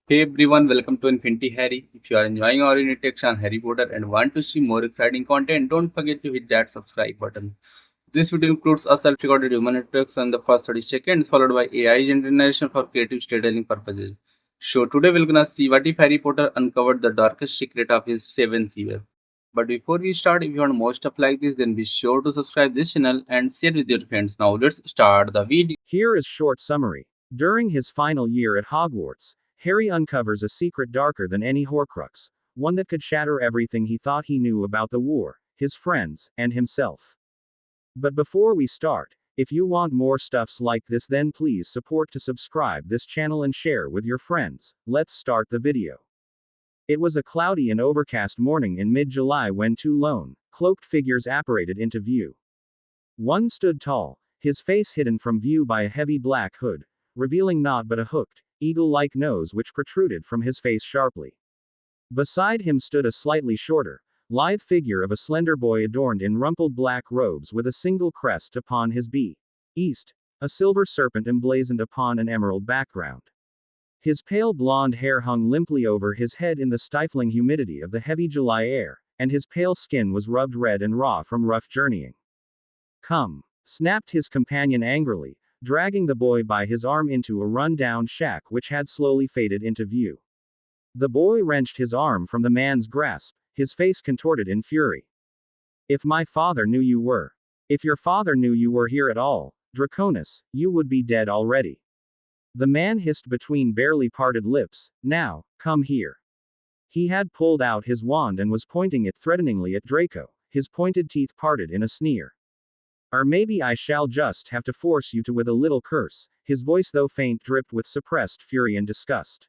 Hey everyone, welcome to Infinity Harry. If you are enjoying our unit text on Harry Potter and want to see more exciting content, don't forget to hit that subscribe button. This video includes a self-recorded human introduction in the first 30 seconds, followed by AI generation for creative storytelling purposes. So today we're gonna see what if Harry Potter uncovered the darkest secret of his seventh year. But before we start, if you want more stuff like this, then be sure to subscribe this channel and share with your friends. Now let's start the video. Here is short summary. During his final year at Hogwarts, Harry uncovers a secret darker than any Horcrux, one that could shatter everything he thought he knew about the war, his friends, and himself. But before we start, if you want more stuffs like this, then please support to subscribe this channel and share with your friends. Let's start the video. It was a cloudy and overcast morning in mid-July when two lone, cloaked figures apparated into view. One stood tall, his face hidden from view by a heavy black hood, revealing naught but a hooked, eagle-like nose which protruded from his face sharply. Beside him stood a slightly shorter, lithe figure of a slender boy adorned in rumpled black robes with a single crest upon his east, a silver serpent emblazoned upon an emerald background. His pale blonde hair hung limply over his head in the stifling humidity of the heavy July air, and his pale skin was rubbed red and raw from rough journeying. "Come," snapped his companion angrily, dragging the boy by his arm into a run-down shack which had slowly faded into view. The boy wrenched his arm from the man's grasp, his face contorted in fury. "If my father knew you were. If your father knew you were here at all, Draconis, you would be dead already." The man hissed between barely parted lips, "Now, come here." He had pulled out his wand and was pointing it threateningly at Draco, his pointed teeth parted in a sneer. "Or maybe I shall just have to force you to with a little curse," his voice though faint dripped with suppressed fury and disgust.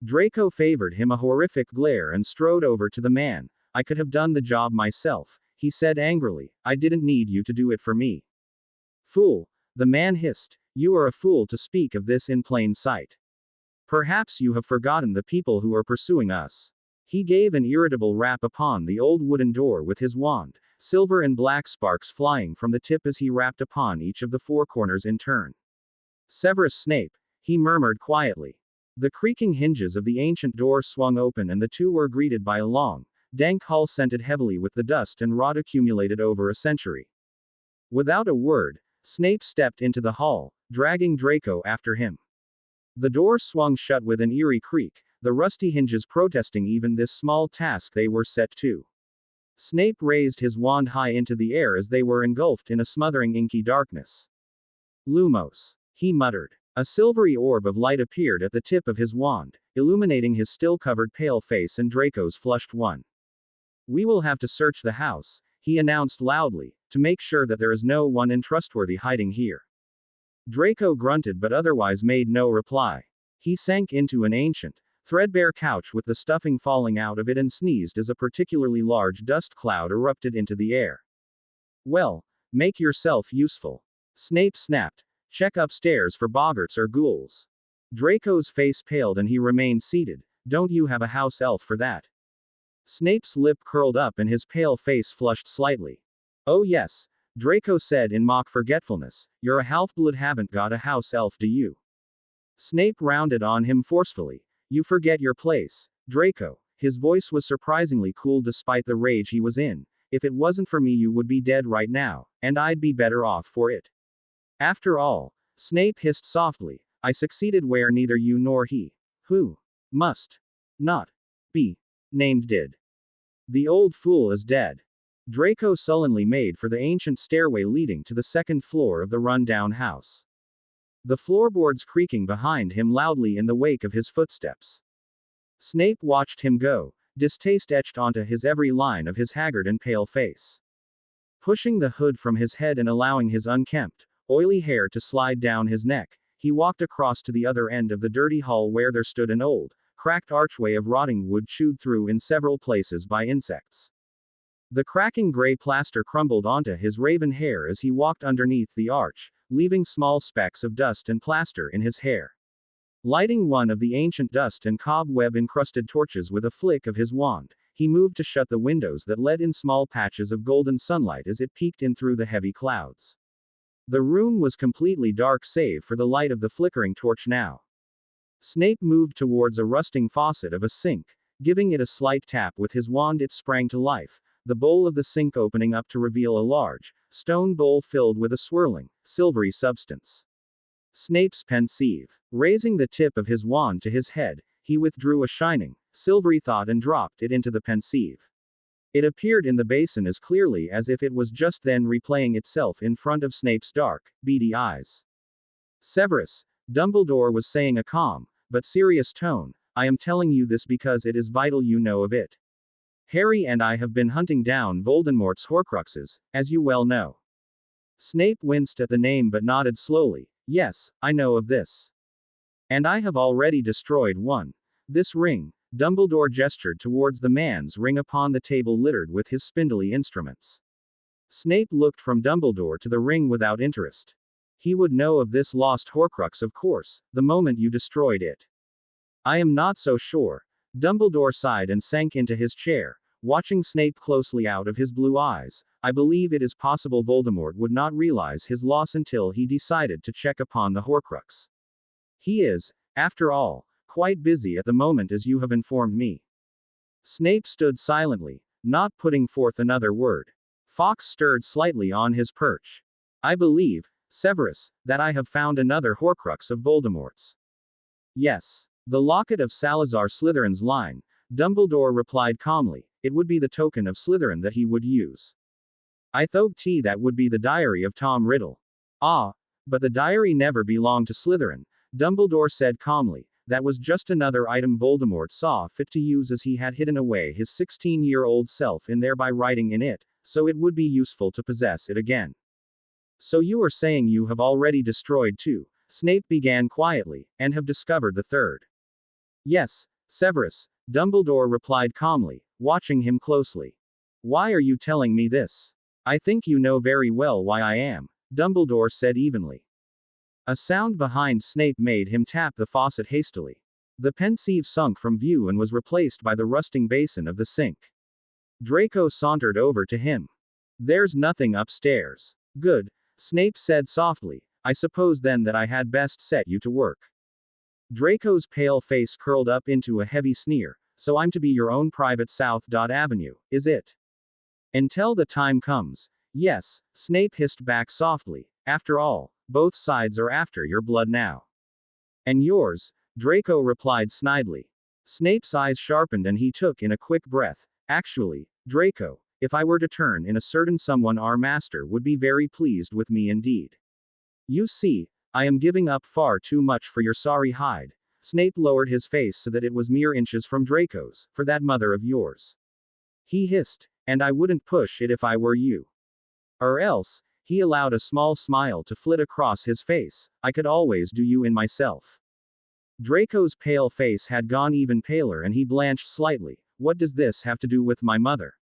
Draco favored him a horrific glare and strode over to the man. "I could have done the job myself," he said angrily. "I didn't need you to do it for me." "Fool," the man hissed, "you are a fool to speak of this in plain sight. Perhaps you have forgotten the people who are pursuing us." He gave an irritable rap upon the old wooden door with his wand, silver and black sparks flying from the tip as he rapped upon each of the four corners in turn. "Severus Snape," he murmured quietly. The creaking hinges of the ancient door swung open and the two were greeted by a long, dank hall scented heavily with the dust and rot accumulated over a century. Without a word, Snape stepped into the hall, dragging Draco after him. The door swung shut with an eerie creak, the rusty hinges protesting even this small task they were set to. Snape raised his wand high into the air as they were engulfed in a smothering inky darkness. "Lumos," he muttered. A silvery orb of light appeared at the tip of his wand, illuminating his still-covered pale face and Draco's flushed one. "We will have to search the house," he announced loudly, "to make sure that there is no one untrustworthy hiding here." Draco grunted but otherwise made no reply. He sank into an ancient, threadbare couch with the stuffing falling out of it and sneezed as a particularly large dust cloud erupted into the air. "Well, make yourself useful," Snape snapped. "Check upstairs for boggarts or ghouls." Draco's face paled and he remained seated. "Don't you have a house elf for that?" Snape's lip curled up and his pale face flushed slightly. "Oh yes," Draco said in mock forgetfulness, "you're a half-blood, haven't got a house elf, do you?" Snape rounded on him forcefully. "You forget your place, Draco." His voice was surprisingly cool despite the rage he was in. "If it wasn't for me, you would be dead right now, and I'd be better off for it." "After all," Snape hissed softly, "I succeeded where neither you nor he, who must not be named, did. The old fool is dead." Draco sullenly made for the ancient stairway leading to the second floor of the run-down house, the floorboards creaking behind him loudly in the wake of his footsteps. Snape watched him go, distaste etched onto his every line of his haggard and pale face. Pushing the hood from his head and allowing his unkempt, oily hair to slide down his neck, he walked across to the other end of the dirty hall where there stood an old, cracked archway of rotting wood chewed through in several places by insects. The cracking gray plaster crumbled onto his raven hair as he walked underneath the arch, leaving small specks of dust and plaster in his hair. Lighting one of the ancient dust and cobweb-encrusted torches with a flick of his wand, he moved to shut the windows that let in small patches of golden sunlight as it peeked in through the heavy clouds. The room was completely dark save for the light of the flickering torch now. Snape moved towards a rusting faucet of a sink. Giving it a slight tap with his wand, it sprang to life, the bowl of the sink opening up to reveal a large, stone bowl filled with a swirling, silvery substance. Snape's pensieve. Raising the tip of his wand to his head, he withdrew a shining, silvery thought and dropped it into the pensieve. It appeared in the basin as clearly as if it was just then replaying itself in front of Snape's dark, beady eyes. Severus, Dumbledore was saying a calm, but serious tone, I am telling you this because it is vital you know of it. Harry and I have been hunting down Voldemort's Horcruxes, as you well know. Snape winced at the name but nodded slowly. Yes, I know of this. And I have already destroyed one. This ring. Dumbledore gestured towards the man's ring upon the table littered with his spindly instruments. Snape looked from Dumbledore to the ring without interest. He would know of this lost Horcrux, of course, the moment you destroyed it. I am not so sure. Dumbledore sighed and sank into his chair, watching Snape closely out of his blue eyes. I believe it is possible Voldemort would not realize his loss until he decided to check upon the Horcrux. He is, after all, quite busy at the moment, as you have informed me. Snape stood silently, not putting forth another word. Fawkes stirred slightly on his perch. I believe, Severus, that I have found another Horcrux of Voldemort's. Yes. The locket of Salazar Slytherin's line, Dumbledore replied calmly. It would be the token of Slytherin that he would use. I thought that would be the diary of Tom Riddle. Ah, but the diary never belonged to Slytherin, Dumbledore said calmly. That was just another item Voldemort saw fit to use, as he had hidden away his 16-year-old self in there by writing in it, so it would be useful to possess it again. So you are saying you have already destroyed two, Snape began quietly, and have discovered the third. Yes, Severus, Dumbledore replied calmly, watching him closely. Why are you telling me this? I think you know very well why I am, Dumbledore said evenly. A sound behind Snape made him tap the faucet hastily. The pensieve sunk from view and was replaced by the rusting basin of the sink. Draco sauntered over to him. There's nothing upstairs. Good, Snape said softly. I suppose then that I had best set you to work. Draco's pale face curled up into a heavy sneer. So I'm to be your own private South Avenue, is it? Until the time comes. Yes, Snape hissed back softly. After all, both sides are after your blood now. And yours, Draco replied snidely. Snape's eyes sharpened and he took in a quick breath. Actually, Draco, if I were to turn in a certain someone, our master would be very pleased with me indeed. You see, I am giving up far too much for your sorry hide. Snape lowered his face so that it was mere inches from Draco's, for that mother of yours. He hissed, and I wouldn't push it if I were you. Or else, he allowed a small smile to flit across his face, I could always do you in myself. Draco's pale face had gone even paler and he blanched slightly. What does this have to do with my mother?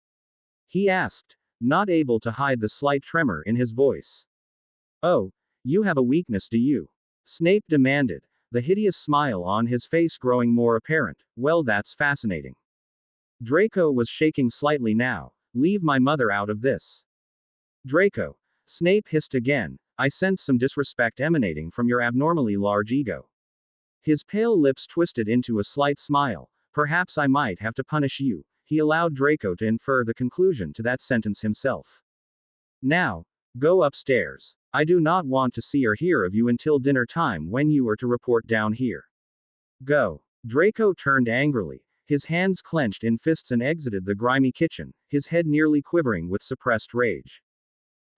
He asked, not able to hide the slight tremor in his voice. Oh, you have a weakness, do you? Snape demanded, the hideous smile on his face growing more apparent. Well, that's fascinating. Draco was shaking slightly now. Leave my mother out of this. Draco. Snape hissed again. I sense some disrespect emanating from your abnormally large ego. His pale lips twisted into a slight smile. Perhaps I might have to punish you. He allowed Draco to infer the conclusion to that sentence himself. Now, go upstairs. I do not want to see or hear of you until dinner time, when you are to report down here. Go. Draco turned angrily, his hands clenched in fists, and exited the grimy kitchen, his head nearly quivering with suppressed rage.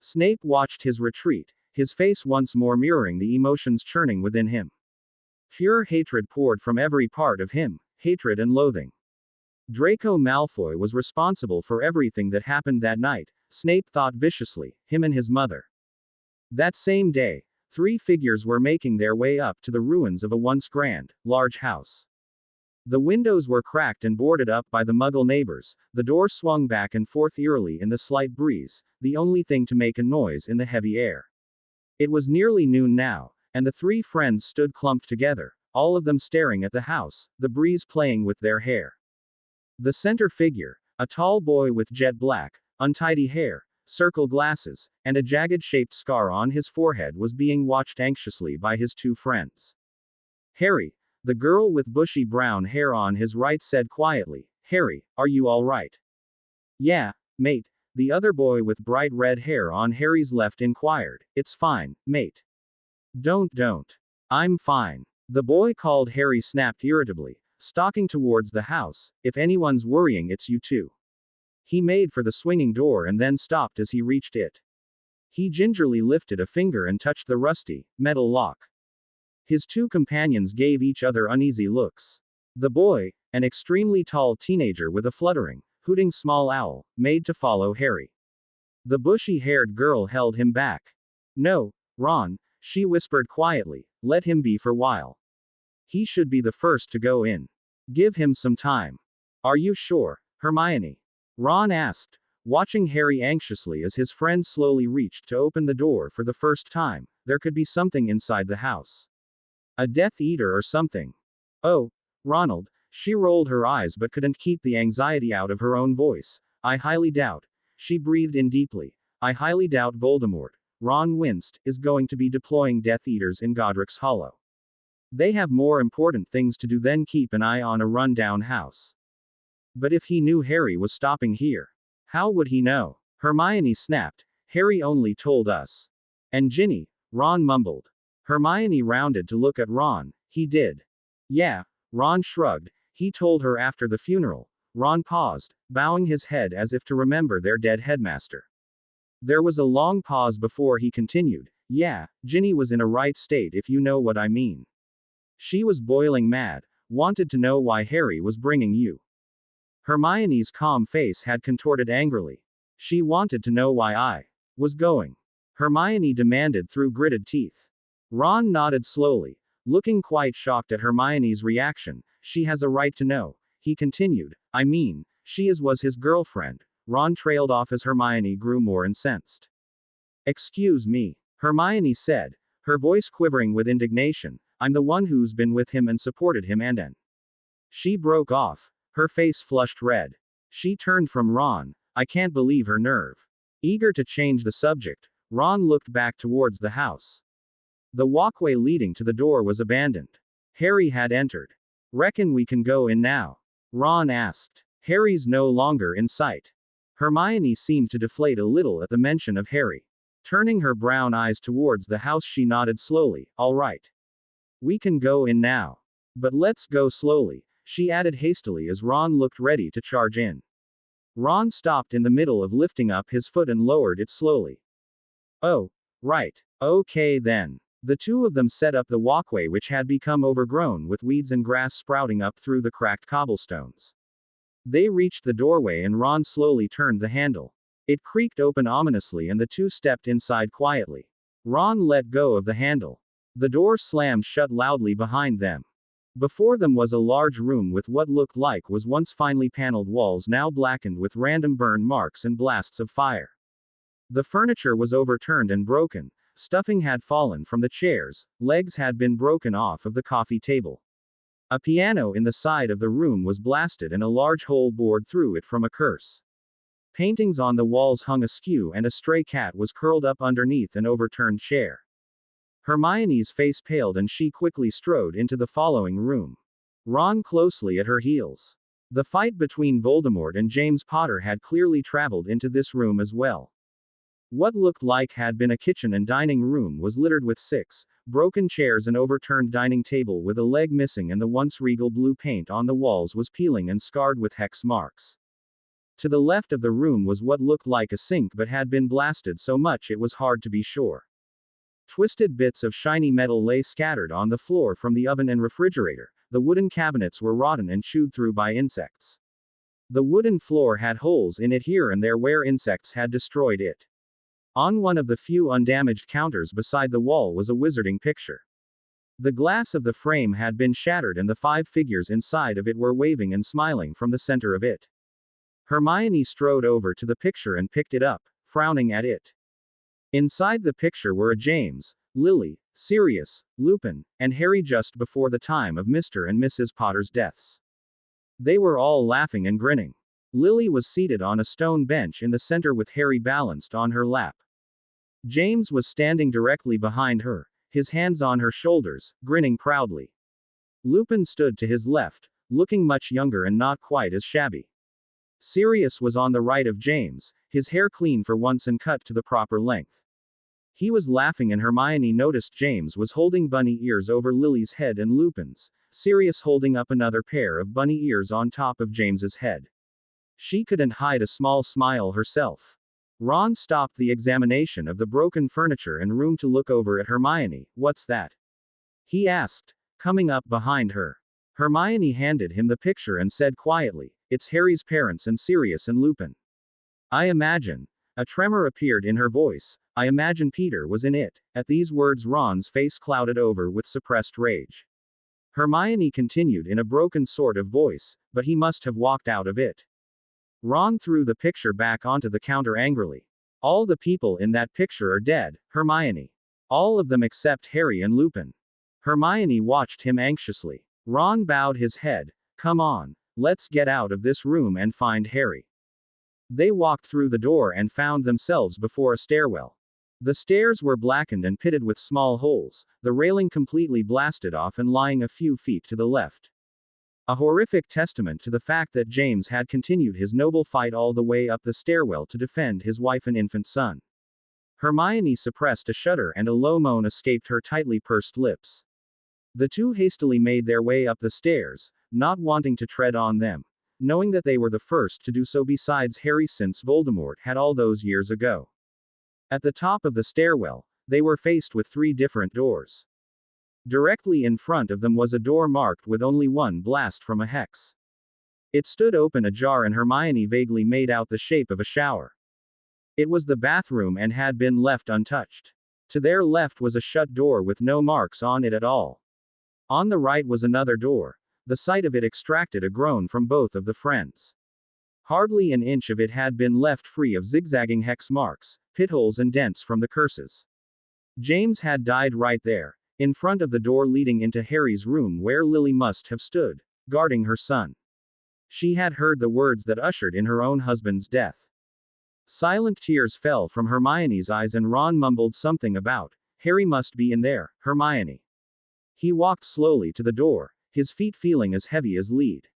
Snape watched his retreat, his face once more mirroring the emotions churning within him. Pure hatred poured from every part of him, hatred and loathing. Draco Malfoy was responsible for everything that happened that night, Snape thought viciously, him and his mother. That same day, three figures were making their way up to the ruins of a once grand, large house. The windows were cracked and boarded up by the Muggle neighbors, the door swung back and forth eerily in the slight breeze, the only thing to make a noise in the heavy air. It was nearly noon now, and the three friends stood clumped together, all of them staring at the house, the breeze playing with their hair. The center figure, a tall boy with jet black, untidy hair, circle glasses, and a jagged-shaped scar on his forehead, was being watched anxiously by his two friends. Harry, The girl with bushy brown hair on his right said quietly, "Harry, are you all right?" "Yeah, mate," the other boy with bright red hair on Harry's left inquired. "It's fine, mate." Don't. I'm fine." The boy called Harry snapped irritably, stalking towards the house. "If anyone's worrying, it's you two." He made for the swinging door and then stopped as he reached it. He gingerly lifted a finger and touched the rusty, metal lock. His two companions gave each other uneasy looks. The boy, an extremely tall teenager with a fluttering, hooting small owl, made to follow Harry. The bushy-haired girl held him back. "No, Ron," she whispered quietly, "let him be for a while. He should be the first to go in. Give him some time." "Are you sure, Hermione?" Ron asked, watching Harry anxiously as his friend slowly reached to open the door for the first time. There could be something inside the house. A Death Eater or something. "Oh, Ronald," she rolled her eyes but couldn't keep the anxiety out of her own voice. "I highly doubt." She breathed in deeply. "I highly doubt Voldemort," Ron winced, "is going to be deploying Death Eaters in Godric's Hollow. They have more important things to do than keep an eye on a run-down house." "But if he knew Harry was stopping here, how would he know?" Hermione snapped. "Harry only told us." "And Ginny," Ron mumbled. Hermione rounded to look at Ron. "He did." "Yeah," Ron shrugged. "He told her after the funeral." Ron paused, bowing his head as if to remember their dead headmaster. There was a long pause before he continued. "Yeah, Ginny was in a right state if you know what I mean. She was boiling mad, wanted to know why Harry was bringing you." Hermione's calm face had contorted angrily. "She wanted to know why I was going?" Hermione demanded through gritted teeth. Ron nodded slowly, looking quite shocked at Hermione's reaction. "She has a right to know," he continued. "I mean, she was his girlfriend." Ron trailed off as Hermione grew more incensed. "Excuse me," Hermione said, her voice quivering with indignation. "I'm the one who's been with him and supported him and. She broke off. Her face flushed red. She turned from Ron. I can't believe her nerve. Eager to change the subject, Ron looked back towards the house. The walkway leading to the door was abandoned. Harry had entered. "Reckon we can go in now?" Ron asked. "Harry's no longer in sight." Hermione seemed to deflate a little at the mention of Harry. Turning her brown eyes towards the house, she nodded slowly. "All right. We can go in now. But let's go slowly," she added hastily as Ron looked ready to charge in. Ron stopped in the middle of lifting up his foot and lowered it slowly. "Oh, right. Okay then." The two of them set up the walkway, which had become overgrown with weeds and grass sprouting up through the cracked cobblestones. They reached the doorway and Ron slowly turned the handle. It creaked open ominously and the two stepped inside quietly. Ron let go of the handle. The door slammed shut loudly behind them. Before them was a large room with what looked like was once finely paneled walls now blackened with random burn marks and blasts of fire. The furniture was overturned and broken. Stuffing had fallen from the chairs, legs had been broken off of the coffee table. A piano in the side of the room was blasted and a large hole bored through it from a curse. Paintings on the walls hung askew and a stray cat was curled up underneath an overturned chair. Hermione's face paled and she quickly strode into the following room. Ron closely at her heels. The fight between Voldemort and James Potter had clearly traveled into this room as well. What looked like had been a kitchen and dining room was littered with 6 broken chairs, an overturned dining table with a leg missing, and the once regal blue paint on the walls was peeling and scarred with hex marks. To the left of the room was what looked like a sink but had been blasted so much it was hard to be sure. Twisted bits of shiny metal lay scattered on the floor from the oven and refrigerator. The wooden cabinets were rotten and chewed through by insects. The wooden floor had holes in it here and there where insects had destroyed it. On one of the few undamaged counters beside the wall was a wizarding picture. The glass of the frame had been shattered and the 5 figures inside of it were waving and smiling from the center of it. Hermione strode over to the picture and picked it up, frowning at it. Inside the picture were a James, Lily, Sirius, Lupin, and Harry just before the time of Mr. and Mrs. Potter's deaths. They were all laughing and grinning. Lily was seated on a stone bench in the center with Harry balanced on her lap. James was standing directly behind her, his hands on her shoulders, grinning proudly. Lupin stood to his left, looking much younger and not quite as shabby. Sirius was on the right of James, his hair clean for once and cut to the proper length. He was laughing and Hermione noticed James was holding bunny ears over Lily's head and Lupin's, Sirius holding up another pair of bunny ears on top of James's head. She couldn't hide a small smile herself. Ron stopped the examination of the broken furniture and room to look over at Hermione. "What's that?" he asked, coming up behind her. Hermione handed him the picture and said quietly, "It's Harry's parents and Sirius and Lupin. I imagine." A tremor appeared in her voice. "I imagine Peter was in it." At these words Ron's face clouded over with suppressed rage. Hermione continued in a broken sort of voice, "But he must have walked out of it." Ron threw the picture back onto the counter angrily. "All the people in that picture are dead, Hermione. All of them except Harry and Lupin." Hermione watched him anxiously. Ron bowed his head. "Come on, let's get out of this room and find Harry." They walked through the door and found themselves before a stairwell. The stairs were blackened and pitted with small holes, the railing completely blasted off and lying a few feet to the left. A horrific testament to the fact that James had continued his noble fight all the way up the stairwell to defend his wife and infant son. Hermione suppressed a shudder and a low moan escaped her tightly pursed lips. The two hastily made their way up the stairs, not wanting to tread on them, knowing that they were the first to do so besides Harry since Voldemort had all those years ago. At the top of the stairwell, they were faced with 3 different doors. Directly in front of them was a door marked with only one blast from a hex. It stood open ajar and Hermione vaguely made out the shape of a shower. It was the bathroom and had been left untouched. To their left was a shut door with no marks on it at all. On the right was another door. The sight of it extracted a groan from both of the friends. Hardly an inch of it had been left free of zigzagging hex marks, pitholes and dents from the curses. James had died right there, in front of the door leading into Harry's room where Lily must have stood, guarding her son. She had heard the words that ushered in her own husband's death. Silent tears fell from Hermione's eyes and Ron mumbled something about, "Harry must be in there, Hermione." He walked slowly to the door, his feet feeling as heavy as lead.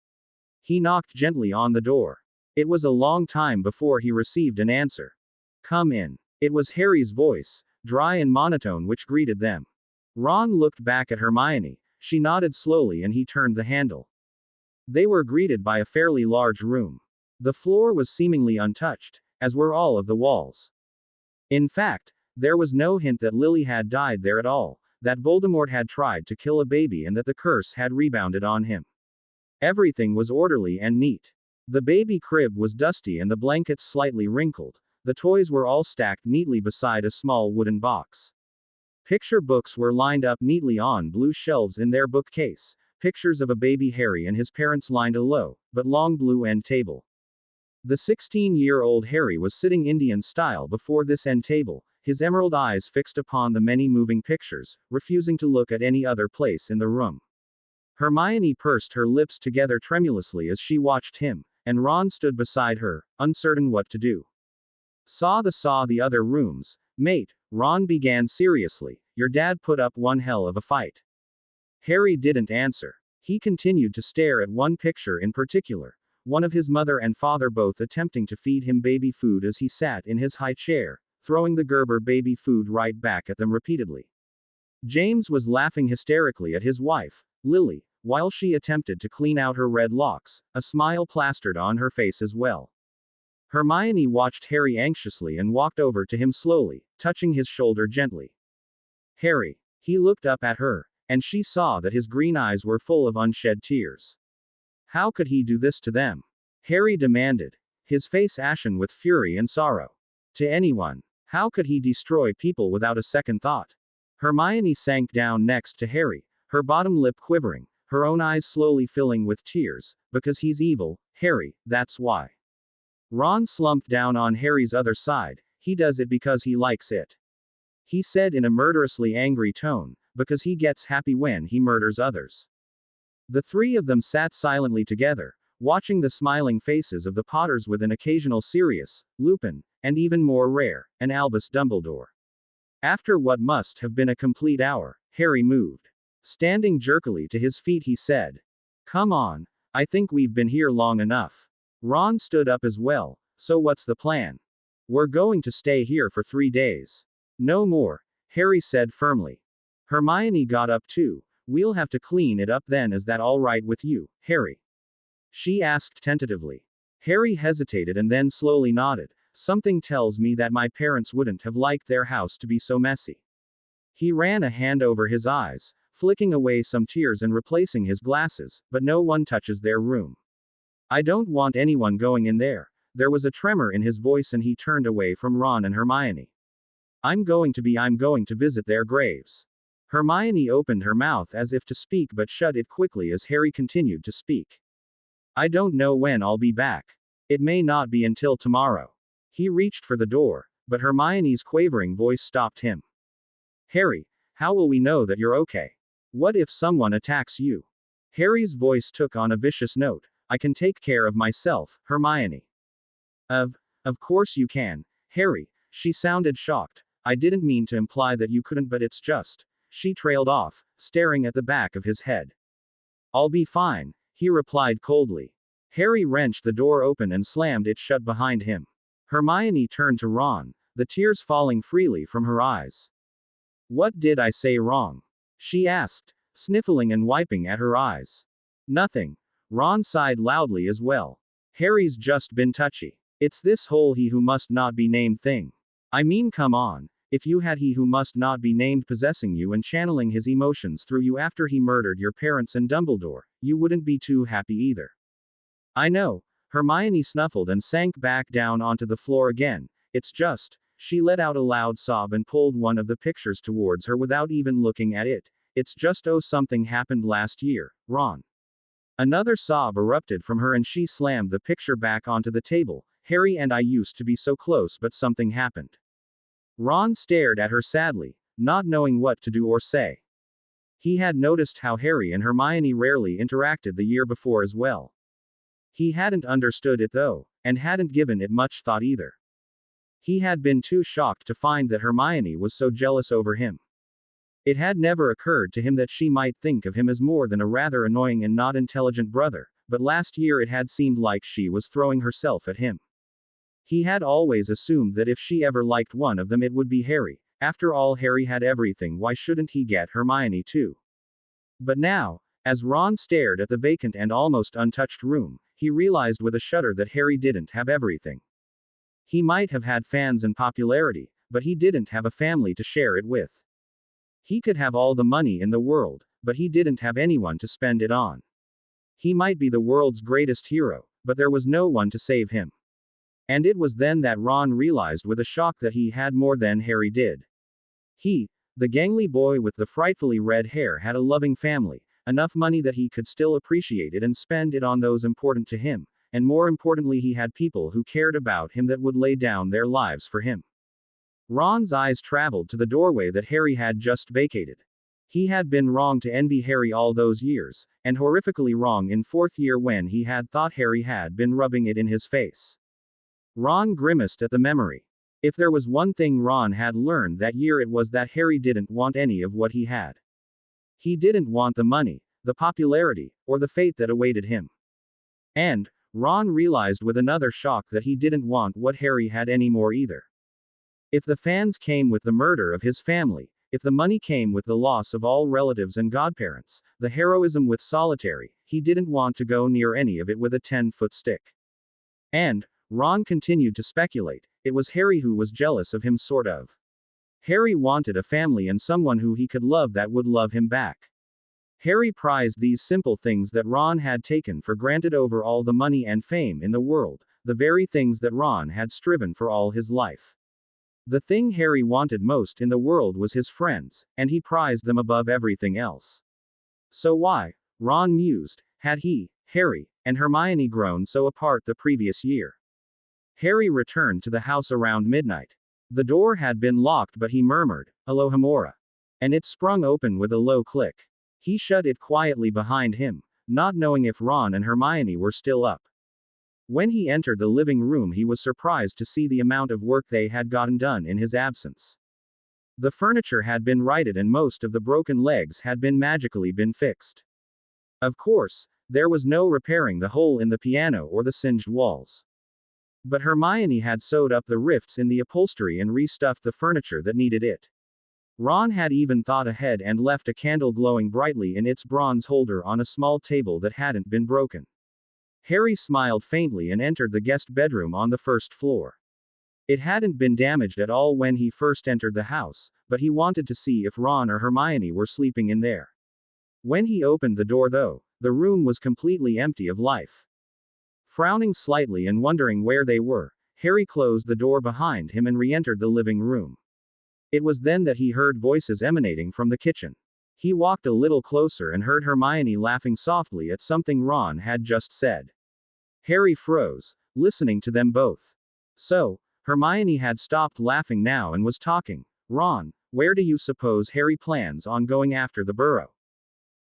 He knocked gently on the door. It was a long time before he received an answer. "Come in." It was Harry's voice, dry and monotone, which greeted them. Ron looked back at Hermione. She nodded slowly and he turned the handle. They were greeted by a fairly large room. The floor was seemingly untouched, as were all of the walls. In fact, there was no hint that Lily had died there at all, that Voldemort had tried to kill a baby and that the curse had rebounded on him. Everything was orderly and neat. The baby crib was dusty and the blankets slightly wrinkled. The toys were all stacked neatly beside a small wooden box. Picture books were lined up neatly on blue shelves in their bookcase. Pictures of a baby Harry and his parents lined a low, but long blue end table. The 16-year-old Harry was sitting Indian style before this end table, his emerald eyes fixed upon the many moving pictures, refusing to look at any other place in the room. Hermione pursed her lips together tremulously as she watched him, and Ron stood beside her, uncertain what to do. Saw the other rooms, mate," Ron began seriously. "Your dad put up one hell of a fight." Harry didn't answer. He continued to stare at one picture in particular, one of his mother and father both attempting to feed him baby food as he sat in his high chair, throwing the Gerber baby food right back at them repeatedly. James was laughing hysterically at his wife, Lily, while she attempted to clean out her red locks, a smile plastered on her face as well. Hermione watched Harry anxiously and walked over to him slowly, touching his shoulder gently. "Harry." He looked up at her, and she saw that his green eyes were full of unshed tears. "How could he do this to them?" Harry demanded, his face ashen with fury and sorrow. "To anyone. How could he destroy people without a second thought?" Hermione sank down next to Harry, her bottom lip quivering, her own eyes slowly filling with tears. "Because he's evil, Harry, that's why." Ron slumped down on Harry's other side. "He does it because he likes it," he said in a murderously angry tone, "because he gets happy when he murders others." The 3 of them sat silently together, watching the smiling faces of the Potters with an occasional Sirius, Lupin, and even more rare, an Albus Dumbledore. After what must have been a complete hour, Harry moved. Standing jerkily to his feet, he said, "Come on. I think we've been here long enough." Ron stood up as well. "So what's the plan?" "We're going to stay here for 3 days. No more," Harry said firmly. Hermione got up too. "We'll have to clean it up then. Is that all right with you, Harry?" she asked tentatively. Harry hesitated and then slowly nodded. "Something tells me that my parents wouldn't have liked their house to be so messy." He ran a hand over his eyes, flicking away some tears and replacing his glasses, "But no one touches their room. I don't want anyone going in there." There was a tremor in his voice and he turned away from Ron and Hermione. I'm going to visit their graves." Hermione opened her mouth as if to speak but shut it quickly as Harry continued to speak. "I don't know when I'll be back. It may not be until tomorrow." He reached for the door, but Hermione's quavering voice stopped him. "Harry, how will we know that you're okay? What if someone attacks you?" Harry's voice took on a vicious note. "I can take care of myself, Hermione." Of course you can, Harry." She sounded shocked. "I didn't mean to imply that you couldn't, but it's just." She trailed off, staring at the back of his head. "I'll be fine," he replied coldly. Harry wrenched the door open and slammed it shut behind him. Hermione turned to Ron, the tears falling freely from her eyes. "What did I say wrong?" she asked, sniffling and wiping at her eyes. "Nothing." Ron sighed loudly as well. "Harry's just been touchy. It's this whole he who must not be named thing. I mean, come on. If you had he who must not be named possessing you and channeling his emotions through you after he murdered your parents and Dumbledore, you wouldn't be too happy either." "I know." Hermione snuffled and sank back down onto the floor again. "It's just." She let out a loud sob and pulled one of the pictures towards her without even looking at it. "It's just, oh, something happened last year, Ron." Another sob erupted from her and she slammed the picture back onto the table. "Harry and I used to be so close, but something happened." Ron stared at her sadly, not knowing what to do or say. He had noticed how Harry and Hermione rarely interacted the year before as well. He hadn't understood it though, and hadn't given it much thought either. He had been too shocked to find that Hermione was so jealous over him. It had never occurred to him that she might think of him as more than a rather annoying and not intelligent brother, but last year it had seemed like she was throwing herself at him. He had always assumed that if she ever liked one of them, it would be Harry. After all, Harry had everything, why shouldn't he get Hermione too? But now, as Ron stared at the vacant and almost untouched room, he realized with a shudder that Harry didn't have everything. He might have had fans and popularity, but he didn't have a family to share it with. He could have all the money in the world, but he didn't have anyone to spend it on. He might be the world's greatest hero, but there was no one to save him. And it was then that Ron realized with a shock that he had more than Harry did. He, the gangly boy with the frightfully red hair, had a loving family, enough money that he could still appreciate it and spend it on those important to him, and more importantly, he had people who cared about him that would lay down their lives for him. Ron's eyes traveled to the doorway that Harry had just vacated. He had been wrong to envy Harry all those years, and horrifically wrong in fourth year when he had thought Harry had been rubbing it in his face. Ron grimaced at the memory. If there was one thing Ron had learned that year, it was that Harry didn't want any of what he had. He didn't want the money, the popularity, or the fate that awaited him. And, Ron realized with another shock that he didn't want what Harry had anymore either. If the fans came with the murder of his family, if the money came with the loss of all relatives and godparents, the heroism with Solitary, he didn't want to go near any of it with a 10-foot stick. And, Ron continued to speculate, it was Harry who was jealous of him, sort of. Harry wanted a family and someone who he could love that would love him back. Harry prized these simple things that Ron had taken for granted over all the money and fame in the world, the very things that Ron had striven for all his life. The thing Harry wanted most in the world was his friends, and he prized them above everything else. So why, Ron mused, had he, Harry, and Hermione grown so apart the previous year? Harry returned to the house around midnight. The door had been locked, but he murmured, "Alohomora." And it sprung open with a low click. He shut it quietly behind him, not knowing if Ron and Hermione were still up. When he entered the living room, he was surprised to see the amount of work they had gotten done in his absence. The furniture had been righted and most of the broken legs had been magically fixed. Of course, there was no repairing the hole in the piano or the singed walls. But Hermione had sewed up the rifts in the upholstery and restuffed the furniture that needed it. Ron had even thought ahead and left a candle glowing brightly in its bronze holder on a small table that hadn't been broken. Harry smiled faintly and entered the guest bedroom on the first floor. It hadn't been damaged at all when he first entered the house, but he wanted to see if Ron or Hermione were sleeping in there. When he opened the door though, the room was completely empty of life. Frowning slightly and wondering where they were, Harry closed the door behind him and re-entered the living room. It was then that he heard voices emanating from the kitchen. He walked a little closer and heard Hermione laughing softly at something Ron had just said. Harry froze, listening to them both. So, Hermione had stopped laughing now and was talking. Ron, where do you suppose Harry plans on going after the burrow?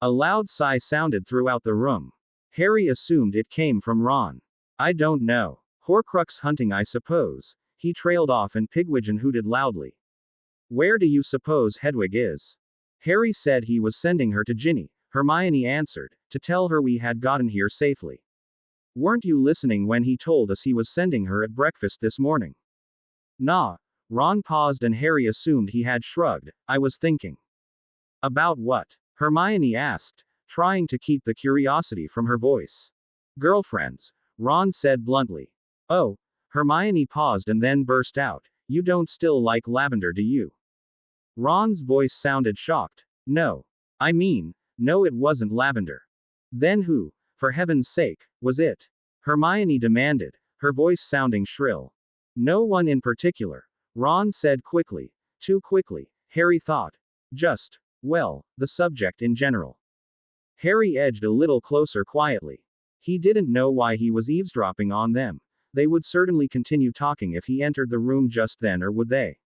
A loud sigh sounded throughout the room. Harry assumed it came from Ron. I don't know. Horcrux hunting, I suppose. He trailed off and Pigwidgeon hooted loudly. Where do you suppose Hedwig is? Harry said he was sending her to Ginny, Hermione answered, to tell her we had gotten here safely. Weren't you listening when he told us he was sending her at breakfast this morning? Nah. Ron paused and Harry assumed he had shrugged. I was thinking. About what? Hermione asked, trying to keep the curiosity from her voice. Girlfriends, Ron said bluntly. Oh. Hermione paused and then burst out. You don't still like lavender, do you? Ron's voice sounded shocked. No. I mean, no, it wasn't lavender. Then who, for heaven's sake, was it? Hermione demanded, her voice sounding shrill. No one in particular, Ron said quickly. Too quickly, Harry thought. Just, well, the subject in general. Harry edged a little closer quietly. He didn't know why he was eavesdropping on them. They would certainly continue talking if he entered the room just then, or would they?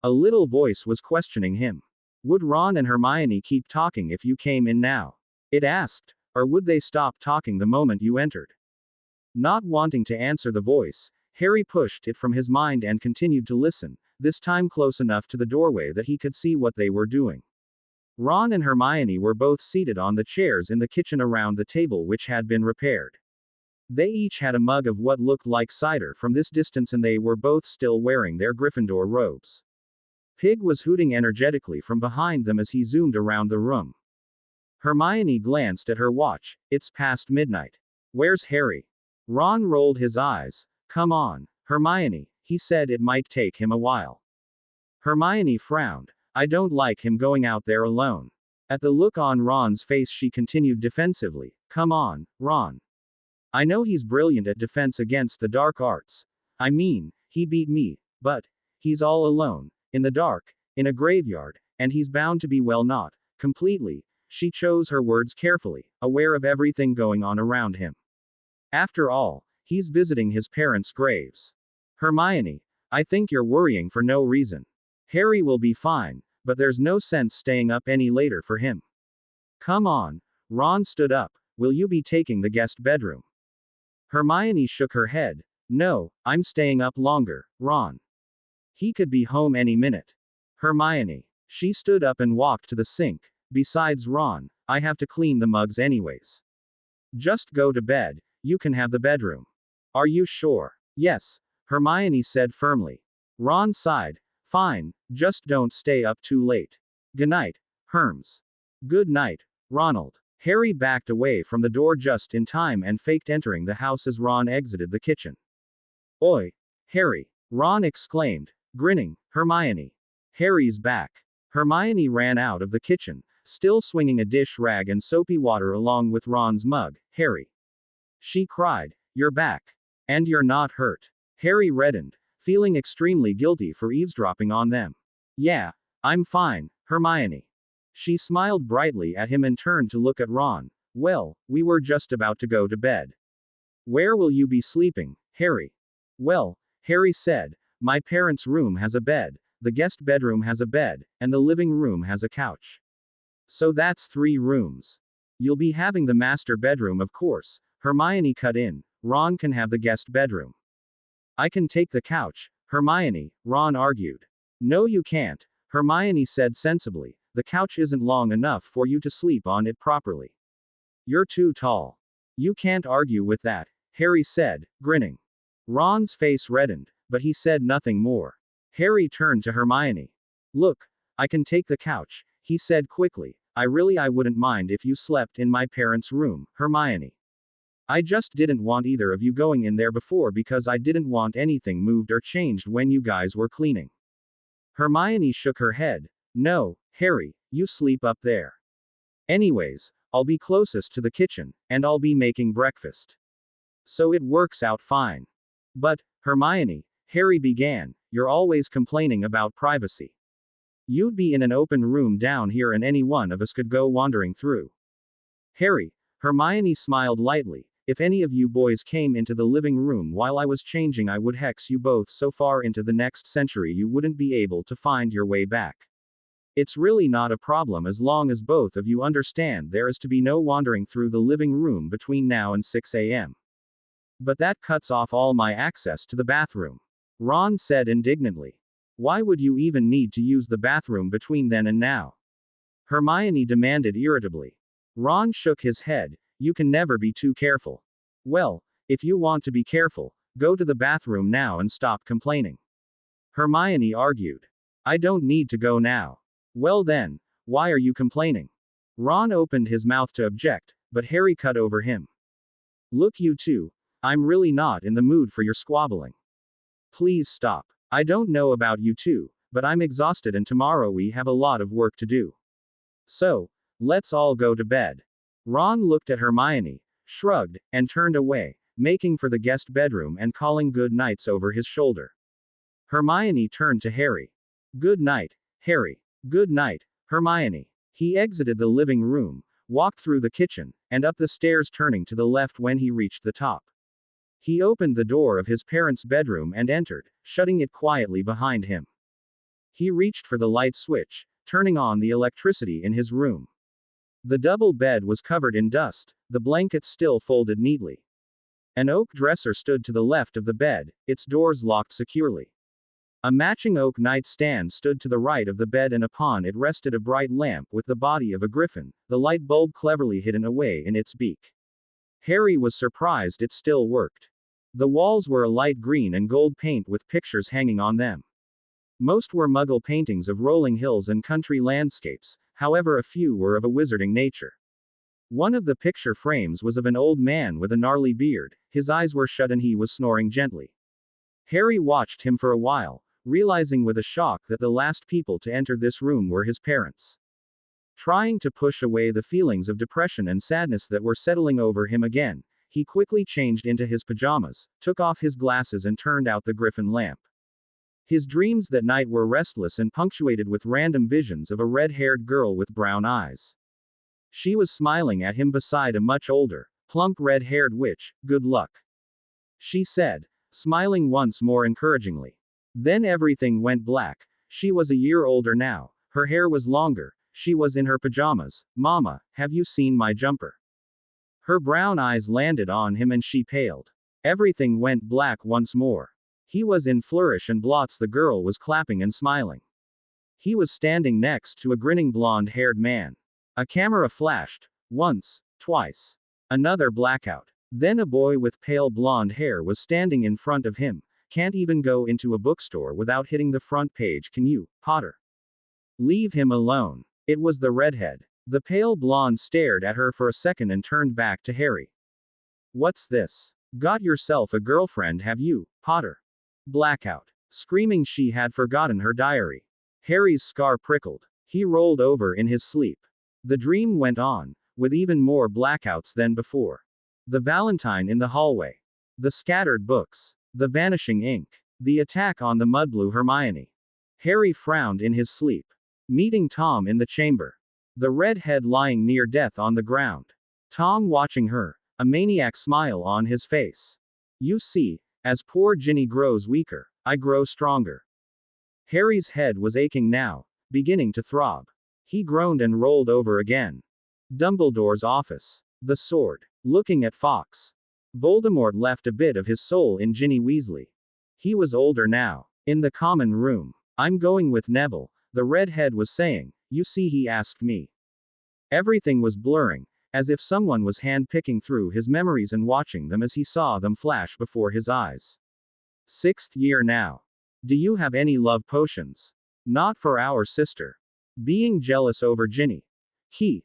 A little voice was questioning him. Would Ron and Hermione keep talking if you came in now? It asked. Or would they stop talking the moment you entered? Not wanting to answer the voice, Harry pushed it from his mind and continued to listen, this time close enough to the doorway that he could see what they were doing. Ron and Hermione were both seated on the chairs in the kitchen around the table which had been repaired. They each had a mug of what looked like cider from this distance and they were both still wearing their Gryffindor robes. Pig was hooting energetically from behind them as he zoomed around the room. Hermione glanced at her watch. It's past midnight. Where's Harry? Ron rolled his eyes. Come on, Hermione, he said it might take him a while. Hermione frowned. I don't like him going out there alone. At the look on Ron's face she continued defensively. Come on, Ron. I know he's brilliant at defense against the dark arts. I mean, he beat me, but he's all alone, in the dark, in a graveyard, and he's bound to be well not completely. She chose her words carefully, aware of everything going on around him. After all, he's visiting his parents' graves. Hermione, I think you're worrying for no reason. Harry will be fine, but there's no sense staying up any later for him. Come on. Ron stood up. Will you be taking the guest bedroom? Hermione shook her head. No, I'm staying up longer, Ron. He could be home any minute. Hermione. She stood up and walked to the sink. Besides, Ron, I have to clean the mugs anyways. Just go to bed, you can have the bedroom. Are you sure? Yes, Hermione said firmly. Ron sighed. Fine, just don't stay up too late. Good night, Herms. Good night, Ronald. Harry backed away from the door just in time and faked entering the house as Ron exited the kitchen. Oi, Harry, Ron exclaimed, grinning. Hermione. Harry's back. Hermione ran out of the kitchen, still swinging a dish rag and soapy water along with Ron's mug. Harry. She cried. You're back. And you're not hurt. Harry reddened, feeling extremely guilty for eavesdropping on them. Yeah, I'm fine, Hermione. She smiled brightly at him and turned to look at Ron. Well, we were just about to go to bed. Where will you be sleeping, Harry? Well, Harry said, my parents' room has a bed, the guest bedroom has a bed, and the living room has a couch. So that's 3 rooms. You'll be having the master bedroom, of course, Hermione cut in. Ron can have the guest bedroom. I can take the couch, Hermione, Ron argued. No, you can't, Hermione said sensibly. The couch isn't long enough for you to sleep on it properly. You're too tall. You can't argue with that, Harry said, grinning. Ron's face reddened, but he said nothing more. Harry turned to Hermione. Look, I can take the couch, he said quickly. I wouldn't mind if you slept in my parents' room, Hermione. I just didn't want either of you going in there before because I didn't want anything moved or changed when you guys were cleaning. Hermione shook her head. No, Harry, you sleep up there. Anyways, I'll be closest to the kitchen, and I'll be making breakfast. So it works out fine. But, Hermione, Harry began, you're always complaining about privacy. You'd be in an open room down here and any one of us could go wandering through. Harry, Hermione smiled lightly, if any of you boys came into the living room while I was changing, I would hex you both so far into the next century you wouldn't be able to find your way back. It's really not a problem as long as both of you understand there is to be no wandering through the living room between now and 6 a.m. But that cuts off all my access to the bathroom. Ron said indignantly. Why would you even need to use the bathroom between then and now? Hermione demanded irritably. Ron shook his head. You can never be too careful. Well, if you want to be careful, go to the bathroom now and stop complaining. Hermione argued. I don't need to go now. Well then, why are you complaining? Ron opened his mouth to object, but Harry cut over him. Look, you two, I'm really not in the mood for your squabbling. Please stop. I don't know about you two, but I'm exhausted and tomorrow we have a lot of work to do. So, let's all go to bed. Ron looked at Hermione, shrugged, and turned away, making for the guest bedroom and calling good nights over his shoulder. Hermione turned to Harry. Good night, Harry. Good night, Hermione. He exited the living room, walked through the kitchen, and up the stairs, turning to the left when he reached the top. He opened the door of his parents' bedroom and entered, shutting it quietly behind him. He reached for the light switch, turning on the electricity in his room. The double bed was covered in dust, the blankets still folded neatly. An oak dresser stood to the left of the bed, its doors locked securely. A matching oak nightstand stood to the right of the bed and upon it rested a bright lamp with the body of a griffin, the light bulb cleverly hidden away in its beak. Harry was surprised it still worked. The walls were a light green and gold paint with pictures hanging on them. Most were Muggle paintings of rolling hills and country landscapes, however a few were of a wizarding nature. One of the picture frames was of an old man with a gnarly beard, his eyes were shut and he was snoring gently. Harry watched him for a while, realizing with a shock that the last people to enter this room were his parents. Trying to push away the feelings of depression and sadness that were settling over him again, he quickly changed into his pajamas, took off his glasses and turned out the griffin lamp. His dreams that night were restless and punctuated with random visions of a red-haired girl with brown eyes. She was smiling at him beside a much older, plump red-haired witch. Good luck, she said, smiling once more encouragingly. Then everything went black. She was a year older now, her hair was longer, she was in her pajamas. Mama, have you seen my jumper? Her brown eyes landed on him and she paled. Everything went black once more. He was in flourish and blots. The girl was clapping and smiling. He was standing next to a grinning blonde-haired man. A camera flashed. Once, twice. Another blackout. Then a boy with pale blonde hair was standing in front of him. Can't even go into a bookstore without hitting the front page, can you, Potter? Leave him alone. It was the redhead. The pale blonde stared at her for a second and turned back to Harry. What's this? Got yourself a girlfriend, have you, Potter? Blackout. Screaming she had forgotten her diary. Harry's scar prickled. He rolled over in his sleep. The dream went on, with even more blackouts than before. The Valentine in the hallway. The scattered books. The vanishing ink. The attack on the mudblue Hermione. Harry frowned in his sleep. Meeting Tom in the chamber. The redhead lying near death on the ground. Tom watching her, a maniac smile on his face. You see, as poor Ginny grows weaker, I grow stronger. Harry's head was aching now, beginning to throb. He groaned and rolled over again. Dumbledore's office. The sword. Looking at Fawkes. Voldemort left a bit of his soul in Ginny Weasley. He was older now. In the common room. I'm going with Neville. the redhead was saying. You see, he asked me. Everything was blurring, as if someone was hand-picking through his memories and watching them as he saw them flash before his eyes. 6th year now. Do you have any love potions? Not for our sister. Being jealous over Ginny. He.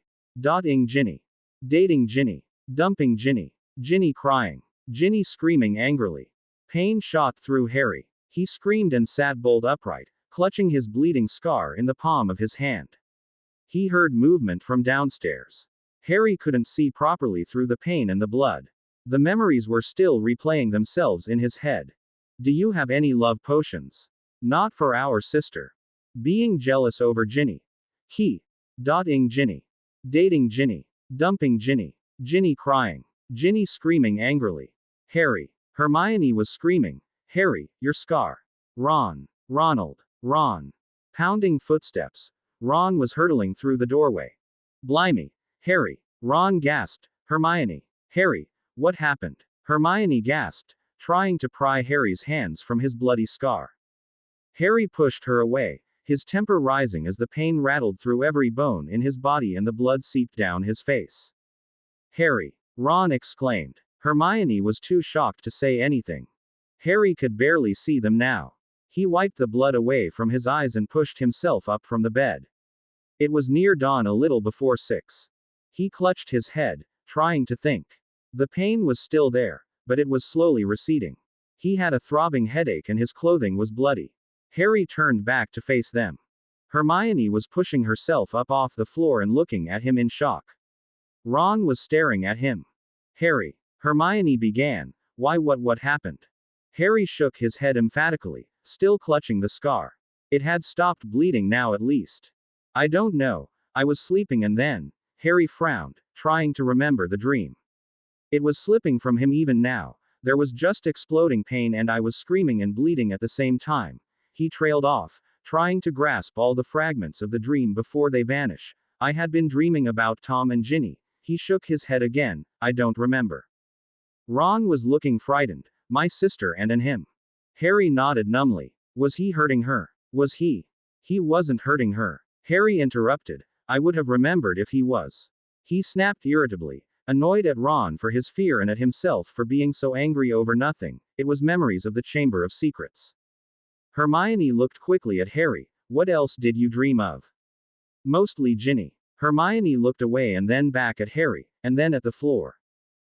Ing Ginny. Dating Ginny. Dumping Ginny. Ginny crying. Ginny screaming angrily. Pain shot through Harry. He screamed and sat bolt upright, clutching his bleeding scar in the palm of his hand. He heard movement from downstairs. Harry couldn't see properly through the pain and the blood. The memories were still replaying themselves in his head. Do you have any love potions? Not for our sister. Being jealous over Ginny. He. Ing Ginny. Dating Ginny. Dumping Ginny. Ginny crying. Ginny screaming angrily. Harry. Hermione was screaming. Harry, your scar. Ron. Ronald. Ron. Pounding footsteps. Ron was hurtling through the doorway. Blimey. Harry. Ron gasped. Hermione. Harry, what happened? Hermione gasped, trying to pry Harry's hands from his bloody scar. Harry pushed her away, his temper rising as the pain rattled through every bone in his body and the blood seeped down his face. Harry. Ron exclaimed. Hermione was too shocked to say anything. Harry could barely see them now. He wiped the blood away from his eyes and pushed himself up from the bed. It was near dawn, a little before 6. He clutched his head, trying to think. The pain was still there, but it was slowly receding. He had a throbbing headache and his clothing was bloody. Harry turned back to face them. Hermione was pushing herself up off the floor and looking at him in shock. Ron was staring at him. Harry. Hermione began. What happened? Harry shook his head emphatically, still clutching the scar. It had stopped bleeding now at least. I don't know, I was sleeping and then. Harry frowned, trying to remember the dream. It was slipping from him even now, there was just exploding pain and I was screaming and bleeding at the same time. He trailed off, trying to grasp all the fragments of the dream before they vanish. I had been dreaming about Tom and Ginny. He shook his head again. I don't remember. Ron was looking frightened. My sister and him. Harry nodded numbly. Was he hurting her? Was he? He wasn't hurting her. Harry interrupted. I would have remembered if he was. He snapped irritably, annoyed at Ron for his fear and at himself for being so angry over nothing. It was memories of the Chamber of Secrets. Hermione looked quickly at Harry. What else did you dream of? Mostly Ginny. Hermione looked away and then back at Harry, and then at the floor.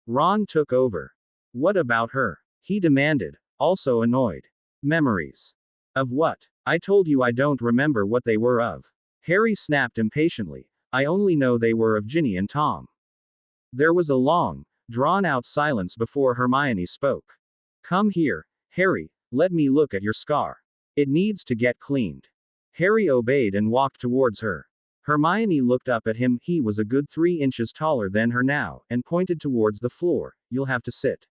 Ron took over. What about her? He demanded, also annoyed. Memories. Of what? I told you I don't remember what they were of. Harry snapped impatiently. I only know they were of Ginny and Tom. There was a long, drawn-out silence before Hermione spoke. Come here, Harry, let me look at your scar. It needs to get cleaned. Harry obeyed and walked towards her. Hermione looked up at him. He was a good 3 inches taller than her now, and pointed towards the floor. You'll have to sit.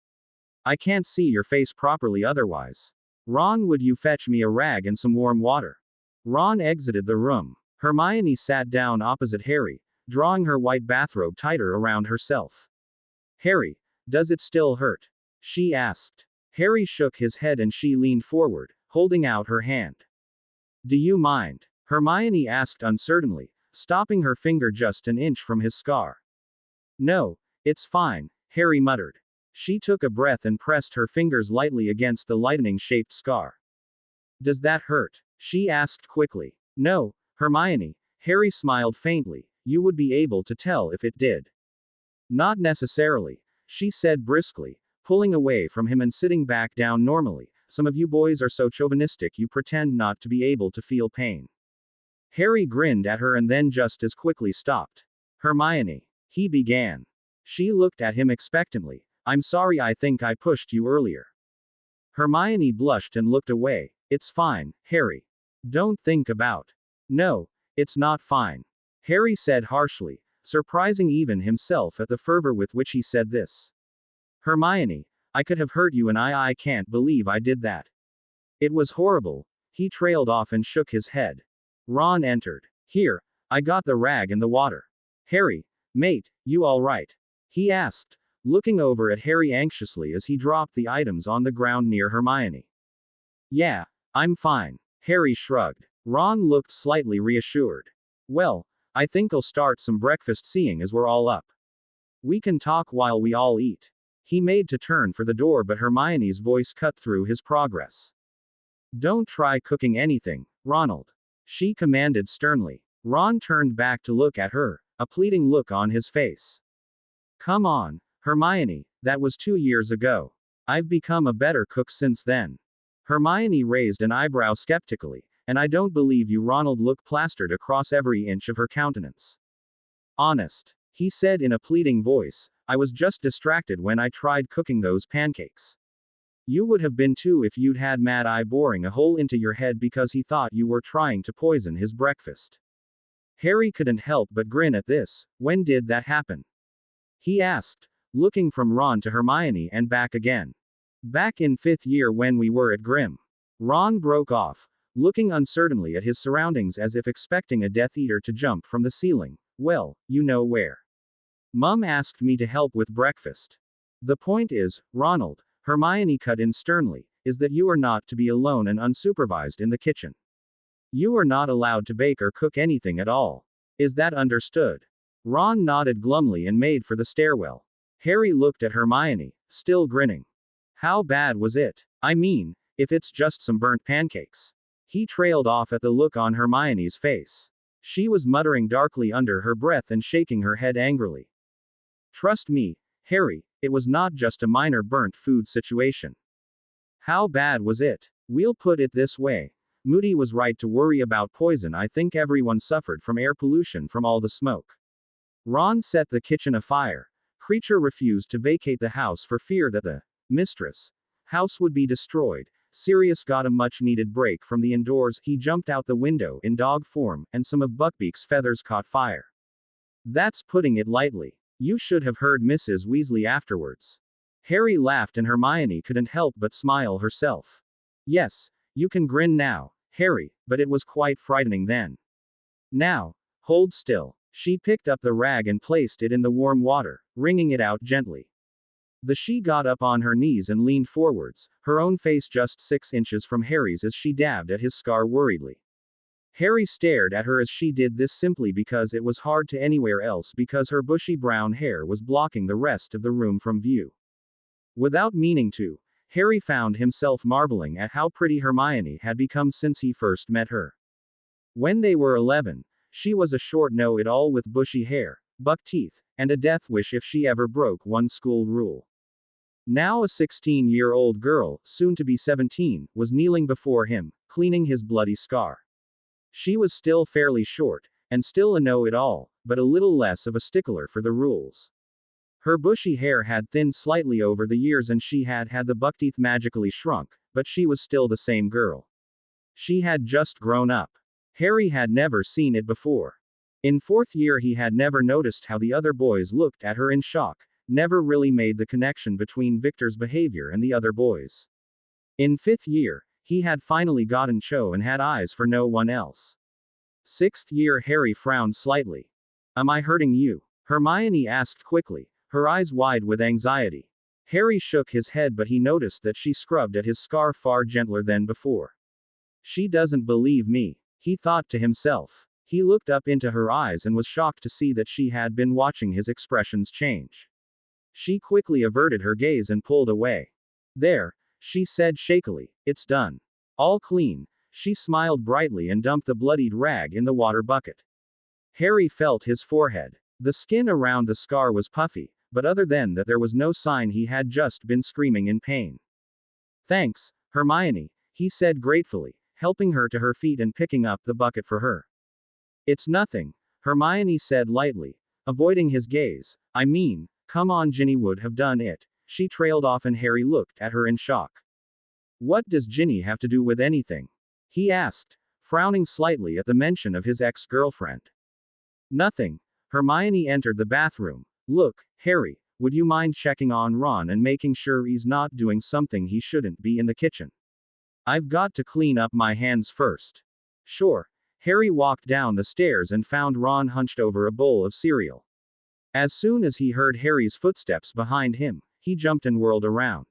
I can't see your face properly otherwise. Ron, would you fetch me a rag and some warm water? Ron exited the room. Hermione sat down opposite Harry, drawing her white bathrobe tighter around herself. Harry, does it still hurt? She asked. Harry shook his head and she leaned forward, holding out her hand. Do you mind? Hermione asked uncertainly, stopping her finger just an inch from his scar. No, it's fine, Harry muttered. She took a breath and pressed her fingers lightly against the lightning-shaped scar. Does that hurt? She asked quickly. No, Hermione, Harry smiled faintly. You would be able to tell if it did. Not necessarily, she said briskly, pulling away from him and sitting back down normally. Some of you boys are so chauvinistic you pretend not to be able to feel pain. Harry grinned at her and then just as quickly stopped. Hermione, he began. She looked at him expectantly. I'm sorry, I think I pushed you earlier. Hermione blushed and looked away. It's fine, Harry. Don't think about. No, it's not fine. Harry said harshly, surprising even himself at the fervor with which he said this. Hermione, I could have hurt you and I can't believe I did that. It was horrible. He trailed off and shook his head. Ron entered. Here, I got the rag and the water. Harry, mate, you all right? He asked, looking over at Harry anxiously as he dropped the items on the ground near Hermione. Yeah, I'm fine. Harry shrugged. Ron looked slightly reassured. Well, I think I'll start some breakfast seeing as we're all up. We can talk while we all eat. He made to turn for the door, but Hermione's voice cut through his progress. Don't try cooking anything, Ronald. She commanded sternly. Ron turned back to look at her, a pleading look on his face. Come on, Hermione, that was 2 years ago. I've become a better cook since then. Hermione raised an eyebrow skeptically, and I don't believe you. Ronald looked plastered across every inch of her countenance. Honest, he said in a pleading voice, I was just distracted when I tried cooking those pancakes. You would have been too if you'd had Mad Eye boring a hole into your head because he thought you were trying to poison his breakfast. Harry couldn't help but grin at this. When did that happen? He asked, looking from Ron to Hermione and back again. Back in 5th year when we were at Grim. Ron broke off, looking uncertainly at his surroundings as if expecting a Death Eater to jump from the ceiling. Well, you know where. Mum asked me to help with breakfast. The point is, Ronald, Hermione cut in sternly, is that you are not to be alone and unsupervised in the kitchen. You are not allowed to bake or cook anything at all. Is that understood? Ron nodded glumly and made for the stairwell. Harry looked at Hermione, still grinning. How bad was it? I mean, if it's just some burnt pancakes. He trailed off at the look on Hermione's face. She was muttering darkly under her breath and shaking her head angrily. Trust me, Harry, it was not just a minor burnt food situation. How bad was it? We'll put it this way. Moody was right to worry about poison. I think everyone suffered from air pollution from all the smoke. Ron set the kitchen afire. Kreacher refused to vacate the house for fear that the mistress house would be destroyed. Sirius got a much-needed break from the indoors. He jumped out the window in dog form, and some of Buckbeak's feathers caught fire. That's putting it lightly. You should have heard Mrs. Weasley afterwards. Harry laughed and Hermione couldn't help but smile herself. Yes, you can grin now, Harry, but it was quite frightening then. Now, hold still. She picked up the rag and placed it in the warm water, wringing it out gently. She got up on her knees and leaned forwards, her own face just 6 inches from Harry's as she dabbed at his scar worriedly. Harry stared at her as she did this simply because it was hard to anywhere else because her bushy brown hair was blocking the rest of the room from view. Without meaning to, Harry found himself marveling at how pretty Hermione had become since he first met her. When they were 11, she was a short know-it-all with bushy hair, buck teeth, and a death wish if she ever broke one school rule. Now a 16-year-old girl, soon to be 17, was kneeling before him, cleaning his bloody scar. She was still fairly short, and still a know-it-all, but a little less of a stickler for the rules. Her bushy hair had thinned slightly over the years and she had had the buckteeth magically shrunk, but she was still the same girl. She had just grown up. Harry had never seen it before. In 4th year he had never noticed how the other boys looked at her in shock, never really made the connection between Victor's behavior and the other boys. In 5th year, he had finally gotten Cho and had eyes for no one else. 6th year Harry frowned slightly. Am I hurting you? Hermione asked quickly, her eyes wide with anxiety. Harry shook his head but he noticed that she scrubbed at his scar far gentler than before. She doesn't believe me, he thought to himself. He looked up into her eyes and was shocked to see that she had been watching his expressions change. She quickly averted her gaze and pulled away. There, she said shakily, it's done. All clean. She smiled brightly and dumped the bloodied rag in the water bucket. Harry felt his forehead. The skin around the scar was puffy, but other than that there was no sign he had just been screaming in pain. Thanks, Hermione, he said gratefully, helping her to her feet and picking up the bucket for her. It's nothing, Hermione said lightly, avoiding his gaze. I mean, come on, Ginny would have done it. She trailed off and Harry looked at her in shock. What does Ginny have to do with anything? He asked, frowning slightly at the mention of his ex-girlfriend. Nothing. Hermione entered the bathroom. Look, Harry, would you mind checking on Ron and making sure he's not doing something he shouldn't be in the kitchen? I've got to clean up my hands first. Sure. Harry walked down the stairs and found Ron hunched over a bowl of cereal. As soon as he heard Harry's footsteps behind him, he jumped and whirled around.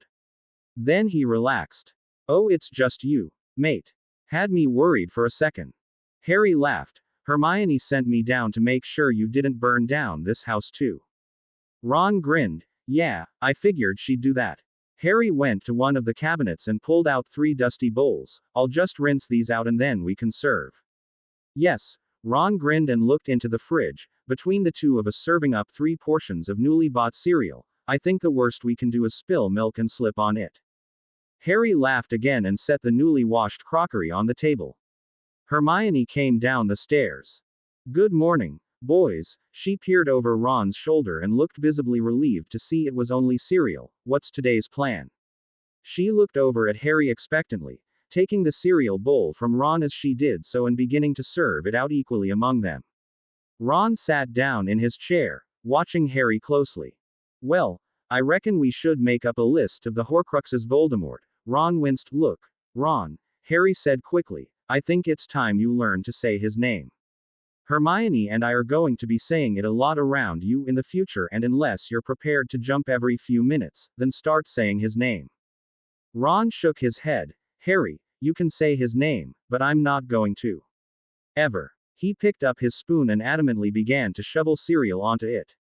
Then he relaxed. Oh, it's just you, mate. Had me worried for a second. Harry laughed. Hermione sent me down to make sure you didn't burn down this house too. Ron grinned. Yeah, I figured she'd do that. Harry went to one of the cabinets and pulled out 3 dusty bowls. I'll just rinse these out and then we can serve. Yes. Ron grinned and looked into the fridge, between the two of us serving up 3 portions of newly bought cereal. I think the worst we can do is spill milk and slip on it. Harry laughed again and set the newly washed crockery on the table. Hermione came down the stairs. Good morning, boys. She peered over Ron's shoulder and looked visibly relieved to see it was only cereal. What's today's plan? She looked over at Harry expectantly, taking the cereal bowl from Ron as she did so and beginning to serve it out equally among them. Ron sat down in his chair, watching Harry closely. Well, I reckon we should make up a list of the Horcruxes Voldemort. Ron winced. Look, Ron, Harry said quickly, I think it's time you learn to say his name. Hermione and I are going to be saying it a lot around you in the future, and unless you're prepared to jump every few minutes, then start saying his name. Ron shook his head. Harry, you can say his name, but I'm not going to. Ever. He picked up his spoon and adamantly began to shovel cereal onto it.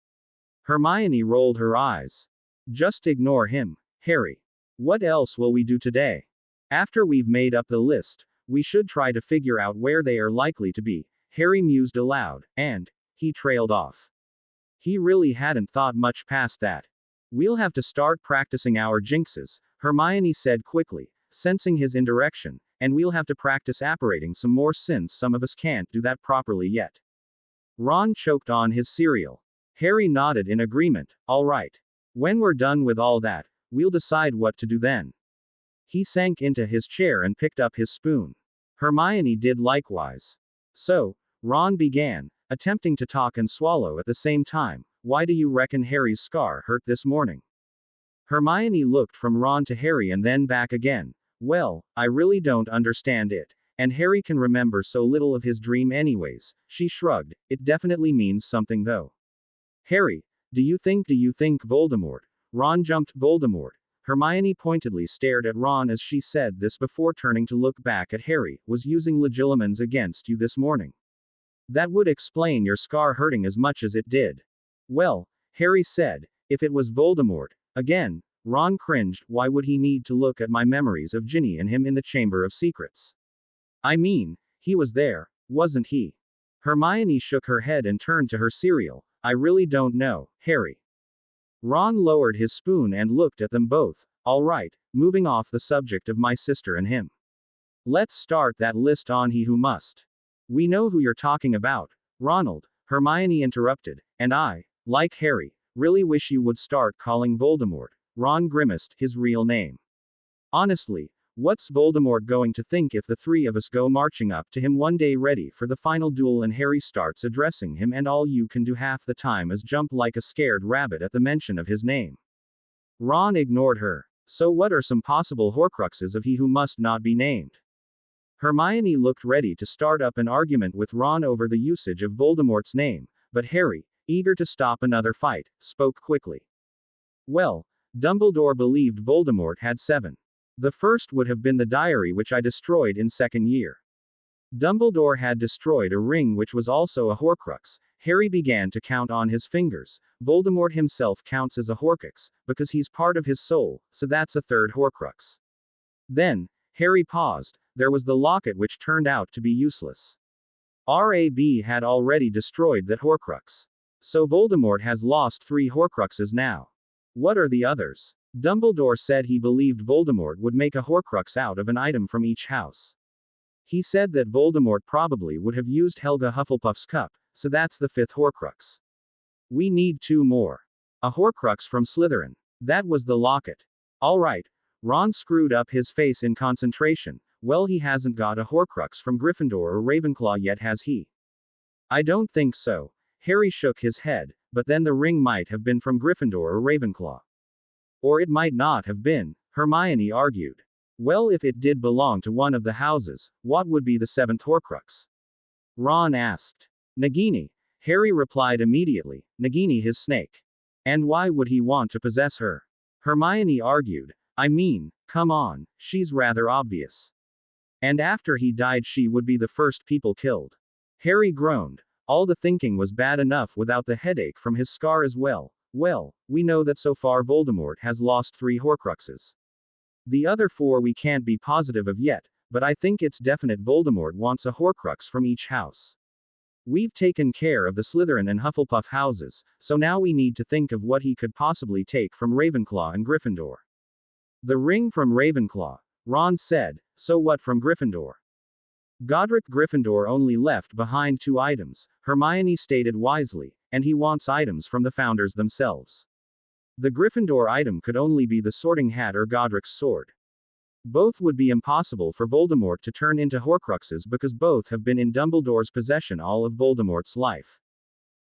Hermione rolled her eyes. Just ignore him, Harry. What else will we do today? After we've made up the list, we should try to figure out where they are likely to be, Harry mused aloud, and he trailed off. He really hadn't thought much past that. We'll have to start practicing our jinxes, Hermione said quickly, sensing his indirection, and we'll have to practice apparating some more since some of us can't do that properly yet. Ron choked on his cereal. Harry nodded in agreement. All right. When we're done with all that, we'll decide what to do then. He sank into his chair and picked up his spoon. Hermione did likewise. So, Ron began, attempting to talk and swallow at the same time. Why do you reckon Harry's scar hurt this morning? Hermione looked from Ron to Harry and then back again. Well, I really don't understand it. And Harry can remember so little of his dream anyways. She shrugged. It definitely means something though. Harry, do you think Voldemort? Ron jumped. Voldemort. Hermione pointedly stared at Ron as she said this before turning to look back at Harry, was using Legilimens against you this morning. That would explain your scar hurting as much as it did. Well, Harry said, if it was Voldemort. Again, Ron cringed. Why would he need to look at my memories of Ginny and him in the Chamber of Secrets? I mean, he was there, wasn't he? Hermione shook her head and turned to her cereal. I really don't know, Harry. Ron lowered his spoon and looked at them both. All right, moving off the subject of my sister and him. Let's start that list on He Who Must. We know who you're talking about, Ronald, Hermione interrupted, and I, like Harry, really wish you would start calling Voldemort. Ron grimaced, his real name. Honestly, what's Voldemort going to think if the 3 of us go marching up to him one day ready for the final duel and Harry starts addressing him and all you can do half the time is jump like a scared rabbit at the mention of his name? Ron ignored her. So what are some possible Horcruxes of He Who Must Not Be Named? Hermione looked ready to start up an argument with Ron over the usage of Voldemort's name, but Harry, eager to stop another fight, spoke quickly. Well, Dumbledore believed Voldemort had 7. The first would have been the diary which I destroyed in 2nd year. Dumbledore had destroyed a ring which was also a Horcrux. Harry began to count on his fingers. Voldemort himself counts as a Horcrux, because he's part of his soul, so that's a 3rd Horcrux. Then, Harry paused. There was the locket which turned out to be useless. Rab had already destroyed that Horcrux. So Voldemort has lost 3 Horcruxes now. What are the others? Dumbledore said he believed Voldemort would make a Horcrux out of an item from each house. He said that Voldemort probably would have used Helga Hufflepuff's cup, so that's the 5th Horcrux. We need 2 more. A Horcrux from Slytherin. That was the locket. Alright. Ron screwed up his face in concentration. Well, he hasn't got a Horcrux from Gryffindor or Ravenclaw yet, has he? I don't think so. Harry shook his head, but then the ring might have been from Gryffindor or Ravenclaw. Or it might not have been, Hermione argued. Well, if it did belong to one of the houses, what would be the 7th Horcrux? Ron asked. Nagini. Harry replied immediately, Nagini, his snake. And why would he want to possess her? Hermione argued. I mean, come on, she's rather obvious. And after he died, she would be the first people killed. Harry groaned. All the thinking was bad enough without the headache from his scar as well. Well, we know that so far Voldemort has lost 3 Horcruxes. The other 4 we can't be positive of yet, but I think it's definite Voldemort wants a Horcrux from each house. We've taken care of the Slytherin and Hufflepuff houses, so now we need to think of what he could possibly take from Ravenclaw and Gryffindor. The ring from Ravenclaw, Ron said. So what from Gryffindor? Godric Gryffindor only left behind 2 items, Hermione stated wisely, and he wants items from the founders themselves. The Gryffindor item could only be the Sorting Hat or Godric's sword. Both would be impossible for Voldemort to turn into Horcruxes because both have been in Dumbledore's possession all of Voldemort's life.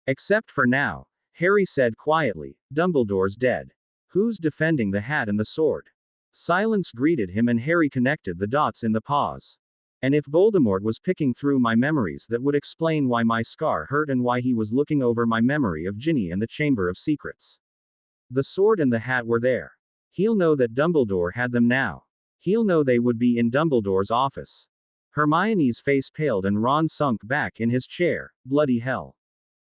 Except for now, Harry said quietly, Dumbledore's dead. Who's defending the hat and the sword? Silence greeted him and Harry connected the dots in the pause. And if Voldemort was picking through my memories, that would explain why my scar hurt and why he was looking over my memory of Ginny and the Chamber of Secrets. The sword and the hat were there. He'll know that Dumbledore had them now. He'll know they would be in Dumbledore's office. Hermione's face paled and Ron sunk back in his chair. Bloody hell.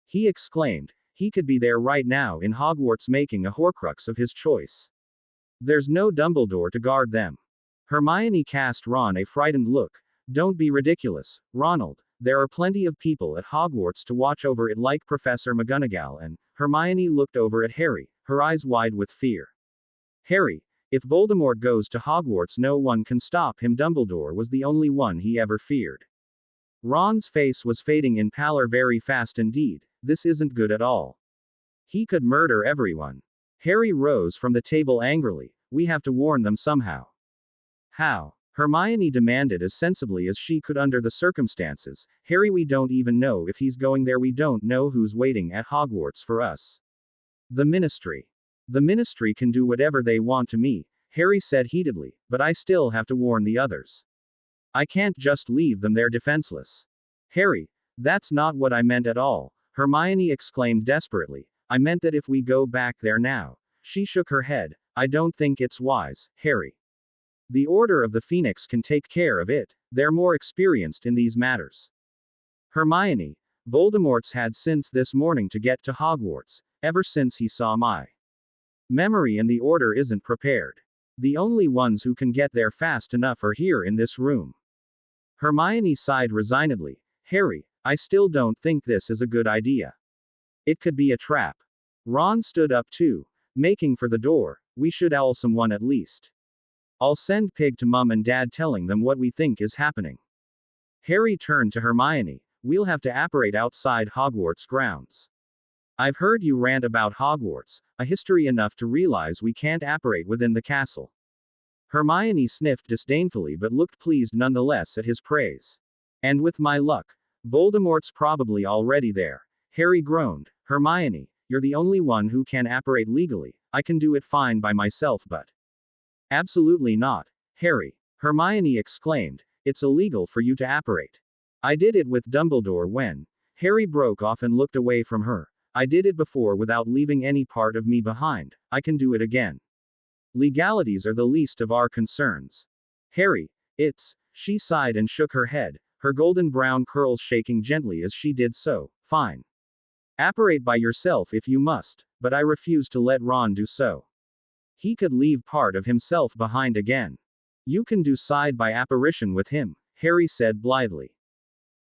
He exclaimed. He could be there right now in Hogwarts making a Horcrux of his choice. There's no Dumbledore to guard them. Hermione cast Ron a frightened look. Don't be ridiculous, Ronald. There are plenty of people at Hogwarts to watch over it like Professor McGonagall and Hermione looked over at Harry, her eyes wide with fear. Harry, if Voldemort goes to Hogwarts, no one can stop him. Dumbledore was the only one he ever feared. Ron's face was fading in pallor very fast indeed. This isn't good at all. He could murder everyone. Harry rose from the table angrily. We have to warn them somehow. How? Hermione demanded as sensibly as she could under the circumstances. Harry, we don't even know if he's going there. We don't know who's waiting at Hogwarts for us. The Ministry. The Ministry can do whatever they want to me, Harry said heatedly, but I still have to warn the others. I can't just leave them there defenseless. Harry, that's not what I meant at all, Hermione exclaimed desperately. I meant that if we go back there now. She shook her head. I don't think it's wise, Harry. The Order of the Phoenix can take care of it. They're more experienced in these matters. Hermione, Voldemort's had since this morning to get to Hogwarts, ever since he saw my memory, and the Order isn't prepared. The only ones who can get there fast enough are here in this room. Hermione sighed resignedly. Harry, I still don't think this is a good idea. It could be a trap. Ron stood up too, making for the door. We should tell someone at least. I'll send Pig to Mum and Dad telling them what we think is happening. Harry turned to Hermione. We'll have to apparate outside Hogwarts grounds. I've heard you rant about Hogwarts, a history enough to realize we can't apparate within the castle. Hermione sniffed disdainfully but looked pleased nonetheless at his praise. And with my luck, Voldemort's probably already there. Harry groaned. Hermione, you're the only one who can apparate legally. I can do it fine by myself, but absolutely not, Harry. Hermione exclaimed. It's illegal for you to apparate. I did it with Dumbledore when. Harry broke off and looked away from her. I did it before without leaving any part of me behind. I can do it again. Legalities are the least of our concerns. Harry, it's. She sighed and shook her head, her golden brown curls shaking gently as she did so. Fine. Apparate by yourself if you must, but I refuse to let Ron do so. He could leave part of himself behind again. You can do side by apparition with him, Harry said blithely.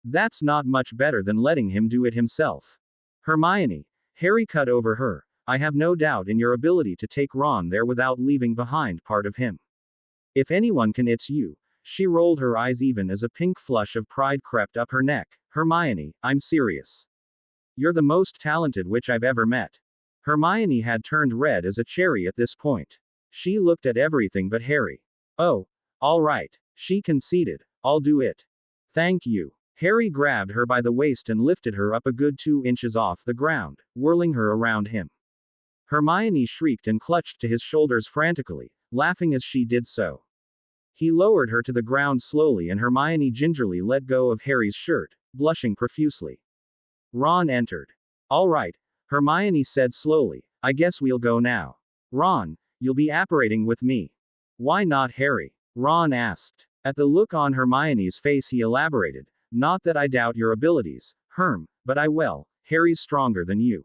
That's not much better than letting him do it himself. Hermione, Harry cut over her. I have no doubt in your ability to take Ron there without leaving behind part of him. If anyone can, it's you. She rolled her eyes even as a pink flush of pride crept up her neck. Hermione, I'm serious. You're the most talented witch I've ever met. Hermione had turned red as a cherry at this point. She looked at everything but Harry. Oh, all right, she conceded. I'll do it. Thank you. Harry grabbed her by the waist and lifted her up a good 2 inches off the ground, whirling her around him. Hermione shrieked and clutched to his shoulders frantically, laughing as she did so. He lowered her to the ground slowly and Hermione gingerly let go of Harry's shirt, blushing profusely. Ron entered. All right, Hermione said slowly, I guess we'll go now. Ron, you'll be apparating with me. Why not, Harry? Ron asked. At the look on Hermione's face, he elaborated, "Not that I doubt your abilities, Herm, but Harry's stronger than you."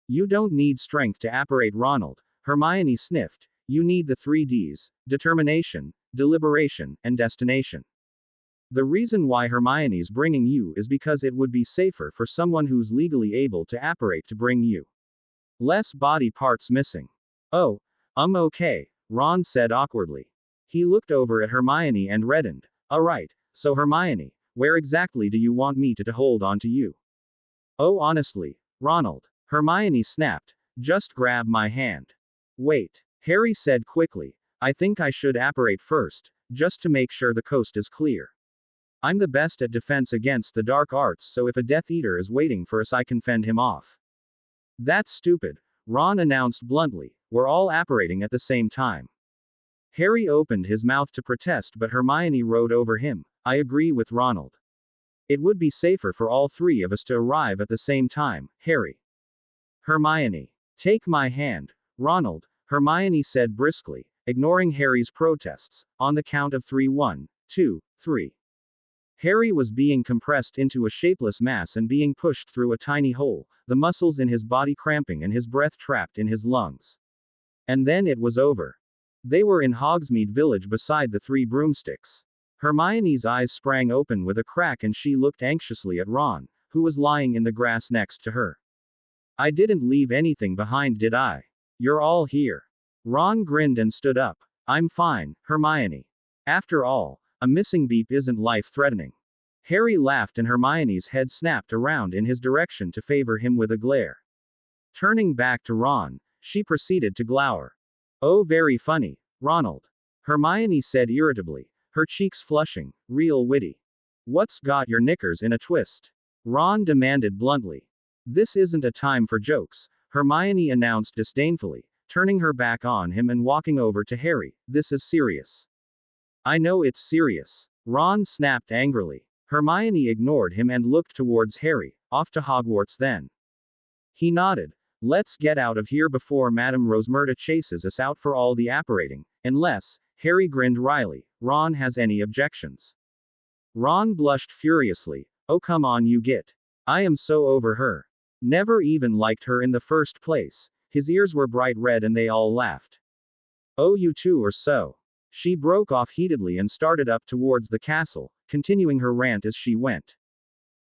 "You don't need strength to apparate Ronald," Hermione sniffed. "You need the 3 Ds, determination, deliberation, and destination. The reason why Hermione's bringing you is because it would be safer for someone who's legally able to apparate to bring you. Less body parts missing." "Oh, okay," Ron said awkwardly. He looked over at Hermione and reddened. "Alright, so Hermione, where exactly do you want me to hold on to you?" "Oh, honestly, Ronald," Hermione snapped, "just grab my hand." "Wait," Harry said quickly. "I think I should apparate first, just to make sure the coast is clear. I'm the best at defense against the dark arts, so if a Death Eater is waiting for us, I can fend him off." "That's stupid," Ron announced bluntly. "We're all apparating at the same time." Harry opened his mouth to protest, but Hermione rode over him. "I agree with Ronald. It would be safer for all 3 of us to arrive at the same time, Harry." "Hermione, take my hand." "Ronald," Hermione said briskly, ignoring Harry's protests, "on the count of 3, 1, 2, 3. Harry was being compressed into a shapeless mass and being pushed through a tiny hole, the muscles in his body cramping and his breath trapped in his lungs. And then it was over. They were in Hogsmeade Village beside the 3 broomsticks. Hermione's eyes sprang open with a crack and she looked anxiously at Ron, who was lying in the grass next to her. "I didn't leave anything behind, did I? You're all here." Ron grinned and stood up. "I'm fine, Hermione. After all, a missing beep isn't life-threatening." Harry laughed and Hermione's head snapped around in his direction to favor him with a glare. Turning back to Ron, she proceeded to glower. "Oh, very funny, Ronald," Hermione said irritably, her cheeks flushing, real witty. "What's got your knickers in a twist?" Ron demanded bluntly. "This isn't a time for jokes," Hermione announced disdainfully, turning her back on him and walking over to Harry. "This is serious." "I know it's serious," Ron snapped angrily. Hermione ignored him and looked towards Harry. "Off to Hogwarts then?" He nodded. "Let's get out of here before Madame Rosmerta chases us out for all the apparating, unless," Harry grinned wryly, "Ron has any objections." Ron blushed furiously. "Oh, come on, you git. I am so over her. Never even liked her in the first place." His ears were bright red and they all laughed. "Oh, you two are so." She broke off heatedly and started up towards the castle, continuing her rant as she went.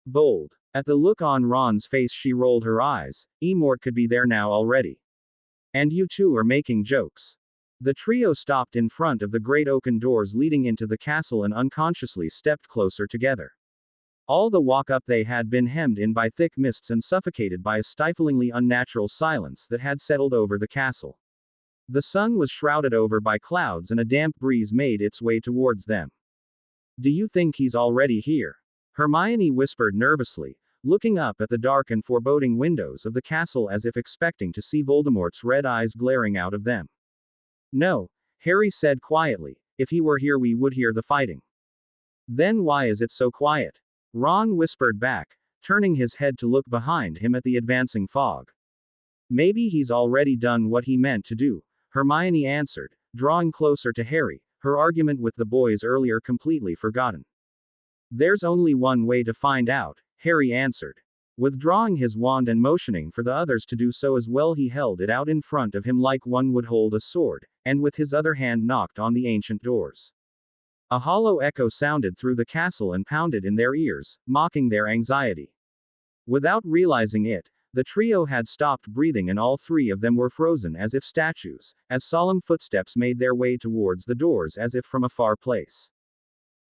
Bold. At the look on Ron's face, she rolled her eyes. "Emort could be there now already. And you two are making jokes." The trio stopped in front of the great oaken doors leading into the castle and unconsciously stepped closer together. All the walk up they had been hemmed in by thick mists and suffocated by a stiflingly unnatural silence that had settled over the castle. The sun was shrouded over by clouds and a damp breeze made its way towards them. "Do you think he's already here?" Hermione whispered nervously, looking up at the dark and foreboding windows of the castle as if expecting to see Voldemort's red eyes glaring out of them. "No," Harry said quietly. "If he were here, we would hear the fighting." "Then why is it so quiet?" Ron whispered back, turning his head to look behind him at the advancing fog. "Maybe he's already done what he meant to do," Hermione answered, drawing closer to Harry, her argument with the boys earlier completely forgotten. "There's only one way to find out," Harry answered. Withdrawing his wand and motioning for the others to do so as well, he held it out in front of him like one would hold a sword, and with his other hand knocked on the ancient doors. A hollow echo sounded through the castle and pounded in their ears, mocking their anxiety. Without realizing it, the trio had stopped breathing and all 3 of them were frozen as if statues, as solemn footsteps made their way towards the doors as if from a far place.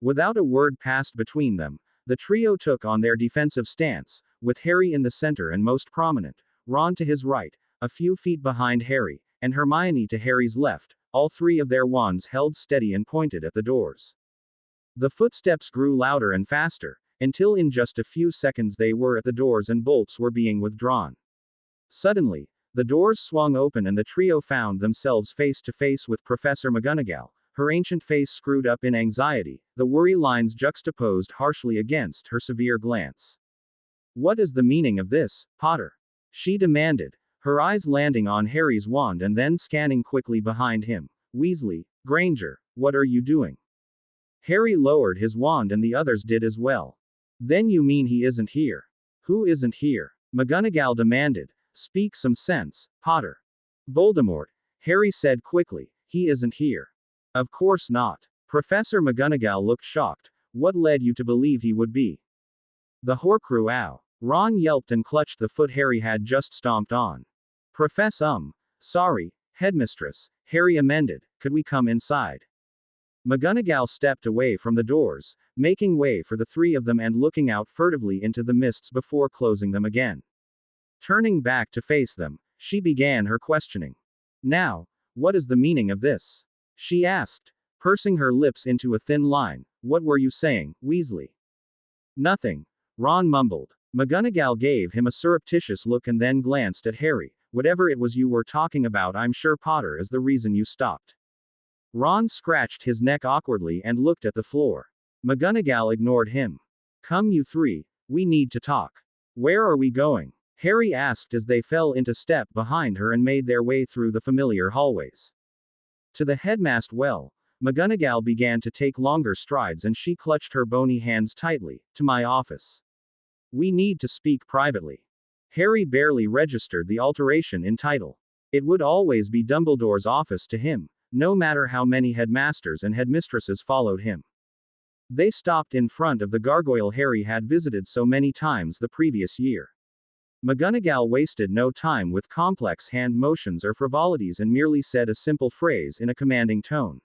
Without a word passed between them, the trio took on their defensive stance, with Harry in the center and most prominent, Ron to his right, a few feet behind Harry, and Hermione to Harry's left, all 3 of their wands held steady and pointed at the doors. The footsteps grew louder and faster, until in just a few seconds they were at the doors and bolts were being withdrawn. Suddenly, the doors swung open and the trio found themselves face to face with Professor McGonagall, her ancient face screwed up in anxiety, the worry lines juxtaposed harshly against her severe glance. "What is the meaning of this, Potter?" she demanded, her eyes landing on Harry's wand and then scanning quickly behind him. "Weasley, Granger, what are you doing?" Harry lowered his wand and the others did as well. Then you mean he isn't here? Who isn't here? McGonagall demanded. Speak some sense, Potter. Voldemort, Harry said quickly. He isn't here. Of course not. Professor McGonagall looked shocked. What led you to believe he would be? The Horcrux ow. Ron yelped and clutched the foot Harry had just stomped on. Sorry, Headmistress, Harry amended. Could we come inside? McGonagall stepped away from the doors, making way for the three of them and looking out furtively into the mists before closing them again. Turning back to face them, she began her questioning. Now, what is the meaning of this? She asked, pursing her lips into a thin line. What were you saying, Weasley? Nothing, Ron mumbled. McGonagall gave him a surreptitious look and then glanced at Harry. Whatever it was you were talking about, I'm sure Potter is the reason you stopped. Ron scratched his neck awkwardly and looked at the floor. McGonagall ignored him. Come you three, we need to talk. Where are we going? Harry asked as they fell into step behind her and made their way through the familiar hallways. To the headmast well, McGonagall began to take longer strides and she clutched her bony hands tightly. To my office. We need to speak privately. Harry barely registered the alteration in title. It would always be Dumbledore's office to him, no matter how many headmasters and headmistresses followed him. They stopped in front of the gargoyle Harry had visited so many times the previous year. McGonagall wasted no time with complex hand motions or frivolities and merely said a simple phrase in a commanding tone.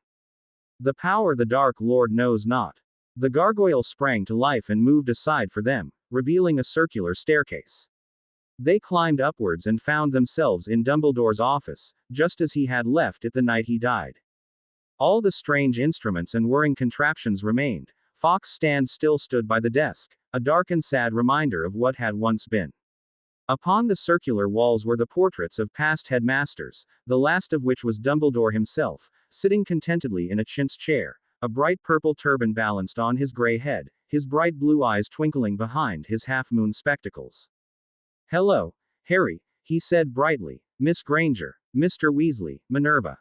The power the Dark Lord knows not. The gargoyle sprang to life and moved aside for them, revealing a circular staircase. They climbed upwards and found themselves in Dumbledore's office, just as he had left it the night he died. All the strange instruments and whirring contraptions remained. Fawkes Stand still stood by the desk, a dark and sad reminder of what had once been. Upon the circular walls were the portraits of past headmasters, the last of which was Dumbledore himself, sitting contentedly in a chintz chair, a bright purple turban balanced on his gray head, his bright blue eyes twinkling behind his half-moon spectacles. Hello, Harry, he said brightly. Miss Granger, Mr. Weasley, Minerva.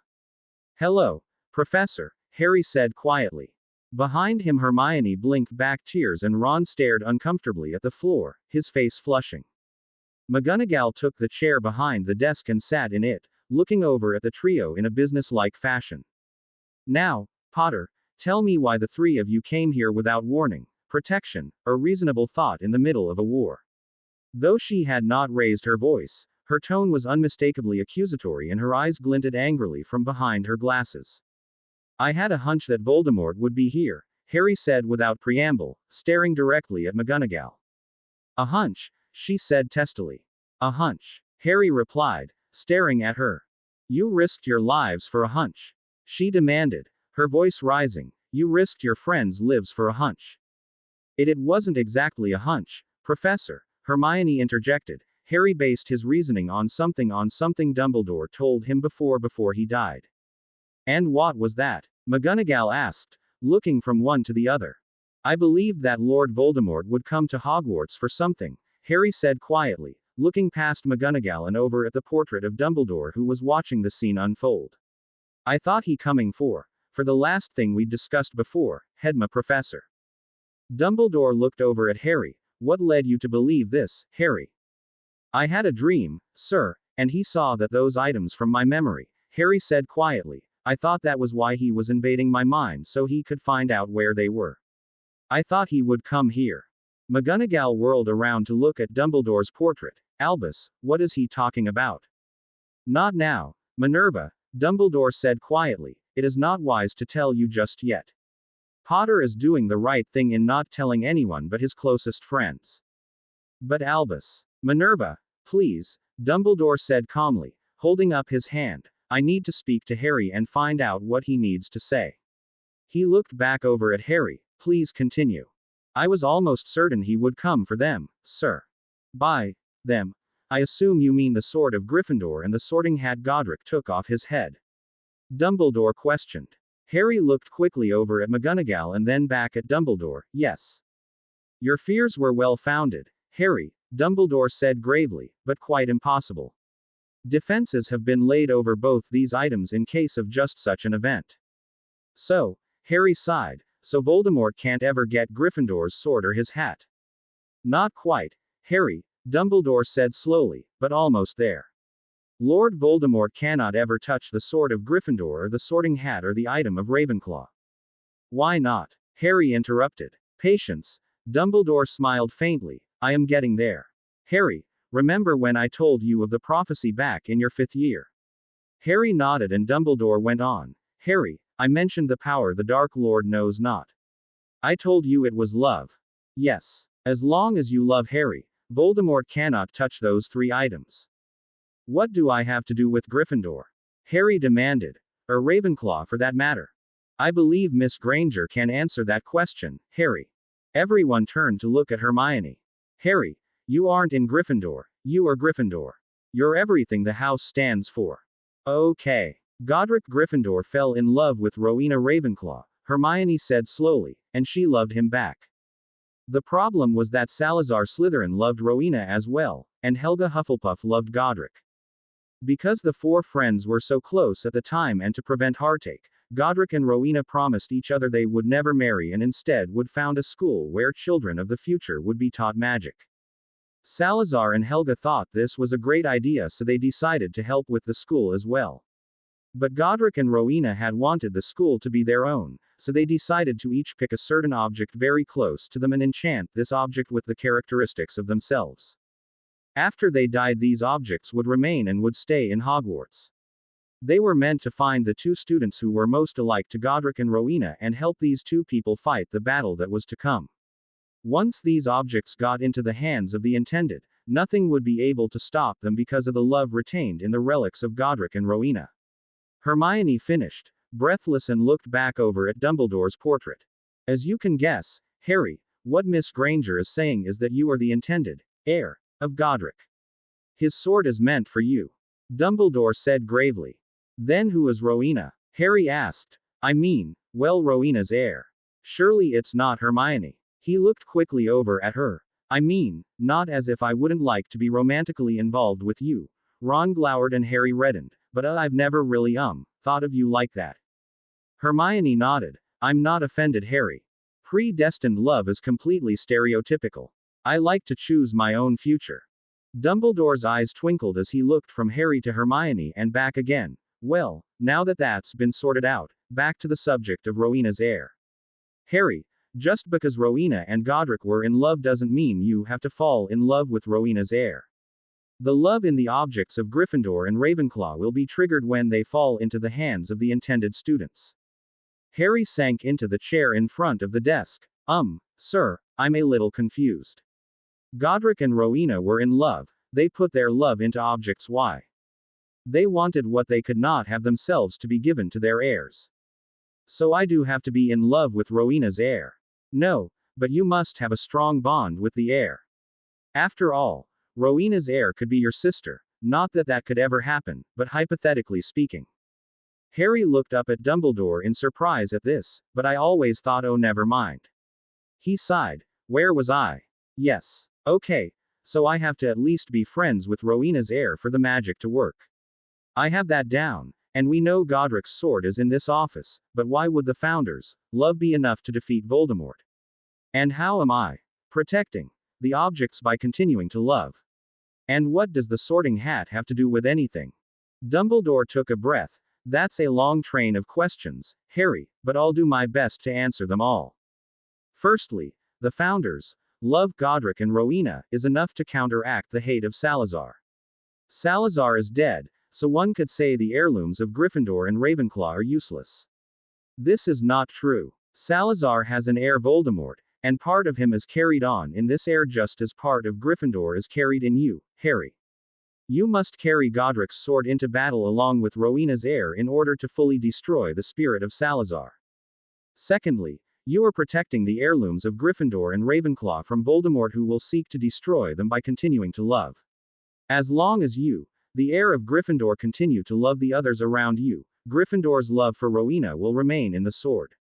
Hello, Professor, Harry said quietly. Behind him Hermione blinked back tears and Ron stared uncomfortably at the floor, his face flushing. McGonagall took the chair behind the desk and sat in it, looking over at the trio in a business-like fashion. Now, Potter, tell me why the three of you came here without warning, protection, or reasonable thought in the middle of a war. Though she had not raised her voice, her tone was unmistakably accusatory and her eyes glinted angrily from behind her glasses. I had a hunch that Voldemort would be here, Harry said without preamble, staring directly at McGonagall. A hunch, she said testily. A hunch, Harry replied, staring at her. You risked your lives for a hunch. She demanded, her voice rising. You risked your friends' lives for a hunch. It wasn't exactly a hunch, Professor, Hermione interjected. Harry based his reasoning on something Dumbledore told him before he died. And what was that? McGonagall asked, looking from one to the other. I believed that Lord Voldemort would come to Hogwarts for something, Harry said quietly, looking past McGonagall and over at the portrait of Dumbledore who was watching the scene unfold. I thought he coming for the last thing we'd discussed before, Hedma Professor. Dumbledore looked over at Harry. What led you to believe this, Harry? I had a dream, sir, and he saw that those items from my memory, Harry said quietly. I thought that was why he was invading my mind so he could find out where they were. I thought he would come here. McGonagall whirled around to look at Dumbledore's portrait. Albus, what is he talking about? Not now, Minerva, Dumbledore said quietly. It is not wise to tell you just yet. Potter is doing the right thing in not telling anyone but his closest friends. But Albus. Minerva, please, Dumbledore said calmly, holding up his hand. I need to speak to Harry and find out what he needs to say. He looked back over at Harry. Please continue. I was almost certain he would come for them, sir. By them, I assume you mean the sword of Gryffindor and the sorting hat Godric took off his head. Dumbledore questioned. Harry looked quickly over at McGonagall and then back at Dumbledore. Yes. Your fears were well founded, Harry, Dumbledore said gravely, but quite impossible. Defenses have been laid over both these items in case of just such an event. So, Harry sighed, so Voldemort can't ever get Gryffindor's sword or his hat. Not quite, Harry, Dumbledore said slowly, but almost there. Lord Voldemort cannot ever touch the sword of Gryffindor or the sorting hat or the item of Ravenclaw. Why not? Harry interrupted. Patience. Dumbledore smiled faintly. I am getting there. Harry, remember when I told you of the prophecy back in your 5th year? Harry nodded and Dumbledore went on. Harry, I mentioned the power the Dark Lord knows not. I told you it was love. Yes. As long as you love Harry, Voldemort cannot touch those 3 items. What do I have to do with Gryffindor? Harry demanded. Or Ravenclaw for that matter. I believe Miss Granger can answer that question, Harry. Everyone turned to look at Hermione. Harry, you aren't in Gryffindor, you are Gryffindor. You're everything the house stands for. Okay. Godric Gryffindor fell in love with Rowena Ravenclaw, Hermione said slowly, and she loved him back. The problem was that Salazar Slytherin loved Rowena as well, and Helga Hufflepuff loved Godric. Because the 4 friends were so close at the time and to prevent heartache, Godric and Rowena promised each other they would never marry and instead would found a school where children of the future would be taught magic. Salazar and Helga thought this was a great idea, so they decided to help with the school as well. But Godric and Rowena had wanted the school to be their own, so they decided to each pick a certain object very close to them and enchant this object with the characteristics of themselves. After they died, these objects would remain and would stay in Hogwarts. They were meant to find the 2 students who were most alike to Godric and Rowena and help these 2 people fight the battle that was to come. Once these objects got into the hands of the intended, nothing would be able to stop them because of the love retained in the relics of Godric and Rowena. Hermione finished, breathless, and looked back over at Dumbledore's portrait. As you can guess, Harry, what Miss Granger is saying is that you are the intended heir of Godric. His sword is meant for you. Dumbledore said gravely. Then who is Rowena? Harry asked. I mean, well, Rowena's heir. Surely it's not Hermione. He looked quickly over at her. I mean, not as if I wouldn't like to be romantically involved with you. Ron glowered and Harry reddened, but I've never really thought of you like that. Hermione nodded. I'm not offended, Harry. Predestined love is completely stereotypical. I like to choose my own future. Dumbledore's eyes twinkled as he looked from Harry to Hermione and back again. Well, now that that's been sorted out, back to the subject of Rowena's heir. Harry, just because Rowena and Godric were in love doesn't mean you have to fall in love with Rowena's heir. The love in the objects of Gryffindor and Ravenclaw will be triggered when they fall into the hands of the intended students. Harry sank into the chair in front of the desk. Sir, I'm a little confused. Godric and Rowena were in love, they put their love into objects. Why? They wanted what they could not have themselves to be given to their heirs. So I do have to be in love with Rowena's heir. No, but you must have a strong bond with the heir. After all, Rowena's heir could be your sister, not that that could ever happen, but hypothetically speaking. Harry looked up at Dumbledore in surprise at this, but I always thought, oh, never mind. He sighed. Where was I? Yes. Okay, so I have to at least be friends with Rowena's heir for the magic to work. I have that down, and we know Godric's sword is in this office, but why would the Founders' love be enough to defeat Voldemort? And how am I protecting the objects by continuing to love? And what does the sorting hat have to do with anything? Dumbledore took a breath. That's a long train of questions, Harry, but I'll do my best to answer them all. Firstly, the Founders' love Godric and Rowena is enough to counteract the hate of Salazar. Salazar is dead, so one could say the heirlooms of Gryffindor and Ravenclaw are useless. This is not true. Salazar has an heir, Voldemort, and part of him is carried on in this heir just as part of Gryffindor is carried in you, Harry. You must carry Godric's sword into battle along with Rowena's heir in order to fully destroy the spirit of Salazar. Secondly, you are protecting the heirlooms of Gryffindor and Ravenclaw from Voldemort, who will seek to destroy them by continuing to love. As long as you, the heir of Gryffindor, continue to love the others around you, Gryffindor's love for Rowena will remain in the sword.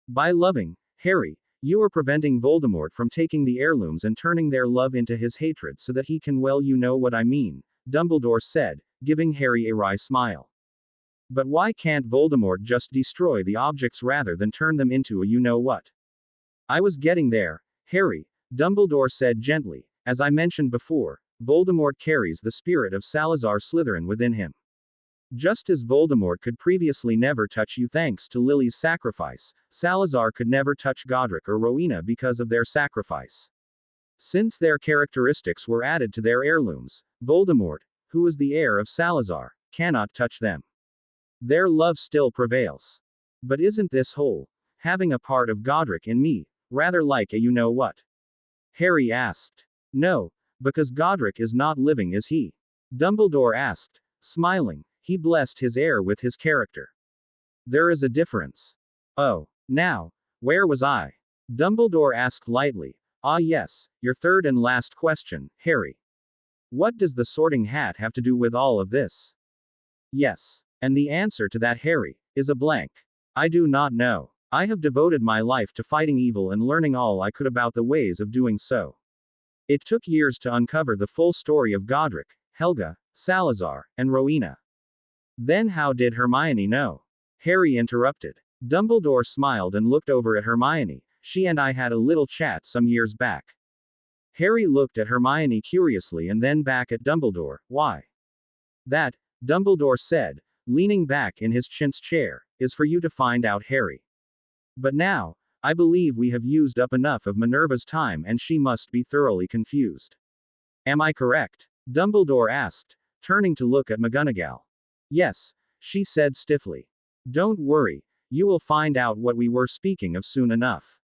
By loving Harry, you are preventing Voldemort from taking the heirlooms and turning their love into his hatred so that he can, well, you know what I mean, Dumbledore said, giving Harry a wry smile. But why can't Voldemort just destroy the objects rather than turn them into a you-know-what? I was getting there, Harry, Dumbledore said gently. As I mentioned before, Voldemort carries the spirit of Salazar Slytherin within him. Just as Voldemort could previously never touch you thanks to Lily's sacrifice, Salazar could never touch Godric or Rowena because of their sacrifice. Since their characteristics were added to their heirlooms, Voldemort, who is the heir of Salazar, cannot touch them. Their love still prevails. But isn't this whole, having a part of Godric in me, rather like a you-know-what? Harry asked. No, because Godric is not living, is he? Dumbledore asked, smiling. He blessed his heir with his character. There is a difference. Oh, now, where was I? Dumbledore asked lightly. Ah yes, your third and last question, Harry. What does the Sorting Hat have to do with all of this? Yes. And the answer to that, Harry, is a blank. I do not know. I have devoted my life to fighting evil and learning all I could about the ways of doing so. It took years to uncover the full story of Godric, Helga, Salazar, and Rowena. Then how did Hermione know? Harry interrupted. Dumbledore smiled and looked over at Hermione. She and I had a little chat some years back. Harry looked at Hermione curiously and then back at Dumbledore. Why? That, Dumbledore said, leaning back in his chintz chair, is for you to find out, Harry. But now, I believe we have used up enough of Minerva's time and she must be thoroughly confused. Am I correct? Dumbledore asked, turning to look at McGonagall. Yes, she said stiffly. Don't worry, you will find out what we were speaking of soon enough.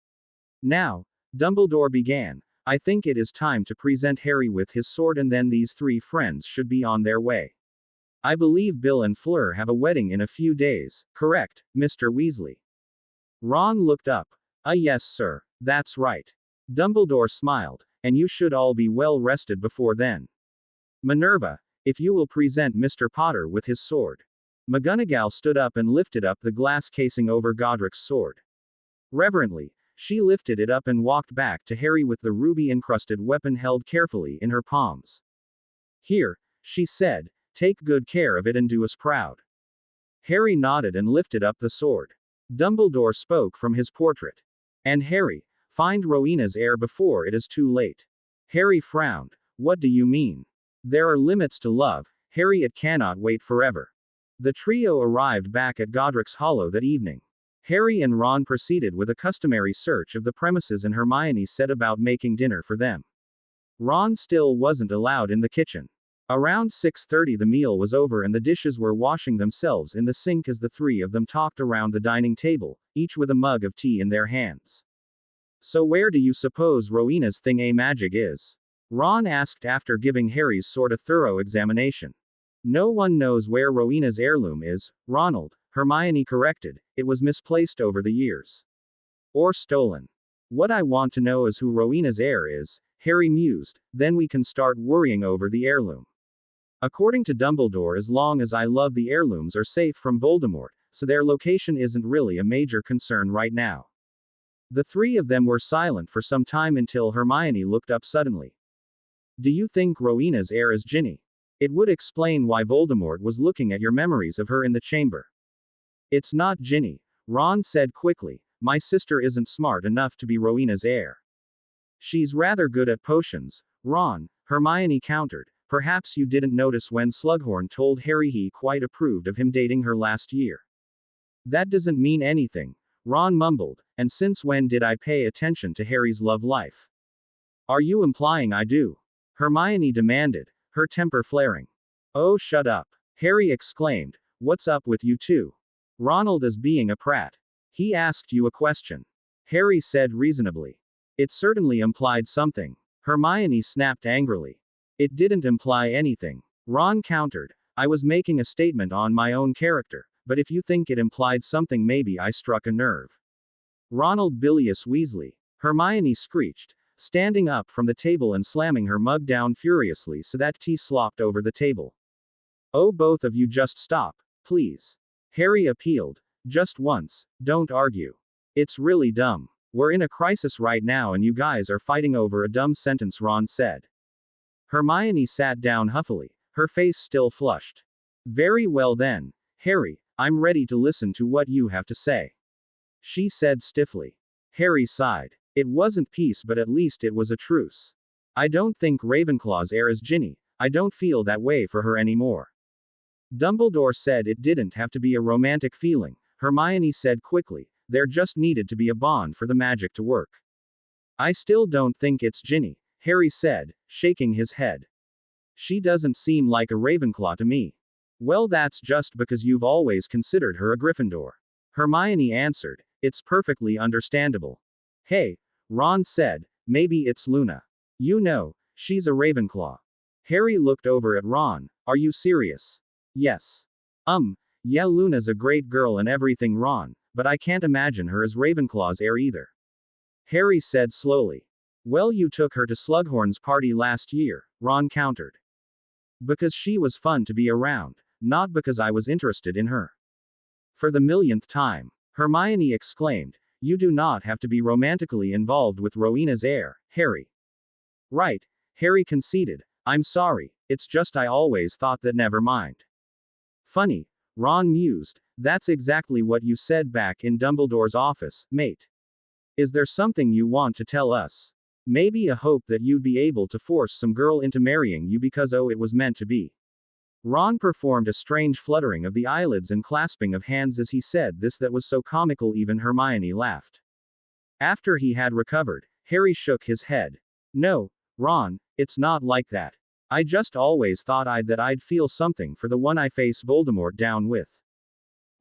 Now, Dumbledore began, I think it is time to present Harry with his sword and then these three friends should be on their way. I believe Bill and Fleur have a wedding in a few days, correct, Mr. Weasley? Ron looked up. Yes sir, that's right. Dumbledore smiled, and you should all be well rested before then. Minerva, if you will present Mr. Potter with his sword. McGonagall stood up and lifted up the glass casing over Godric's sword. Reverently, she lifted it up and walked back to Harry with the ruby-encrusted weapon held carefully in her palms. Here, she said, take good care of it and do us proud. Harry nodded and lifted up the sword. Dumbledore spoke from his portrait. And Harry, find Rowena's heir before it is too late. Harry frowned. What do you mean? There are limits to love, Harry. It cannot wait forever. The trio arrived back at Godric's Hollow that evening. Harry and Ron proceeded with a customary search of the premises and Hermione set about making dinner for them. Ron still wasn't allowed in the kitchen. Around 6:30 the meal was over and the dishes were washing themselves in the sink as the three of them talked around the dining table, each with a mug of tea in their hands. So where do you suppose Rowena's thing-a-magic is? Ron asked after giving Harry's sword a thorough examination. No one knows where Rowena's heirloom is, Ronald, Hermione corrected. It was misplaced over the years. Or stolen. What I want to know is who Rowena's heir is, Harry mused, then we can start worrying over the heirloom. According to Dumbledore, as long as I love the heirlooms are safe from Voldemort, so their location isn't really a major concern right now. The three of them were silent for some time until Hermione looked up suddenly. Do you think Rowena's heir is Ginny? It would explain why Voldemort was looking at your memories of her in the chamber. It's not Ginny, Ron said quickly. My sister isn't smart enough to be Rowena's heir. She's rather good at potions, Ron, Hermione countered. Perhaps you didn't notice when Slughorn told Harry he quite approved of him dating her last year. That doesn't mean anything, Ron mumbled, and since when did I pay attention to Harry's love life? Are you implying I do? Hermione demanded, her temper flaring. Oh, shut up, Harry exclaimed. What's up with you two? Ronald is being a prat. He asked you a question. Harry said reasonably. It certainly implied something. Hermione snapped angrily. It didn't imply anything. Ron countered. I was making a statement on my own character, but if you think it implied something, maybe I struck a nerve. Ronald Bilious Weasley, Hermione screeched, standing up from the table and slamming her mug down furiously so that tea slopped over the table. Oh, both of you just stop, please. Harry appealed. Just once, don't argue. It's really dumb. We're in a crisis right now and you guys are fighting over a dumb sentence, Ron said. Hermione sat down huffily, her face still flushed. Very well then, Harry, I'm ready to listen to what you have to say. She said stiffly. Harry sighed. It wasn't peace, but at least it was a truce. I don't think Ravenclaw's heir is Ginny. I don't feel that way for her anymore. Dumbledore said it didn't have to be a romantic feeling. Hermione said quickly. There just needed to be a bond for the magic to work. I still don't think it's Ginny, Harry said, shaking his head. She doesn't seem like a Ravenclaw to me. Well, that's just because you've always considered her a Gryffindor. Hermione answered. It's perfectly understandable. Hey, Ron said, maybe it's Luna. You know, she's a Ravenclaw. Harry looked over at Ron. Are you serious? Yes. Yeah, Luna's a great girl and everything, Ron, but I can't imagine her as Ravenclaw's heir either. Harry said slowly. Well, you took her to Slughorn's party last year, Ron countered. Because she was fun to be around, not because I was interested in her. For the millionth time, Hermione exclaimed, you do not have to be romantically involved with Rowena's heir, Harry. Right, Harry conceded. I'm sorry, it's just I always thought that. Never mind. Funny, Ron mused, that's exactly what you said back in Dumbledore's office, mate. Is there something you want to tell us? Maybe a hope that you'd be able to force some girl into marrying you because it was meant to be. Ron performed a strange fluttering of the eyelids and clasping of hands as he said this that was so comical even Hermione laughed. After he had recovered, Harry shook his head. No, Ron, it's not like that. I just always thought I'd feel something for the one I face Voldemort down with.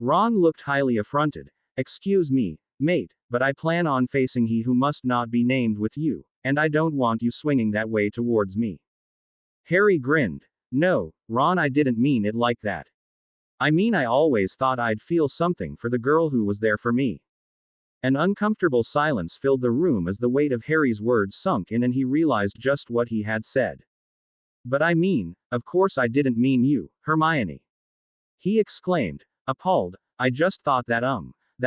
Ron looked highly affronted. Excuse me, mate, but I plan on facing he who must not be named with you, and I don't want you swinging that way towards me. Harry grinned. No, Ron, I didn't mean it like that. I mean, I always thought I'd feel something for the girl who was there for me. An uncomfortable silence filled the room as the weight of Harry's words sunk in and he realized just what he had said. But I mean, of course I didn't mean you, Hermione. He exclaimed, appalled. I just thought that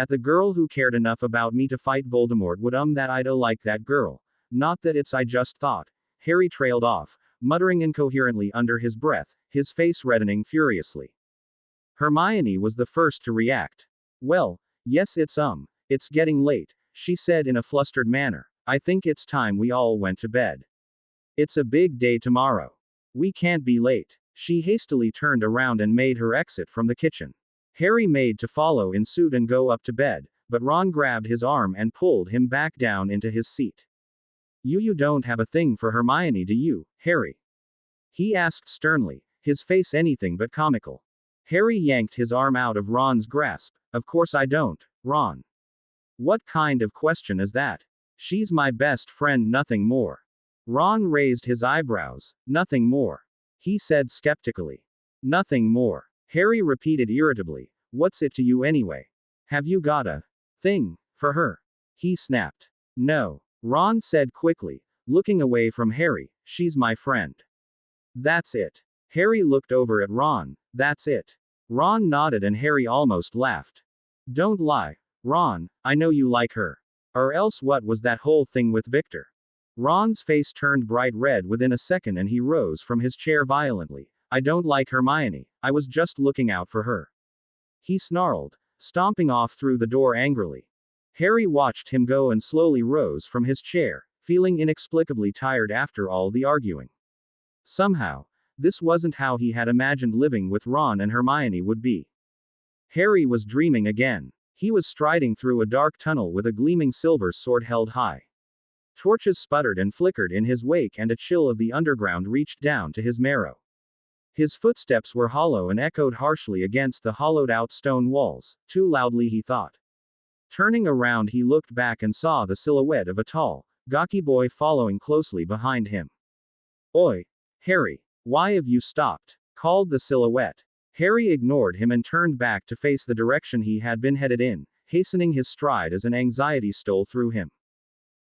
the girl who cared enough about me to fight Voldemort would that I'd like that girl. Not that it's I just thought. Harry trailed off, muttering incoherently under his breath, his face reddening furiously. Hermione was the first to react. Well, yes, it's getting late, she said in a flustered manner. I think it's time we all went to bed. It's a big day tomorrow. We can't be late. She hastily turned around and made her exit from the kitchen. Harry made to follow in suit and go up to bed, but Ron grabbed his arm and pulled him back down into his seat. You don't have a thing for Hermione, do you, Harry? He asked sternly, his face anything but comical. Harry yanked his arm out of Ron's grasp. Of course I don't, Ron. What kind of question is that? She's my best friend, nothing more. Ron raised his eyebrows. Nothing more. He said skeptically. Nothing more. Harry repeated irritably. What's it to you anyway? Have you got a thing for her? He snapped. No. Ron said quickly, looking away from Harry. She's my friend. That's it. Harry looked over at Ron. That's it. Ron nodded and Harry almost laughed. Don't lie, Ron, I know you like her. Or else what was that whole thing with Victor? Ron's face turned bright red within a second and he rose from his chair violently. I don't like Hermione, I was just looking out for her. He snarled, stomping off through the door angrily. Harry watched him go and slowly rose from his chair, feeling inexplicably tired after all the arguing. Somehow, this wasn't how he had imagined living with Ron and Hermione would be. Harry was dreaming again. He was striding through a dark tunnel with a gleaming silver sword held high. Torches sputtered and flickered in his wake and a chill of the underground reached down to his marrow. His footsteps were hollow and echoed harshly against the hollowed-out stone walls, too loudly he thought. Turning around he looked back and saw the silhouette of a tall, gawky boy following closely behind him. Oi! Harry! Why have you stopped? Called the silhouette. Harry ignored him and turned back to face the direction he had been headed in, hastening his stride as an anxiety stole through him.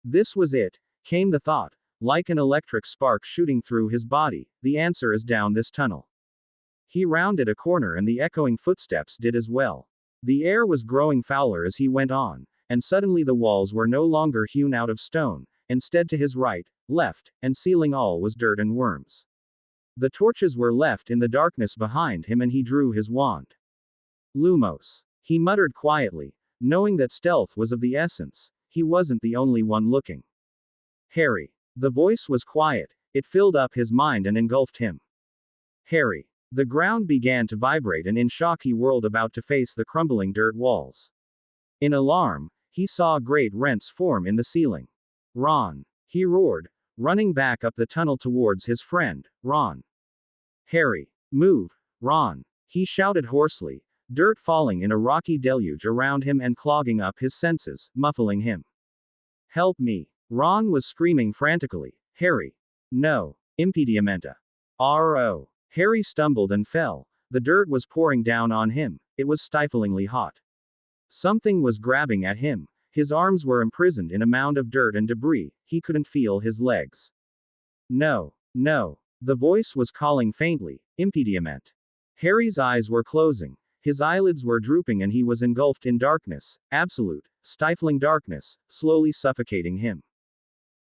This was it, came the thought, like an electric spark shooting through his body, the answer is down this tunnel. He rounded a corner and the echoing footsteps did as well. The air was growing fouler as he went on, and suddenly the walls were no longer hewn out of stone, instead to his right, left, and ceiling all was dirt and worms. The torches were left in the darkness behind him and he drew his wand. Lumos. He muttered quietly, knowing that stealth was of the essence. He wasn't the only one looking. Harry. The voice was quiet, it filled up his mind and engulfed him. Harry. The ground began to vibrate, and in shock he whirled about to face the crumbling dirt walls. In alarm, he saw great rents form in the ceiling. Ron. He roared, running back up the tunnel towards his friend, Ron. Harry. Move, Ron. He shouted hoarsely, dirt falling in a rocky deluge around him and clogging up his senses, muffling him. Help me. Ron was screaming frantically. Harry. No. Impedimenta. R.O. Harry stumbled and fell. The dirt was pouring down on him. It was stiflingly hot. Something was grabbing at him. His arms were imprisoned in a mound of dirt and debris. He couldn't feel his legs. No. No. The voice was calling faintly. Impediment. Harry's eyes were closing. His eyelids were drooping and he was engulfed in darkness. Absolute, stifling darkness, slowly suffocating him.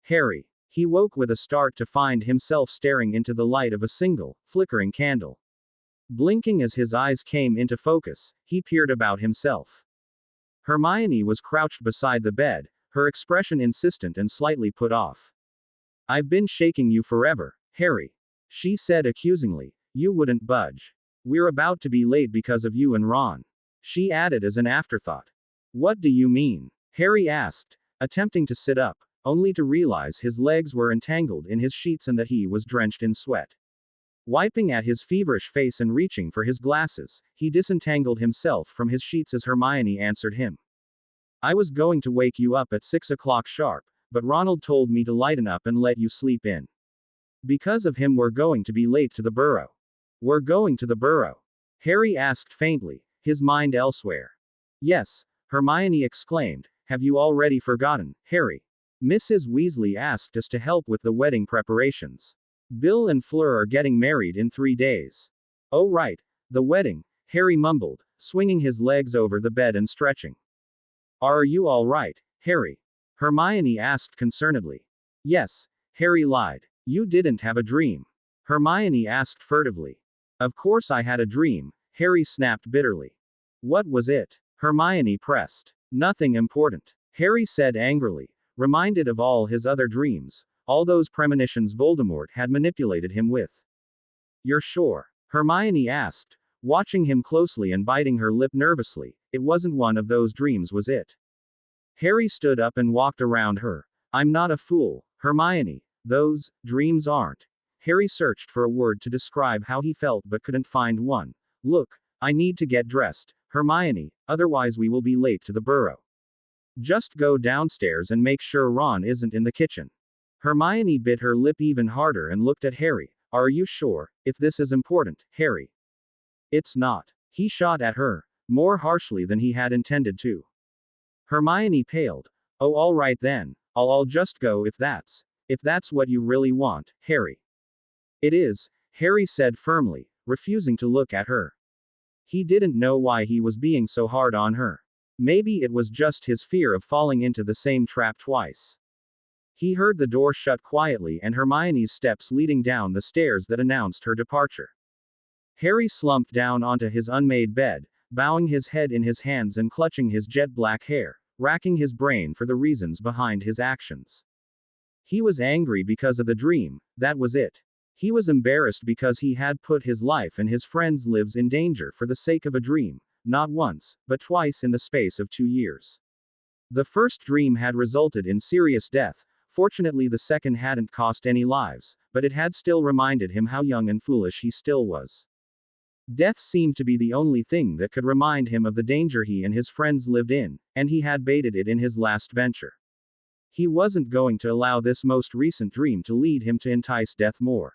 Harry. He woke with a start to find himself staring into the light of a single, flickering candle. Blinking as his eyes came into focus, he peered about himself. Hermione was crouched beside the bed, her expression insistent and slightly put off. I've been shaking you forever, Harry. She said accusingly. You wouldn't budge. We're about to be late because of you and Ron. She added as an afterthought. What do you mean? Harry asked, attempting to sit up, only to realize his legs were entangled in his sheets and that he was drenched in sweat. Wiping at his feverish face and reaching for his glasses, he disentangled himself from his sheets as Hermione answered him. I was going to wake you up at 6 o'clock sharp, but Ronald told me to lighten up and let you sleep in. Because of him we're going to be late to the burrow. We're going to the burrow? Harry asked faintly, his mind elsewhere. Yes, Hermione exclaimed. Have you already forgotten, Harry? Mrs. Weasley asked us to help with the wedding preparations. Bill and Fleur are getting married in 3 days. Oh right, the wedding, Harry mumbled, swinging his legs over the bed and stretching. Are you all right, Harry? Hermione asked concernedly. Yes, Harry lied. You didn't have a dream? Hermione asked furtively. Of course I had a dream, Harry snapped bitterly. What was it? Hermione pressed. Nothing important, Harry said angrily, reminded of all his other dreams, all those premonitions Voldemort had manipulated him with. You're sure? Hermione asked, watching him closely and biting her lip nervously. It wasn't one of those dreams, was it? Harry stood up and walked around her. I'm not a fool, Hermione. Those dreams aren't. Harry searched for a word to describe how he felt but couldn't find one. Look, I need to get dressed, Hermione, otherwise we will be late to the burrow. Just go downstairs and make sure Ron isn't in the kitchen. Hermione bit her lip even harder and looked at Harry. Are you sure, if this is important, Harry? It's not. He shot at her, more harshly than he had intended to. Hermione paled. Oh, all right then, I'll just go if that's what you really want, Harry. It is, Harry said firmly, refusing to look at her. He didn't know why he was being so hard on her. Maybe it was just his fear of falling into the same trap twice. He heard the door shut quietly and Hermione's steps leading down the stairs that announced her departure. Harry slumped down onto his unmade bed, bowing his head in his hands and clutching his jet black hair, racking his brain for the reasons behind his actions. He was angry because of the dream, that was it. He was embarrassed because he had put his life and his friends' lives in danger for the sake of a dream, not once, but twice in the space of 2 years. The first dream had resulted in serious death. Fortunately, the second hadn't cost any lives, but it had still reminded him how young and foolish he still was. Death seemed to be the only thing that could remind him of the danger he and his friends lived in, and he had baited it in his last venture. He wasn't going to allow this most recent dream to lead him to entice death more.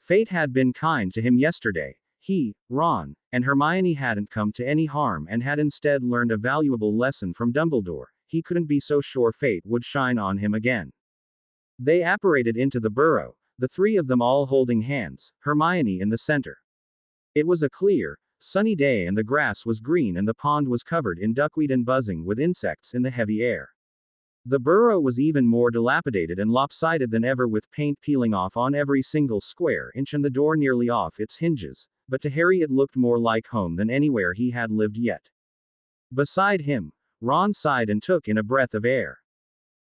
Fate had been kind to him yesterday. He, Ron, and Hermione hadn't come to any harm and had instead learned a valuable lesson from Dumbledore. He couldn't be so sure fate would shine on him again. They apparated into the burrow, the three of them all holding hands, Hermione in the center. It was a clear, sunny day and the grass was green and the pond was covered in duckweed and buzzing with insects in the heavy air. The burrow was even more dilapidated and lopsided than ever, with paint peeling off on every single square inch and the door nearly off its hinges, but to Harry it looked more like home than anywhere he had lived yet. Beside him, Ron sighed and took in a breath of air.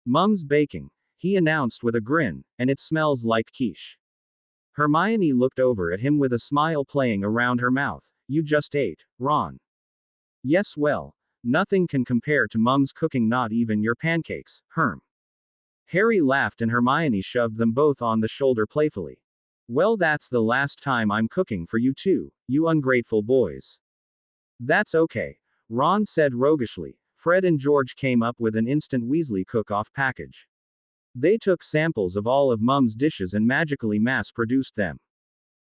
"Mum's baking," he announced with a grin, "and it smells like quiche." Hermione looked over at him with a smile playing around her mouth. "You just ate, Ron." "Yes, well, nothing can compare to Mum's cooking, not even your pancakes, Herm." Harry laughed and Hermione shoved them both on the shoulder playfully. "Well, that's the last time I'm cooking for you two, you ungrateful boys." "That's okay," Ron said roguishly. Fred and George came up with an instant Weasley cook-off package. They took samples of all of Mum's dishes and magically mass-produced them.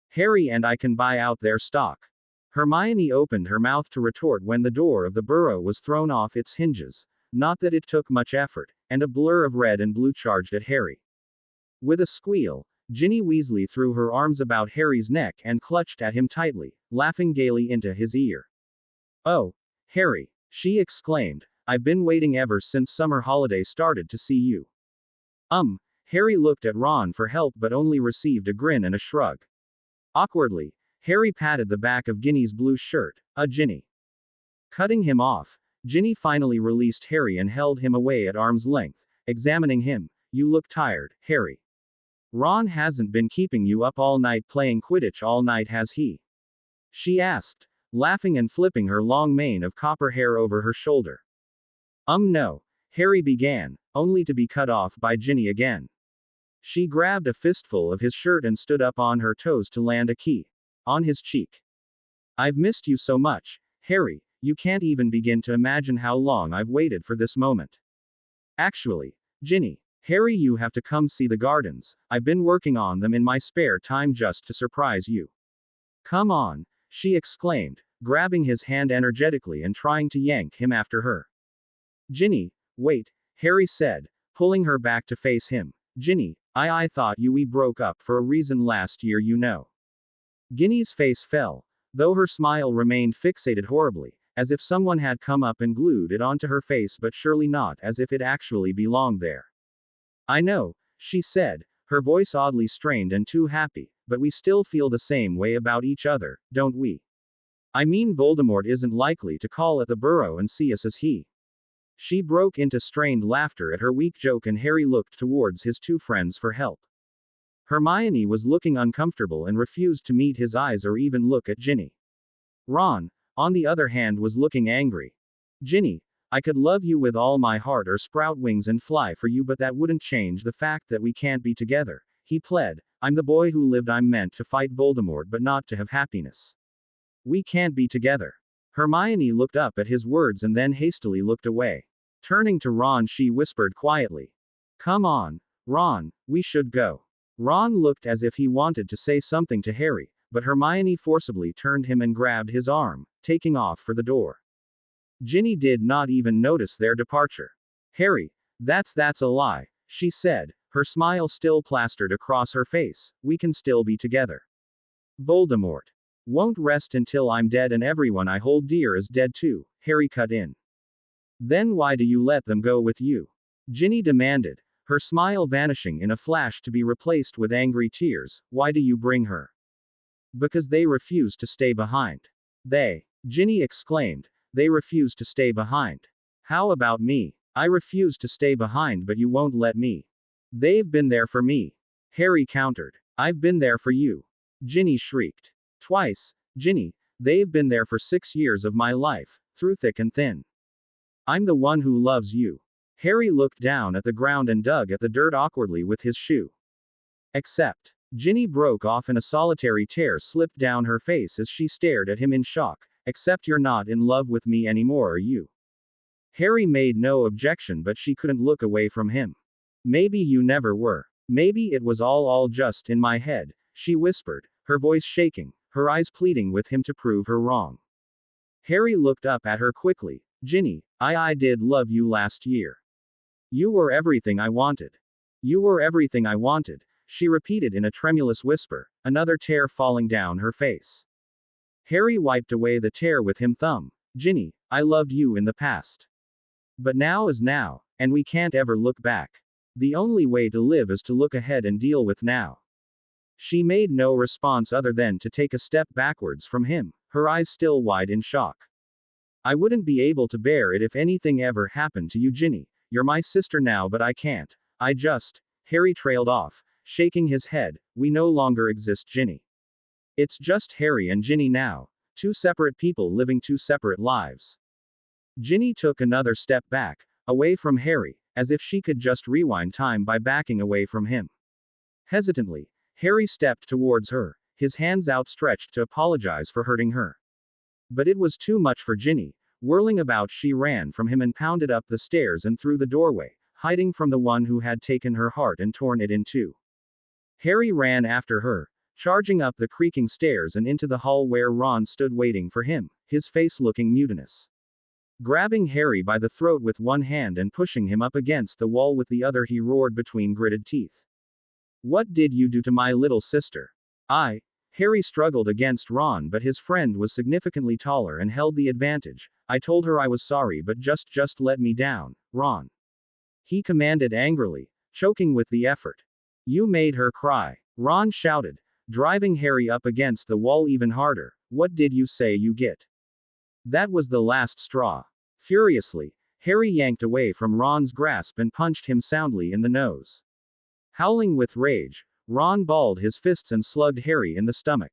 "Harry and I can buy out their stock." Hermione opened her mouth to retort when the door of the burrow was thrown off its hinges. Not that it took much effort, and a blur of red and blue charged at Harry. With a squeal, Ginny Weasley threw her arms about Harry's neck and clutched at him tightly, laughing gaily into his ear. "Oh, Harry," she exclaimed, "I've been waiting ever since summer holiday started to see you." Harry looked at Ron for help but only received a grin and a shrug. Awkwardly, Harry patted the back of Ginny's blue shirt. Ginny." Cutting him off, Ginny finally released Harry and held him away at arm's length, examining him. "You look tired, Harry. Ron hasn't been keeping you up all night playing Quidditch all night, has he?" she asked, laughing and flipping her long mane of copper hair over her shoulder. No," Harry began, only to be cut off by Ginny again. She grabbed a fistful of his shirt and stood up on her toes to land a key on his cheek. "I've missed you so much, Harry, you can't even begin to imagine how long I've waited for this moment. Actually, Ginny, Harry, you have to come see the gardens. I've been working on them in my spare time just to surprise you." "Come on," she exclaimed, grabbing his hand energetically and trying to yank him after her. "Ginny, wait," Harry said, pulling her back to face him. "Ginny, I thought we broke up for a reason last year, you know." Ginny's face fell, though her smile remained fixated horribly, as if someone had come up and glued it onto her face, but surely not as if it actually belonged there. "I know," she said, her voice oddly strained and too happy, "but we still feel the same way about each other, don't we? I mean, Voldemort isn't likely to call at the burrow and see us as he." She broke into strained laughter at her weak joke and Harry looked towards his two friends for help. Hermione was looking uncomfortable and refused to meet his eyes or even look at Ginny. Ron, on the other hand, was looking angry. "Ginny, I could love you with all my heart or sprout wings and fly for you, but that wouldn't change the fact that we can't be together," he pled. "I'm the boy who lived. I'm meant to fight Voldemort but not to have happiness. We can't be together." Hermione looked up at his words and then hastily looked away. Turning to Ron, she whispered quietly, "Come on, Ron, we should go." Ron looked as if he wanted to say something to Harry, but Hermione forcibly turned him and grabbed his arm, taking off for the door. Ginny did not even notice their departure. "Harry, that's a lie," she said, her smile still plastered across her face. "We can still be together. Voldemort won't rest until I'm dead, and everyone I hold dear is dead too," Harry cut in. "Then why do you let them go with you?" Ginny demanded, her smile vanishing in a flash to be replaced with angry tears. "Why do you bring her?" "Because they refuse to stay behind." "They?" Ginny exclaimed. "They refuse to stay behind. How about me? I refuse to stay behind, but you won't let me." "They've been there for me," Harry countered. "I've been there for you," Ginny shrieked. "Twice, Ginny. They've been there for 6 years of my life, through thick and thin. I'm the one who loves you." Harry looked down at the ground and dug at the dirt awkwardly with his shoe. "Except," Ginny broke off and a solitary tear slipped down her face as she stared at him in shock, "except you're not in love with me anymore, are you?" Harry made no objection, but she couldn't look away from him. "Maybe you never were. Maybe it was all just in my head," she whispered, her voice shaking, her eyes pleading with him to prove her wrong. Harry looked up at her quickly. "Ginny, I did love you last year. You were everything I wanted. You were everything I wanted," she repeated in a tremulous whisper, another tear falling down her face. Harry wiped away the tear with his thumb. "Ginny, I loved you in the past. But now is now, and we can't ever look back. The only way to live is to look ahead and deal with now." She made no response other than to take a step backwards from him, her eyes still wide in shock. I wouldn't be able to bear it if anything ever happened to you, Ginny. You're my sister now, but I can't. Harry trailed off, shaking his head. We no longer exist, Ginny. It's just Harry and Ginny now. Two separate people living two separate lives. Ginny took another step back, away from Harry, as if she could just rewind time by backing away from him. Hesitantly, Harry stepped towards her, his hands outstretched to apologize for hurting her. But it was too much for Ginny. Whirling about, she ran from him and pounded up the stairs and through the doorway, hiding from the one who had taken her heart and torn it in two. Harry ran after her, charging up the creaking stairs and into the hall where Ron stood waiting for him, his face looking mutinous. Grabbing Harry by the throat with one hand and pushing him up against the wall with the other, he roared between gritted teeth. What did you do to my little sister? Harry struggled against Ron, but his friend was significantly taller and held the advantage. I told her I was sorry, but just let me down, Ron. He commanded angrily, choking with the effort. You made her cry, Ron shouted, driving Harry up against the wall even harder. What did you say you get? That was the last straw. Furiously, Harry yanked away from Ron's grasp and punched him soundly in the nose. Howling with rage, Ron balled his fists and slugged Harry in the stomach.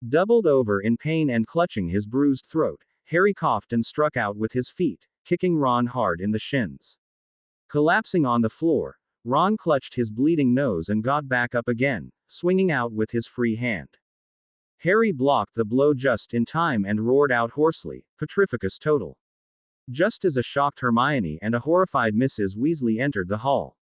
Doubled over in pain and clutching his bruised throat, Harry coughed and struck out with his feet, kicking Ron hard in the shins. Collapsing on the floor, Ron clutched his bleeding nose and got back up again, swinging out with his free hand. Harry blocked the blow just in time and roared out hoarsely, Petrificus total. Just as a shocked Hermione and a horrified Mrs. Weasley entered the hall.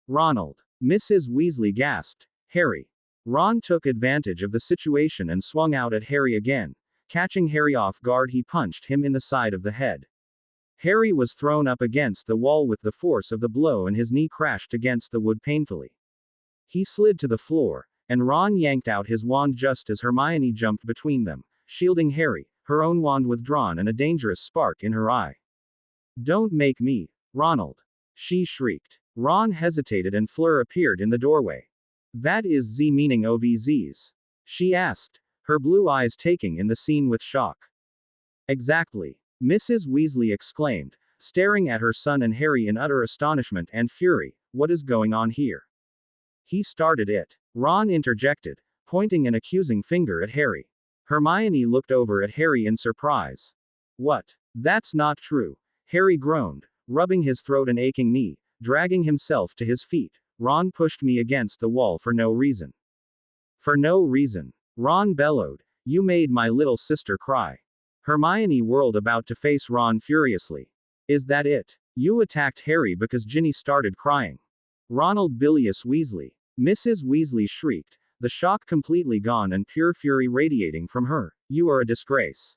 Ronald. Mrs. Weasley gasped. Harry. Ron took advantage of the situation and swung out at Harry again. Catching Harry off guard, he punched him in the side of the head. Harry was thrown up against the wall with the force of the blow and his knee crashed against the wood painfully. He slid to the floor, and Ron yanked out his wand just as Hermione jumped between them, shielding Harry, her own wand withdrawn and a dangerous spark in her eye. Don't make me, Ronald! She shrieked. Ron hesitated and Fleur appeared in the doorway. That is Z meaning OVZs? She asked, her blue eyes taking in the scene with shock. Exactly. Mrs. Weasley exclaimed, staring at her son and Harry in utter astonishment and fury. What is going on here? He started it. Ron interjected, pointing an accusing finger at Harry. Hermione looked over at Harry in surprise. What? That's not true. Harry groaned, rubbing his throat and aching knee, dragging himself to his feet. Ron pushed me against the wall for no reason. For no reason. Ron bellowed. You made my little sister cry. Hermione whirled about to face Ron furiously. Is that it? You attacked Harry because Ginny started crying. Ronald Bilious Weasley. Mrs. Weasley shrieked, the shock completely gone and pure fury radiating from her. You are a disgrace.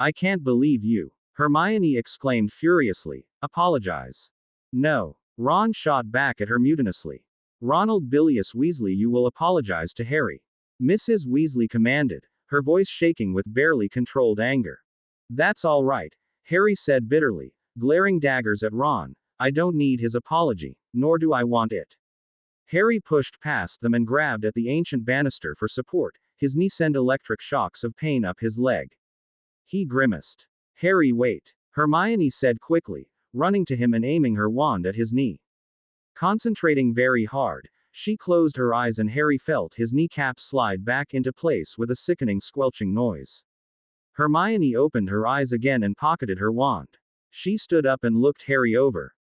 I can't believe you. Hermione exclaimed furiously. Apologize. No. Ron shot back at her mutinously. Ronald Bilious Weasley, you will apologize to Harry. Mrs. Weasley commanded, her voice shaking with barely controlled anger. That's all right, Harry said bitterly, glaring daggers at Ron. I don't need his apology, nor do I want it. Harry pushed past them and grabbed at the ancient banister for support, his knee sent electric shocks of pain up his leg. He grimaced. Harry, wait, Hermione said quickly, running to him and aiming her wand at his knee. Concentrating very hard, she closed her eyes and Harry felt his kneecap slide back into place with a sickening squelching noise. Hermione opened her eyes again and pocketed her wand. She stood up and looked Harry over.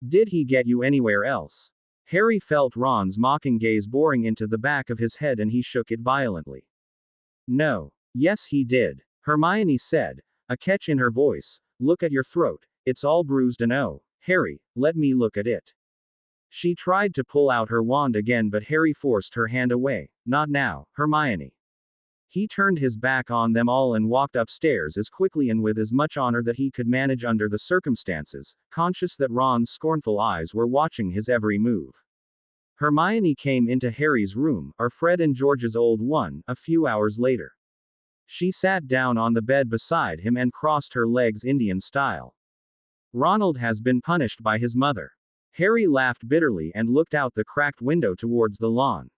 Did he get you anywhere else? Harry felt Ron's mocking gaze boring into the back of his head and he shook it violently. No. Yes, he did, Hermione said, a catch in her voice. Look at your throat. It's all bruised and oh, Harry, let me look at it. She tried to pull out her wand again, but Harry forced her hand away. Not now, Hermione. He turned his back on them all and walked upstairs as quickly and with as much honor that he could manage under the circumstances, conscious that Ron's scornful eyes were watching his every move. Hermione came into Harry's room, or Fred and George's old one, a few hours later. She sat down on the bed beside him and crossed her legs Indian style. Ronald has been punished by his mother. Harry laughed bitterly and looked out the cracked window towards the lawn.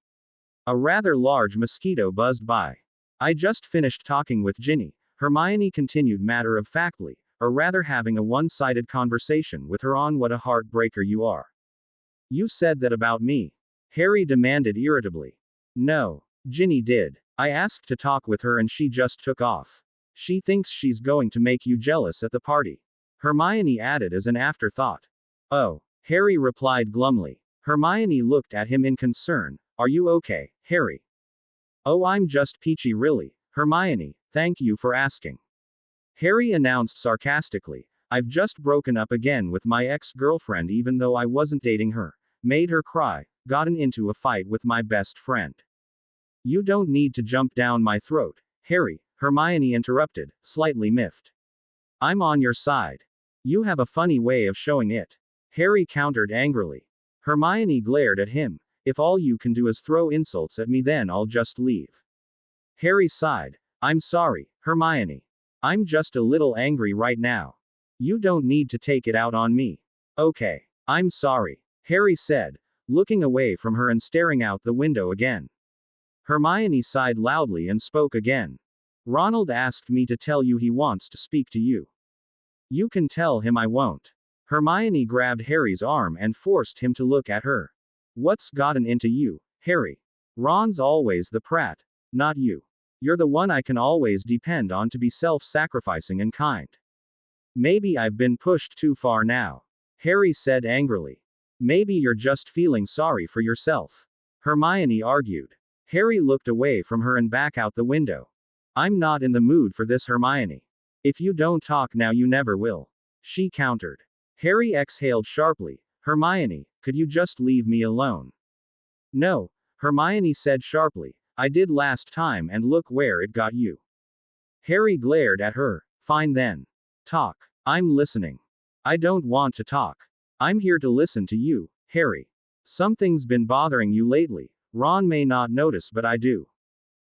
A rather large mosquito buzzed by. I just finished talking with Ginny, Hermione continued matter-of-factly, or rather having a one-sided conversation with her on what a heartbreaker you are. You said that about me? Harry demanded irritably. No. Ginny did. I asked to talk with her and she just took off. She thinks she's going to make you jealous at the party. Hermione added as an afterthought. Oh. Harry replied glumly. Hermione looked at him in concern. Are you okay, Harry? Oh, I'm just peachy really, Hermione, thank you for asking. Harry announced sarcastically. I've just broken up again with my ex-girlfriend even though I wasn't dating her. Made her cry, gotten into a fight with my best friend. You don't need to jump down my throat, Harry, Hermione interrupted, slightly miffed. I'm on your side. You have a funny way of showing it. Harry countered angrily. Hermione glared at him. If all you can do is throw insults at me then I'll just leave. Harry sighed. I'm sorry, Hermione. I'm just a little angry right now. You don't need to take it out on me. Okay. I'm sorry, Harry said, looking away from her and staring out the window again. Hermione sighed loudly and spoke again. Ronald asked me to tell you he wants to speak to you. You can tell him I won't. Hermione grabbed Harry's arm and forced him to look at her. What's gotten into you, Harry? Ron's always the prat. Not you. You're the one I can always depend on to be self-sacrificing and kind. Maybe I've been pushed too far now. Harry said angrily. Maybe you're just feeling sorry for yourself. Hermione argued. Harry looked away from her and back out the window. I'm not in the mood for this, Hermione. If you don't talk now you never will. She countered. Harry exhaled sharply. Hermione, could you just leave me alone? No, Hermione said sharply. I did last time and look where it got you. Harry glared at her. Fine then. Talk. I'm listening. I don't want to talk. I'm here to listen to you, Harry. Something's been bothering you lately. Ron may not notice but I do.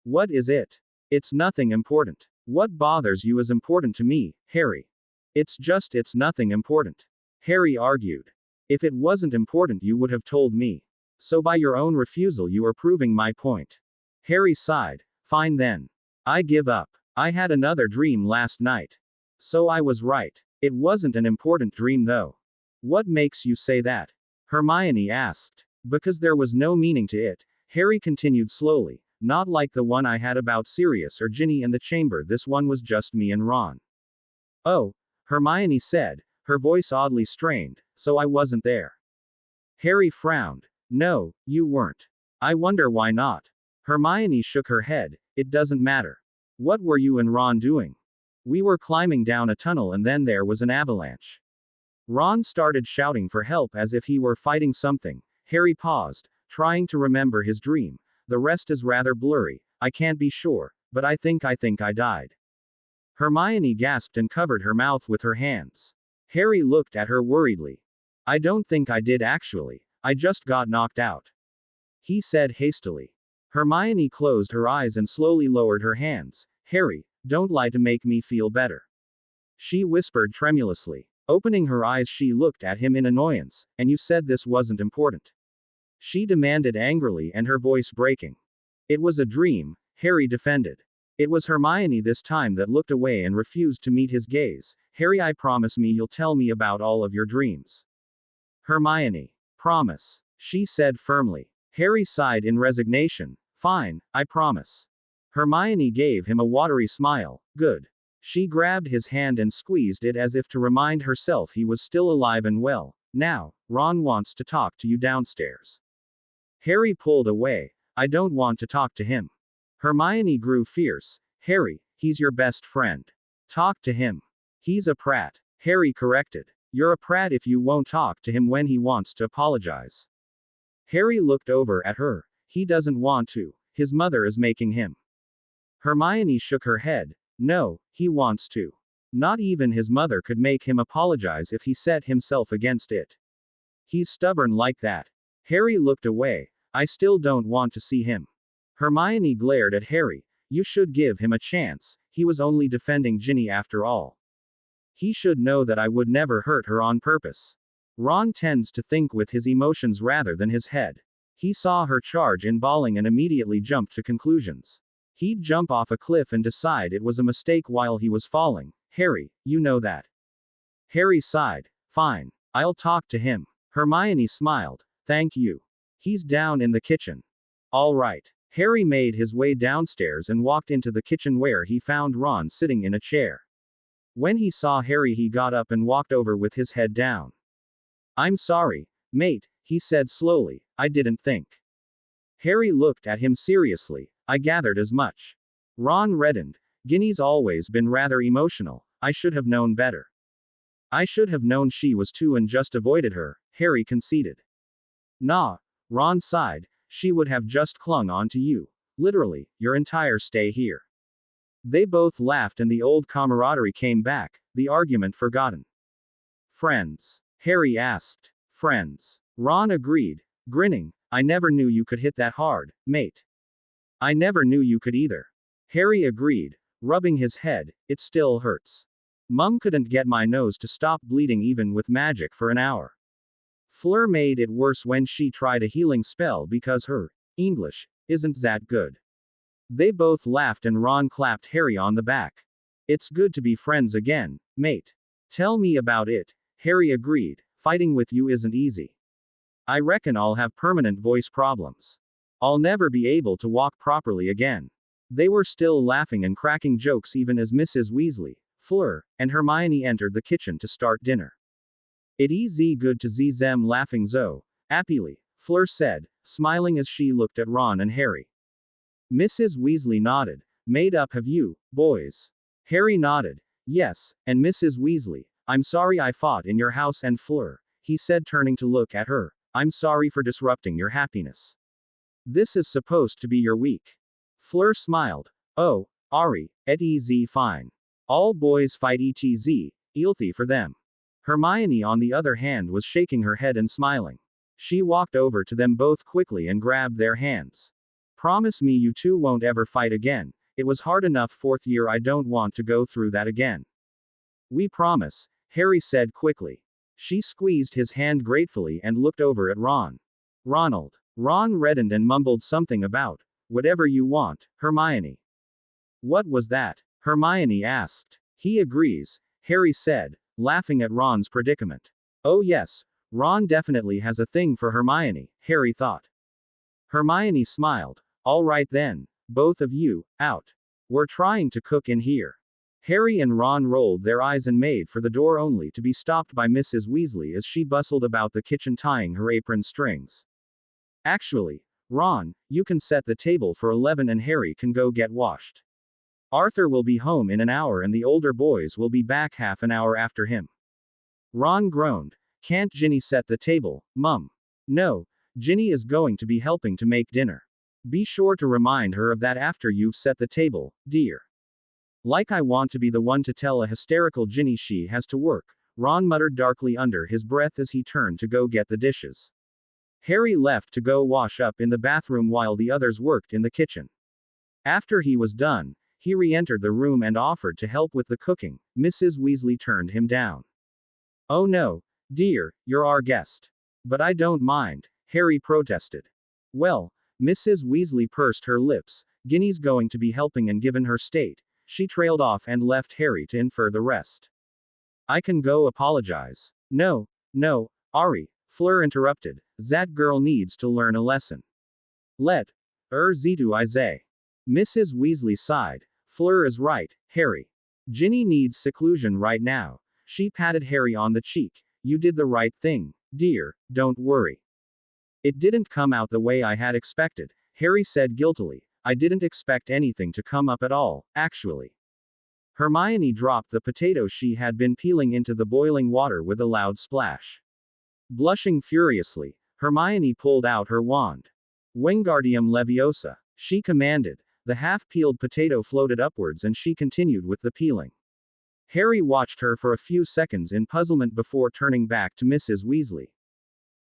What is it? It's nothing important. What bothers you is important to me, Harry. It's nothing important. Harry argued. If it wasn't important you would have told me. So by your own refusal you are proving my point. Harry sighed. Fine then. I give up. I had another dream last night. So I was right. It wasn't an important dream though. What makes you say that? Hermione asked. Because there was no meaning to it, Harry continued slowly. Not like the one I had about Sirius or Ginny in the chamber, this one was just me and Ron. Oh, Hermione said, her voice oddly strained, so I wasn't there. Harry frowned. No, you weren't. I wonder why not. Hermione shook her head. It doesn't matter. What were you and Ron doing? We were climbing down a tunnel and then there was an avalanche. Ron started shouting for help as if he were fighting something. Harry paused, trying to remember his dream. The rest is rather blurry. I can't be sure, but I think I died. Hermione gasped and covered her mouth with her hands. Harry looked at her worriedly. I don't think I did actually. I just got knocked out. He said hastily. Hermione closed her eyes and slowly lowered her hands. Harry, don't lie to make me feel better. She whispered tremulously. Opening her eyes she looked at him in annoyance. And you said this wasn't important. She demanded angrily and her voice breaking. It was a dream, Harry defended. It was Hermione this time that looked away and refused to meet his gaze. Harry, I promise me you'll tell me about all of your dreams. Hermione. Promise. She said firmly. Harry sighed in resignation. Fine, I promise. Hermione gave him a watery smile. Good. She grabbed his hand and squeezed it as if to remind herself he was still alive and well. Now, Ron wants to talk to you downstairs. Harry pulled away. I don't want to talk to him. Hermione grew fierce. Harry, he's your best friend. Talk to him. He's a prat. Harry corrected. You're a prat if you won't talk to him when he wants to apologize. Harry looked over at her. He doesn't want to. His mother is making him. Hermione shook her head. No, he wants to. Not even his mother could make him apologize if he set himself against it. He's stubborn like that. Harry looked away. I still don't want to see him. Hermione glared at Harry. You should give him a chance. He was only defending Ginny after all. He should know that I would never hurt her on purpose. Ron tends to think with his emotions rather than his head. He saw her charge in bawling and immediately jumped to conclusions. He'd jump off a cliff and decide it was a mistake while he was falling. Harry, you know that. Harry sighed. Fine. I'll talk to him. Hermione smiled. Thank you. He's down in the kitchen. All right. Harry made his way downstairs and walked into the kitchen where he found Ron sitting in a chair. When he saw Harry, he got up and walked over with his head down. I'm sorry, mate, he said slowly. I didn't think. Harry looked at him seriously. I gathered as much. Ron reddened. Ginny's always been rather emotional. I should have known better. I should have known she was too and just avoided her, Harry conceded. Nah, Ron sighed. She would have just clung on to you. Literally, your entire stay here. They both laughed and the old camaraderie came back, the argument forgotten. Friends? Harry asked. Friends. Ron agreed, grinning. I never knew you could hit that hard, mate. I never knew you could either. Harry agreed, rubbing his head. It still hurts. Mum couldn't get my nose to stop bleeding even with magic for an hour. Fleur made it worse when she tried a healing spell because her English isn't that good. They both laughed and Ron clapped Harry on the back. It's good to be friends again, mate. Tell me about it, Harry agreed. Fighting with you isn't easy. I reckon I'll have permanent voice problems. I'll never be able to walk properly again. They were still laughing and cracking jokes even as Mrs. Weasley, Fleur, and Hermione entered the kitchen to start dinner. It is good to see them laughing so happily, Fleur said, smiling as she looked at Ron and Harry. Mrs. Weasley nodded. Made up have you, boys? Harry nodded. Yes, and Mrs. Weasley, I'm sorry I fought in your house and Fleur, he said turning to look at her. I'm sorry for disrupting your happiness. This is supposed to be your week. Fleur smiled. Oh, Ari, et is fine. All boys fight etc, ealthy for them. Hermione on the other hand was shaking her head and smiling. She walked over to them both quickly and grabbed their hands. Promise me you two won't ever fight again. It was hard enough fourth year, I don't want to go through that again. We promise, Harry said quickly. She squeezed his hand gratefully and looked over at Ron. Ronald. Ron reddened and mumbled something about, whatever you want, Hermione. What was that? Hermione asked. He agrees, Harry said, laughing at Ron's predicament. Oh yes, Ron definitely has a thing for Hermione, Harry thought. Hermione smiled. All right then, both of you, out. We're trying to cook in here. Harry and Ron rolled their eyes and made for the door only to be stopped by Mrs. Weasley as she bustled about the kitchen tying her apron strings. Actually, Ron, you can set the table for 11 and Harry can go get washed. Arthur will be home in an hour and the older boys will be back half an hour after him. Ron groaned. Can't Ginny set the table, Mum? No, Ginny is going to be helping to make dinner. Be sure to remind her of that after you've set the table, dear. Like I want to be the one to tell a hysterical Ginny she has to work, Ron muttered darkly under his breath as he turned to go get the dishes. Harry left to go wash up in the bathroom while the others worked in the kitchen. After he was done, he re-entered the room and offered to help with the cooking. Mrs. Weasley turned him down. Oh no, dear, you're our guest. But I don't mind, Harry protested. Well, Mrs. Weasley pursed her lips. Ginny's going to be helping and given her state, she trailed off and left Harry to infer the rest. I can go apologize. No, Ari, Fleur interrupted. That girl needs to learn a lesson. Let Zitu I say. Mrs. Weasley sighed. Fleur is right, Harry. Ginny needs seclusion right now. She patted Harry on the cheek. You did the right thing, dear, don't worry. It didn't come out the way I had expected, Harry said guiltily. I didn't expect anything to come up at all, actually. Hermione dropped the potato she had been peeling into the boiling water with a loud splash. Blushing furiously, Hermione pulled out her wand. Wingardium Leviosa, she commanded. The half-peeled potato floated upwards and she continued with the peeling. Harry watched her for a few seconds in puzzlement before turning back to Mrs. Weasley.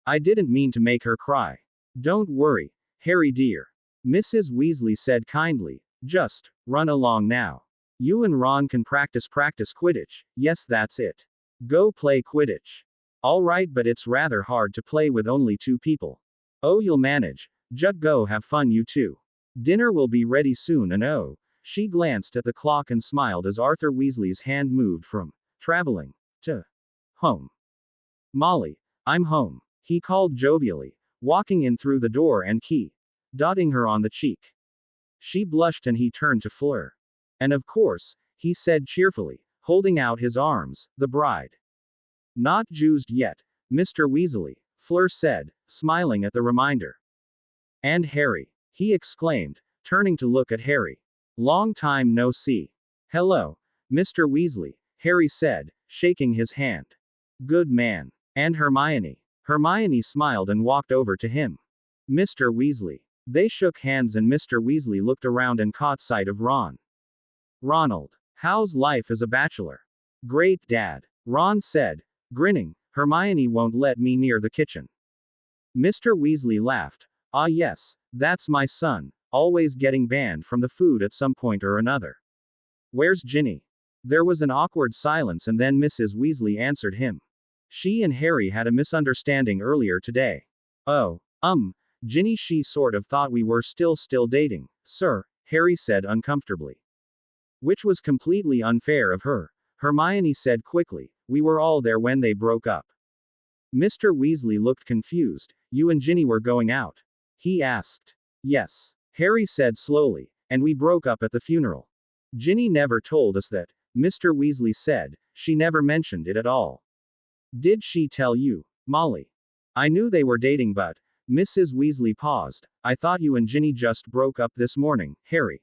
I didn't mean to make her cry. Don't worry, Harry dear. Mrs. Weasley said kindly. Just run along now. You and Ron can practice Quidditch. Yes, that's it. Go play Quidditch. All right, but it's rather hard to play with only two people. Oh, you'll manage. Just go have fun, you two. Dinner will be ready soon, and oh. She glanced at the clock and smiled as Arthur Weasley's hand moved from traveling to home. Molly, I'm home, he called jovially, walking in through the door and dotting her on the cheek. She blushed and he turned to Fleur. And of course, he said cheerfully, holding out his arms, the bride. Not juiced yet, Mr. Weasley, Fleur said, smiling at the reminder. And Harry, he exclaimed, turning to look at Harry. Long time no see. Hello, Mr. Weasley, Harry said, shaking his hand. Good man. And Hermione. Hermione smiled and walked over to him. Mr. Weasley. They shook hands and Mr. Weasley looked around and caught sight of Ron. Ronald. How's life as a bachelor? Great, Dad. Ron said, grinning. Hermione won't let me near the kitchen. Mr. Weasley laughed. Ah yes, that's my son, always getting banned from the food at some point or another. Where's Ginny? There was an awkward silence and then Mrs. Weasley answered him. She and Harry had a misunderstanding earlier today. Oh, Ginny, she sort of thought we were still dating, sir, Harry said uncomfortably. Which was completely unfair of her, Hermione said quickly. We were all there when they broke up. Mr. Weasley looked confused. You and Ginny were going out? He asked. Yes, Harry said slowly, and we broke up at the funeral. Ginny never told us that, Mr. Weasley said, she never mentioned it at all. Did she tell you, Molly? I knew they were dating but, Mrs. Weasley paused, I thought you and Ginny just broke up this morning, Harry.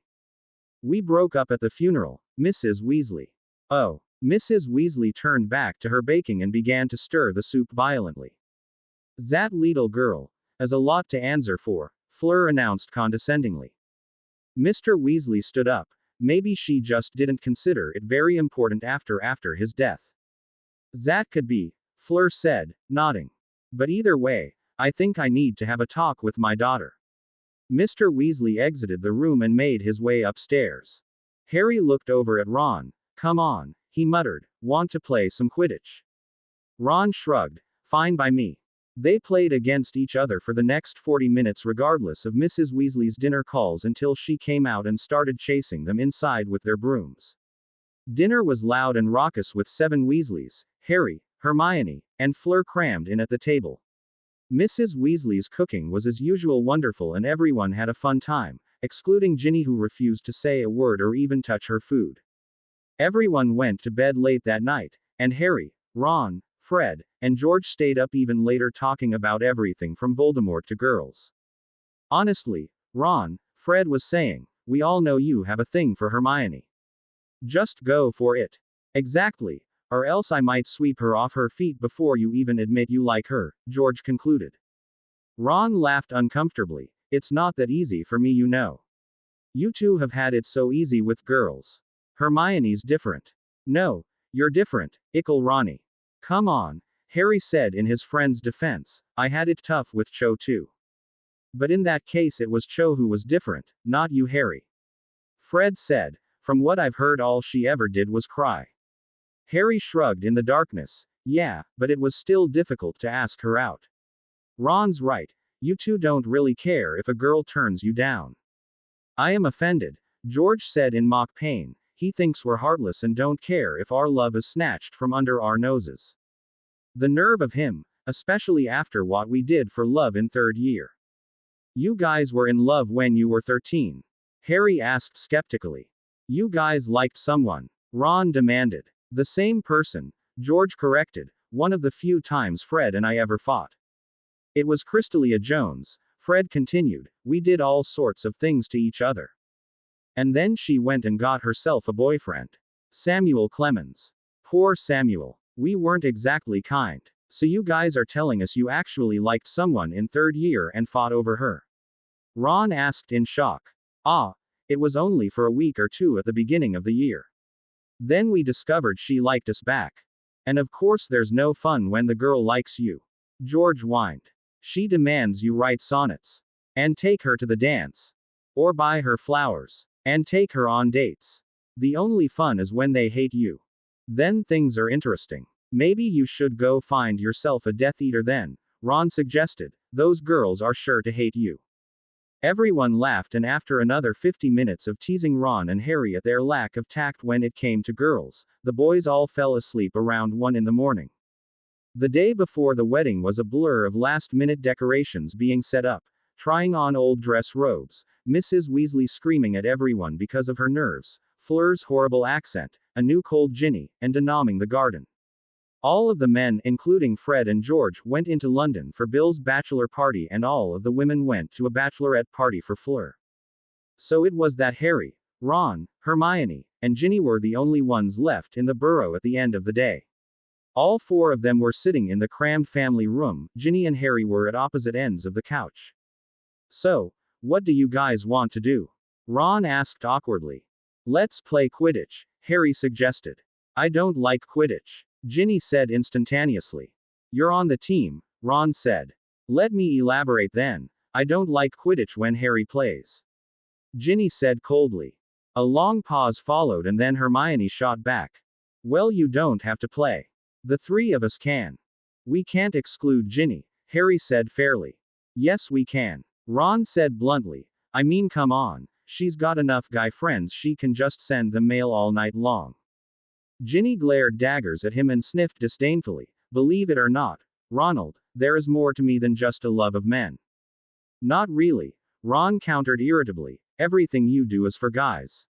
We broke up at the funeral, Mrs. Weasley. Oh. Mrs. Weasley turned back to her baking and began to stir the soup violently. That little girl has a lot to answer for, Fleur announced condescendingly. Mr. Weasley stood up. Maybe she just didn't consider it very important after his death. That could be, Fleur said, nodding. But either way, I think I need to have a talk with my daughter. Mr. Weasley exited the room and made his way upstairs. Harry looked over at Ron. Come on, he muttered. Want to play some Quidditch? Ron shrugged. Fine by me. They played against each other for the next 40 minutes regardless of Mrs. Weasley's dinner calls until she came out and started chasing them inside with their brooms. Dinner was loud and raucous with 7 Weasleys, Harry, Hermione, and Fleur crammed in at the table. Mrs. Weasley's cooking was as usual wonderful and everyone had a fun time, excluding Ginny who refused to say a word or even touch her food. Everyone went to bed late that night, and Harry, Ron, Fred, and George stayed up even later talking about everything from Voldemort to girls. Honestly, Ron, Fred was saying, we all know you have a thing for Hermione. Just go for it. Exactly, or else I might sweep her off her feet before you even admit you like her, George concluded. Ron laughed uncomfortably. It's not that easy for me, you know. You two have had it so easy with girls. Hermione's different. No, you're different, ickle Ronnie. Come on, Harry said in his friend's defense, I had it tough with Cho too. But in that case it was Cho who was different, not you, Harry. Fred said, from what I've heard all she ever did was cry. Harry shrugged in the darkness. Yeah, but it was still difficult to ask her out. Ron's right, you two don't really care if a girl turns you down. I am offended, George said in mock pain. He thinks we're heartless and don't care if our love is snatched from under our noses. The nerve of him, especially after what we did for love in 3rd year. You guys were in love when you were 13. Harry asked skeptically. You guys liked someone, Ron demanded. The same person, George corrected, one of the few times Fred and I ever fought. It was Crystalia Jones, Fred continued, we did all sorts of things to each other. And then she went and got herself a boyfriend. Samuel Clemens. Poor Samuel. We weren't exactly kind. So you guys are telling us you actually liked someone in 3rd year and fought over her? Ron asked in shock. Ah, it was only for a week or 2 at the beginning of the year. Then we discovered she liked us back. And of course there's no fun when the girl likes you. George whined. She demands you write sonnets. And take her to the dance. Or buy her flowers. And take her on dates. The only fun is when they hate you. Then things are interesting. Maybe you should go find yourself a Death Eater then, Ron suggested, those girls are sure to hate you. Everyone laughed, and after another 50 minutes of teasing Ron and Harry at their lack of tact when it came to girls, the boys all fell asleep around 1 in the morning. The day before the wedding was a blur of last-minute decorations being set up, trying on old dress robes, Mrs. Weasley screaming at everyone because of her nerves, Fleur's horrible accent, a new cold Ginny, and denaming the garden. All of the men, including Fred and George, went into London for Bill's bachelor party, and all of the women went to a bachelorette party for Fleur. So it was that Harry, Ron, Hermione, and Ginny were the only ones left in the burrow at the end of the day. All 4 of them were sitting in the crammed family room. Ginny and Harry were at opposite ends of the couch. So, what do you guys want to do? Ron asked awkwardly. Let's play Quidditch, Harry suggested. I don't like Quidditch, Ginny said instantaneously. You're on the team, Ron said. Let me elaborate then. I don't like Quidditch when Harry plays, Ginny said coldly. A long pause followed, and then Hermione shot back. Well, you don't have to play. The 3 of us can. We can't exclude Ginny, Harry said fairly. Yes, we can, Ron said bluntly. I mean, come on, she's got enough guy friends, she can just send them mail all night long. Ginny glared daggers at him and sniffed disdainfully. Believe it or not, Ronald, there is more to me than just a love of men. Not really, Ron countered irritably. Everything you do is for guys.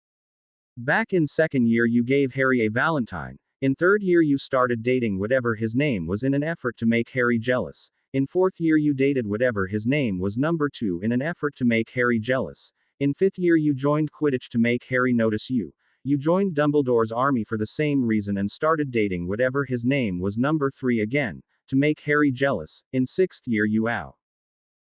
Back in 2nd year you gave Harry a Valentine. In 3rd year you started dating whatever his name was in an effort to make Harry jealous. In 4th year you dated whatever his name was number 2 in an effort to make Harry jealous. In 5th year you joined Quidditch to make Harry notice you. You joined Dumbledore's army for the same reason and started dating whatever his name was number 3 again, to make Harry jealous. In 6th year you ow.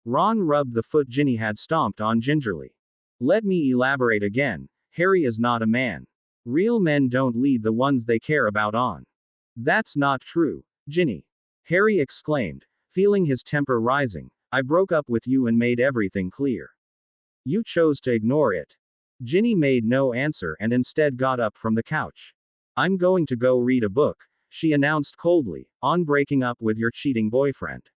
Ron rubbed the foot Ginny had stomped on gingerly. Let me elaborate again. Harry is not a man. Real men don't lead the ones they care about on. That's not true, Ginny, Harry exclaimed, feeling his temper rising. I broke up with you and made everything clear. You chose to ignore it. Ginny made no answer and instead got up from the couch. I'm going to go read a book, she announced coldly, on breaking up with your cheating boyfriend.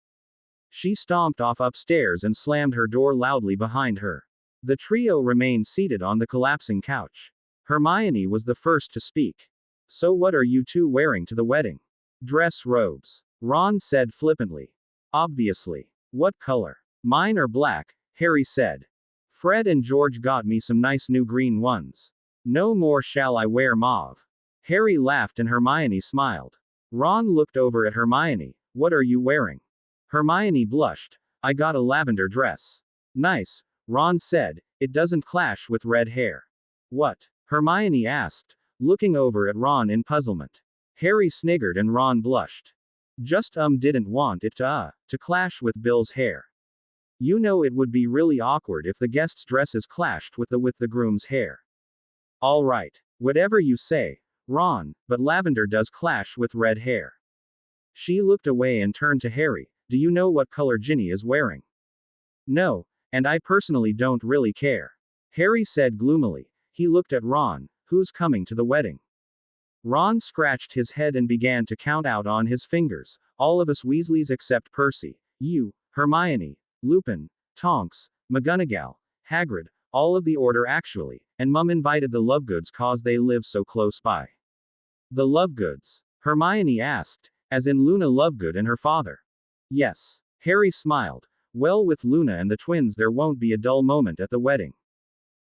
She stomped off upstairs and slammed her door loudly behind her. The trio remained seated on the collapsing couch. Hermione was the first to speak. So what are you 2 wearing to the wedding? Dress robes, Ron said flippantly. Obviously. What color? Mine are black, Harry said. Fred and George got me some nice new green ones. No more shall I wear mauve. Harry laughed and Hermione smiled. Ron looked over at Hermione. What are you wearing? Hermione blushed. I got a lavender dress. Nice, Ron said. It doesn't clash with red hair. What? Hermione asked, looking over at Ron in puzzlement. Harry sniggered and Ron blushed. Just didn't want it to clash with Bill's hair. You know, it would be really awkward if the guests' dresses clashed with the groom's hair. All right, whatever you say, Ron, but lavender does clash with red hair. She looked away and turned to Harry. Do you know what color Ginny is wearing? No, and I personally don't really care, Harry said gloomily. He looked at Ron. Who's coming to the wedding? Ron scratched his head and began to count out on his fingers. All of us Weasleys except Percy, you, Hermione, Lupin, Tonks, McGonagall, Hagrid, all of the Order actually, and Mum invited the Lovegoods cause they live so close by. The Lovegoods? Hermione asked, as in Luna Lovegood and her father. Yes, Harry smiled. Well, with Luna and the twins there won't be a dull moment at the wedding.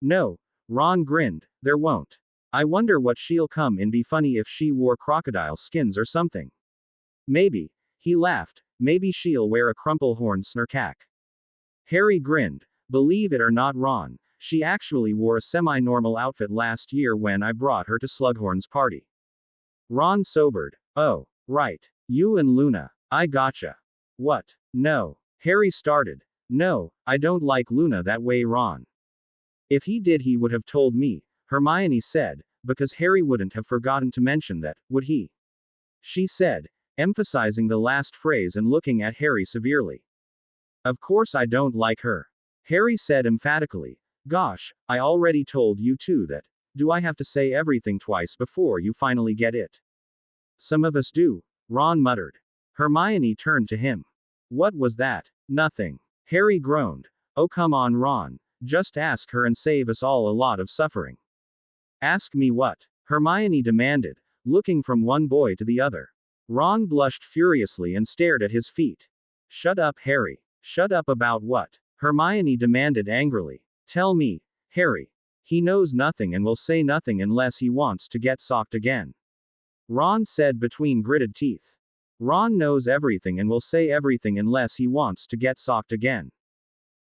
No, Ron grinned, there won't. I wonder what she'll come in. Be funny if she wore crocodile skins or something. Maybe, he laughed, maybe she'll wear a crumple-horned snarkack. Harry grinned. Believe it or not, Ron, she actually wore a semi-normal outfit last year when I brought her to Slughorn's party. Ron sobered. Oh, right. You and Luna. I gotcha. What? No. Harry started. No, I don't like Luna that way, Ron. If he did, he would have told me, Hermione said, because Harry wouldn't have forgotten to mention that, would he? She said, emphasizing the last phrase and looking at Harry severely. Of course I don't like her, Harry said emphatically. Gosh, I already told you two that. Do I have to say everything twice before you finally get it? Some of us do, Ron muttered. Hermione turned to him. What was that? Nothing. Harry groaned. Oh, come on, Ron. Just ask her and save us all a lot of suffering. Ask me what? Hermione demanded, looking from one boy to the other. Ron blushed furiously and stared at his feet. Shut up, Harry. Shut up about what? Hermione demanded angrily. Tell me, Harry. He knows nothing and will say nothing unless he wants to get socked again. Ron said between gritted teeth. Ron knows everything and will say everything unless he wants to get socked again.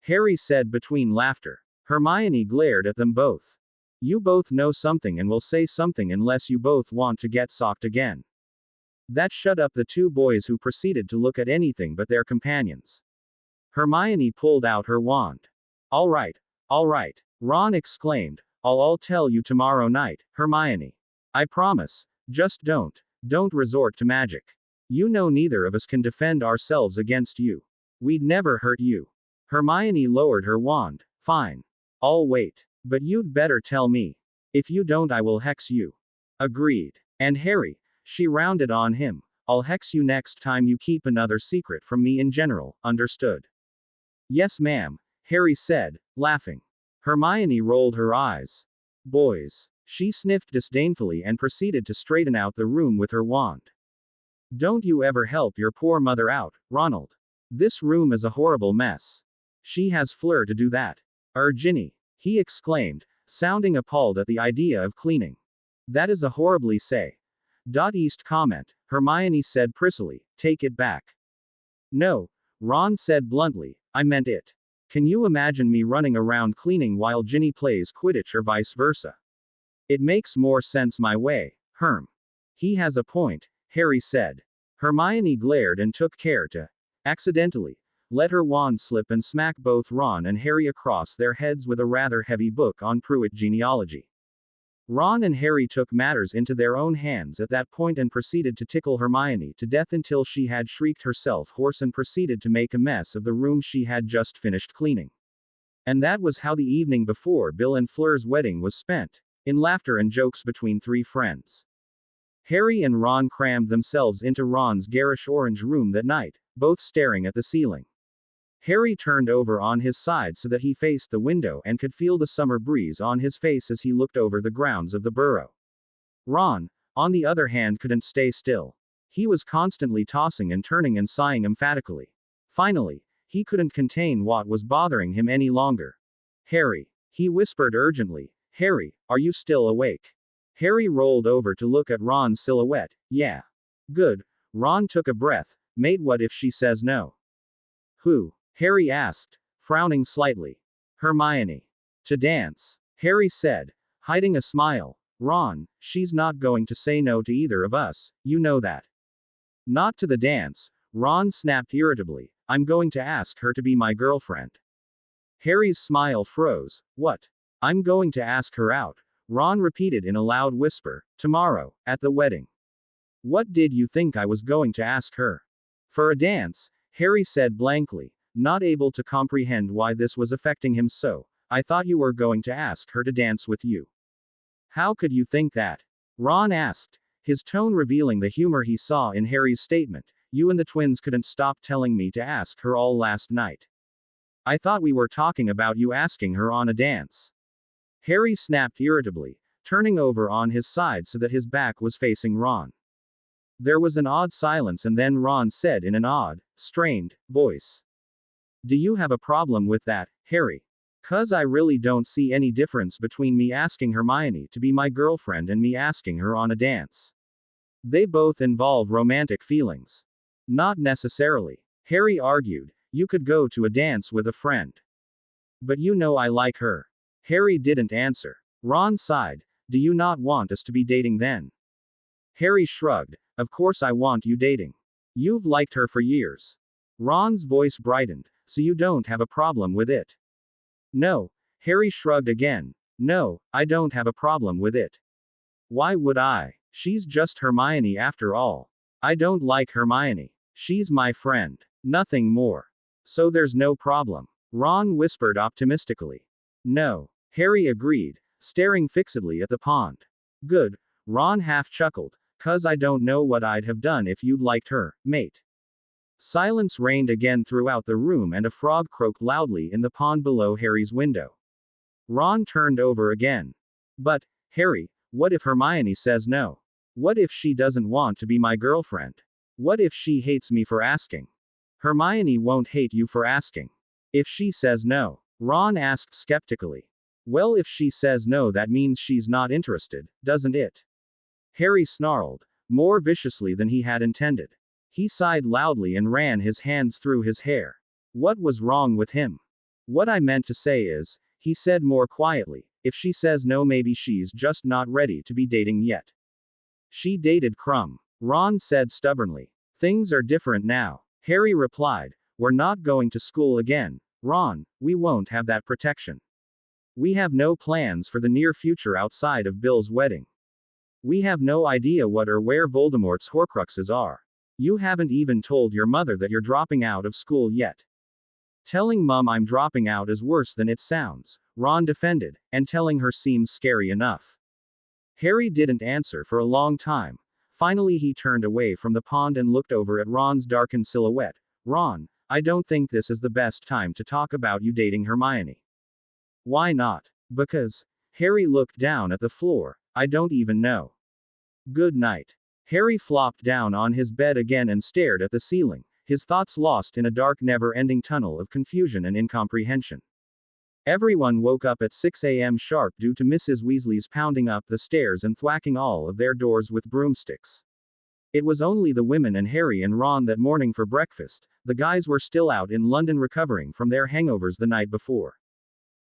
Harry said between laughter. Hermione glared at them both. You both know something and will say something unless you both want to get socked again. That shut up the two boys, who proceeded to look at anything but their companions. Hermione pulled out her wand. All right, Ron exclaimed. I'll tell you tomorrow night, Hermione. I promise. Just don't resort to magic. You know neither of us can defend ourselves against you. We'd never hurt you. Hermione lowered her wand. Fine. I'll wait. But you'd better tell me. If you don't, I will hex you. Agreed. And Harry, she rounded on him, I'll hex you next time you keep another secret from me in general, understood? Yes, ma'am, Harry said, laughing. Hermione rolled her eyes. Boys. She sniffed disdainfully and proceeded to straighten out the room with her wand. Don't you ever help your poor mother out, Ronald. This room is a horrible mess. She has Fleur to do that. Ginny, he exclaimed, sounding appalled at the idea of cleaning. That is a horribly say. East comment, Hermione said prissily, take it back. No, Ron said bluntly, I meant it. Can you imagine me running around cleaning while Ginny plays Quidditch or vice versa? It makes more sense my way, Herm. He has a point, Harry said. Hermione glared and took care to, accidentally, let her wand slip and smack both Ron and Harry across their heads with a rather heavy book on Pruitt genealogy. Ron and Harry took matters into their own hands at that point and proceeded to tickle Hermione to death until she had shrieked herself hoarse and proceeded to make a mess of the room she had just finished cleaning. And that was how the evening before Bill and Fleur's wedding was spent, in laughter and jokes between three friends. Harry and Ron crammed themselves into Ron's garish orange room that night, both staring at the ceiling. Harry turned over on his side so that he faced the window and could feel the summer breeze on his face as he looked over the grounds of the Burrow. Ron, on the other hand, couldn't stay still. He was constantly tossing and turning and sighing emphatically. Finally, he couldn't contain what was bothering him any longer. Harry, he whispered urgently, Harry, are you still awake? Harry rolled over to look at Ron's silhouette. Yeah. Good. Ron took a breath. Mate, what if she says no? Who? Harry asked, frowning slightly. Hermione. To dance. Harry said, hiding a smile. Ron, she's not going to say no to either of us, you know that. Not to the dance, Ron snapped irritably. I'm going to ask her to be my girlfriend. Harry's smile froze. What? I'm going to ask her out, Ron repeated in a loud whisper, tomorrow, at the wedding. What did you think I was going to ask her? For a dance, Harry said blankly, not able to comprehend why this was affecting him so. I thought you were going to ask her to dance with you. How could you think that? Ron asked, his tone revealing the humor he saw in Harry's statement. You and the twins couldn't stop telling me to ask her all last night. I thought we were talking about you asking her on a dance. Harry snapped irritably, turning over on his side so that his back was facing Ron. There was an odd silence and then Ron said in an odd, strained voice. Do you have a problem with that, Harry? 'Cause I really don't see any difference between me asking Hermione to be my girlfriend and me asking her on a dance. They both involve romantic feelings. Not necessarily, Harry argued. You could go to a dance with a friend. But you know I like her. Harry didn't answer. Ron sighed. Do you not want us to be dating then? Harry shrugged. Of course I want you dating. You've liked her for years. Ron's voice brightened. So you don't have a problem with it? No. Harry shrugged again. No, I don't have a problem with it. Why would I? She's just Hermione after all. I don't like Hermione. She's my friend. Nothing more. So there's no problem. Ron whispered optimistically. No. Harry agreed, staring fixedly at the pond. Good. Ron half chuckled. 'Cause I don't know what I'd have done if you'd liked her, mate. Silence reigned again throughout the room and a frog croaked loudly in the pond below Harry's window. Ron turned over again. But, Harry, what if Hermione says no? What if she doesn't want to be my girlfriend? What if she hates me for asking? Hermione won't hate you for asking. If she says no, Ron asked skeptically. Well, if she says no, that means she's not interested, doesn't it? Harry snarled, more viciously than he had intended. He sighed loudly and ran his hands through his hair. What was wrong with him? What I meant to say is, he said more quietly, if she says no, maybe she's just not ready to be dating yet. She dated Krum. Ron said stubbornly. Things are different now. Harry replied, we're not going to school again, Ron, we won't have that protection. We have no plans for the near future outside of Bill's wedding. We have no idea what or where Voldemort's Horcruxes are. You haven't even told your mother that you're dropping out of school yet. Telling Mum I'm dropping out is worse than it sounds, Ron defended, and telling her seems scary enough. Harry didn't answer for a long time. Finally, he turned away from the pond and looked over at Ron's darkened silhouette. Ron, I don't think this is the best time to talk about you dating Hermione. Why not? Because. Harry looked down at the floor. I don't even know. Good night. Harry flopped down on his bed again and stared at the ceiling, his thoughts lost in a dark, never-ending tunnel of confusion and incomprehension. Everyone woke up at 6 a.m. sharp due to Mrs. Weasley's pounding up the stairs and thwacking all of their doors with broomsticks. It was only the women and Harry and Ron that morning for breakfast. The guys were still out in London recovering from their hangovers the night before.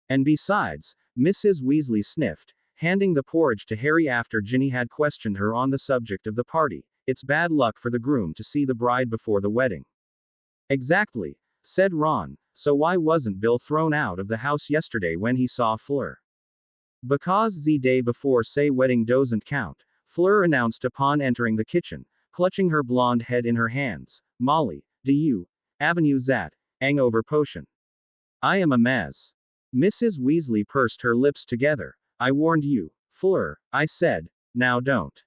And besides, Mrs. Weasley sniffed, handing the porridge to Harry after Ginny had questioned her on the subject of the party. It's bad luck for the groom to see the bride before the wedding. Exactly, said Ron, so why wasn't Bill thrown out of the house yesterday when he saw Fleur? Because the day before say wedding doesn't count, Fleur announced upon entering the kitchen, clutching her blonde head in her hands. Molly, do you avenue that hangover potion? I am a mess. Mrs. Weasley pursed her lips together. I warned you, Fleur, I said, now don't.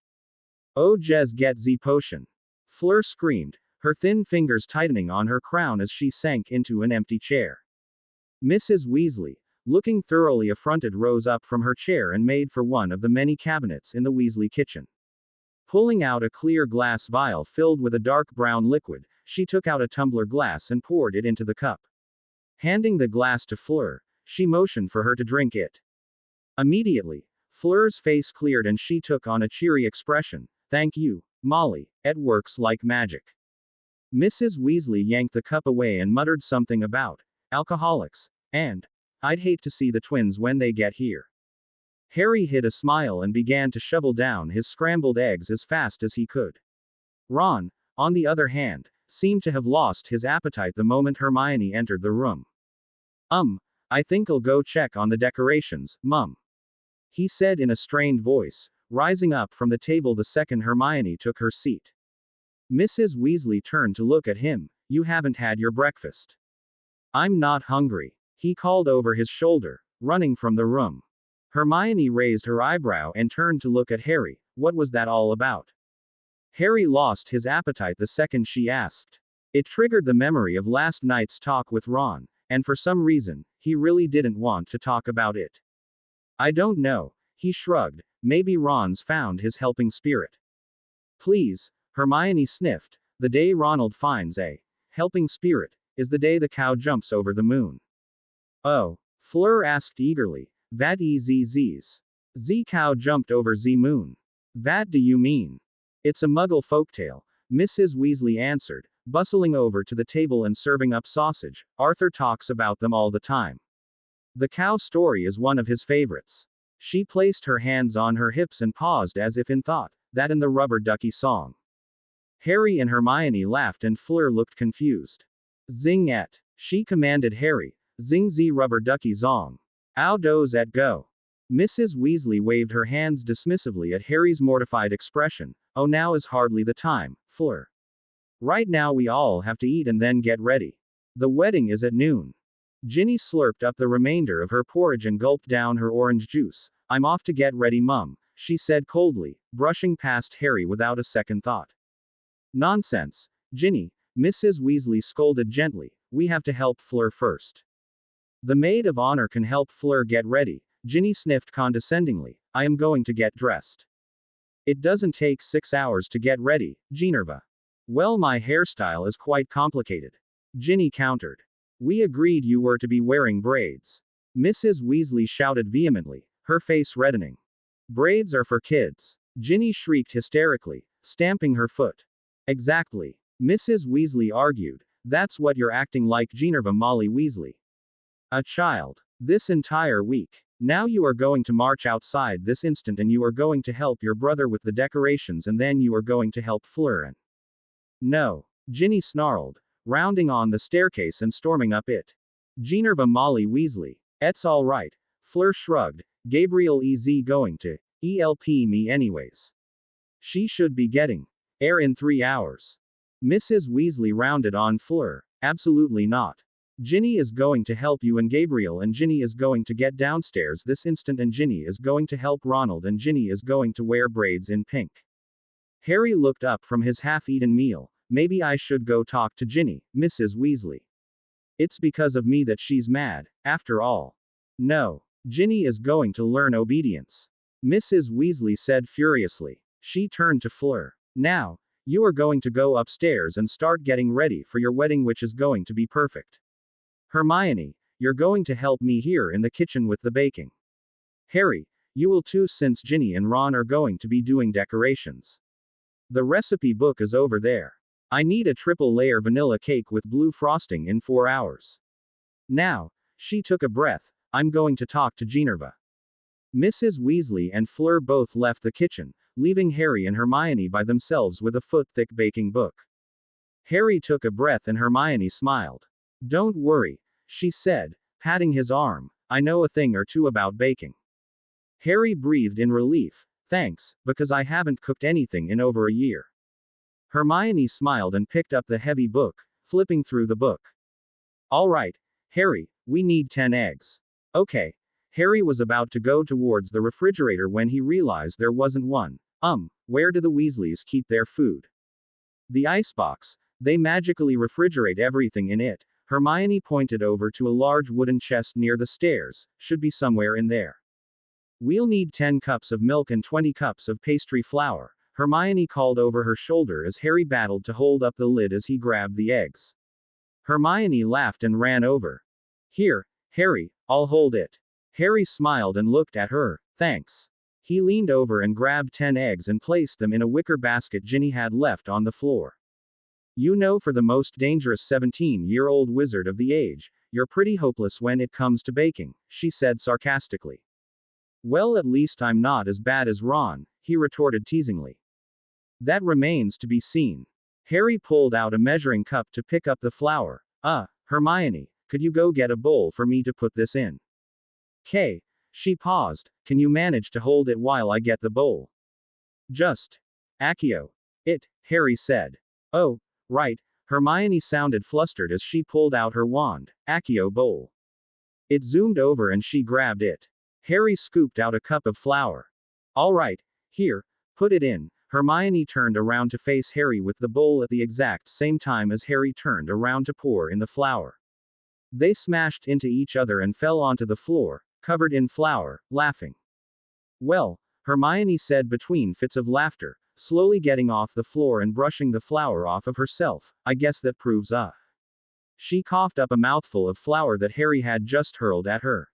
Oh, just get the potion. Fleur screamed, her thin fingers tightening on her crown as she sank into an empty chair. Mrs. Weasley, looking thoroughly affronted, rose up from her chair and made for one of the many cabinets in the Weasley kitchen. Pulling out a clear glass vial filled with a dark brown liquid, she took out a tumbler glass and poured it into the cup. Handing the glass to Fleur, she motioned for her to drink it. Immediately, Fleur's face cleared and she took on a cheery expression. Thank you, Molly, it works like magic. Mrs. Weasley yanked the cup away and muttered something about alcoholics, and I'd hate to see the twins when they get here. Harry hid a smile and began to shovel down his scrambled eggs as fast as he could. Ron, on the other hand, seemed to have lost his appetite the moment Hermione entered the room. I think I'll go check on the decorations, Mum. He said in a strained voice, rising up from the table the second Hermione took her seat. Mrs. Weasley turned to look at him. You haven't had your breakfast. I'm not hungry, he called over his shoulder, running from the room. Hermione raised her eyebrow and turned to look at Harry. What was that all about? Harry lost his appetite the second she asked. It triggered the memory of last night's talk with Ron, and for some reason, he really didn't want to talk about it. I don't know, he shrugged. Maybe Ron's found his helping spirit. Please, Hermione sniffed. The day Ronald finds a helping spirit is the day the cow jumps over the moon. Oh, Fleur asked eagerly. Vad z's? Z cow jumped over z moon. Vad do you mean? It's a muggle folktale, Mrs. Weasley answered, bustling over to the table and serving up sausage. Arthur talks about them all the time. The cow story is one of his favorites. She placed her hands on her hips and paused as if in thought. That and the rubber ducky song. Harry and Hermione laughed and Fleur looked confused. Zing et, she commanded Harry. Zing z rubber ducky zong. How does et go? Mrs. Weasley waved her hands dismissively at Harry's mortified expression. Oh, now is hardly the time, Fleur. Right now we all have to eat and then get ready. The wedding is at noon. Ginny slurped up the remainder of her porridge and gulped down her orange juice. I'm off to get ready, Mum, she said coldly, brushing past Harry without a second thought. Nonsense, Ginny, Mrs. Weasley scolded gently. We have to help Fleur first. The maid of honor can help Fleur get ready. Ginny sniffed condescendingly. I am going to get dressed. It doesn't take 6 hours to get ready, Ginevra. Well, my hairstyle is quite complicated. Ginny countered. We agreed you were to be wearing braids. Mrs. Weasley shouted vehemently, her face reddening. Braids are for kids. Ginny shrieked hysterically, stamping her foot. Exactly. Mrs. Weasley argued. That's what you're acting like, Ginevra Molly Weasley. A child. This entire week. Now you are going to march outside this instant and you are going to help your brother with the decorations and then you are going to help Fleur and. No. Ginny snarled, rounding on the staircase and storming up it. Ginevra Molly Weasley. It's all right. Fleur shrugged. Gabriel is going to help me anyways. She should be getting air in 3 hours. Mrs. Weasley rounded on Fleur. Absolutely not. Ginny is going to help you and Gabriel and Ginny is going to get downstairs this instant and Ginny is going to help Ronald and Ginny is going to wear braids in pink. Harry looked up from his half-eaten meal. Maybe I should go talk to Ginny, Mrs. Weasley. It's because of me that she's mad, after all. No. Ginny is going to learn obedience. Mrs. Weasley said furiously. She turned to Fleur. Now, you are going to go upstairs and start getting ready for your wedding, which is going to be perfect. Hermione, you're going to help me here in the kitchen with the baking. Harry, you will too since Ginny and Ron are going to be doing decorations. The recipe book is over there. I need a triple layer vanilla cake with blue frosting in 4 hours. Now, she took a breath, I'm going to talk to Ginevra. Mrs. Weasley and Fleur both left the kitchen, leaving Harry and Hermione by themselves with a foot-thick baking book. Harry took a breath and Hermione smiled. Don't worry, she said, patting his arm. I know a thing or two about baking. Harry breathed in relief. Thanks, because I haven't cooked anything in over a year. Hermione smiled and picked up the heavy book, flipping through the book. All right, Harry, we need 10 eggs. Okay. Harry was about to go towards the refrigerator when he realized there wasn't one. Where do the Weasleys keep their food? The icebox. They magically refrigerate everything in it. Hermione pointed over to a large wooden chest near the stairs. Should be somewhere in there. We'll need 10 cups of milk and 20 cups of pastry flour, Hermione called over her shoulder as Harry battled to hold up the lid as he grabbed the eggs. Hermione laughed and ran over. Here, Harry, I'll hold it. Harry smiled and looked at her. Thanks. He leaned over and grabbed 10 eggs and placed them in a wicker basket Ginny had left on the floor. You know, for the most dangerous 17-year-old wizard of the age, you're pretty hopeless when it comes to baking, she said sarcastically. Well, at least I'm not as bad as Ron, he retorted teasingly. That remains to be seen. Harry pulled out a measuring cup to pick up the flour. Hermione, could you go get a bowl for me to put this in? Kay. She paused. Can you manage to hold it while I get the bowl? Just. Accio. It, Harry said. Oh, right. Hermione sounded flustered as she pulled out her wand. Accio bowl. It zoomed over and she grabbed it. Harry scooped out a cup of flour. All right. Here, put it in. Hermione turned around to face Harry with the bowl at the exact same time as Harry turned around to pour in the flour. They smashed into each other and fell onto the floor, covered in flour, laughing. Well, Hermione said between fits of laughter, slowly getting off the floor and brushing the flour off of herself, I guess that proves She coughed up a mouthful of flour that Harry had just hurled at her.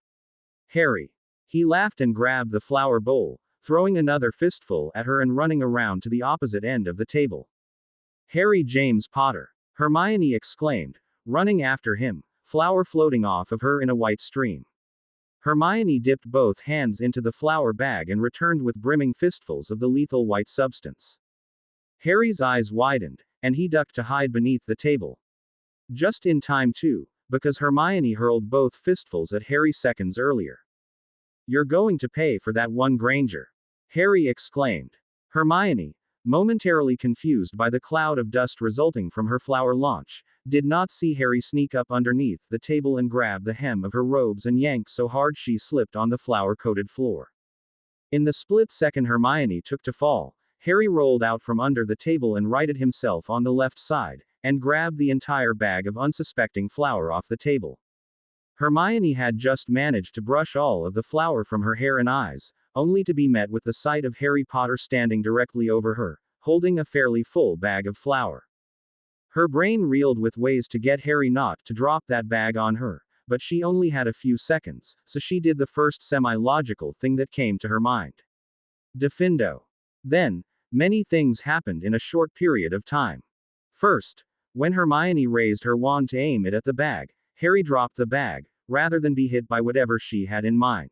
Harry. He laughed and grabbed the flour bowl, throwing another fistful at her and running around to the opposite end of the table. Harry James Potter. Hermione exclaimed, running after him, flour floating off of her in a white stream. Hermione dipped both hands into the flour bag and returned with brimming fistfuls of the lethal white substance. Harry's eyes widened, and he ducked to hide beneath the table. Just in time too, because Hermione hurled both fistfuls at Harry seconds earlier. You're going to pay for that one, Granger. Harry exclaimed. Hermione, momentarily confused by the cloud of dust resulting from her flour launch, did not see Harry sneak up underneath the table and grab the hem of her robes and yank so hard she slipped on the flour-coated floor. In the split second Hermione took to fall, Harry rolled out from under the table and righted himself on the left side, and grabbed the entire bag of unsuspecting flour off the table. Hermione had just managed to brush all of the flour from her hair and eyes, only to be met with the sight of Harry Potter standing directly over her, holding a fairly full bag of flour. Her brain reeled with ways to get Harry not to drop that bag on her, but she only had a few seconds, so she did the first semi-logical thing that came to her mind. Defendo. Then, many things happened in a short period of time. First, when Hermione raised her wand to aim it at the bag, Harry dropped the bag, rather than be hit by whatever she had in mind.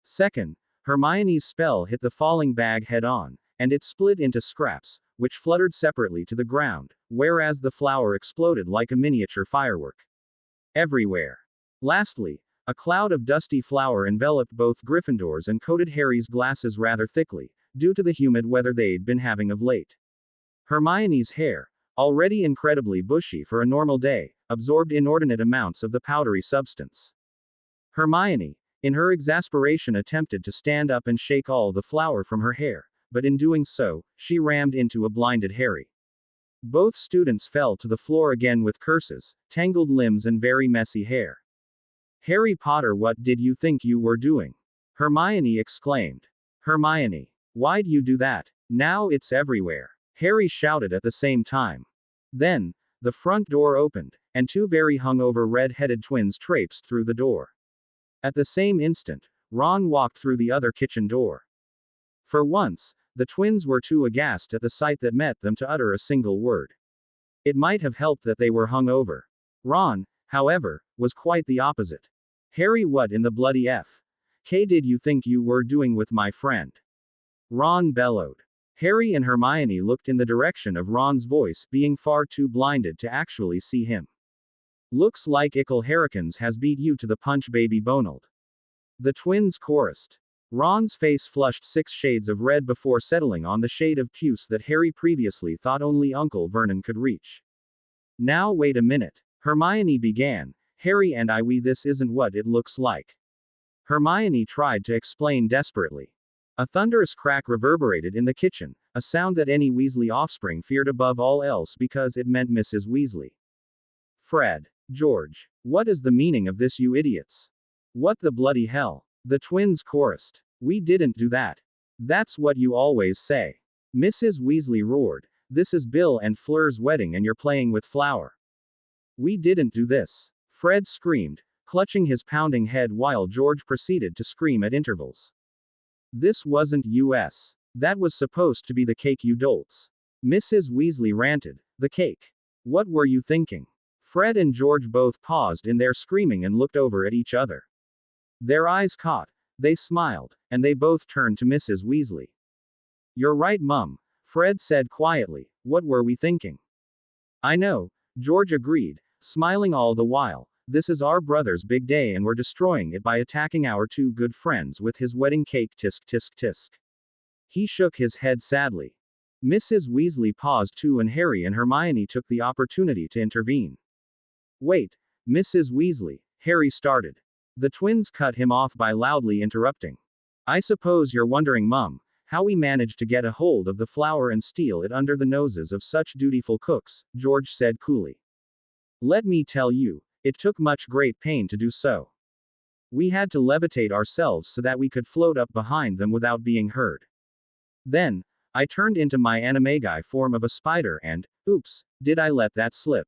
Second, Hermione's spell hit the falling bag head-on, and it split into scraps, which fluttered separately to the ground, whereas the flour exploded like a miniature firework. Everywhere. Lastly, a cloud of dusty flour enveloped both Gryffindors and coated Harry's glasses rather thickly, due to the humid weather they'd been having of late. Hermione's hair, already incredibly bushy for a normal day, absorbed inordinate amounts of the powdery substance. Hermione, in her exasperation, attempted to stand up and shake all the flour from her hair, but in doing so, she rammed into a blinded Harry. Both students fell to the floor again with curses, tangled limbs and very messy hair. "Harry Potter, what did you think you were doing?" Hermione exclaimed. "Hermione, why'd you do that? Now it's everywhere," Harry shouted at the same time. Then, the front door opened, and two very hungover red-headed twins traipsed through the door. At the same instant, Ron walked through the other kitchen door. For once, the twins were too aghast at the sight that met them to utter a single word. It might have helped that they were hungover. Ron, however, was quite the opposite. "Harry, what in the bloody F.K. did you think you were doing with my friend?" Ron bellowed. Harry and Hermione looked in the direction of Ron's voice, being far too blinded to actually see him. "Looks like Ickle Harrikins has beat you to the punch, baby Bonald," the twins chorused. Ron's face flushed 6 shades of red before settling on the shade of puce that Harry previously thought only Uncle Vernon could reach. "Now wait a minute," Hermione began. "Harry and this isn't what it looks like." Hermione tried to explain desperately. A thunderous crack reverberated in the kitchen, a sound that any Weasley offspring feared above all else because it meant Mrs. Weasley. "Fred. George. What is the meaning of this, you idiots? What the bloody hell?" the twins chorused. "We didn't do that. That's what you always say," Mrs. Weasley roared. "This is Bill and Fleur's wedding and you're playing with flour." "We didn't do this," Fred screamed, clutching his pounding head while George proceeded to scream at intervals. "This wasn't us. That was supposed to be the cake, you dolts," Mrs. Weasley ranted. "The cake. What were you thinking?" Fred and George both paused in their screaming and looked over at each other. Their eyes caught. They smiled, and they both turned to Mrs. Weasley. "You're right, Mum," Fred said quietly. "What were we thinking?" "I know," George agreed, smiling all the while. "This is our brother's big day and we're destroying it by attacking our two good friends with his wedding cake, tisk tisk tisk." He shook his head sadly. Mrs. Weasley paused too, and Harry and Hermione took the opportunity to intervene. "Wait, Mrs. Weasley," Harry started. The twins cut him off by loudly interrupting. "I suppose you're wondering, Mum, how we managed to get a hold of the flour and steal it under the noses of such dutiful cooks," George said coolly. "Let me tell you, it took much great pain to do so. We had to levitate ourselves so that we could float up behind them without being heard. Then, I turned into my animagi form of a spider and, oops, did I let that slip?"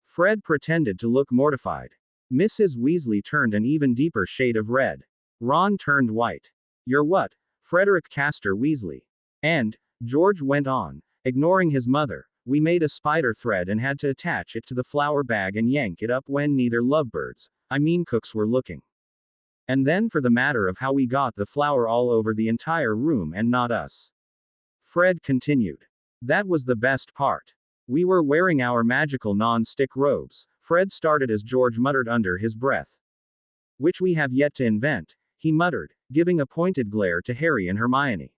Fred pretended to look mortified. Mrs. Weasley turned an even deeper shade of red. Ron turned white. "You're what, Frederick Castor Weasley?" And, George went on, ignoring his mother, "We made a spider thread and had to attach it to the flour bag and yank it up when neither lovebirds, cooks, were looking. And then for the matter of how we got the flour all over the entire room and not us," Fred continued. "That was the best part. We were wearing our magical non-stick robes," Fred started as George muttered under his breath. "Which we have yet to invent," he muttered, giving a pointed glare to Harry and Hermione.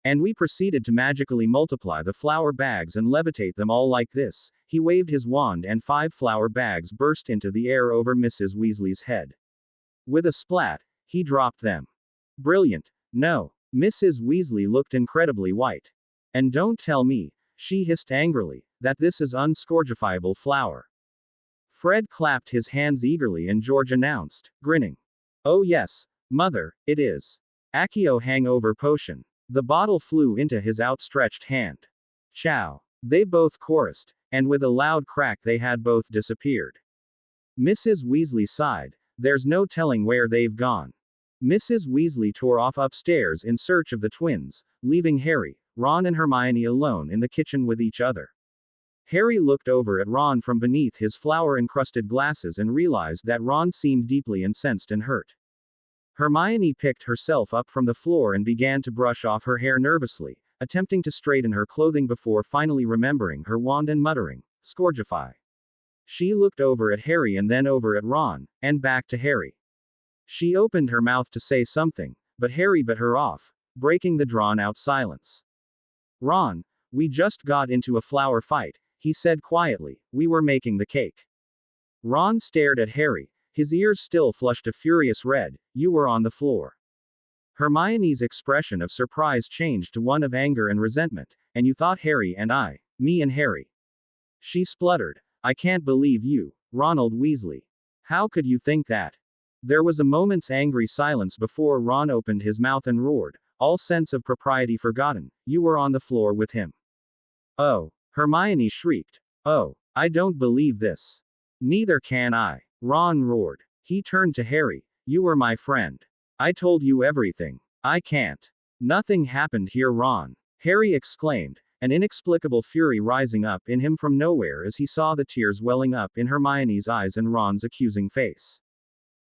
"And we proceeded to magically multiply the flour bags and levitate them all like this." He waved his wand and 5 flour bags burst into the air over Mrs. Weasley's head. With a splat, he dropped them. "Brilliant. No." Mrs. Weasley looked incredibly white. "And don't tell me," she hissed angrily, that this is unscorgifiable flour. Fred clapped his hands eagerly and George announced, grinning. Oh yes, mother, it is. Accio hangover potion. The bottle flew into his outstretched hand. Chow. They both chorused, and with a loud crack they had both disappeared. Mrs. Weasley sighed. There's no telling where they've gone. Mrs. Weasley tore off upstairs in search of the twins, leaving Harry, Ron and Hermione alone in the kitchen with each other. Harry looked over at Ron from beneath his flour-encrusted glasses and realized that Ron seemed deeply incensed and hurt. Hermione picked herself up from the floor and began to brush off her hair nervously, attempting to straighten her clothing before finally remembering her wand and muttering, Scorgify. She looked over at Harry and then over at Ron, and back to Harry. She opened her mouth to say something, but Harry bit her off, breaking the drawn-out silence. Ron, we just got into a flower fight, he said quietly. We were making the cake. Ron stared at Harry, his ears still flushed a furious red. You were on the floor. Hermione's expression of surprise changed to one of anger and resentment. And you thought Harry and I, me and Harry. She spluttered. I can't believe you, Ronald Weasley. How could you think that? There was a moment's angry silence before Ron opened his mouth and roared, all sense of propriety forgotten. You were on the floor with him. Oh, Hermione shrieked. Oh, I don't believe this. Neither can I. Ron roared. He turned to Harry. You were my friend. I told you everything. I can't. Nothing happened here, Ron. Harry exclaimed, an inexplicable fury rising up in him from nowhere as he saw the tears welling up in Hermione's eyes and Ron's accusing face.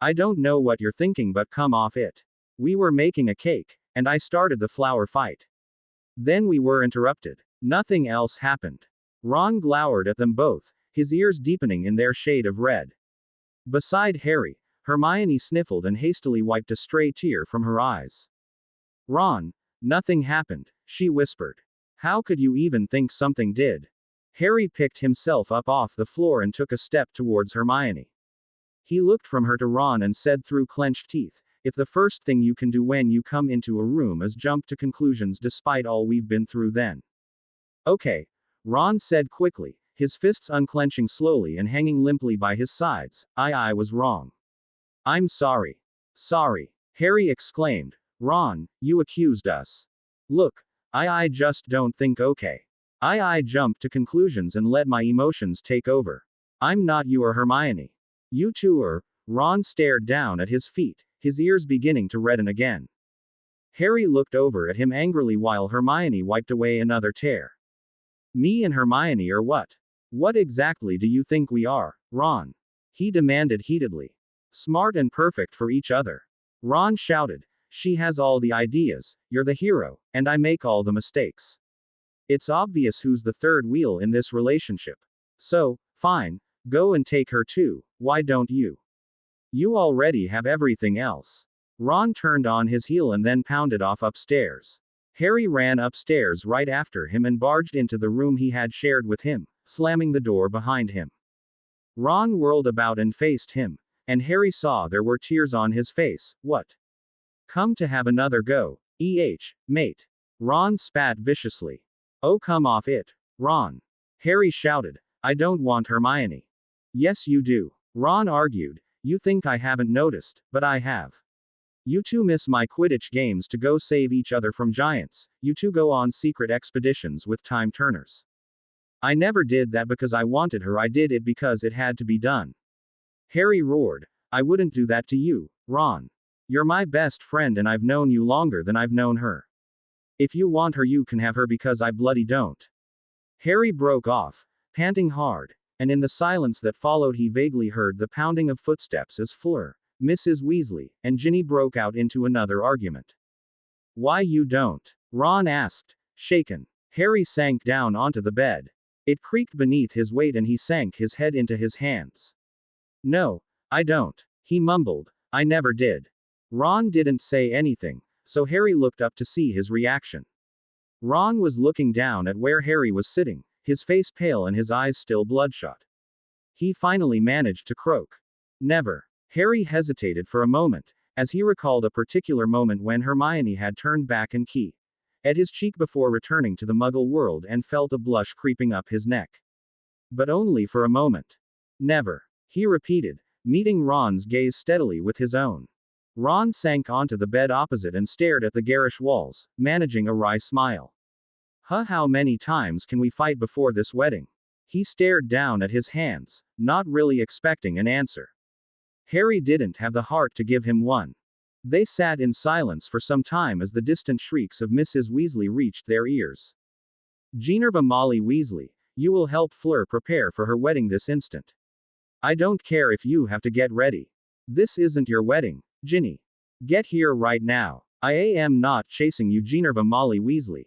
I don't know what you're thinking, but come off it. We were making a cake, and I started the flower fight. Then we were interrupted. Nothing else happened. Ron glowered at them both, his ears deepening in their shade of red. Beside Harry, Hermione sniffled and hastily wiped a stray tear from her eyes. Ron, nothing happened, she whispered. How could you even think something did? Harry picked himself up off the floor and took a step towards Hermione. He looked from her to Ron and said through clenched teeth, if the first thing you can do when you come into a room is jump to conclusions despite all we've been through, then. Okay, Ron said quickly, his fists unclenching slowly and hanging limply by his sides. I was wrong. I'm sorry. Sorry. Harry exclaimed. Ron, you accused us. Look, I just don't think okay. I jumped to conclusions and let my emotions take over. I'm not you or Hermione. You two are. Ron stared down at his feet, his ears beginning to redden again. Harry looked over at him angrily while Hermione wiped away another tear. Me and Hermione are what? What exactly do you think we are, Ron? He demanded heatedly. Smart and perfect for each other. Ron shouted. She has all the ideas, you're the hero, and I make all the mistakes. It's obvious who's the third wheel in this relationship. So, fine, go and take her too, why don't you? You already have everything else. Ron turned on his heel and then pounded off upstairs. Harry ran upstairs right after him and barged into the room he had shared with him, slamming the door behind him. Ron whirled about and faced him, and Harry saw there were tears on his face. What? Come to have another go, mate. Ron spat viciously. Oh, come off it, Ron. Harry shouted. I don't want Hermione. Yes, you do. Ron argued. You think I haven't noticed, but I have. You two miss my Quidditch games to go save each other from giants. You two go on secret expeditions with time turners. I never did that because I wanted her, I did it because it had to be done. Harry roared. I wouldn't do that to you, Ron. You're my best friend and I've known you longer than I've known her. If you want her, you can have her because I bloody don't. Harry broke off, panting hard, and in the silence that followed he vaguely heard the pounding of footsteps as Fleur, Mrs. Weasley, and Ginny broke out into another argument. Why you don't? Ron asked, shaken. Harry sank down onto the bed. It creaked beneath his weight and he sank his head into his hands. No, I don't, he mumbled. I never did. Ron didn't say anything, so Harry looked up to see his reaction. Ron was looking down at where Harry was sitting, his face pale and his eyes still bloodshot. He finally managed to croak. Never. Harry hesitated for a moment, as he recalled a particular moment when Hermione had turned back and at his cheek before returning to the Muggle world and felt a blush creeping up his neck. But only for a moment. Never, he repeated, meeting Ron's gaze steadily with his own. Ron sank onto the bed opposite and stared at the garish walls, managing a wry smile. How many times can we fight before this wedding? He stared down at his hands, not really expecting an answer. Harry didn't have the heart to give him one. They sat in silence for some time as the distant shrieks of Mrs. Weasley reached their ears. Ginevra Molly Weasley, you will help Fleur prepare for her wedding this instant. I don't care if you have to get ready. This isn't your wedding, Ginny. Get here right now. I am not chasing you, Ginevra Molly Weasley.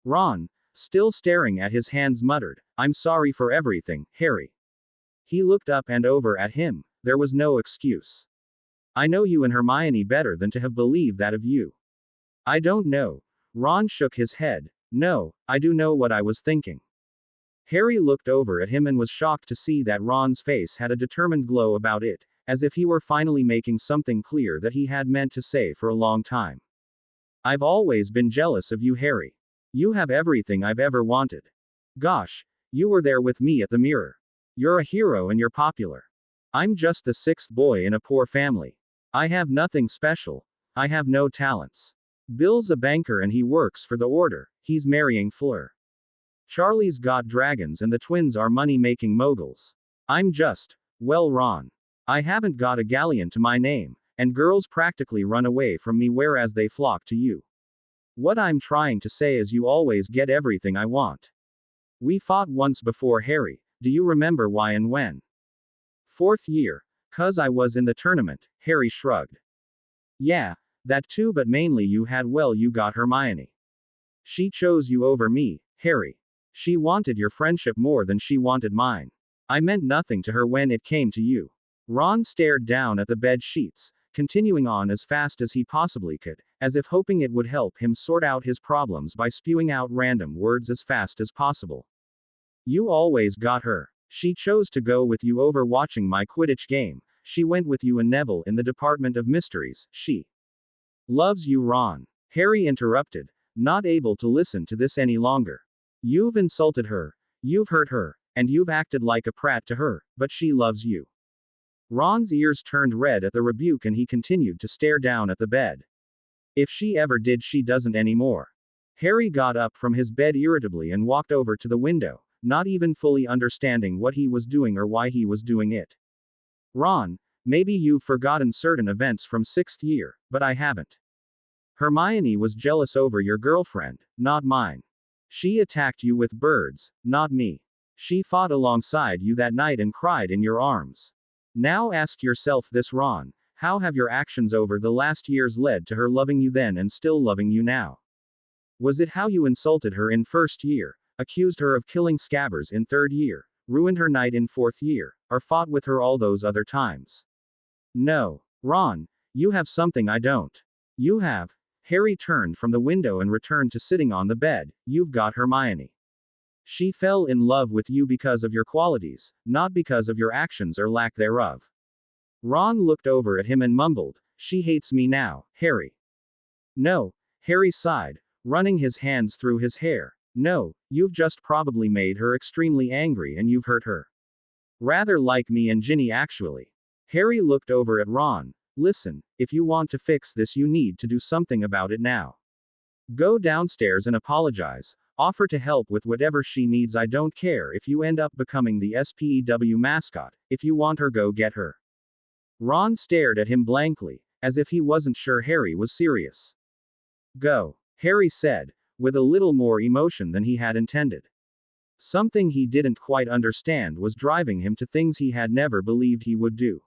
Ron, still staring at his hands, muttered, I'm sorry for everything, Harry. He looked up and over at him. There was no excuse. I know you and Hermione better than to have believed that of you. I don't know. Ron shook his head. No, I do know what I was thinking. Harry looked over at him and was shocked to see that Ron's face had a determined glow about it, as if he were finally making something clear that he had meant to say for a long time. I've always been jealous of you, Harry. You have everything I've ever wanted. Gosh, you were there with me at the mirror. You're a hero and you're popular. I'm just the sixth boy in a poor family. I have nothing special. I have no talents. Bill's a banker and he works for the Order. He's marrying Fleur. Charlie's got dragons and the twins are money-making moguls. I'm just, well, Ron. I haven't got a galleon to my name, and girls practically run away from me whereas they flock to you. What I'm trying to say is you always get everything I want. We fought once before, Harry. Do you remember why and when? Fourth year. 'Cause I was in the tournament, Harry shrugged. Yeah, that too, but mainly you got Hermione. She chose you over me, Harry. She wanted your friendship more than she wanted mine. I meant nothing to her when it came to you. Ron stared down at the bed sheets, continuing on as fast as he possibly could, as if hoping it would help him sort out his problems by spewing out random words as fast as possible. You always got her. She chose to go with you over watching my Quidditch game. She went with you and Neville in the Department of Mysteries. She loves you, Ron. Harry interrupted, not able to listen to this any longer. You've insulted her. You've hurt her. And you've acted like a prat to her, but she loves you. Ron's ears turned red at the rebuke and he continued to stare down at the bed. If she ever did, she doesn't anymore. Harry got up from his bed irritably and walked over to the window, not even fully understanding what he was doing or why he was doing it. Ron, maybe you've forgotten certain events from sixth year, but I haven't. Hermione was jealous over your girlfriend, not mine. She attacked you with birds, not me. She fought alongside you that night and cried in your arms. Now ask yourself this, Ron, how have your actions over the last years led to her loving you then and still loving you now? Was it how you insulted her in first year, accused her of killing Scabbers in third year, ruined her night in fourth year, or fought with her all those other times? No. Ron, you have something I don't. You have. Harry turned from the window and returned to sitting on the bed. You've got Hermione. She fell in love with you because of your qualities, not because of your actions or lack thereof. Ron looked over at him and mumbled, she hates me now, Harry. No. Harry sighed, running his hands through his hair. No, you've just probably made her extremely angry and you've hurt her. Rather like me and Ginny, actually. Harry looked over at Ron. Listen, if you want to fix this, you need to do something about it now. Go downstairs and apologize. Offer to help with whatever she needs. I don't care if you end up becoming the SPEW mascot. If you want her, go get her. Ron stared at him blankly, as if he wasn't sure Harry was serious. Go, Harry said, with a little more emotion than he had intended. Something he didn't quite understand was driving him to things he had never believed he would do.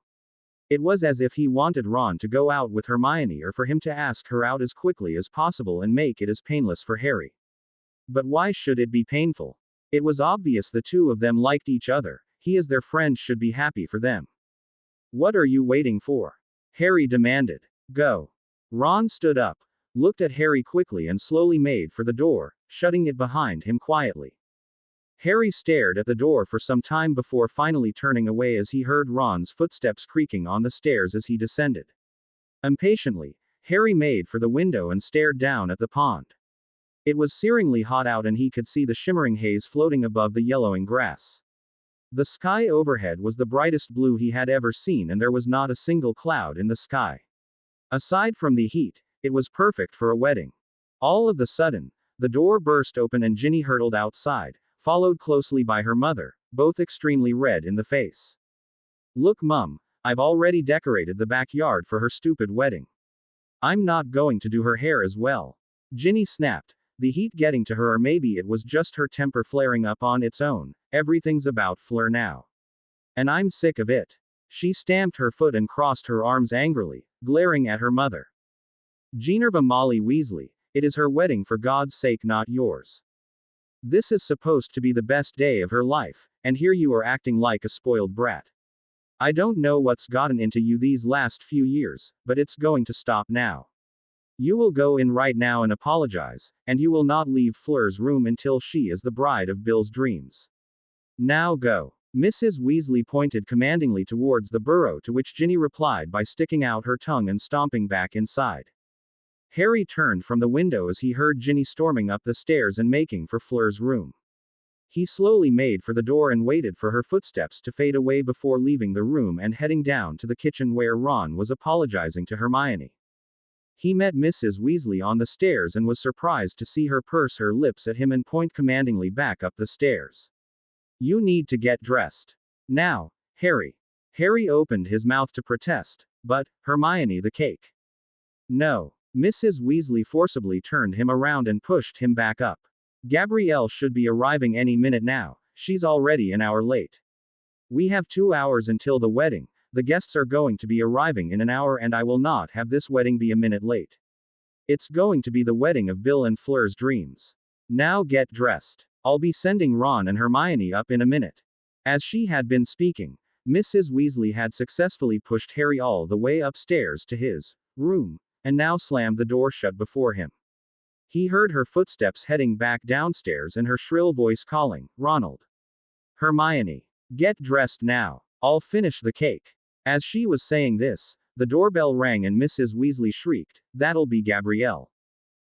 It was as if he wanted Ron to go out with Hermione or for him to ask her out as quickly as possible and make it as painless for Harry. But why should it be painful? It was obvious the two of them liked each other. He as their friend should be happy for them. What are you waiting for? Harry demanded. Go. Ron stood up, looked at Harry quickly and slowly made for the door, shutting it behind him quietly. Harry stared at the door for some time before finally turning away as he heard Ron's footsteps creaking on the stairs as he descended. Impatiently, Harry made for the window and stared down at the pond. It was searingly hot out and he could see the shimmering haze floating above the yellowing grass. The sky overhead was the brightest blue he had ever seen and there was not a single cloud in the sky. Aside from the heat, it was perfect for a wedding. All of the sudden, the door burst open and Ginny hurtled outside, followed closely by her mother, both extremely red in the face. "Look, Mum, I've already decorated the backyard for her stupid wedding. I'm not going to do her hair as well." Ginny snapped, the heat getting to her, or maybe it was just her temper flaring up on its own. "Everything's about Fleur now. And I'm sick of it." She stamped her foot and crossed her arms angrily, glaring at her mother. "Ginevra Molly Weasley, it is her wedding, for God's sake, not yours. This is supposed to be the best day of her life, and here you are acting like a spoiled brat. I don't know what's gotten into you these last few years, but it's going to stop now. You will go in right now and apologize, and you will not leave Fleur's room until she is the bride of Bill's dreams. Now go." Mrs. Weasley pointed commandingly towards the burrow, to which Ginny replied by sticking out her tongue and stomping back inside. Harry turned from the window as he heard Ginny storming up the stairs and making for Fleur's room. He slowly made for the door and waited for her footsteps to fade away before leaving the room and heading down to the kitchen where Ron was apologizing to Hermione. He met Mrs. Weasley on the stairs and was surprised to see her purse her lips at him and point commandingly back up the stairs. "You need to get dressed. Now, Harry." Harry opened his mouth to protest, but, "Hermione, the cake." "No." Mrs. Weasley forcibly turned him around and pushed him back up. "Gabrielle should be arriving any minute now, she's already an hour late. We have 2 hours until the wedding, the guests are going to be arriving in an hour and I will not have this wedding be a minute late. It's going to be the wedding of Bill and Fleur's dreams. Now get dressed. I'll be sending Ron and Hermione up in a minute." As she had been speaking, Mrs. Weasley had successfully pushed Harry all the way upstairs to his room, and now slammed the door shut before him. He heard her footsteps heading back downstairs and her shrill voice calling, "Ronald. Hermione. Get dressed now. I'll finish the cake." As she was saying this, the doorbell rang and Mrs. Weasley shrieked, "That'll be Gabrielle.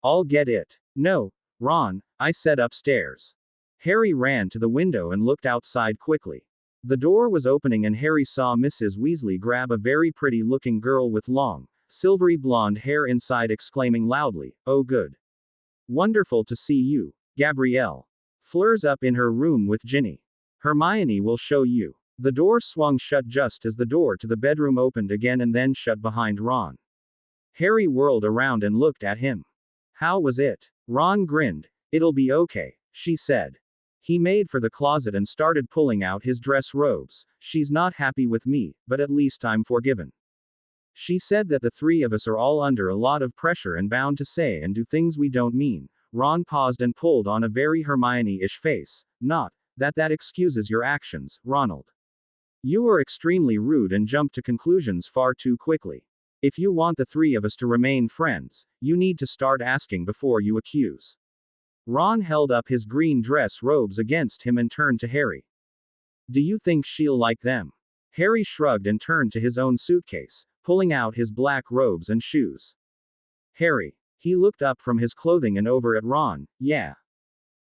I'll get it." "No, Ron," I said, "upstairs." Harry ran to the window and looked outside quickly. The door was opening and Harry saw Mrs. Weasley grab a very pretty-looking girl with long, silvery blonde hair inside, exclaiming loudly, "Oh good. Wonderful to see you, Gabrielle. Fleur's up in her room with Ginny. Hermione will show you." The door swung shut just as the door to the bedroom opened again and then shut behind Ron. Harry whirled around and looked at him. "How was it?" Ron grinned. "It'll be okay," she said. He made for the closet and started pulling out his dress robes. "She's not happy with me, but at least I'm forgiven. She said that the three of us are all under a lot of pressure and bound to say and do things we don't mean." Ron paused and pulled on a very Hermione-ish face. "Not that excuses your actions, Ronald. You were extremely rude and jumped to conclusions far too quickly. If you want the three of us to remain friends, you need to start asking before you accuse." Ron held up his green dress robes against him and turned to Harry. "Do you think she'll like them?" Harry shrugged and turned to his own suitcase, pulling out his black robes and shoes. "Harry." He looked up from his clothing and over at Ron. "Yeah.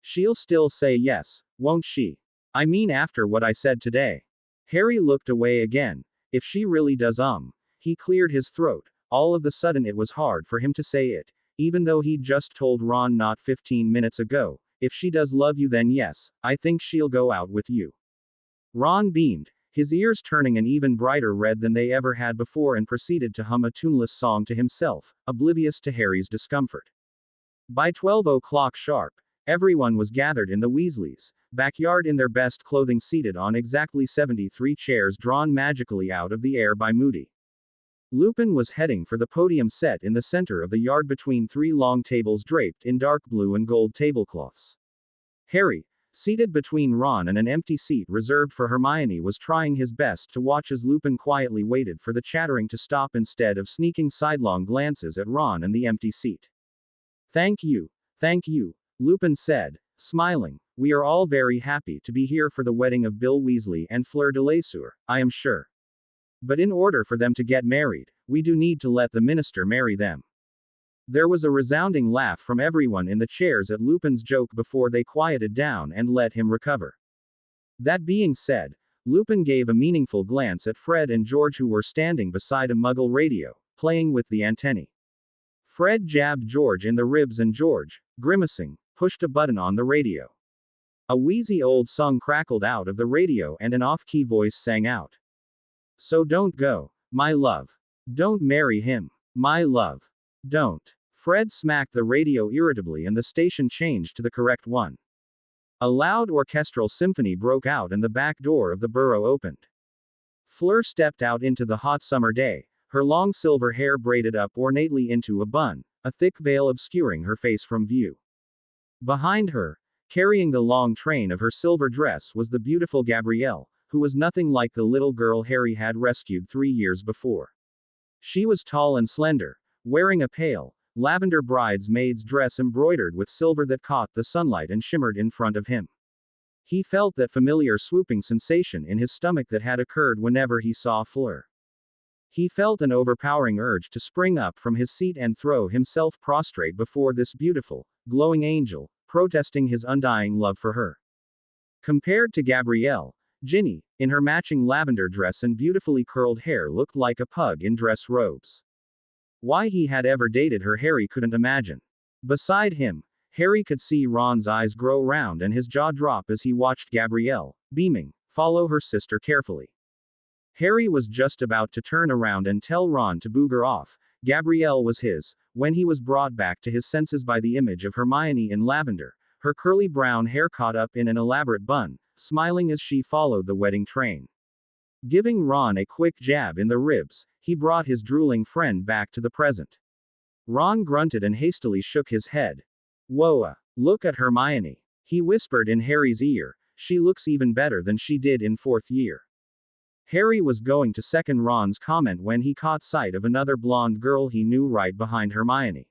She'll still say yes, won't she? I mean, after what I said today." Harry looked away again. "If she really does, He cleared his throat. All of a sudden it was hard for him to say it, even though he'd just told Ron not 15 minutes ago, "If she does love you, then yes, I think she'll go out with you." Ron beamed, his ears turning an even brighter red than they ever had before, and proceeded to hum a tuneless song to himself, oblivious to Harry's discomfort. By 12 o'clock sharp, everyone was gathered in the Weasleys' backyard in their best clothing, seated on exactly 73 chairs drawn magically out of the air by Moody. Lupin was heading for the podium set in the center of the yard between 3 long tables draped in dark blue and gold tablecloths. Harry, seated between Ron and an empty seat reserved for Hermione, was trying his best to watch as Lupin quietly waited for the chattering to stop instead of sneaking sidelong glances at Ron and the empty seat. Thank you, Lupin said, smiling. "We are all very happy to be here for the wedding of Bill Weasley and Fleur de Lesueur, I am sure. But in order for them to get married, we do need to let the minister marry them." There was a resounding laugh from everyone in the chairs at Lupin's joke before they quieted down and let him recover. That being said, Lupin gave a meaningful glance at Fred and George, who were standing beside a Muggle radio, playing with the antennae. Fred jabbed George in the ribs and George, grimacing, pushed a button on the radio. A wheezy old song crackled out of the radio and an off-key voice sang out. "So don't go, my love. Don't marry him, my love. Don't." Fred smacked the radio irritably and the station changed to the correct one. A loud orchestral symphony broke out and the back door of the burrow opened. Fleur stepped out into the hot summer day, her long silver hair braided up ornately into a bun, a thick veil obscuring her face from view. Behind her, carrying the long train of her silver dress, was the beautiful Gabrielle, who was nothing like the little girl Harry had rescued 3 years before. She was tall and slender, wearing a pale, lavender bridesmaid's dress embroidered with silver that caught the sunlight and shimmered in front of him. He felt that familiar swooping sensation in his stomach that had occurred whenever he saw Fleur. He felt an overpowering urge to spring up from his seat and throw himself prostrate before this beautiful, glowing angel, protesting his undying love for her. Compared to Gabrielle, Ginny, in her matching lavender dress and beautifully curled hair, looked like a pug in dress robes. Why he had ever dated her, Harry couldn't imagine. Beside him, Harry could see Ron's eyes grow round and his jaw drop as he watched Gabrielle, beaming, follow her sister carefully. Harry was just about to turn around and tell Ron to booger off, Gabrielle was his, when he was brought back to his senses by the image of Hermione in lavender, her curly brown hair caught up in an elaborate bun, smiling as she followed the wedding train. Giving Ron a quick jab in the ribs, he brought his drooling friend back to the present. Ron grunted and hastily shook his head. "Whoa, look at Hermione," he whispered in Harry's ear, "she looks even better than she did in 4th year." Harry was going to second Ron's comment when he caught sight of another blonde girl he knew right behind Hermione.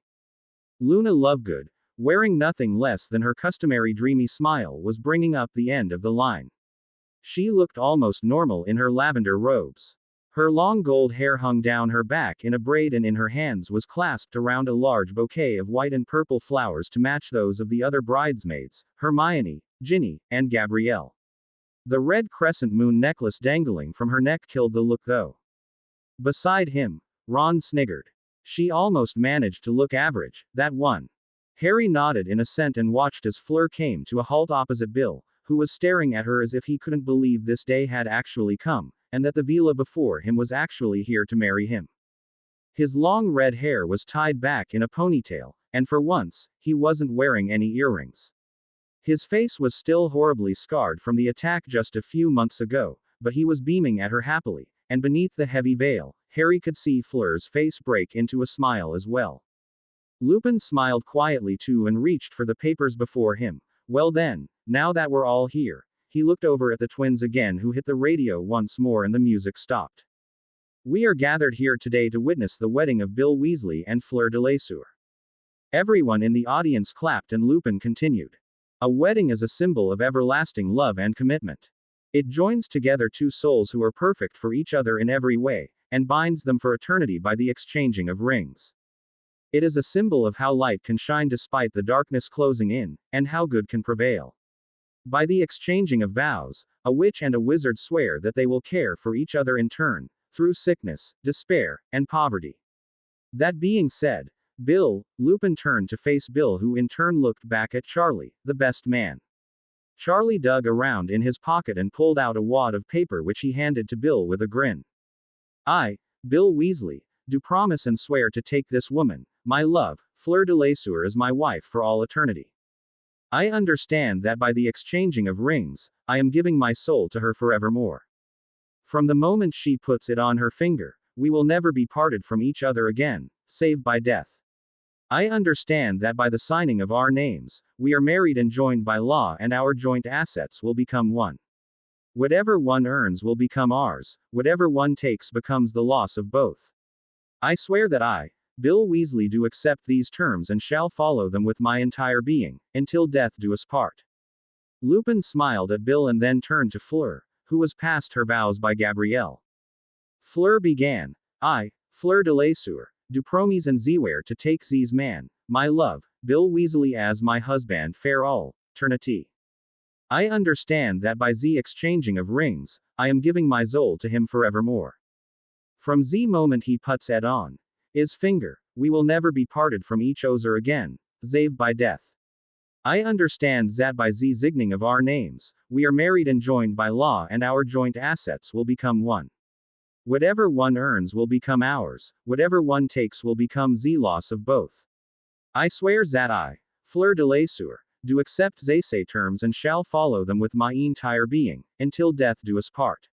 Luna Lovegood, wearing nothing less than her customary dreamy smile, was bringing up the end of the line. She looked almost normal in her lavender robes. Her long gold hair hung down her back in a braid and in her hands was clasped around a large bouquet of white and purple flowers to match those of the other bridesmaids, Hermione, Ginny, and Gabrielle. The red crescent moon necklace dangling from her neck killed the look though. Beside him, Ron sniggered. "She almost managed to look average, that one." Harry nodded in assent and watched as Fleur came to a halt opposite Bill, who was staring at her as if he couldn't believe this day had actually come, and that the villa before him was actually here to marry him. His long red hair was tied back in a ponytail, and for once, he wasn't wearing any earrings. His face was still horribly scarred from the attack just a few months ago, but he was beaming at her happily, and beneath the heavy veil, Harry could see Fleur's face break into a smile as well. Lupin smiled quietly too and reached for the papers before him. "Well then, now that we're all here," he looked over at the twins again, who hit the radio once more and the music stopped. "We are gathered here today to witness the wedding of Bill Weasley and Fleur de Lesueur." Everyone in the audience clapped and Lupin continued. "A wedding is a symbol of everlasting love and commitment. It joins together two souls who are perfect for each other in every way, and binds them for eternity by the exchanging of rings. It is a symbol of how light can shine despite the darkness closing in, and how good can prevail. By the exchanging of vows, a witch and a wizard swear that they will care for each other in turn, through sickness, despair, and poverty." That being said, "Bill," Lupin turned to face Bill, who in turn looked back at Charlie, the best man. Charlie dug around in his pocket and pulled out a wad of paper which he handed to Bill with a grin. "I, Bill Weasley, do promise and swear to take this woman, my love, Fleur de Lesueur, as my wife for all eternity. I understand that by the exchanging of rings, I am giving my soul to her forevermore. From the moment she puts it on her finger, we will never be parted from each other again, save by death. I understand that by the signing of our names, we are married and joined by law, and our joint assets will become one. Whatever one earns will become ours, whatever one takes becomes the loss of both. I swear that I, Bill Weasley, do accept these terms and shall follow them with my entire being, until death do us part." Lupin smiled at Bill and then turned to Fleur, who was passed her vows by Gabrielle. Fleur began. "I, Fleur de Lesueur, do promise and Zware to take Z's man, my love, Bill Weasley as my husband fair all, eternity. I understand that by Z exchanging of rings, I am giving my soul to him forevermore. From Z moment he puts it on his finger, we will never be parted from each other again, save by death. I understand that by Z zigning of our names, we are married and joined by law and our joint assets will become one. Whatever one earns will become ours, whatever one takes will become the loss of both. I swear that I, Fleur de la Sueur, do accept they say terms and shall follow them with my entire being, until death do us part.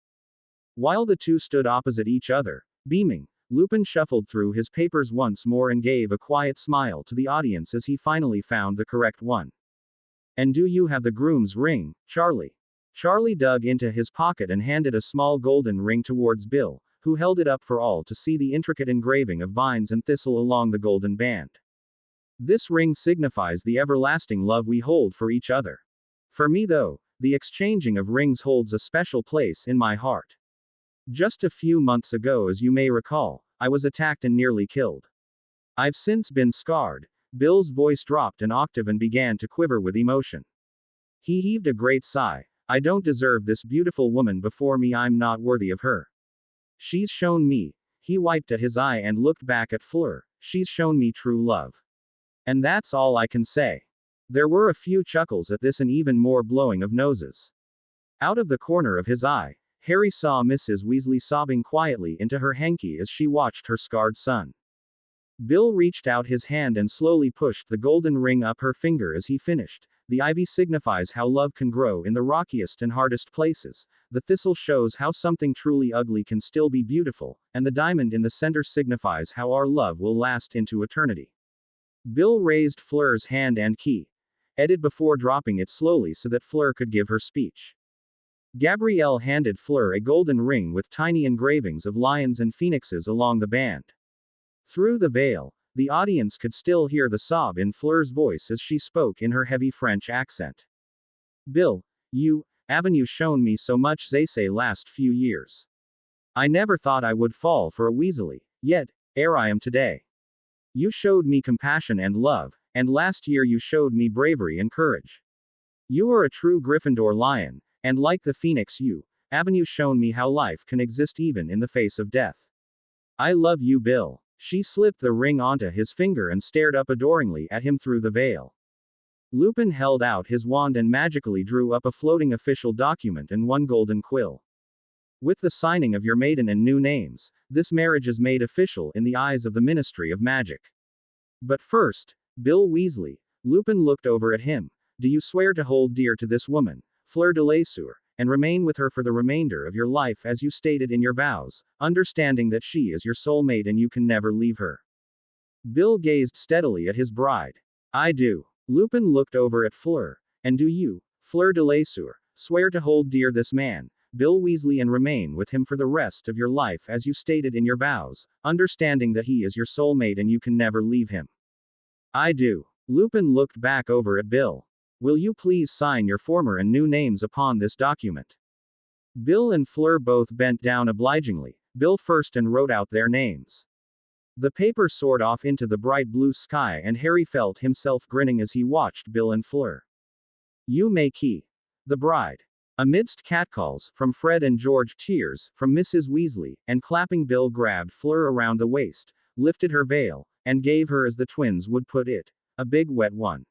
While the two stood opposite each other, beaming, Lupin shuffled through his papers once more and gave a quiet smile to the audience as he finally found the correct one. And do you have the groom's ring, Charlie? Charlie dug into his pocket and handed a small golden ring towards Bill, who held it up for all to see the intricate engraving of vines and thistle along the golden band. This ring signifies the everlasting love we hold for each other. For me though, the exchanging of rings holds a special place in my heart. Just a few months ago, as you may recall, I was attacked and nearly killed. I've since been scarred. Bill's voice dropped an octave and began to quiver with emotion. He heaved a great sigh. I don't deserve this beautiful woman before me, I'm not worthy of her. She's shown me. He wiped at his eye and looked back at Fleur. She's shown me true love. And that's all I can say. There were a few chuckles at this and even more blowing of noses. Out of the corner of his eye, Harry saw Mrs. Weasley sobbing quietly into her hanky as she watched her scarred son. Bill reached out his hand and slowly pushed the golden ring up her finger as he finished. The ivy signifies how love can grow in the rockiest and hardest places, the thistle shows how something truly ugly can still be beautiful, and the diamond in the center signifies how our love will last into eternity. Bill raised Fleur's hand and key, edited before dropping it slowly so that Fleur could give her speech. Gabrielle handed Fleur a golden ring with tiny engravings of lions and phoenixes along the band. Through the veil, the audience could still hear the sob in Fleur's voice as she spoke in her heavy French accent. Bill, you haven't shown me so much they say last few years. I never thought I would fall for a Weasley, yet, here I am today. You showed me compassion and love, and last year you showed me bravery and courage. You are a true Gryffindor lion, and like the phoenix you haven't shown me how life can exist even in the face of death. I love you, Bill. She slipped the ring onto his finger and stared up adoringly at him through the veil. Lupin held out his wand and magically drew up a floating official document and one golden quill. With the signing of your maiden and new names, this marriage is made official in the eyes of the Ministry of Magic. But first, Bill Weasley, Lupin looked over at him. Do you swear to hold dear to this woman, Fleur de la Sueur, and remain with her for the remainder of your life as you stated in your vows, understanding that she is your soulmate and you can never leave her? Bill gazed steadily at his bride. I do. Lupin looked over at Fleur. And do you, Fleur de la Sueur, swear to hold dear this man, Bill Weasley, and remain with him for the rest of your life as you stated in your vows, understanding that he is your soulmate and you can never leave him? I do. Lupin looked back over at Bill. Will you please sign your former and new names upon this document? Bill and Fleur both bent down obligingly, Bill first, and wrote out their names. The paper soared off into the bright blue sky and Harry felt himself grinning as he watched Bill and Fleur. You may key. The bride. Amidst catcalls from Fred and George, tears from Mrs. Weasley, and clapping, Bill grabbed Fleur around the waist, lifted her veil, and gave her, as the twins would put it, a big wet one.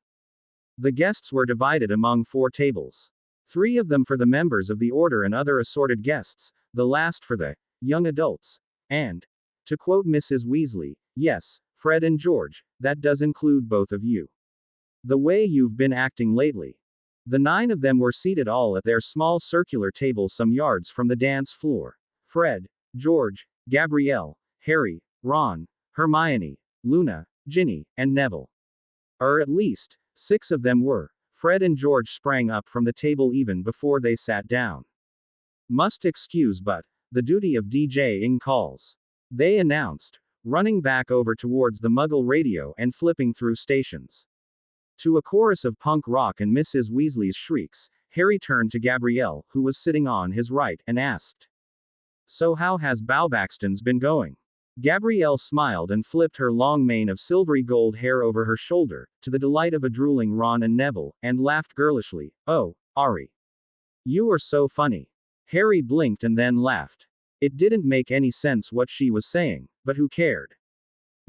The guests were divided among 4 tables. 3 of them for the members of the order and other assorted guests, the last for the young adults. And, to quote Mrs. Weasley, yes, Fred and George, that does include both of you. The way you've been acting lately. The 9 of them were seated all at their small circular table some yards from the dance floor. Fred, George, Gabrielle, Harry, Ron, Hermione, Luna, Ginny, and Neville. Or at least, 6 of them were. Fred and George sprang up from the table even before they sat down. Must excuse, but the duty of DJing calls, they announced, running back over towards the Muggle radio and flipping through stations. To a chorus of punk rock and Mrs. Weasley's shrieks, Harry turned to Gabrielle, who was sitting on his right, and asked, So how has Beauxbatons been going? Gabrielle smiled and flipped her long mane of silvery gold hair over her shoulder, to the delight of a drooling Ron and Neville, and laughed girlishly. Oh, Ari. You are so funny. Harry blinked and then laughed. It didn't make any sense what she was saying, but who cared?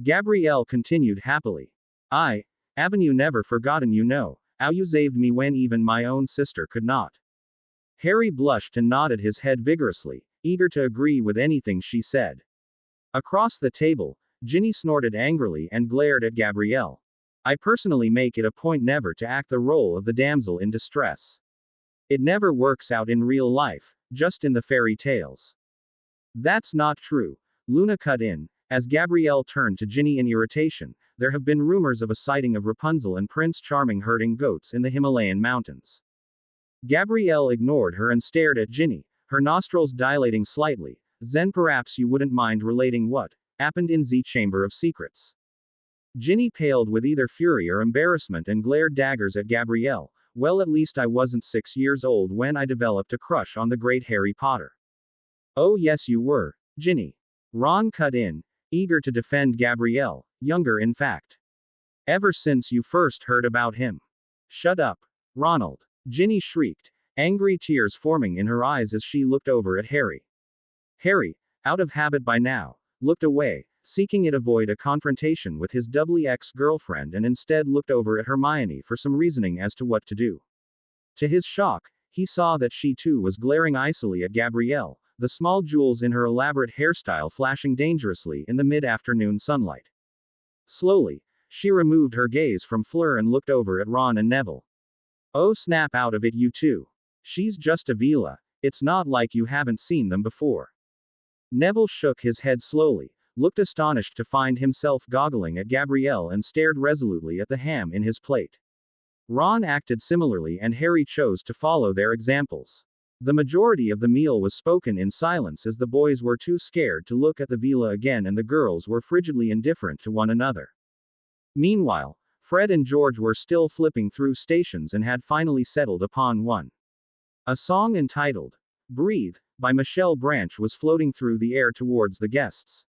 Gabrielle continued happily. Haven't you never forgotten how you saved me when even my own sister could not. Harry blushed and nodded his head vigorously, eager to agree with anything she said. Across the table, Ginny snorted angrily and glared at Gabrielle. I personally make it a point never to act the role of the damsel in distress. It never works out in real life, just in the fairy tales. That's not true, Luna cut in, as Gabrielle turned to Ginny in irritation. There have been rumors of a sighting of Rapunzel and Prince Charming herding goats in the Himalayan mountains. Gabrielle ignored her and stared at Ginny, her nostrils dilating slightly. Then perhaps you wouldn't mind relating what happened in the Chamber of Secrets. Ginny paled with either fury or embarrassment and glared daggers at Gabrielle. Well, at least I wasn't 6 years old when I developed a crush on the great Harry Potter. Oh yes you were, Ginny. Ron cut in, eager to defend Gabrielle, younger in fact. Ever since you first heard about him. Shut up, Ronald. Ginny shrieked, angry tears forming in her eyes as she looked over at Harry. Harry, out of habit by now, looked away, seeking to avoid a confrontation with his doubly ex-girlfriend, and instead looked over at Hermione for some reasoning as to what to do. To his shock, he saw that she too was glaring icily at Gabrielle, the small jewels in her elaborate hairstyle flashing dangerously in the mid-afternoon sunlight. Slowly, she removed her gaze from Fleur and looked over at Ron and Neville. Oh snap out of it you two. She's just a Vila, it's not like you haven't seen them before. Neville shook his head slowly, looked astonished to find himself goggling at Gabrielle and stared resolutely at the ham in his plate. Ron acted similarly and Harry chose to follow their examples. The majority of the meal was spoken in silence as the boys were too scared to look at the Vila again and the girls were frigidly indifferent to one another. Meanwhile, Fred and George were still flipping through stations and had finally settled upon one. A song entitled Breathe, by Michelle Branch was floating through the air towards the guests.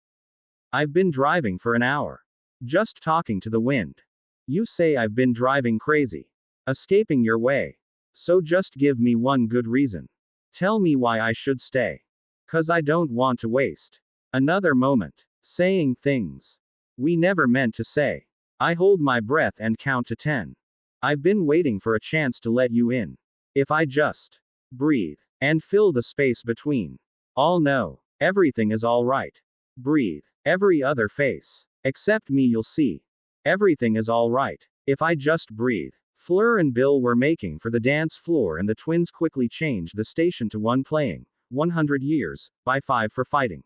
I've been driving for an hour. Just talking to the wind. You say I've been driving crazy. Escaping your way. So just give me one good reason. Tell me why I should stay. 'Cause I don't want to waste another moment saying things we never meant to say. I hold my breath and count to 10. I've been waiting for a chance to let you in. If I just breathe and fill the space between. All know, everything is alright. Breathe. Every other face. Except me you'll see. Everything is alright. If I just breathe. Fleur and Bill were making for the dance floor and the twins quickly changed the station to one playing 100 Years, by 5 for Fighting.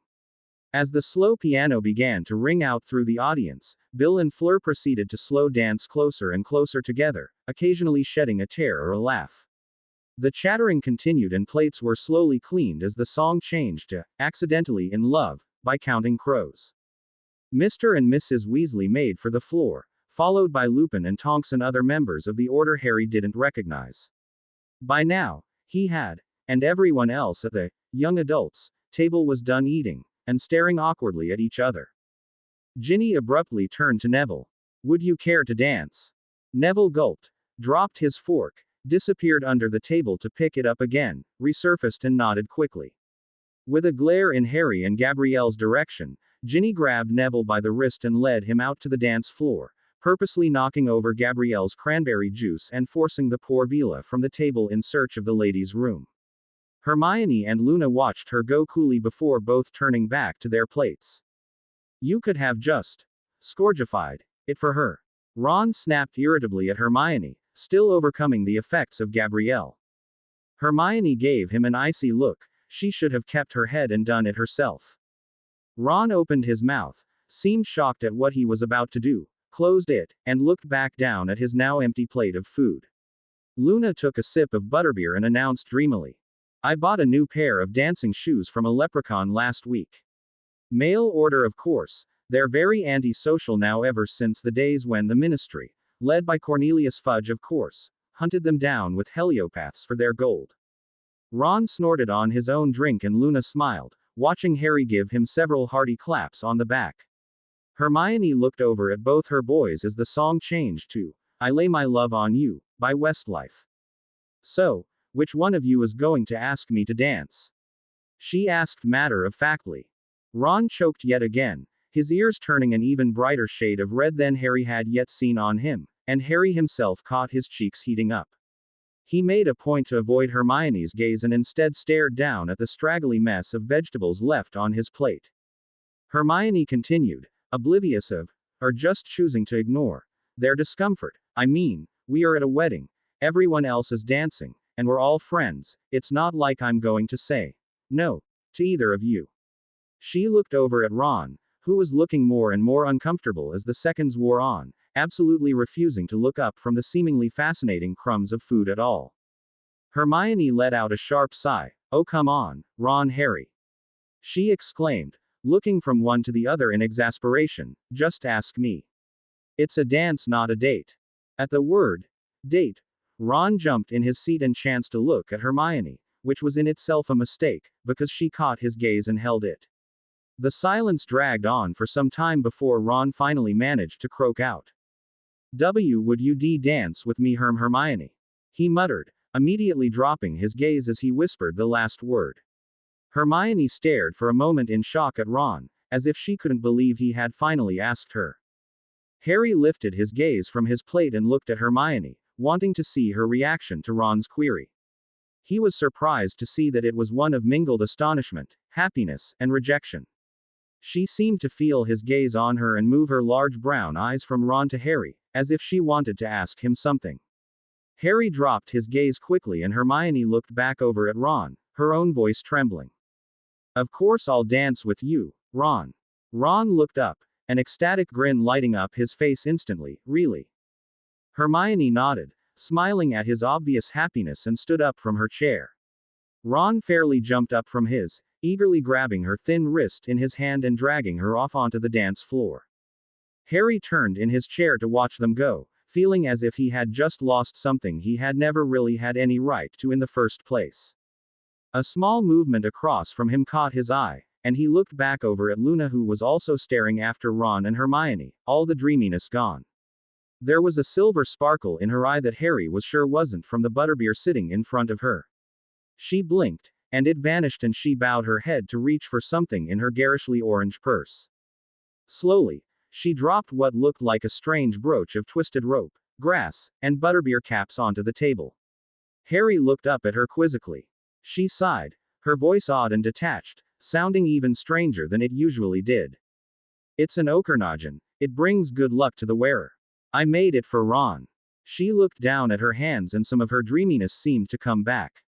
As the slow piano began to ring out through the audience, Bill and Fleur proceeded to slow dance closer and closer together, occasionally shedding a tear or a laugh. The chattering continued and plates were slowly cleaned as the song changed to Accidentally in Love, by Counting Crows. Mr. and Mrs. Weasley made for the floor, followed by Lupin and Tonks and other members of the Order Harry didn't recognize. By now, he had, and everyone else at the young adults table was done eating, and staring awkwardly at each other. Ginny abruptly turned to Neville. Would you care to dance? Neville gulped, dropped his fork, disappeared under the table to pick it up again, resurfaced and nodded quickly. With a glare in Harry and Gabrielle's direction, Ginny grabbed Neville by the wrist and led him out to the dance floor, purposely knocking over Gabrielle's cranberry juice and forcing the poor Vila from the table in search of the ladies' room. Hermione and Luna watched her go coolly before both turning back to their plates. You could have just scourgified it for her. Ron snapped irritably at Hermione, still overcoming the effects of Gabrielle. Hermione gave him an icy look. She should have kept her head and done it herself. Ron opened his mouth, seemed shocked at what he was about to do, closed it, and looked back down at his now empty plate of food. Luna took a sip of butterbeer and announced dreamily. I bought a new pair of dancing shoes from a leprechaun last week. Mail order of course, they're very anti-social now ever since the days when the Ministry, led by Cornelius Fudge of course, hunted them down with heliopaths for their gold. Ron snorted on his own drink and Luna smiled, watching Harry give him several hearty claps on the back. Hermione looked over at both her boys as the song changed to I Lay My Love on You by Westlife. So, which one of you is going to ask me to dance? She asked matter-of-factly. Ron choked yet again, his ears turning an even brighter shade of red than Harry had yet seen on him, and Harry himself caught his cheeks heating up. He made a point to avoid Hermione's gaze and instead stared down at the straggly mess of vegetables left on his plate. Hermione continued, oblivious of, or just choosing to ignore, their discomfort. I mean, we are at a wedding, everyone else is dancing, and we're all friends, it's not like I'm going to say no to either of you. She looked over at Ron, who was looking more and more uncomfortable as the seconds wore on, absolutely refusing to look up from the seemingly fascinating crumbs of food at all. Hermione let out a sharp sigh. Oh come on, Ron, Harry, she exclaimed, looking from one to the other in exasperation, just ask me. It's a dance, not a date. At the word date, Ron jumped in his seat and chanced to look at Hermione, which was in itself a mistake, because she caught his gaze and held it. The silence dragged on for some time before Ron finally managed to croak out. Would you dance with me, Hermione? He muttered, immediately dropping his gaze as he whispered the last word. Hermione stared for a moment in shock at Ron, as if she couldn't believe he had finally asked her. Harry lifted his gaze from his plate and looked at Hermione, wanting to see her reaction to Ron's query. He was surprised to see that it was one of mingled astonishment, happiness, and rejection. She seemed to feel his gaze on her and move her large brown eyes from Ron to Harry, as if she wanted to ask him something. Harry dropped his gaze quickly and Hermione looked back over at Ron, her own voice trembling. Of course I'll dance with you, Ron. Ron looked up, an ecstatic grin lighting up his face instantly. Really? Hermione nodded, smiling at his obvious happiness and stood up from her chair. Ron fairly jumped up from his, eagerly grabbing her thin wrist in his hand and dragging her off onto the dance floor. Harry turned in his chair to watch them go, feeling as if he had just lost something he had never really had any right to in the first place. A small movement across from him caught his eye, and he looked back over at Luna, who was also staring after Ron and Hermione, all the dreaminess gone. There was a silver sparkle in her eye that Harry was sure wasn't from the butterbeer sitting in front of her. She blinked, and it vanished and she bowed her head to reach for something in her garishly orange purse. Slowly, she dropped what looked like a strange brooch of twisted rope, grass, and butterbeer caps onto the table. Harry looked up at her quizzically. She sighed, her voice odd and detached, sounding even stranger than it usually did. It's an Okanagan. It brings good luck to the wearer. I made it for Ron. She looked down at her hands and some of her dreaminess seemed to come back.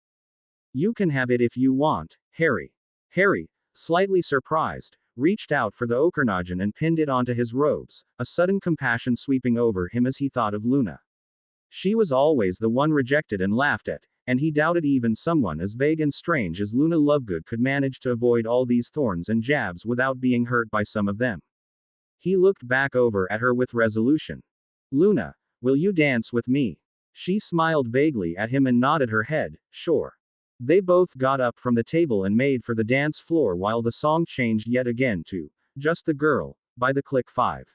You can have it if you want, Harry. Harry, slightly surprised, reached out for the Okanagan and pinned it onto his robes, a sudden compassion sweeping over him as he thought of Luna. She was always the one rejected and laughed at, and he doubted even someone as vague and strange as Luna Lovegood could manage to avoid all these thorns and jabs without being hurt by some of them. He looked back over at her with resolution. Luna, will you dance with me? She smiled vaguely at him and nodded her head, sure. They both got up from the table and made for the dance floor while the song changed yet again to Just the Girl, by the Click 5.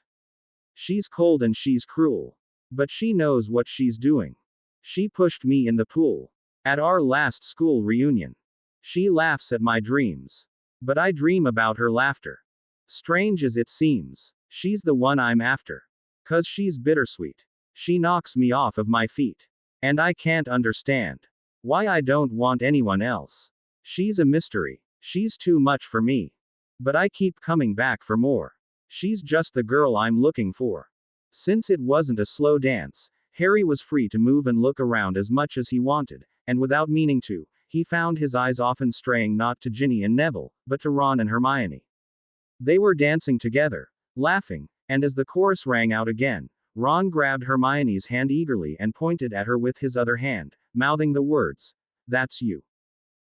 She's cold and she's cruel. But she knows what she's doing. She pushed me in the pool. At our last school reunion. She laughs at my dreams. But I dream about her laughter. Strange as it seems, she's the one I'm after. 'Cause she's bittersweet. She knocks me off of my feet. And I can't understand why I don't want anyone else. She's a mystery. She's too much for me. But I keep coming back for more. She's just the girl I'm looking for. Since it wasn't a slow dance, Harry was free to move and look around as much as he wanted, and without meaning to, he found his eyes often straying not to Ginny and Neville, but to Ron and Hermione. They were dancing together, laughing, and as the chorus rang out again, Ron grabbed Hermione's hand eagerly and pointed at her with his other hand, mouthing the words, "That's you."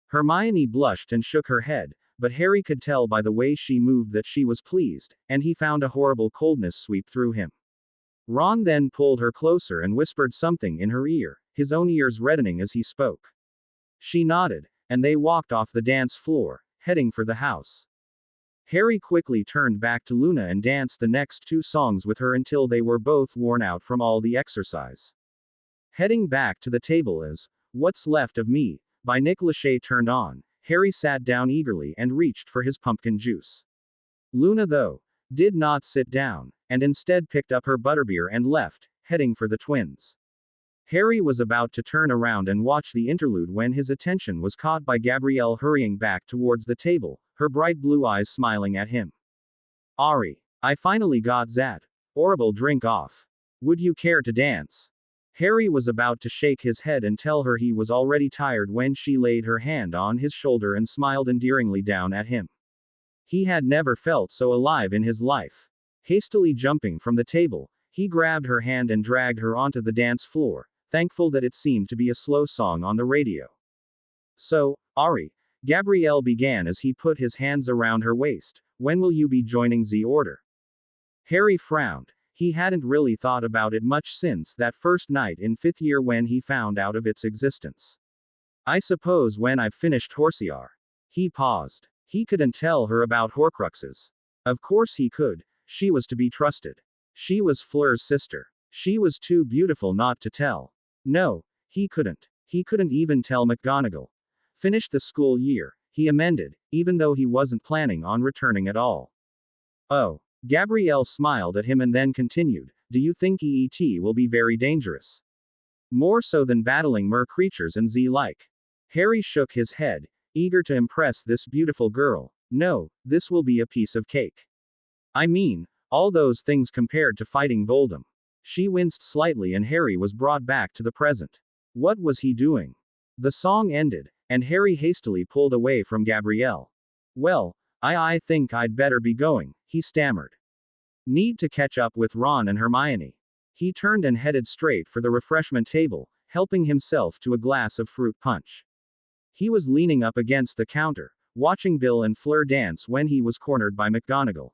Hermione blushed and shook her head, but Harry could tell by the way she moved that she was pleased, and he found a horrible coldness sweep through him. Ron then pulled her closer and whispered something in her ear, his own ears reddening as he spoke. She nodded, and they walked off the dance floor, heading for the house. Harry quickly turned back to Luna and danced the next 2 songs with her until they were both worn out from all the exercise. Heading back to the table as What's Left of Me by Nick Lachey turned on, Harry sat down eagerly and reached for his pumpkin juice. Luna, though, did not sit down, and instead picked up her butterbeer and left, heading for the twins. Harry was about to turn around and watch the interlude when his attention was caught by Gabrielle hurrying back towards the table, her bright blue eyes smiling at him. Ari, I finally got that horrible drink off. Would you care to dance? Harry was about to shake his head and tell her he was already tired when she laid her hand on his shoulder and smiled endearingly down at him. He had never felt so alive in his life. Hastily jumping from the table, he grabbed her hand and dragged her onto the dance floor, thankful that it seemed to be a slow song on the radio. So, Ari, Gabrielle began as he put his hands around her waist, when will you be joining the order? Harry frowned. He hadn't really thought about it much since that first night in 5th year when he found out of its existence. I suppose when I've finished Horsear. He paused. He couldn't tell her about Horcruxes. Of course he could. She was to be trusted. She was Fleur's sister. She was too beautiful not to tell. No, he couldn't. He couldn't even tell McGonagall. Finish the school year, he amended, even though he wasn't planning on returning at all. Oh. Gabrielle smiled at him and then continued, do you think EET will be very dangerous? More so than battling mer creatures and Z-like. Harry shook his head, eager to impress this beautiful girl. No, this will be a piece of cake. I mean, all those things compared to fighting Voldemort. She winced slightly and Harry was brought back to the present. What was he doing? The song ended, and Harry hastily pulled away from Gabrielle. Well, I think I'd better be going, he stammered. Need to catch up with Ron and Hermione. He turned and headed straight for the refreshment table, helping himself to a glass of fruit punch. He was leaning up against the counter, watching Bill and Fleur dance when he was cornered by McGonagall.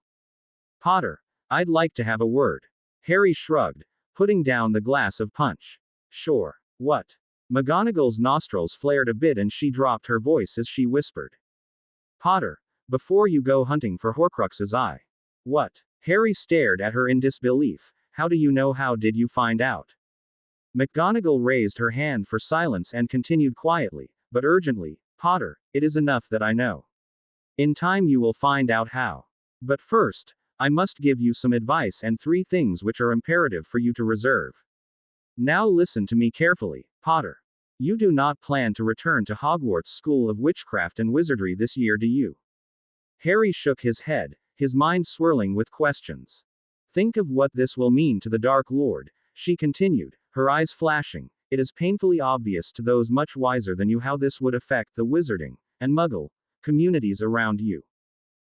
Potter, I'd like to have a word. Harry shrugged, putting down the glass of punch. Sure. What? McGonagall's nostrils flared a bit and she dropped her voice as she whispered. Potter, before you go hunting for Horcruxes What? Harry stared at her in disbelief. How do you know? How did you find out? McGonagall raised her hand for silence and continued quietly, but urgently, Potter, it is enough that I know. In time you will find out how. But first, I must give you some advice and 3 things which are imperative for you to reserve. Now listen to me carefully, Potter. You do not plan to return to Hogwarts School of Witchcraft and Wizardry this year, do you? Harry shook his head, his mind swirling with questions. Think of what this will mean to the Dark Lord, she continued, her eyes flashing. It is painfully obvious to those much wiser than you how this would affect the wizarding and muggle communities around you.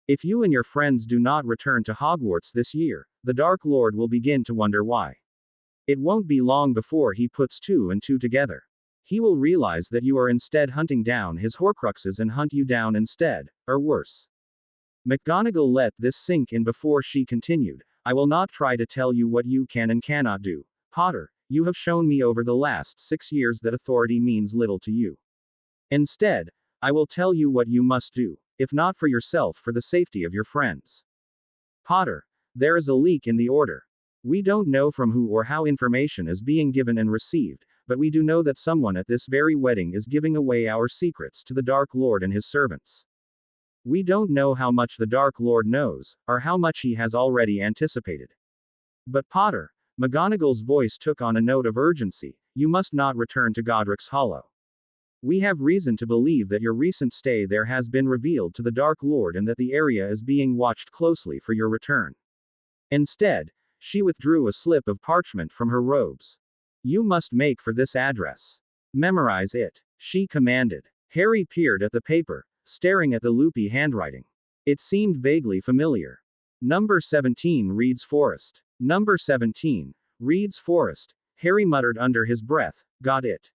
If you and your friends do not return to Hogwarts this year, the Dark Lord will begin to wonder why. It won't be long before he puts 2 and 2 together. He will realize that you are instead hunting down his Horcruxes and hunt you down instead, or worse. McGonagall let this sink in before she continued. I will not try to tell you what you can and cannot do. Potter, you have shown me over the last 6 years that authority means little to you. Instead, I will tell you what you must do, if not for yourself, for the safety of your friends. Potter, there is a leak in the order. We don't know from who or how information is being given and received, but we do know that someone at this very wedding is giving away our secrets to the Dark Lord and his servants. We don't know how much the Dark Lord knows, or how much he has already anticipated. But Potter, McGonagall's voice took on a note of urgency, you must not return to Godric's Hollow. We have reason to believe that your recent stay there has been revealed to the Dark Lord and that the area is being watched closely for your return. Instead, she withdrew a slip of parchment from her robes. You must make for this address. Memorize it, she commanded. Harry peered at the paper, staring at the loopy handwriting. It seemed vaguely familiar. Number 17 Reed's Forest. Number 17, Reed's Forest. Harry muttered under his breath, got it.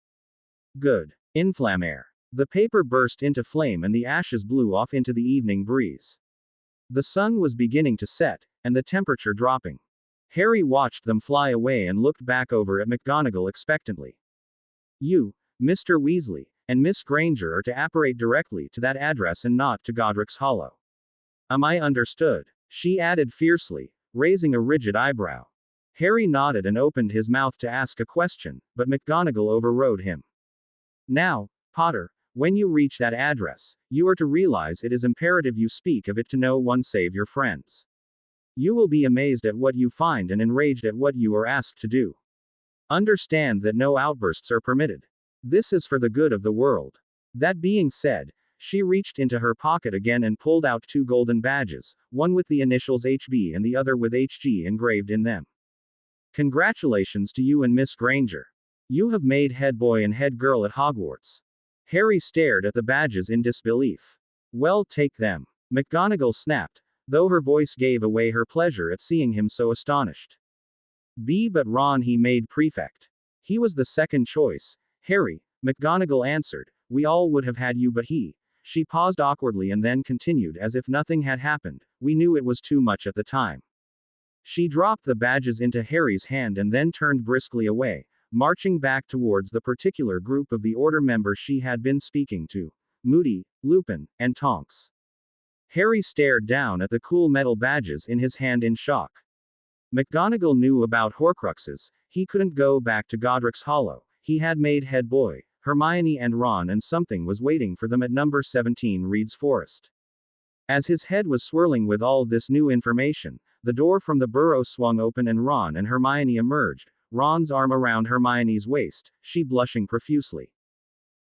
Good. Inflammaire. The paper burst into flame and the ashes blew off into the evening breeze. The sun was beginning to set, and the temperature dropping. Harry watched them fly away and looked back over at McGonagall expectantly. You, Mr. Weasley, and Miss Granger are to apparate directly to that address and not to Godric's Hollow. Am I understood? She added fiercely, raising a rigid eyebrow. Harry nodded and opened his mouth to ask a question, but McGonagall overrode him. Now, Potter, when you reach that address, you are to realize it is imperative you speak of it to no one save your friends. You will be amazed at what you find and enraged at what you are asked to do. Understand that no outbursts are permitted. This is for the good of the world. That being said, she reached into her pocket again and pulled out 2 golden badges, one with the initials HB and the other with HG engraved in them. Congratulations to you and Miss Granger. You have made head boy and head girl at Hogwarts. Harry stared at the badges in disbelief. Well, take them. McGonagall snapped, though her voice gave away her pleasure at seeing him so astonished. But Ron he made prefect. He was the second choice. Harry, McGonagall answered, we all would have had you but he. She paused awkwardly and then continued as if nothing had happened, we knew it was too much at the time. She dropped the badges into Harry's hand and then turned briskly away, marching back towards the particular group of the Order members she had been speaking to, Moody, Lupin, and Tonks. Harry stared down at the cool metal badges in his hand in shock. McGonagall knew about Horcruxes, he couldn't go back to Godric's Hollow, he had made head boy, Hermione and Ron, and something was waiting for them at number 17 Reed's Forest. As his head was swirling with all this new information, the door from the burrow swung open and Ron and Hermione emerged, Ron's arm around Hermione's waist, she blushing profusely.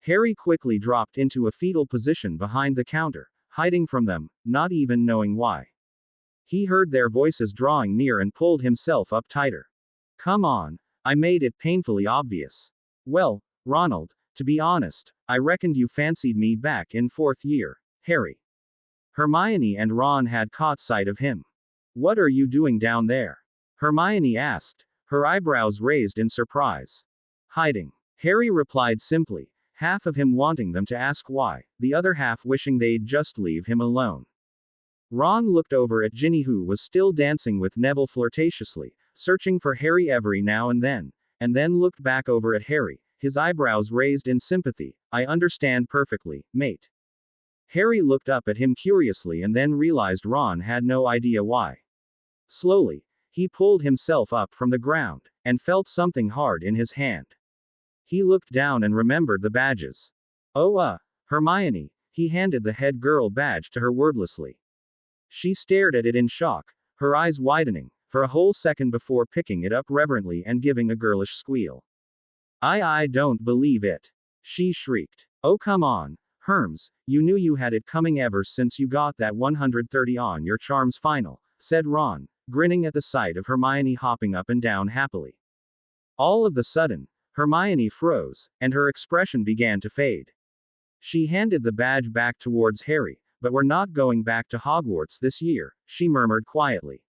Harry quickly dropped into a fetal position behind the counter, hiding from them, not even knowing why. He heard their voices drawing near and pulled himself up tighter. Come on, I made it painfully obvious. Well, Ronald, to be honest, I reckoned you fancied me back in 4th year, Harry. Hermione and Ron had caught sight of him. What are you doing down there? Hermione asked, her eyebrows raised in surprise. Hiding. Harry replied simply, half of him wanting them to ask why, the other half wishing they'd just leave him alone. Ron looked over at Ginny, who was still dancing with Neville flirtatiously, searching for Harry every now and then looked back over at Harry, his eyebrows raised in sympathy. I understand perfectly, mate. Harry looked up at him curiously and then realized Ron had no idea why. Slowly, he pulled himself up from the ground, and felt something hard in his hand. He looked down and remembered the badges. Oh, Hermione, he handed the head girl badge to her wordlessly. She stared at it in shock, her eyes widening, for a whole second before picking it up reverently and giving a girlish squeal. I don't believe it. She shrieked. Oh come on, Herms, you knew you had it coming ever since you got that 130 on your charms final, said Ron, grinning at the sight of Hermione hopping up and down happily. All of a sudden, Hermione froze, and her expression began to fade. She handed the badge back towards Harry, but we're not going back to Hogwarts this year, she murmured quietly.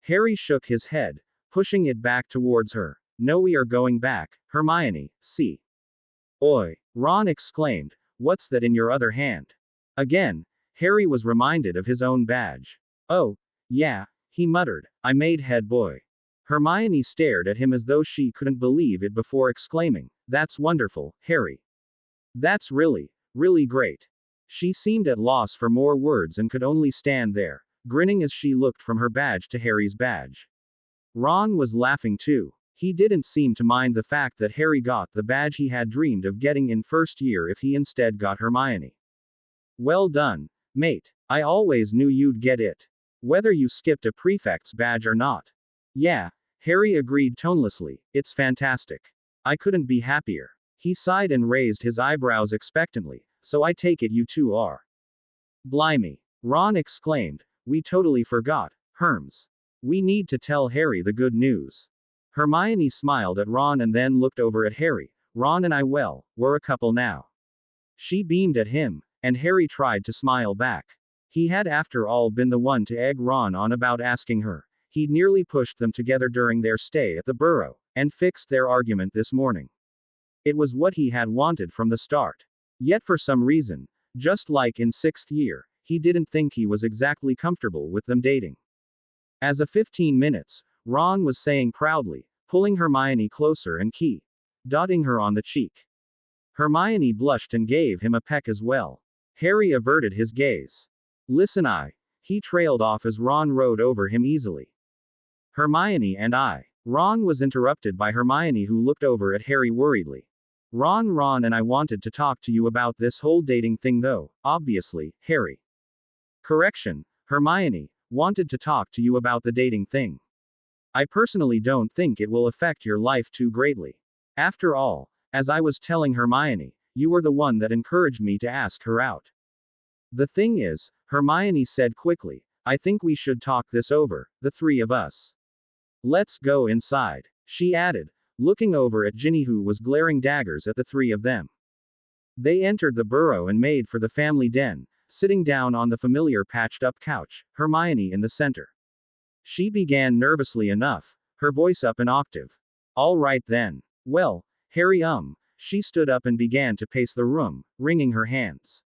Harry shook his head, pushing it back towards her. No, we are going back, Hermione, see. Oi, Ron exclaimed, what's that in your other hand? Again, Harry was reminded of his own badge. Oh, yeah, he muttered, I made head boy. Hermione stared at him as though she couldn't believe it before exclaiming, that's wonderful, Harry. That's really, really great. She seemed at loss for more words and could only stand there, grinning as she looked from her badge to Harry's badge. Ron was laughing too. He didn't seem to mind the fact that Harry got the badge he had dreamed of getting in 1st year if he instead got Hermione. Well done, mate. I always knew you'd get it. Whether you skipped a prefect's badge or not. Yeah, Harry agreed tonelessly, it's fantastic. I couldn't be happier. He sighed and raised his eyebrows expectantly, so I take it you two are. Blimey. Ron exclaimed, we totally forgot, Herms. We need to tell Harry the good news. Hermione smiled at Ron and then looked over at Harry. Ron and I, well, we're a couple now. She beamed at him, and Harry tried to smile back. He had after all been the one to egg Ron on about asking her. He'd nearly pushed them together during their stay at the Burrow, and fixed their argument this morning. It was what he had wanted from the start. Yet for some reason, just like in 6th year, he didn't think he was exactly comfortable with them dating. As of 15 minutes, Ron was saying proudly, pulling Hermione closer and dotting her on the cheek. Hermione blushed and gave him a peck as well. Harry averted his gaze. Listen, he trailed off as Ron rode over him easily. Hermione and I. Ron was interrupted by Hermione, who looked over at Harry worriedly. Ron and I wanted to talk to you about this whole dating thing though, obviously, Harry. Correction, Hermione, wanted to talk to you about the dating thing. I personally don't think it will affect your life too greatly. After all, as I was telling Hermione, you were the one that encouraged me to ask her out. The thing is, Hermione said quickly, I think we should talk this over, the three of us. Let's go inside, she added, looking over at Ginny, who was glaring daggers at the three of them. They entered the burrow and made for the family den, sitting down on the familiar patched-up couch, Hermione in the center. She began nervously enough, her voice up an octave. All right then. Well, Harry, she stood up and began to pace the room, wringing her hands.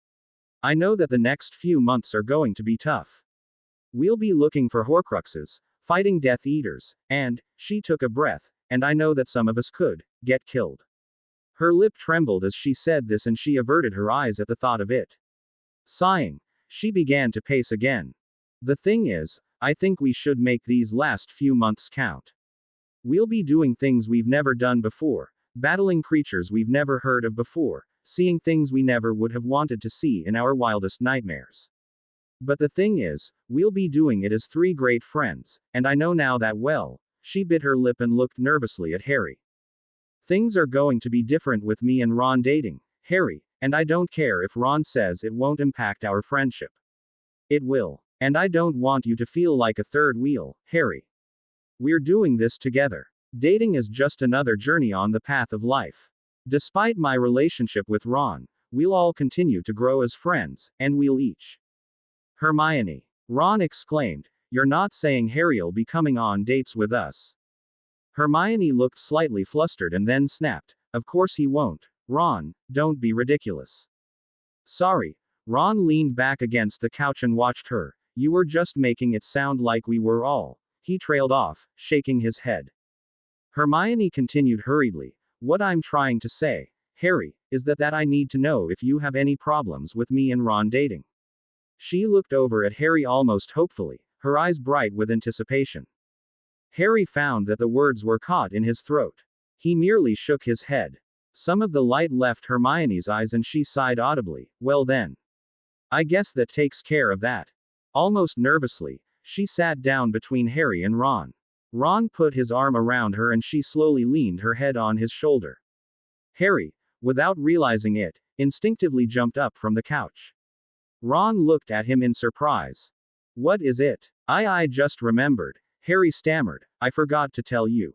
I know that the next few months are going to be tough. We'll be looking for Horcruxes, fighting Death Eaters, and, she took a breath, and I know that some of us could get killed. Her lip trembled as she said this and she averted her eyes at the thought of it. Sighing, she began to pace again. The thing is, I think we should make these last few months count. We'll be doing things we've never done before, battling creatures we've never heard of before, seeing things we never would have wanted to see in our wildest nightmares. But the thing is, we'll be doing it as three great friends, and I know now that well. She bit her lip and looked nervously at Harry. Things are going to be different with me and Ron dating, Harry, and I don't care if Ron says it won't impact our friendship. It will. And I don't want you to feel like a third wheel, Harry. We're doing this together. Dating is just another journey on the path of life. Despite my relationship with Ron, we'll all continue to grow as friends, and we'll each. Hermione. Ron exclaimed, You're not saying Harry'll be coming on dates with us? Hermione looked slightly flustered and then snapped, Of course he won't. Ron, don't be ridiculous. Sorry. Ron leaned back against the couch and watched her. You were just making it sound like we were all. He trailed off, shaking his head. Hermione continued hurriedly, What I'm trying to say, Harry, is that I need to know if you have any problems with me and Ron dating. She looked over at Harry almost hopefully, her eyes bright with anticipation. Harry found that the words were caught in his throat. He merely shook his head. Some of the light left Hermione's eyes and she sighed audibly, Well then. I guess that takes care of that. Almost nervously, she sat down between Harry and Ron. Ron put his arm around her and she slowly leaned her head on his shoulder. Harry, without realizing it, instinctively jumped up from the couch. Ron looked at him in surprise. What is it? I just remembered. Harry stammered, I forgot to tell you.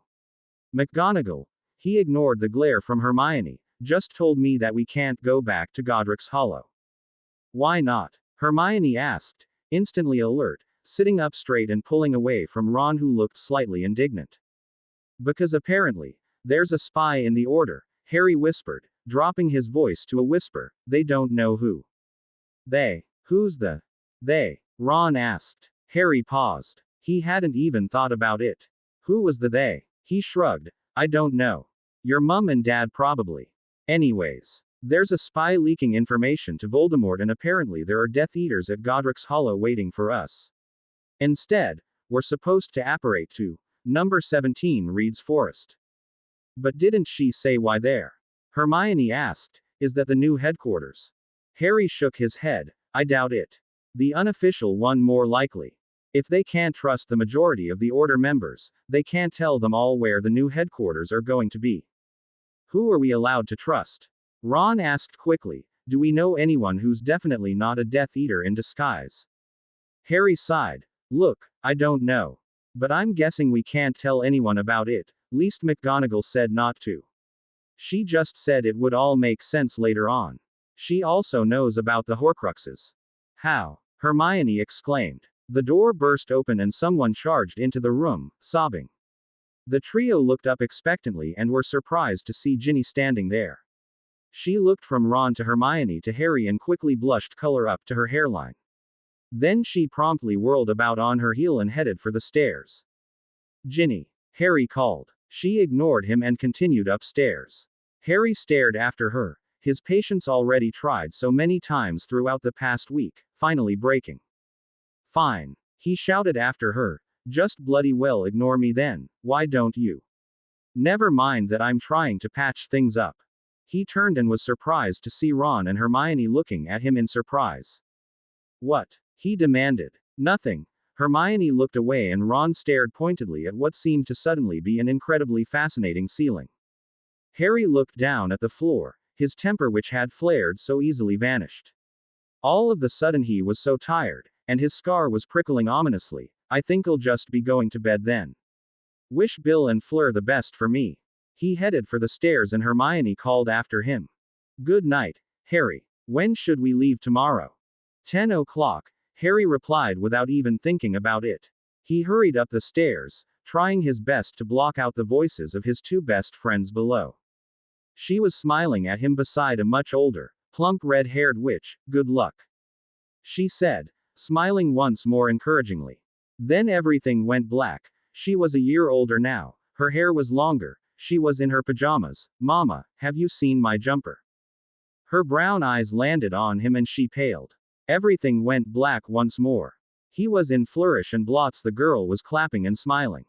McGonagall. He ignored the glare from Hermione, just told me that we can't go back to Godric's Hollow. Why not? Hermione asked, instantly alert, sitting up straight and pulling away from Ron, who looked slightly indignant. Because apparently, there's a spy in the Order, Harry whispered, dropping his voice to a whisper. They don't know who. They. Who's the they? Ron asked. Harry paused. He hadn't even thought about it. Who was the they? He shrugged. I don't know. Your mum and dad probably. Anyways, there's a spy leaking information to Voldemort, and apparently there are Death Eaters at Godric's Hollow waiting for us. Instead, we're supposed to apparate to number 17 Reed's Forest. But didn't she say why there? Hermione asked. Is that the new headquarters? Harry shook his head. I doubt it. The unofficial one more likely. If they can't trust the majority of the Order members, they can't tell them all where the new headquarters are going to be. Who are we allowed to trust? Ron asked quickly. Do we know anyone who's definitely not a Death Eater in disguise? Harry sighed. Look, I don't know. But I'm guessing we can't tell anyone about it, least McGonagall said not to. She just said it would all make sense later on. She also knows about the Horcruxes. How? Hermione exclaimed. The door burst open and someone charged into the room, sobbing. The trio looked up expectantly and were surprised to see Ginny standing there. She looked from Ron to Hermione to Harry and quickly blushed color up to her hairline. Then she promptly whirled about on her heel and headed for the stairs. Ginny, Harry called. She ignored him and continued upstairs. Harry stared after her, his patience already tried so many times throughout the past week, finally breaking. Fine. He shouted after her. Just bloody well ignore me then, why don't you? Never mind that I'm trying to patch things up. He turned and was surprised to see Ron and Hermione looking at him in surprise. What? He demanded. Nothing. Hermione looked away and Ron stared pointedly at what seemed to suddenly be an incredibly fascinating ceiling. Harry looked down at the floor, his temper which had flared so easily vanished. All of the sudden he was so tired, and his scar was prickling ominously. I think I'll just be going to bed then. Wish Bill and Fleur the best for me. He headed for the stairs and Hermione called after him. Good night, Harry. When should we leave tomorrow? 10 o'clock, Harry replied without even thinking about it. He hurried up the stairs, trying his best to block out the voices of his two best friends below. She was smiling at him beside a much older, plump red-haired witch. Good luck, she said, smiling once more encouragingly. Then everything went black. She was a year older now. Her hair was longer. She was in her pajamas. Mama, have you seen my jumper? Her brown eyes landed on him and she paled. Everything went black once more. He was in Flourish and Blots. The girl was clapping and smiling.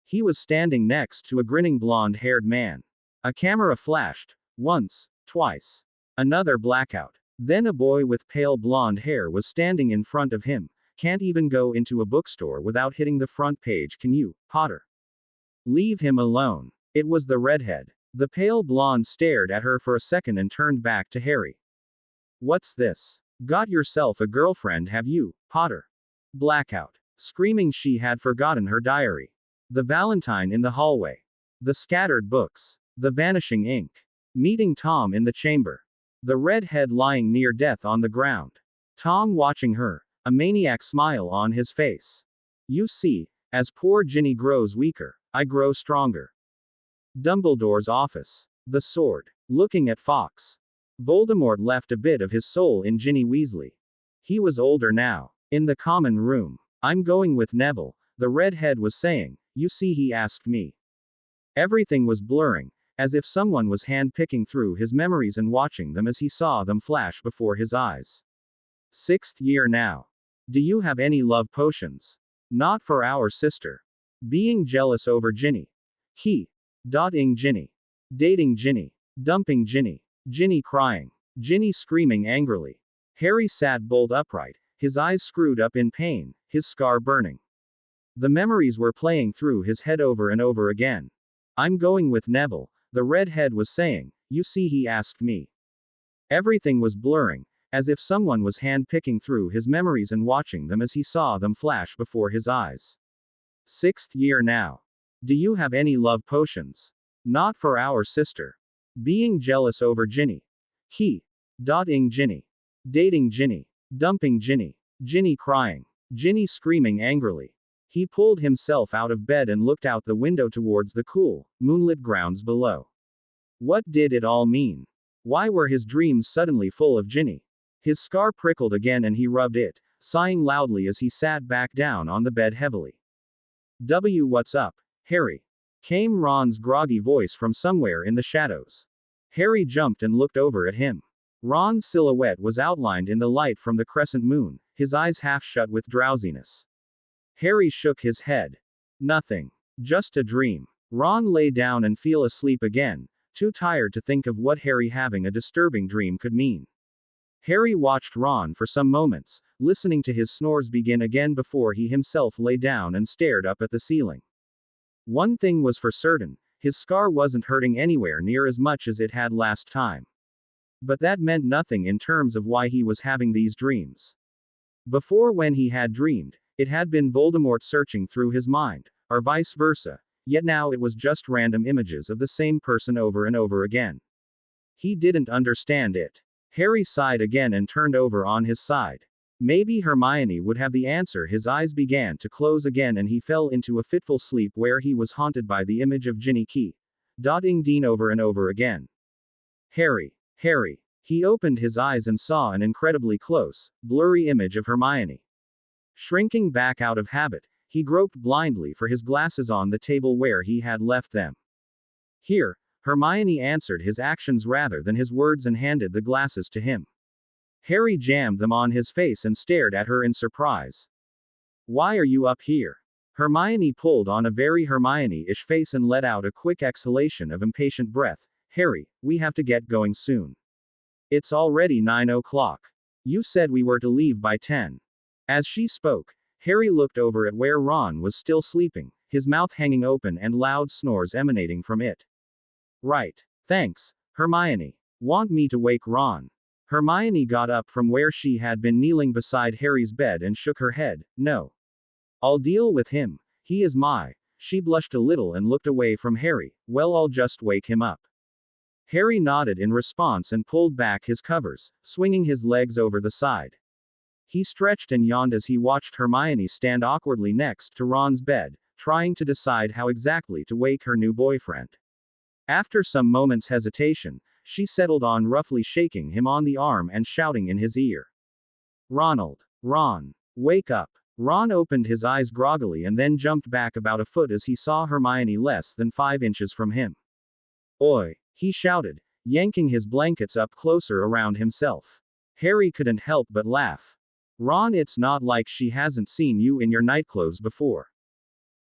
He was standing next to a grinning blonde-haired man. A camera flashed. Once, twice. Another blackout. Then a boy with pale blonde hair was standing in front of him. Can't even go into a bookstore without hitting the front page, can you, Potter? Leave him alone. It was the redhead. The pale blonde stared at her for a second and turned back to Harry. What's this? Got yourself a girlfriend, have you, Potter? Blackout. Screaming she had forgotten her diary. The Valentine in the hallway. The scattered books. The vanishing ink. Meeting Tom in the chamber. The redhead lying near death on the ground. Tom watching her. A maniac smile on his face. You see, as poor Ginny grows weaker, I grow stronger. Dumbledore's office. The sword. Looking at Fawkes. Voldemort left a bit of his soul in Ginny Weasley. He was older now. In the common room. I'm going with Neville, the redhead was saying. You see, he asked me. Everything was blurring, as if someone was hand-picking through his memories and watching them as he saw them flash before his eyes. 6th year now. Do you have any love potions? Not for our sister. Being jealous over Ginny. Ing Ginny. Dating Ginny. Dumping Ginny. Ginny crying. Ginny screaming angrily. Harry sat bolt upright, his eyes screwed up in pain, his scar burning. The memories were playing through his head over and over again. I'm going with Neville, the redhead was saying. You see, he asked me. Everything was blurring, as if someone was hand-picking through his memories and watching them as he saw them flash before his eyes. 6th year now. Do you have any love potions? Not for our sister. Being jealous over Ginny. Ing Ginny. Dating Ginny. Dumping Ginny. Ginny crying. Ginny screaming angrily. He pulled himself out of bed and looked out the window towards the cool, moonlit grounds below. What did it all mean? Why were his dreams suddenly full of Ginny? His scar prickled again and he rubbed it, sighing loudly as he sat back down on the bed heavily. What's up, Harry? Came Ron's groggy voice from somewhere in the shadows. Harry jumped and looked over at him. Ron's silhouette was outlined in the light from the crescent moon, his eyes half shut with drowsiness. Harry shook his head. Nothing. Just a dream. Ron lay down and fell asleep again, too tired to think of what Harry having a disturbing dream could mean. Harry watched Ron for some moments, listening to his snores begin again before he himself lay down and stared up at the ceiling. One thing was for certain, his scar wasn't hurting anywhere near as much as it had last time. But that meant nothing in terms of why he was having these dreams. Before, when he had dreamed, it had been Voldemort searching through his mind, or vice versa, yet now it was just random images of the same person over and over again. He didn't understand it. Harry sighed again and turned over on his side. Maybe Hermione would have the answer. His eyes began to close again and he fell into a fitful sleep where he was haunted by the image of Ginny Ing Dean over and over again. Harry. He opened his eyes and saw an incredibly close, blurry image of Hermione. Shrinking back out of habit, he groped blindly for his glasses on the table where he had left them. Here, Hermione answered his actions rather than his words and handed the glasses to him. Harry jammed them on his face and stared at her in surprise. Why are you up here? Hermione pulled on a very Hermione-ish face and let out a quick exhalation of impatient breath. Harry, we have to get going soon. It's already 9 o'clock. You said we were to leave by 10. As she spoke, Harry looked over at where Ron was still sleeping, his mouth hanging open and loud snores emanating from it. Right. Thanks, Hermione. Want me to wake Ron? Hermione got up from where she had been kneeling beside Harry's bed and shook her head. No. I'll deal with him. He is my. She blushed a little and looked away from Harry. Well, I'll just wake him up. Harry nodded in response and pulled back his covers, swinging his legs over the side. He stretched and yawned as he watched Hermione stand awkwardly next to Ron's bed, trying to decide how exactly to wake her new boyfriend. After some moments' hesitation, she settled on roughly shaking him on the arm and shouting in his ear. Ronald. Ron. Wake up. Ron opened his eyes groggily and then jumped back about a foot as he saw Hermione less than 5 inches from him. Oi, he shouted, yanking his blankets up closer around himself. Harry couldn't help but laugh. Ron, it's not like she hasn't seen you in your nightclothes before.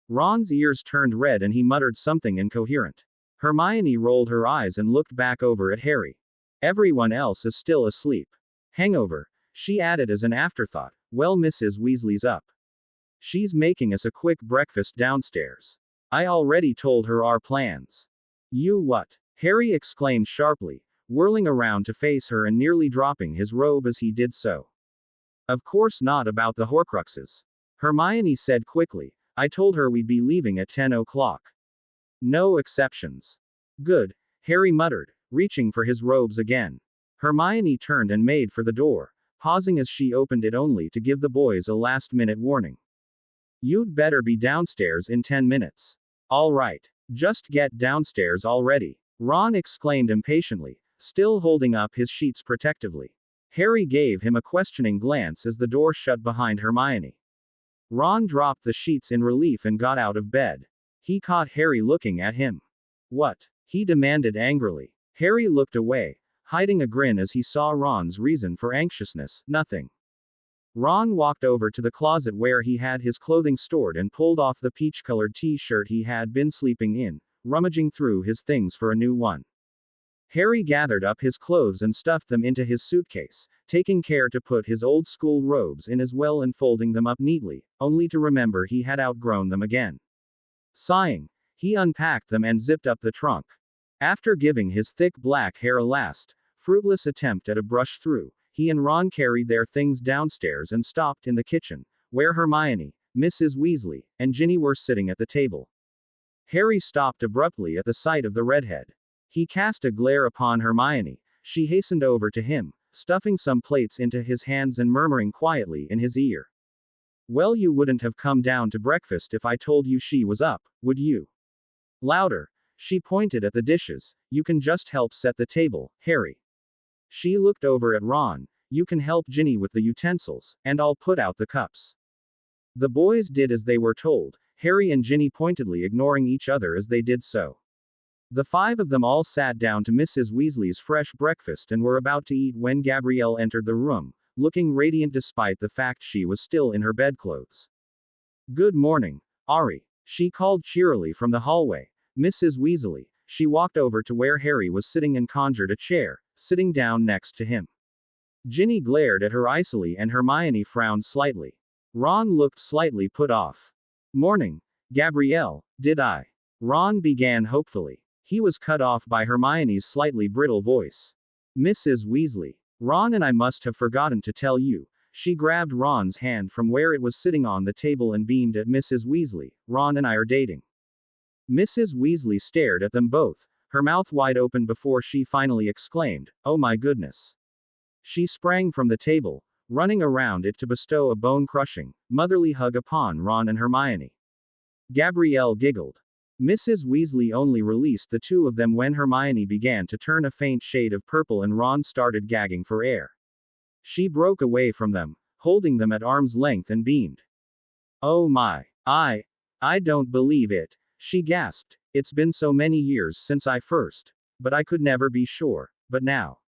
Ron's ears turned red and he muttered something incoherent. Hermione rolled her eyes and looked back over at Harry. Everyone else is still asleep. Hangover, she added as an afterthought. Well, Mrs. Weasley's up. She's making us a quick breakfast downstairs. I already told her our plans. You what? Harry exclaimed sharply, whirling around to face her and nearly dropping his robe as he did so. Of course not about the Horcruxes. Hermione said quickly. I told her we'd be leaving at 10 o'clock. No exceptions. Good, Harry muttered, reaching for his robes again. Hermione turned and made for the door, pausing as she opened it only to give the boys a last-minute warning. You'd better be downstairs in 10 minutes. All right. Just get downstairs already. Ron exclaimed impatiently, still holding up his sheets protectively. Harry gave him a questioning glance as the door shut behind Hermione. Ron dropped the sheets in relief and got out of bed. He caught Harry looking at him. What? He demanded angrily. Harry looked away, hiding a grin as he saw Ron's reason for anxiousness. Nothing. Ron walked over to the closet where he had his clothing stored and pulled off the peach-colored t-shirt he had been sleeping in, rummaging through his things for a new one. Harry gathered up his clothes and stuffed them into his suitcase, taking care to put his old-school robes in as well and folding them up neatly, only to remember he had outgrown them again. Sighing, he unpacked them and zipped up the trunk. After giving his thick black hair a last, fruitless attempt at a brush-through, he and Ron carried their things downstairs and stopped in the kitchen, where Hermione, Mrs. Weasley, and Ginny were sitting at the table. Harry stopped abruptly at the sight of the redhead. He cast a glare upon Hermione. She hastened over to him, stuffing some plates into his hands and murmuring quietly in his ear. Well, you wouldn't have come down to breakfast if I told you she was up, would you? Louder. She pointed at the dishes. You can just help set the table, Harry. She looked over at Ron. You can help Ginny with the utensils, and I'll put out the cups. The boys did as they were told, Harry and Ginny pointedly ignoring each other as they did so. The 5 of them all sat down to Mrs. Weasley's fresh breakfast and were about to eat when Gabrielle entered the room, looking radiant despite the fact she was still in her bedclothes. Good morning, Ari, she called cheerily from the hallway. Mrs. Weasley. She walked over to where Harry was sitting and conjured a chair, sitting down next to him. Ginny glared at her icily and Hermione frowned slightly. Ron looked slightly put off. Morning, Gabrielle, did I? Ron began hopefully. He was cut off by Hermione's slightly brittle voice. Mrs. Weasley. Ron, and I must have forgotten to tell you. She grabbed Ron's hand from where it was sitting on the table and beamed at Mrs. Weasley. Ron and I are dating. Mrs. Weasley stared at them both, her mouth wide open before she finally exclaimed, "Oh my goodness." She sprang from the table, running around it to bestow a bone-crushing, motherly hug upon Ron and Hermione. Gabrielle giggled. Mrs. Weasley only released the 2 of them when Hermione began to turn a faint shade of purple and Ron started gagging for air. She broke away from them, holding them at arm's length and beamed. Oh my, I don't believe it, she gasped. It's been so many years since I first But I could never be sure. But now.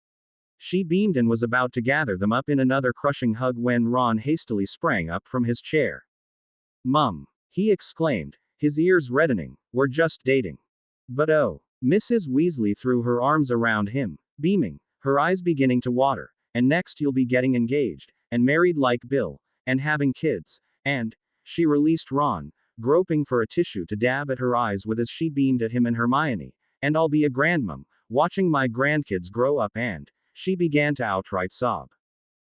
She beamed and was about to gather them up in another crushing hug when Ron hastily sprang up from his chair. Mum, he exclaimed, his ears reddening, we're just dating. But oh. Mrs. Weasley threw her arms around him, beaming, her eyes beginning to water, and next you'll be getting engaged, and married like Bill, and having kids, and, she released Ron, groping for a tissue to dab at her eyes with as she beamed at him and Hermione, and I'll be a grandmom, watching my grandkids grow up and, she began to outright sob.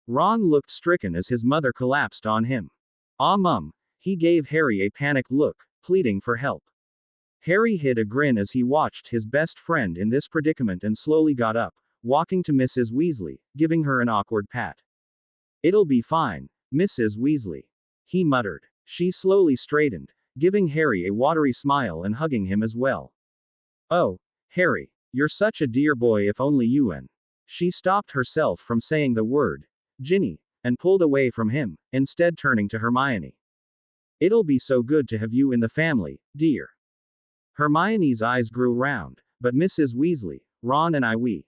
Ron looked stricken as his mother collapsed on him. Ah, Mum, he gave Harry a panicked look, pleading for help. Harry hid a grin as he watched his best friend in this predicament and slowly got up, walking to Mrs. Weasley, giving her an awkward pat. It'll be fine, Mrs. Weasley, he muttered. She slowly straightened, giving Harry a watery smile and hugging him as well. Oh, Harry, you're such a dear boy, if only you and. She stopped herself from saying the word, Ginny, and pulled away from him, instead turning to Hermione. It'll be so good to have you in the family, dear. Hermione's eyes grew round, but Mrs. Weasley, Ron and we.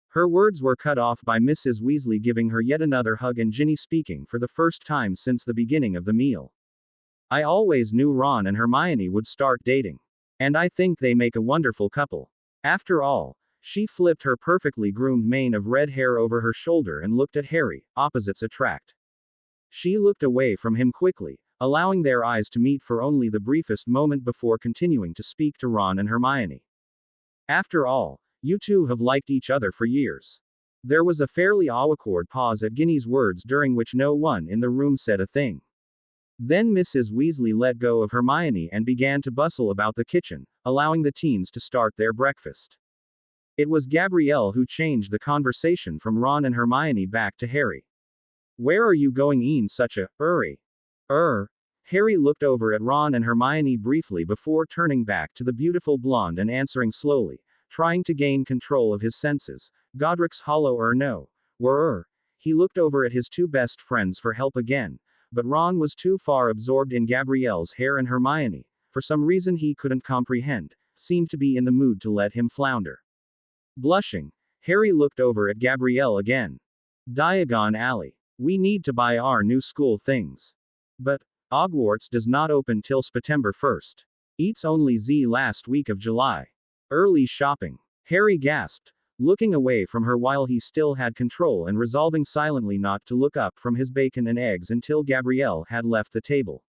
Her words were cut off by Mrs. Weasley giving her yet another hug and Ginny speaking for the first time since the beginning of the meal. I always knew Ron and Hermione would start dating. And I think they make a wonderful couple. After all, she flipped her perfectly groomed mane of red hair over her shoulder and looked at Harry, opposites attract. She looked away from him quickly, allowing their eyes to meet for only the briefest moment before continuing to speak to Ron and Hermione. After all, you two have liked each other for years. There was a fairly awkward pause at Ginny's words during which no one in the room said a thing. Then Mrs. Weasley let go of Hermione and began to bustle about the kitchen, allowing the teens to start their breakfast. It was Gabrielle who changed the conversation from Ron and Hermione back to Harry. Where are you going in such a hurry? Harry looked over at Ron and Hermione briefly before turning back to the beautiful blonde and answering slowly, trying to gain control of his senses. Godric's Hollow no. Were He looked over at his two best friends for help again, but Ron was too far absorbed in Gabrielle's hair and Hermione, for some reason he couldn't comprehend, seemed to be in the mood to let him flounder. Blushing, Harry looked over at Gabrielle again. Diagon Alley. We need to buy our new school things. But Hogwarts does not open till September 1st. It's only the last week of July. Early shopping. Harry gasped, looking away from her while he still had control and resolving silently not to look up from his bacon and eggs until Gabrielle had left the table.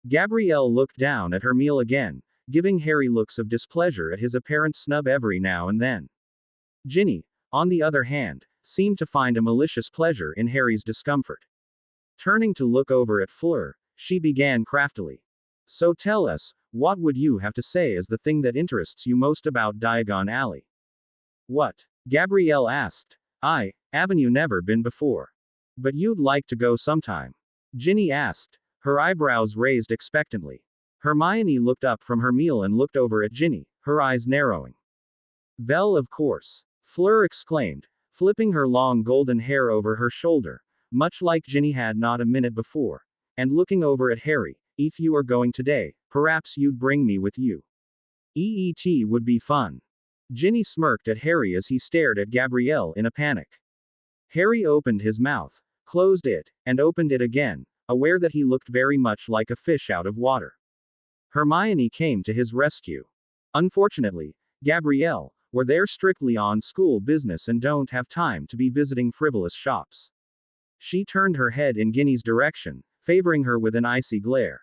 Gabrielle looked down at her meal again, giving Harry looks of displeasure at his apparent snub every now and then. Ginny, on the other hand, seemed to find a malicious pleasure in Harry's discomfort. Turning to look over at Fleur, she began craftily. So tell us, what would you have to say as the thing that interests you most about Diagon Alley? What? Gabrielle asked. Haven't you never been before? But you'd like to go sometime? Ginny asked, her eyebrows raised expectantly. Hermione looked up from her meal and looked over at Ginny, her eyes narrowing. Well, of course, Fleur exclaimed, flipping her long golden hair over her shoulder, much like Ginny had not a minute before, and looking over at Harry. If you are going today, perhaps you'd bring me with you. EET would be fun. Ginny smirked at Harry as he stared at Gabrielle in a panic. Harry opened his mouth, closed it, and opened it again, aware that he looked very much like a fish out of water. Hermione came to his rescue. Unfortunately, Gabrielle, we're there strictly on school business and don't have time to be visiting frivolous shops. She turned her head in Ginny's direction, favoring her with an icy glare.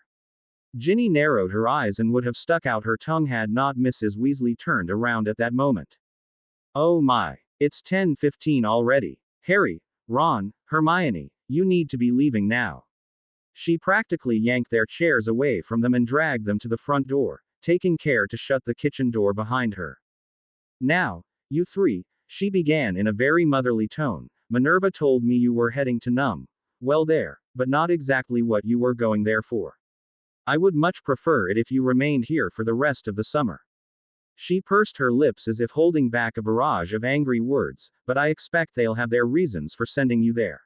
Ginny narrowed her eyes and would have stuck out her tongue had not Mrs. Weasley turned around at that moment. Oh my, it's 10:15 already. Harry, Ron, Hermione, you need to be leaving now. She practically yanked their chairs away from them and dragged them to the front door, taking care to shut the kitchen door behind her. Now, you three, she began in a very motherly tone, Minerva told me you were heading to Num. Well there, but not exactly what you were going there for. I would much prefer it if you remained here for the rest of the summer. She pursed her lips as if holding back a barrage of angry words, but I expect they'll have their reasons for sending you there.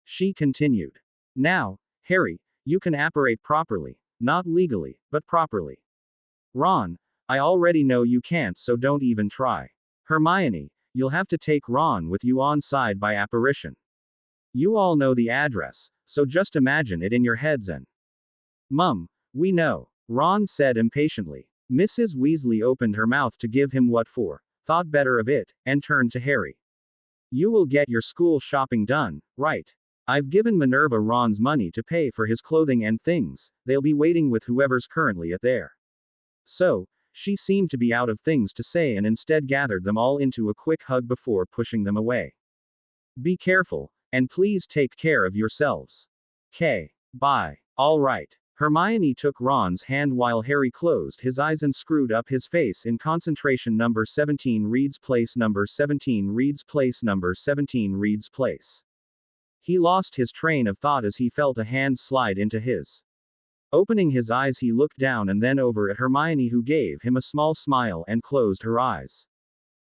She continued. Now, Harry, you can apparate properly, not legally, but properly. Ron, I already know you can't, so don't even try. Hermione, you'll have to take Ron with you on side by apparition. You all know the address, so just imagine it in your heads and. Mum, we know, Ron said impatiently. Mrs. Weasley opened her mouth to give him what for, thought better of it, and turned to Harry. You will get your school shopping done, right? I've given Minerva Ron's money to pay for his clothing and things, they'll be waiting with whoever's currently at there. So, she seemed to be out of things to say and instead gathered them all into a quick hug before pushing them away. Be careful, and please take care of yourselves. Bye. All right. Hermione took Ron's hand while Harry closed his eyes and screwed up his face in concentration. Number 17 Reed's Place. Number 17 Reed's Place. Number 17 Reed's Place. He lost his train of thought as he felt a hand slide into his. Opening his eyes, he looked down and then over at Hermione, who gave him a small smile and closed her eyes.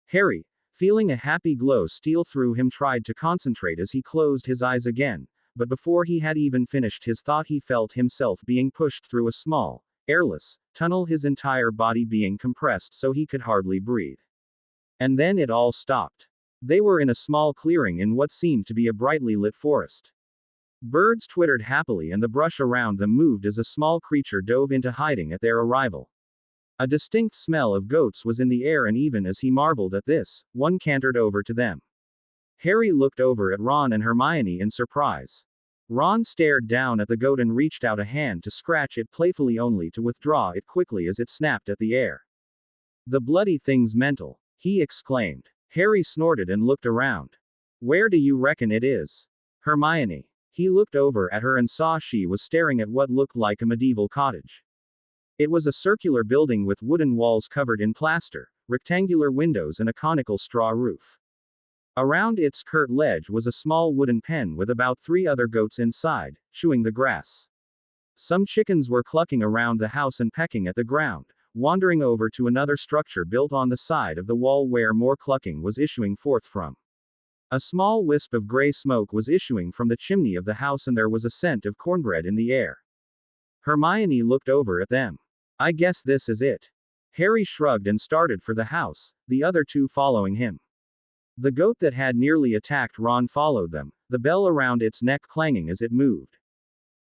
Harry, feeling a happy glow steal through him, tried to concentrate as he closed his eyes again, but before he had even finished his thought, he felt himself being pushed through a small, airless tunnel, his entire body being compressed so he could hardly breathe. And then it all stopped. They were in a small clearing in what seemed to be a brightly lit forest. Birds twittered happily and the brush around them moved as a small creature dove into hiding at their arrival. A distinct smell of goats was in the air, and even as he marveled at this, one cantered over to them. Harry looked over at Ron and Hermione in surprise. Ron stared down at the goat and reached out a hand to scratch it playfully, only to withdraw it quickly as it snapped at the air. The bloody thing's mental, he exclaimed. Harry snorted and looked around. Where do you reckon it is? Hermione. He looked over at her and saw she was staring at what looked like a medieval cottage. It was a circular building with wooden walls covered in plaster, rectangular windows and a conical straw roof. Around its curtilage was a small wooden pen with about 3 other goats inside, chewing the grass. Some chickens were clucking around the house and pecking at the ground, wandering over to another structure built on the side of the wall where more clucking was issuing forth from. A small wisp of gray smoke was issuing from the chimney of the house, and there was a scent of cornbread in the air. Hermione looked over at them. I guess this is it. Harry shrugged and started for the house, the other two following him. The goat that had nearly attacked Ron followed them, the bell around its neck clanging as it moved.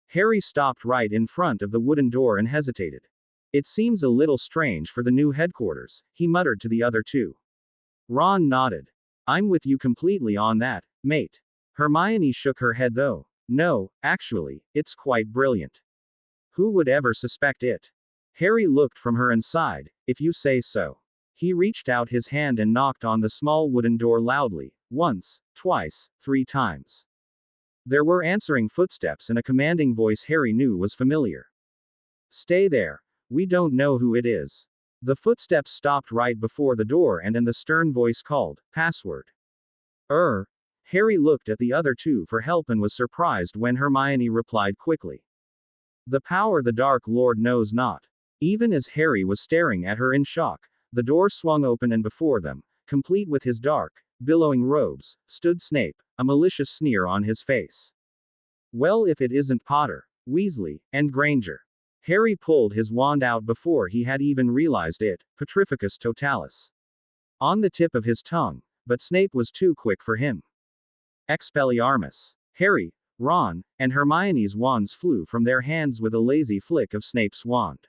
Harry stopped right in front of the wooden door and hesitated. It seems a little strange for the new headquarters, he muttered to the other two. Ron nodded. I'm with you completely on that, mate. Hermione shook her head though. No, actually, it's quite brilliant. Who would ever suspect it? Harry looked from her and sighed, if you say so. He reached out his hand and knocked on the small wooden door loudly, once, twice, 3 times. There were answering footsteps and a commanding voice Harry knew was familiar. Stay there. We don't know who it is. The footsteps stopped right before the door and the stern voice called, password. Harry looked at the other two for help and was surprised when Hermione replied quickly. The power the Dark Lord knows not. Even as Harry was staring at her in shock, the door swung open and before them, complete with his dark, billowing robes, stood Snape, a malicious sneer on his face. Well, if it isn't Potter, Weasley, and Granger. Harry pulled his wand out before he had even realized it, Petrificus Totalis. On the tip of his tongue, but Snape was too quick for him. Expelliarmus. Harry, Ron, and Hermione's wands flew from their hands with a lazy flick of Snape's wand.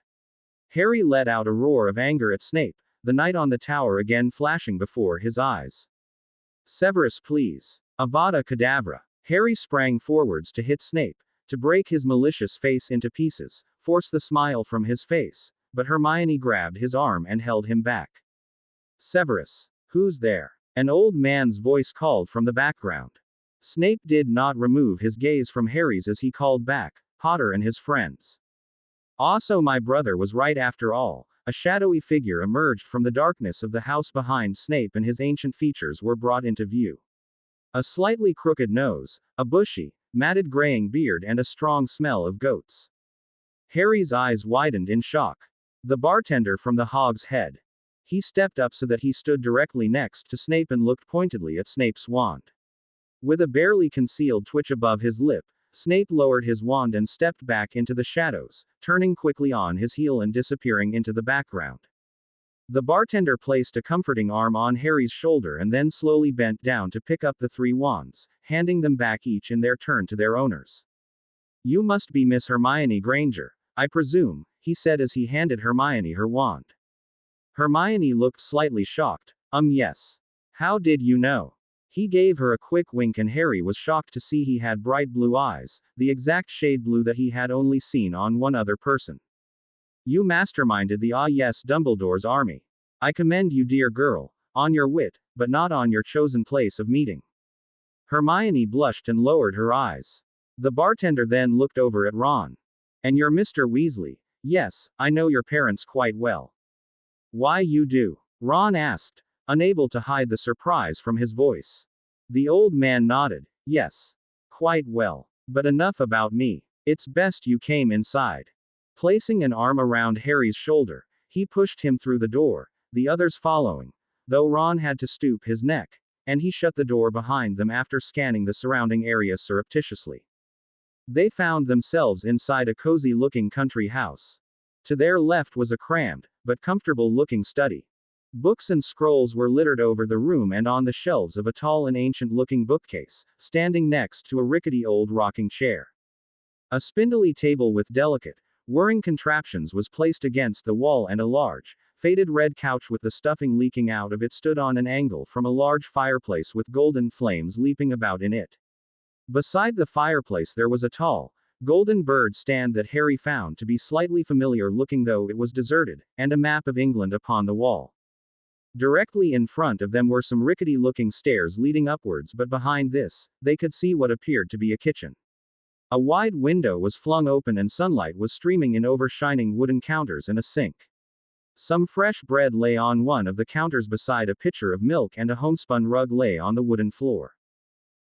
Harry let out a roar of anger at Snape, the knight on the tower again flashing before his eyes. Severus, please. Avada Kedavra. Harry sprang forwards to hit Snape, to break his malicious face into pieces, force the smile from his face, but Hermione grabbed his arm and held him back. Severus. Who's there? An old man's voice called from the background. Snape did not remove his gaze from Harry's as he called back, Potter and his friends. Also, my brother was right after all. A shadowy figure emerged from the darkness of the house behind Snape and his ancient features were brought into view. A slightly crooked nose, a bushy, matted graying beard and a strong smell of goats. Harry's eyes widened in shock. The bartender from the Hog's Head. He stepped up so that he stood directly next to Snape and looked pointedly at Snape's wand. With a barely concealed twitch above his lip, Snape lowered his wand and stepped back into the shadows, turning quickly on his heel and disappearing into the background. The bartender placed a comforting arm on Harry's shoulder and then slowly bent down to pick up the 3 wands, handing them back each in their turn to their owners. You must be Miss Hermione Granger, I presume, he said as he handed Hermione her wand. Hermione looked slightly shocked. Yes. How did you know? He gave her a quick wink and Harry was shocked to see he had bright blue eyes, the exact shade blue that he had only seen on one other person. You masterminded the yes Dumbledore's army. I commend you, dear girl, on your wit, but not on your chosen place of meeting. Hermione blushed and lowered her eyes. The bartender then looked over at Ron. And you're Mr. Weasley. Yes, I know your parents quite well. Why you do? Ron asked, unable to hide the surprise from his voice. The old man nodded. Yes. Quite well. But enough about me. It's best you came inside. Placing an arm around Harry's shoulder, he pushed him through the door, the others following, though Ron had to stoop his neck, and he shut the door behind them after scanning the surrounding area surreptitiously. They found themselves inside a cozy-looking country house. To their left was a cramped, but comfortable-looking study. Books and scrolls were littered over the room and on the shelves of a tall and ancient-looking bookcase, standing next to a rickety old rocking chair. A spindly table with delicate, whirring contraptions was placed against the wall and a large, faded red couch with the stuffing leaking out of it stood on an angle from a large fireplace with golden flames leaping about in it. Beside the fireplace there was a tall, golden bird stand that Harry found to be slightly familiar looking though it was deserted, and a map of England upon the wall. Directly in front of them were some rickety-looking stairs leading upwards, but behind this, they could see what appeared to be a kitchen. A wide window was flung open and sunlight was streaming in over shining wooden counters and a sink. Some fresh bread lay on one of the counters beside a pitcher of milk and a homespun rug lay on the wooden floor.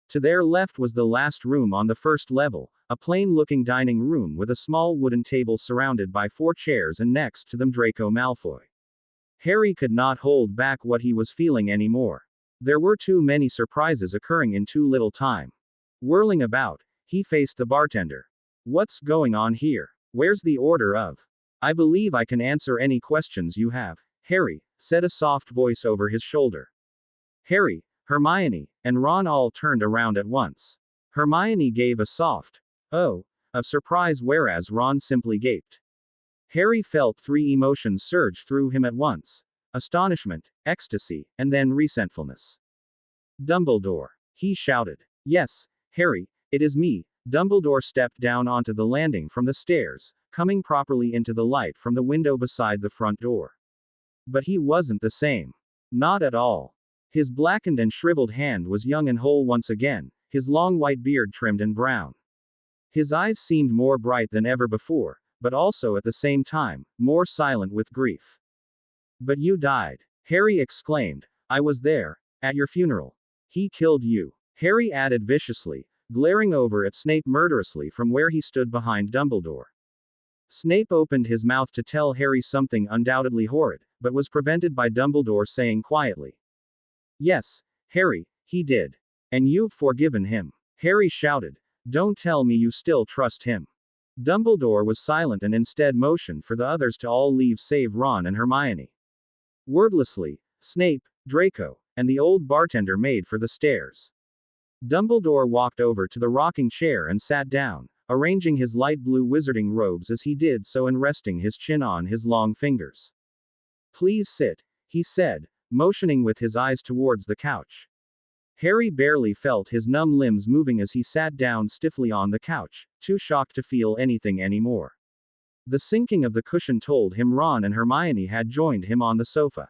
To their left was the last room on the first level, a plain-looking dining room with a small wooden table surrounded by 4 chairs and next to them Draco Malfoy. Harry could not hold back what he was feeling anymore. There were too many surprises occurring in too little time. Whirling about, he faced the bartender. What's going on here? Where's the order of? I believe I can answer any questions you have, Harry, said a soft voice over his shoulder. Harry, Hermione, and Ron all turned around at once. Hermione gave a soft, oh, of surprise whereas Ron simply gaped. Harry felt 3 emotions surge through him at once. Astonishment, ecstasy, and then resentfulness. Dumbledore, he shouted. Yes, Harry, it is me. Dumbledore stepped down onto the landing from the stairs, coming properly into the light from the window beside the front door. But he wasn't the same. Not at all. His blackened and shriveled hand was young and whole once again, his long white beard trimmed and brown. His eyes seemed more bright than ever before, but also at the same time, more silent with grief. But you died, Harry exclaimed. I was there, at your funeral. He killed you, Harry added viciously, glaring over at Snape murderously from where he stood behind Dumbledore. Snape opened his mouth to tell Harry something undoubtedly horrid, but was prevented by Dumbledore saying quietly. Yes, Harry, he did. And you've forgiven him. Harry shouted. Don't tell me you still trust him. Dumbledore was silent and instead motioned for the others to all leave save Ron and Hermione. Wordlessly, Snape, Draco, and the old bartender made for the stairs. Dumbledore walked over to the rocking chair and sat down, arranging his light blue wizarding robes as he did so and resting his chin on his long fingers. Please sit, he said, motioning with his eyes towards the couch. Harry barely felt his numb limbs moving as he sat down stiffly on the couch, too shocked to feel anything anymore. The sinking of the cushion told him Ron and Hermione had joined him on the sofa.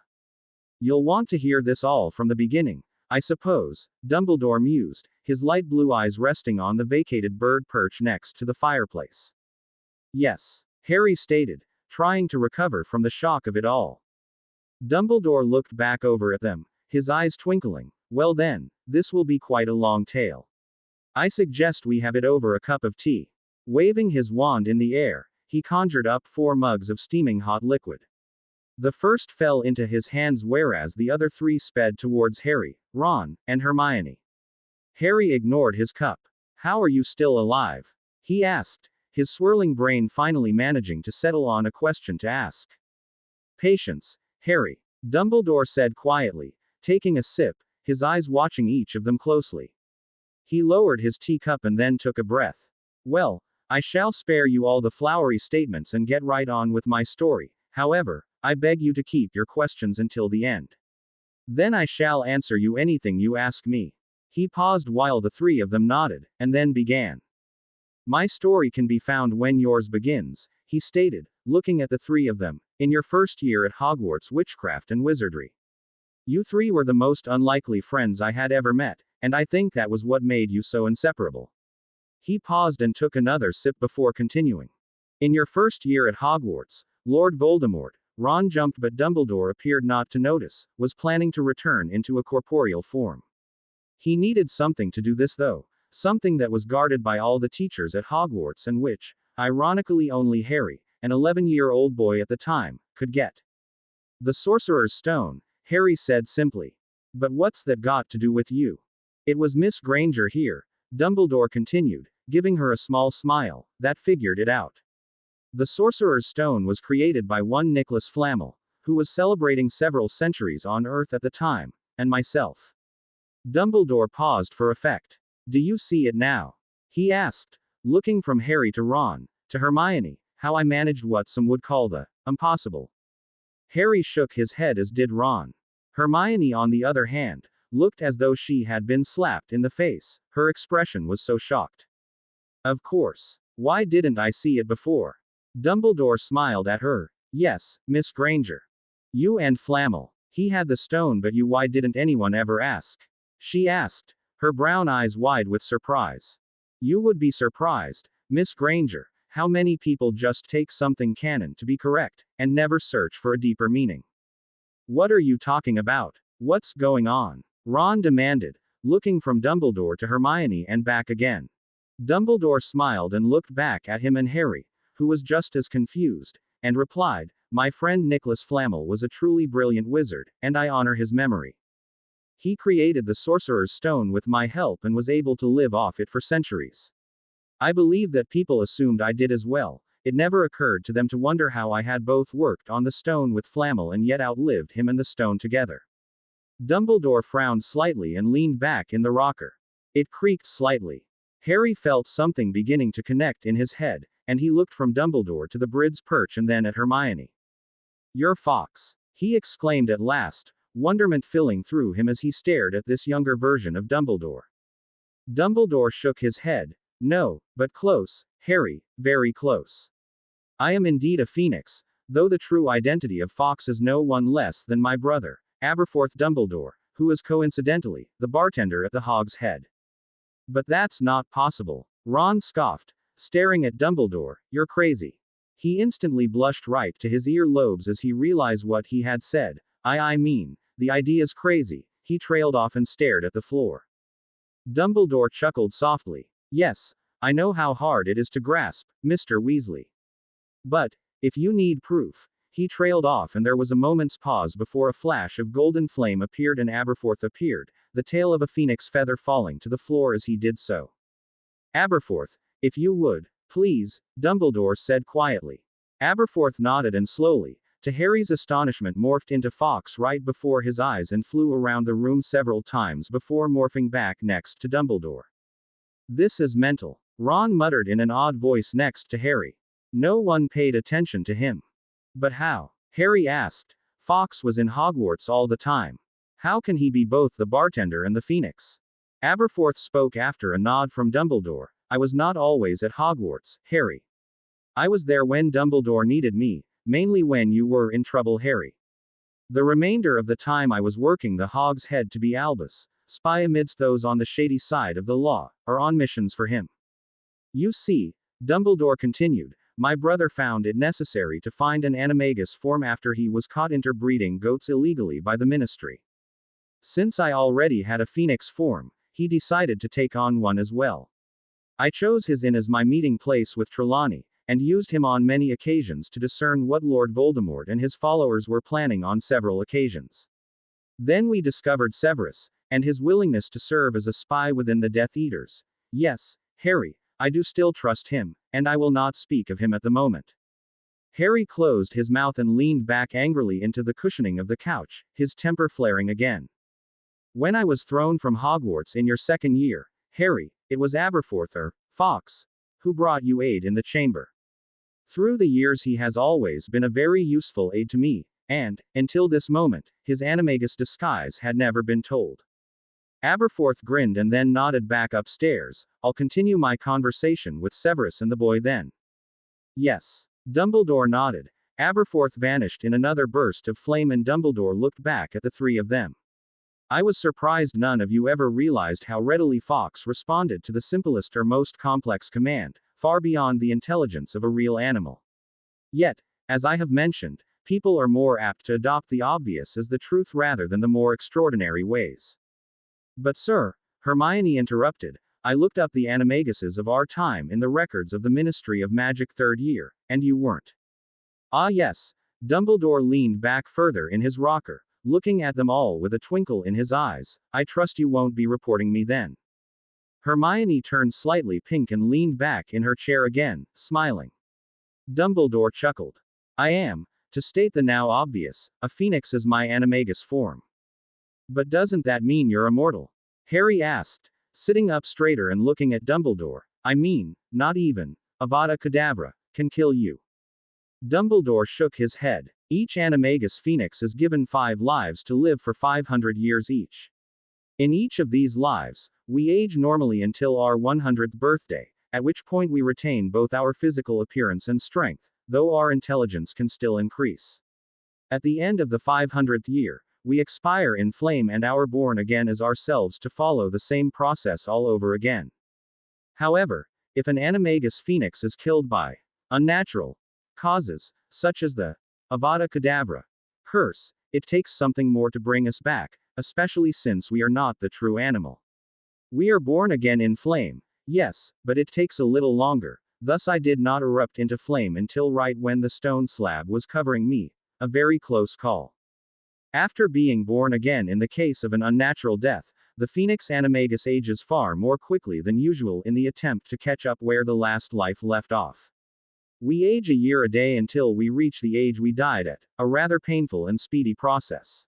You'll want to hear this all from the beginning, I suppose, Dumbledore mused, his light blue eyes resting on the vacated bird perch next to the fireplace. Yes, Harry stated, trying to recover from the shock of it all. Dumbledore looked back over at them, his eyes twinkling. Well then, this will be quite a long tale. I suggest we have it over a cup of tea. Waving his wand in the air, he conjured up 4 mugs of steaming hot liquid. The first fell into his hands whereas the other 3 sped towards Harry, Ron, and Hermione. Harry ignored his cup. How are you still alive? He asked, his swirling brain finally managing to settle on a question to ask. Patience, Harry, Dumbledore said quietly, taking a sip, his eyes watching each of them closely. He lowered his teacup and then took a breath. Well, I shall spare you all the flowery statements and get right on with my story. However, I beg you to keep your questions until the end. Then I shall answer you anything you ask me. He paused while the three of them nodded, and then began. My story can be found when yours begins, he stated, looking at the three of them, in your first year at Hogwarts Witchcraft and Wizardry. You three were the most unlikely friends I had ever met, and I think that was what made you so inseparable. He paused and took another sip before continuing. In your first year at Hogwarts, Lord Voldemort, Ron jumped but Dumbledore appeared not to notice, was planning to return into a corporeal form. He needed something to do this though, something that was guarded by all the teachers at Hogwarts and which, ironically only Harry, an 11-year-old boy at the time, could get. The Sorcerer's Stone, Harry said simply. But what's that got to do with you? It was Miss Granger here, Dumbledore continued, giving her a small smile, that figured it out. The Sorcerer's Stone was created by one Nicholas Flamel, who was celebrating several centuries on Earth at the time, and myself. Dumbledore paused for effect. Do you see it now? He asked, looking from Harry to Ron, to Hermione, how I managed what some would call the impossible. Harry shook his head as did Ron. Hermione, on the other hand, looked as though she had been slapped in the face, her expression was so shocked. Of course. Why didn't I see it before? Dumbledore smiled at her. Yes, Miss Granger. You and Flamel. He had the stone, but why didn't anyone ever ask? She asked, her brown eyes wide with surprise. You would be surprised, Miss Granger, how many people just take something canon to be correct, and never search for a deeper meaning. What are you talking about? What's going on? Ron demanded, looking from Dumbledore to Hermione and back again. Dumbledore smiled and looked back at him and Harry, who was just as confused, and replied, my friend Nicholas Flamel was a truly brilliant wizard, and I honor his memory. He created the Sorcerer's Stone with my help and was able to live off it for centuries. I believe that people assumed I did as well. It never occurred to them to wonder how I had both worked on the stone with Flamel and yet outlived him and the stone together. Dumbledore frowned slightly and leaned back in the rocker. It creaked slightly. Harry felt something beginning to connect in his head, and he looked from Dumbledore to the Brid's perch and then at Hermione. You're Fawkes, he exclaimed at last, wonderment filling through him as he stared at this younger version of Dumbledore. Dumbledore shook his head. No, but close, Harry, very close. I am indeed a phoenix, though the true identity of Fawkes is no one less than my brother, Aberforth Dumbledore, who is coincidentally the bartender at the Hog's Head. But that's not possible, Ron scoffed, staring at Dumbledore. You're crazy. He instantly blushed right to his ear lobes as he realized what he had said. I mean, the idea's crazy. He trailed off and stared at the floor. Dumbledore chuckled softly. Yes, I know how hard it is to grasp, Mr. Weasley. But, if you need proof. He trailed off and there was a moment's pause before a flash of golden flame appeared and Aberforth appeared, the tail of a phoenix feather falling to the floor as he did so. Aberforth, if you would, please, Dumbledore said quietly. Aberforth nodded and slowly, to Harry's astonishment, morphed into Fawkes right before his eyes and flew around the room several times before morphing back next to Dumbledore. This is mental, Ron muttered in an odd voice next to Harry. No one paid attention to him. But how? Harry asked. Fawkes was in Hogwarts all the time. How can he be both the bartender and the phoenix? Aberforth spoke after a nod from Dumbledore. I was not always at Hogwarts, Harry. I was there when Dumbledore needed me, mainly when you were in trouble, Harry. The remainder of the time I was working the Hog's Head to be Albus, spy amidst those on the shady side of the law, or on missions for him. You see, Dumbledore continued, my brother found it necessary to find an animagus form after he was caught interbreeding goats illegally by the ministry. Since I already had a phoenix form, he decided to take on one as well. I chose his inn as my meeting place with Trelawney, and used him on many occasions to discern what Lord Voldemort and his followers were planning on several occasions. Then we discovered Severus, and his willingness to serve as a spy within the Death Eaters. Yes, Harry, I do still trust him, and I will not speak of him at the moment. Harry closed his mouth and leaned back angrily into the cushioning of the couch, his temper flaring again. When I was thrown from Hogwarts in your second year, Harry, it was Aberforth Fawkes, who brought you aid in the chamber. Through the years he has always been a very useful aid to me, and, until this moment, his animagus disguise had never been told. Aberforth grinned and then nodded back upstairs. I'll continue my conversation with Severus and the boy then. Yes. Dumbledore nodded. Aberforth vanished in another burst of flame and Dumbledore looked back at the three of them. I was surprised none of you ever realized how readily Fawkes responded to the simplest or most complex command, far beyond the intelligence of a real animal. Yet, as I have mentioned, people are more apt to adopt the obvious as the truth rather than the more extraordinary ways. But sir, Hermione interrupted, I looked up the animaguses of our time in the records of the Ministry of Magic third year, and you weren't. Ah yes. Dumbledore leaned back further in his rocker, looking at them all with a twinkle in his eyes. I trust you won't be reporting me then. Hermione turned slightly pink and leaned back in her chair again, smiling. Dumbledore chuckled. I am, to state the now obvious, a phoenix is my animagus form. But doesn't that mean you're immortal? Harry asked, sitting up straighter and looking at Dumbledore. I mean, not even Avada Kedavra can kill you. Dumbledore shook his head. Each animagus phoenix is given 5 lives to live for 500 years each. In each of these lives, we age normally until our 100th birthday, at which point we retain both our physical appearance and strength, though our intelligence can still increase. At the end of the 500th year, we expire in flame and are born again as ourselves to follow the same process all over again. However, if an animagus phoenix is killed by unnatural causes, such as the Avada Kedavra curse, it takes something more to bring us back, especially since we are not the true animal. We are born again in flame, yes, but it takes a little longer, thus I did not erupt into flame until right when the stone slab was covering me, a very close call. After being born again in the case of an unnatural death, the phoenix animagus ages far more quickly than usual in the attempt to catch up where the last life left off. We age a year a day until we reach the age we died at, a rather painful and speedy process.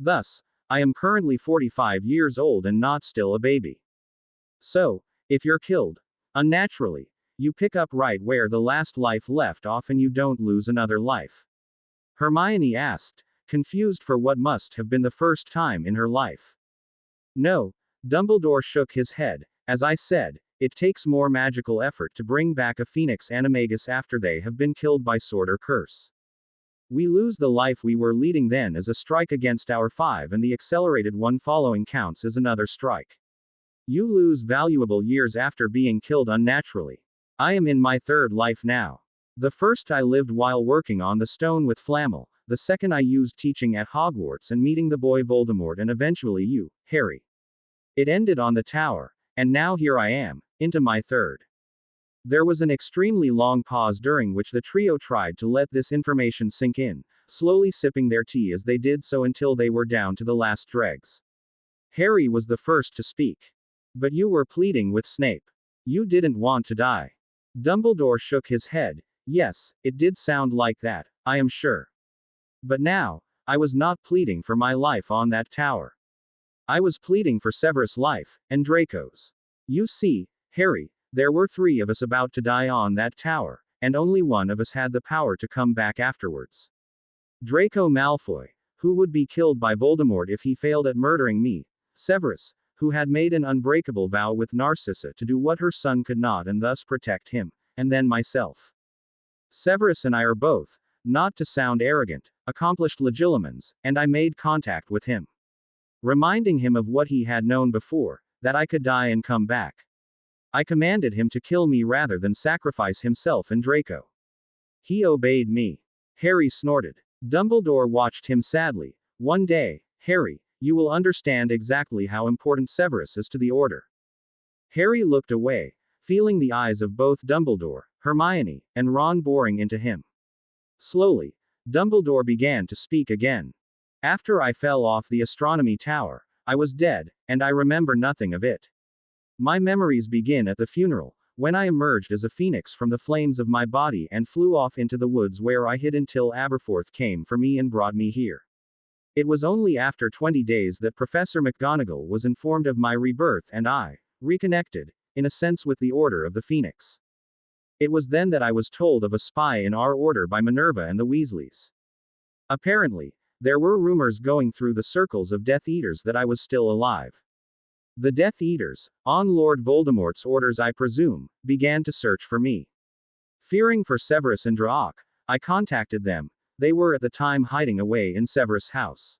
Thus, I am currently 45 years old and not still a baby. So, if you're killed unnaturally, you pick up right where the last life left off and you don't lose another life. Hermione asked, confused for what must have been the first time in her life. No, Dumbledore shook his head. As I said, it takes more magical effort to bring back a phoenix animagus after they have been killed by sword or curse. We lose the life we were leading then as a strike against our 5 and the accelerated one following counts as another strike. You lose valuable years after being killed unnaturally. I am in my 3rd life now. The first I lived while working on the stone with Flammel, the second I used teaching at Hogwarts and meeting the boy Voldemort and eventually you, Harry. It ended on the tower, and now here I am, into my 3rd. There was an extremely long pause during which the trio tried to let this information sink in, slowly sipping their tea as they did so until they were down to the last dregs. Harry was the first to speak. But you were pleading with Snape. You didn't want to die. Dumbledore shook his head. Yes, it did sound like that, I am sure. But now, I was not pleading for my life on that tower. I was pleading for Severus' life, and Draco's. You see, Harry, there were 3 of us about to die on that tower, and only one of us had the power to come back afterwards. Draco Malfoy, who would be killed by Voldemort if he failed at murdering me. Severus, who had made an unbreakable vow with Narcissa to do what her son could not and thus protect him, and then myself. Severus and I are both, not to sound arrogant, accomplished legilimens, and I made contact with him. Reminding him of what he had known before, that I could die and come back. I commanded him to kill me rather than sacrifice himself and Draco. He obeyed me. Harry snorted. Dumbledore watched him sadly. One day, Harry, you will understand exactly how important Severus is to the Order. Harry looked away, feeling the eyes of both Dumbledore, Hermione, and Ron boring into him. Slowly, Dumbledore began to speak again. After I fell off the astronomy tower, I was dead, and I remember nothing of it. My memories begin at the funeral, When I emerged as a phoenix from the flames of my body and flew off into the woods where I hid until Aberforth came for me and brought me here. It was only after 20 days that Professor McGonagall was informed of my rebirth and I reconnected, in a sense, with the Order of the Phoenix. It was then that I was told of a spy in our order by Minerva and the Weasleys. Apparently, there were rumors going through the circles of Death Eaters that I was still alive. The Death Eaters, on Lord Voldemort's orders I presume, began to search for me. Fearing for Severus and Draak, I contacted them. They were at the time hiding away in Severus' house.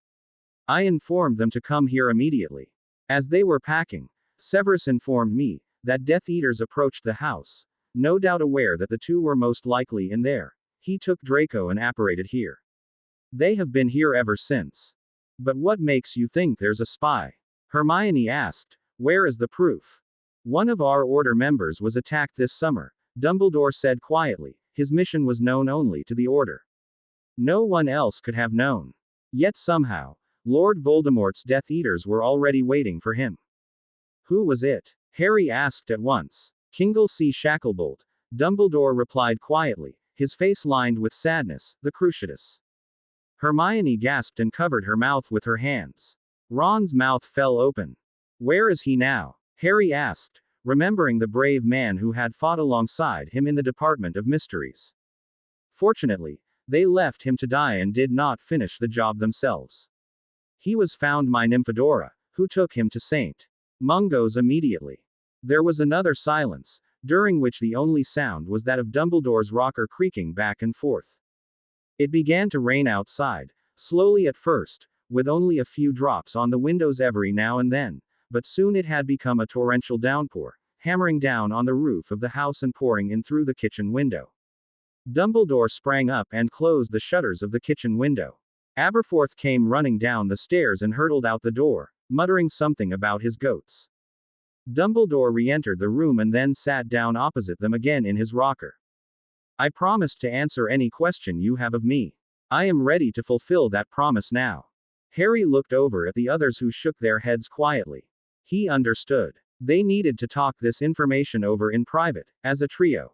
I informed them to come here immediately. As they were packing, Severus informed me that Death Eaters approached the house. No doubt aware that the two were most likely in there, he took Draco and apparated here. They have been here ever since. But what makes you think there's a spy? Hermione asked. Where is the proof? One of our order members was attacked this summer, Dumbledore said quietly. His mission was known only to the order. No one else could have known. Yet somehow, Lord Voldemort's Death Eaters were already waiting for him. Who was it? Harry asked at once. Kingle C. Shacklebolt, Dumbledore replied quietly, his face lined with sadness, the Cruciatus. Hermione gasped and covered her mouth with her hands. Ron's mouth fell open. Where is he now? Harry asked, remembering the brave man who had fought alongside him in the Department of Mysteries. Fortunately, they left him to die and did not finish the job themselves. He was found by Nymphadora, who took him to St. Mungo's immediately. There was another silence, during which the only sound was that of Dumbledore's rocker creaking back and forth. It began to rain outside, slowly at first, with only a few drops on the windows every now and then, but soon it had become a torrential downpour, hammering down on the roof of the house and pouring in through the kitchen window. Dumbledore sprang up and closed the shutters of the kitchen window. Aberforth came running down the stairs and hurtled out the door, muttering something about his goats. Dumbledore re-entered the room and then sat down opposite them again in his rocker. I promised to answer any question you have of me. I am ready to fulfill that promise now. Harry looked over at the others who shook their heads quietly. He understood. They needed to talk this information over in private, as a trio.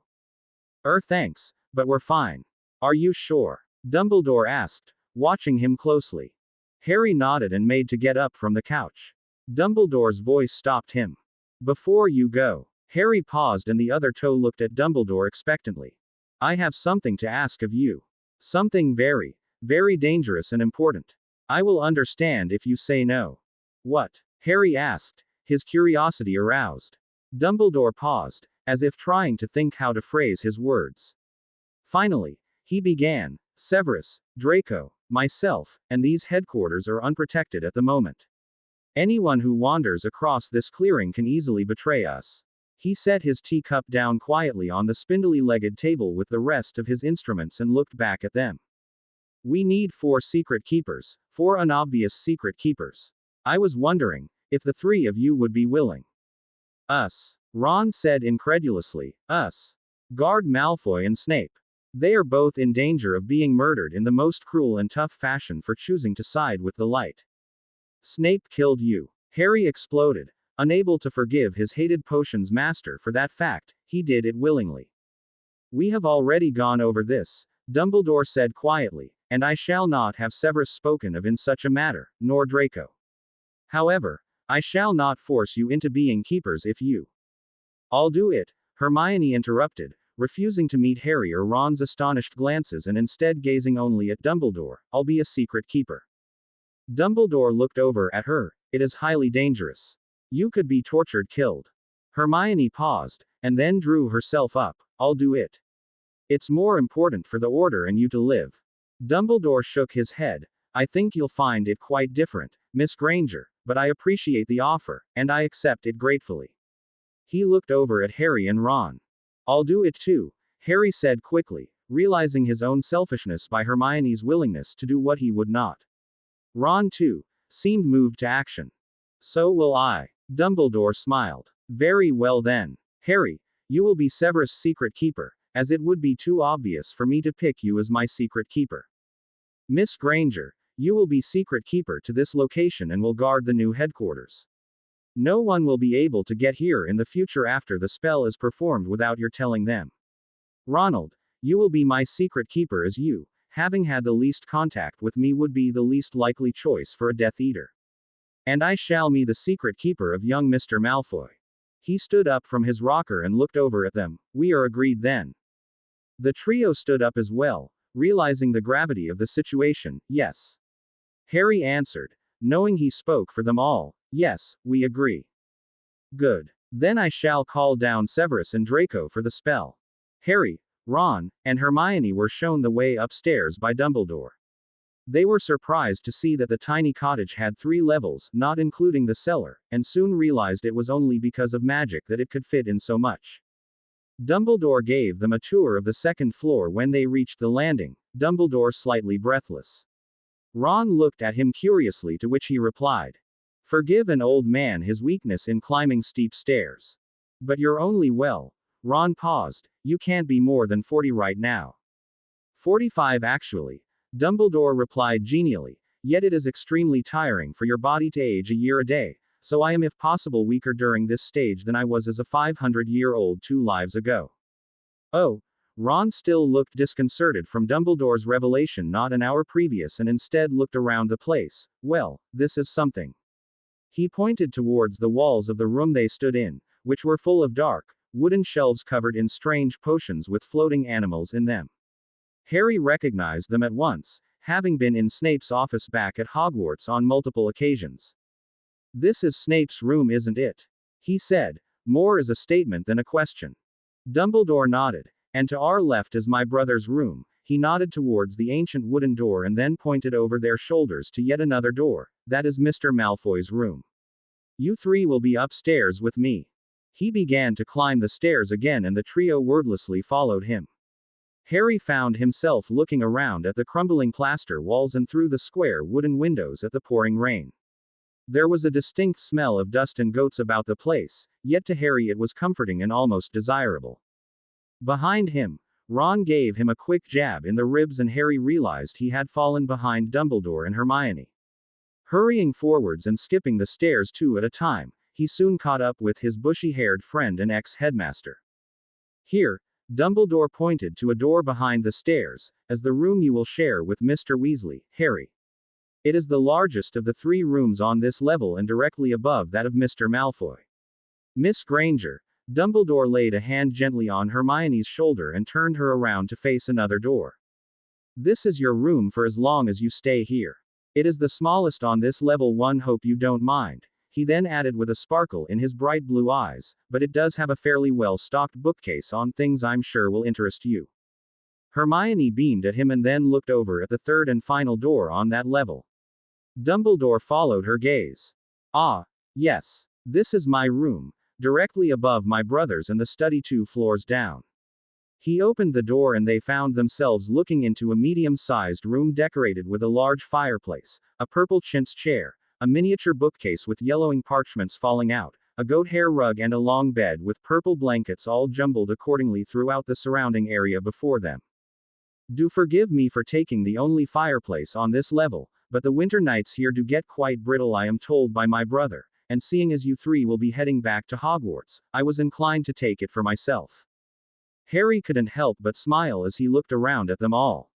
Thanks, but we're fine. Are you sure? Dumbledore asked, watching him closely. Harry nodded and made to get up from the couch. Dumbledore's voice stopped him. Before you go. Harry paused and the other toe looked at Dumbledore expectantly. I have something to ask of you. Something very, very dangerous and important. I will understand if you say no. What? Harry asked, his curiosity aroused. Dumbledore paused, as if trying to think how to phrase his words. Finally, he began, Severus, Draco, myself, and these headquarters are unprotected at the moment. Anyone who wanders across this clearing can easily betray us. He set his teacup down quietly on the spindly-legged table with the rest of his instruments and looked back at them. We need 4 secret keepers, 4 unobvious secret keepers. I was wondering if the 3 of you would be willing. Us. Ron said incredulously, us. Guard Malfoy and Snape. They are both in danger of being murdered in the most cruel and tough fashion for choosing to side with the light. Snape killed you. Harry exploded. Unable to forgive his hated potions master for that fact, he did it willingly. We have already gone over this, Dumbledore said quietly, and I shall not have Severus spoken of in such a matter, nor Draco. However, I shall not force you into being keepers if you. I'll do it, Hermione interrupted, refusing to meet Harry or Ron's astonished glances and instead gazing only at Dumbledore. I'll be a secret keeper. Dumbledore looked over at her. It is highly dangerous. You could be tortured, killed. Hermione paused, and then drew herself up. I'll do it. It's more important for the Order and you to live. Dumbledore shook his head. I think you'll find it quite different, Miss Granger, but I appreciate the offer, and I accept it gratefully. He looked over at Harry and Ron. I'll do it too, Harry said quickly, realizing his own selfishness by Hermione's willingness to do what he would not. Ron, too, seemed moved to action. So will I. Dumbledore smiled. Very well then. Harry, you will be Severus' secret keeper, as it would be too obvious for me to pick you as my secret keeper. Miss Granger, you will be secret keeper to this location and will guard the new headquarters. No one will be able to get here in the future after the spell is performed without your telling them. Ronald, you will be my secret keeper as you, having had the least contact with me, would be the least likely choice for a Death Eater. And I shall be the secret keeper of young Mr. Malfoy. He stood up from his rocker and looked over at them. We are agreed then. The trio stood up as well, realizing the gravity of the situation. Yes. Harry answered, knowing he spoke for them all. Yes, we agree. Good. Then I shall call down Severus and Draco for the spell. Harry, Ron, and Hermione were shown the way upstairs by Dumbledore. They were surprised to see that the tiny cottage had 3 levels, not including the cellar, and soon realized it was only because of magic that it could fit in so much. Dumbledore gave them a tour of the 2nd floor when they reached the landing, Dumbledore slightly breathless. Ron looked at him curiously, to which he replied, "Forgive an old man his weakness in climbing steep stairs. But you're only Ron paused, you can't be more than 40 right now." 45 actually. Dumbledore replied genially, yet it is extremely tiring for your body to age a year a day, so I am if possible weaker during this stage than I was as a 500-year-old 2 lives ago. Oh. Ron still looked disconcerted from Dumbledore's revelation not an hour previous and instead looked around the place. Well, this is something. He pointed towards the walls of the room they stood in, which were full of dark, wooden shelves covered in strange potions with floating animals in them. Harry recognized them at once, having been in Snape's office back at Hogwarts on multiple occasions. This is Snape's room, isn't it? He said, more as a statement than a question. Dumbledore nodded. And to our left is my brother's room. He nodded towards the ancient wooden door and then pointed over their shoulders to yet another door. That is Mr. Malfoy's room. You 3 will be upstairs with me. He began to climb the stairs again and the trio wordlessly followed him. Harry found himself looking around at the crumbling plaster walls and through the square wooden windows at the pouring rain. There was a distinct smell of dust and goats about the place, yet to Harry it was comforting and almost desirable. Behind him, Ron gave him a quick jab in the ribs and Harry realized he had fallen behind Dumbledore and Hermione. Hurrying forwards and skipping the stairs 2 at a time, he soon caught up with his bushy-haired friend and ex-headmaster. Here, Dumbledore pointed to a door behind the stairs, as the room you will share with Mr. Weasley, Harry. It is the largest of the 3 rooms on this level and directly above that of Mr. Malfoy. Miss Granger. Dumbledore laid a hand gently on Hermione's shoulder and turned her around to face another door. This is your room for as long as you stay here. It is the smallest on this level 1, hope you don't mind. He then added with a sparkle in his bright blue eyes, but it does have a fairly well-stocked bookcase on things I'm sure will interest you. Hermione beamed at him and then looked over at the 3rd and final door on that level. Dumbledore followed her gaze. Ah, yes. This is my room. Directly above my brother's and the study 2 floors down. He opened the door and they found themselves looking into a medium-sized room decorated with a large fireplace, a purple chintz chair, a miniature bookcase with yellowing parchments falling out, a goat hair rug and a long bed with purple blankets all jumbled accordingly throughout the surrounding area before them. Do forgive me for taking the only fireplace on this level, but the winter nights here do get quite brittle, I am told by my brother. And seeing as you 3 will be heading back to Hogwarts, I was inclined to take it for myself. Harry couldn't help but smile as he looked around at them all.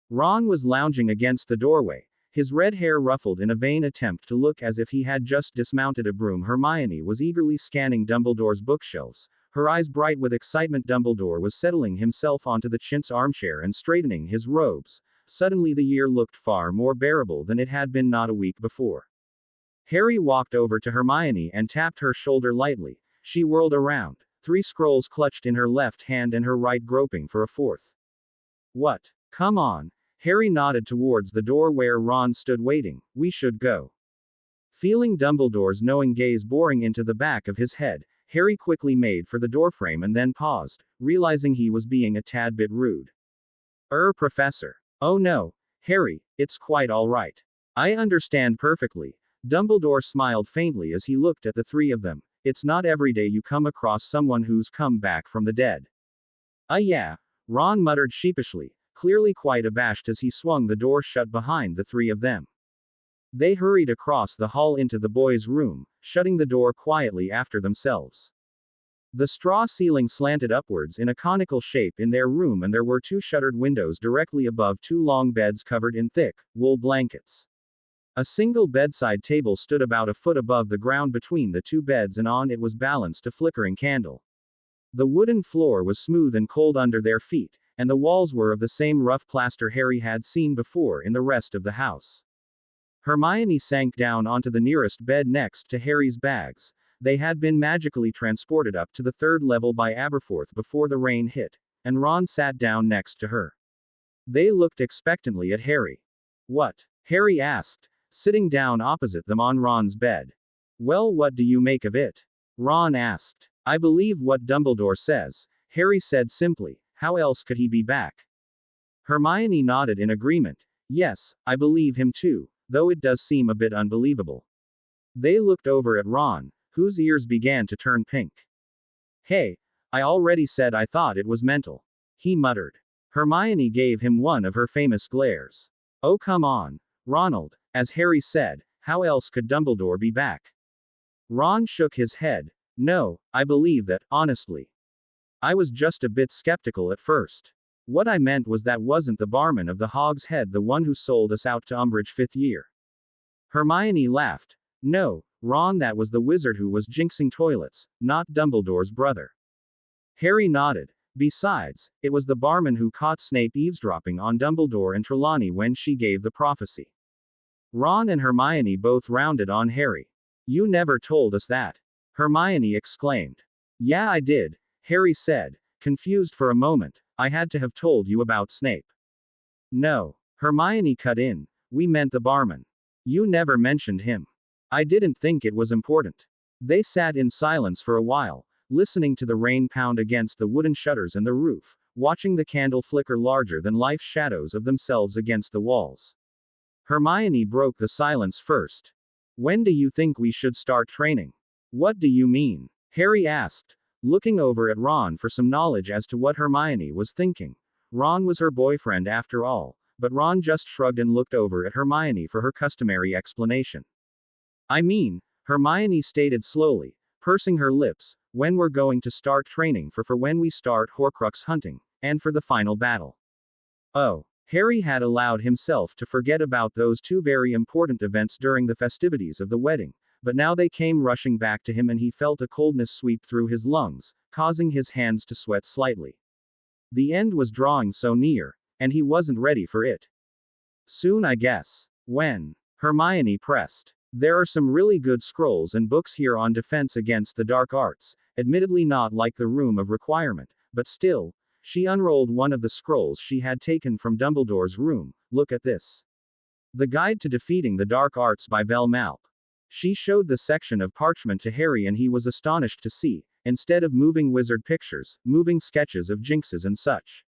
Ron was lounging against the doorway, his red hair ruffled in a vain attempt to look as if he had just dismounted a broom. Hermione was eagerly scanning Dumbledore's bookshelves, her eyes bright with excitement. Dumbledore was settling himself onto the chintz armchair and straightening his robes. Suddenly the year looked far more bearable than it had been not a week before. Harry walked over to Hermione and tapped her shoulder lightly. She whirled around, 3 scrolls clutched in her left hand and her right groping for a 4th. What? Come on. Harry nodded towards the door where Ron stood waiting. We should go. Feeling Dumbledore's knowing gaze boring into the back of his head, Harry quickly made for the doorframe and then paused, realizing he was being a tad bit rude. Professor. Oh no, Harry, it's quite all right. I understand perfectly. Dumbledore smiled faintly as he looked at the 3 of them. It's not every day you come across someone who's come back from the dead. Yeah, Ron muttered sheepishly, clearly quite abashed as he swung the door shut behind the 3 of them. They hurried across the hall into the boys' room, shutting the door quietly after themselves. The straw ceiling slanted upwards in a conical shape in their room, and there were two shuttered windows directly above two long beds covered in thick, wool blankets. A single bedside table stood about a foot above the ground between the two beds, and on it was balanced a flickering candle. The wooden floor was smooth and cold under their feet, and the walls were of the same rough plaster Harry had seen before in the rest of the house. Hermione sank down onto the nearest bed next to Harry's bags. They had been magically transported up to the third level by Aberforth before the rain hit, and Ron sat down next to her. They looked expectantly at Harry. "What?" Harry asked, sitting down opposite them on Ron's bed. "Well, what do you make of it?" Ron asked. "I believe what Dumbledore says," Harry said simply. "How else could he be back?" Hermione nodded in agreement. "Yes, I believe him too, though it does seem a bit unbelievable." They looked over at Ron, whose ears began to turn pink. "Hey, I already said I thought it was mental," he muttered. Hermione gave him one of her famous glares. "Oh, come on, Ronald," as Harry said, "how else could Dumbledore be back?" Ron shook his head. "No, I believe that, honestly. I was just a bit skeptical at first. What I meant was that wasn't the barman of the Hog's Head the one who sold us out to Umbridge 5th year." Hermione laughed. "No, Ron, that was the wizard who was jinxing toilets, not Dumbledore's brother." Harry nodded. "Besides, it was the barman who caught Snape eavesdropping on Dumbledore and Trelawney when she gave the prophecy." Ron and Hermione both rounded on Harry. "You never told us that!" Hermione exclaimed. "Yeah, I did," Harry said, confused for a moment. "I had to have told you about Snape." "No," Hermione cut in, "we meant the barman. You never mentioned him. I didn't think it was important." They sat in silence for a while, listening to the rain pound against the wooden shutters and the roof, watching the candle flicker larger than life shadows of themselves against the walls. Hermione broke the silence first. "When do you think we should start training?" "What do you mean?" Harry asked, looking over at Ron for some knowledge as to what Hermione was thinking. Ron was her boyfriend after all, but Ron just shrugged and looked over at Hermione for her customary explanation. "I mean," Hermione stated slowly, pursing her lips, "when we're going to start training for when we start Horcrux hunting, and for the final battle." Oh, Harry had allowed himself to forget about those two very important events during the festivities of the wedding, but now they came rushing back to him and he felt a coldness sweep through his lungs, causing his hands to sweat slightly. The end was drawing so near, and he wasn't ready for it. "Soon, I guess." "When?" Hermione pressed. "There are some really good scrolls and books here on defense against the dark arts, admittedly not like the Room of Requirement, but still." She unrolled one of the scrolls she had taken from Dumbledore's room. "Look at this. The Guide to Defeating the Dark Arts by Vel Malp." She showed the section of parchment to Harry and he was astonished to see, instead of moving wizard pictures, moving sketches of jinxes and such.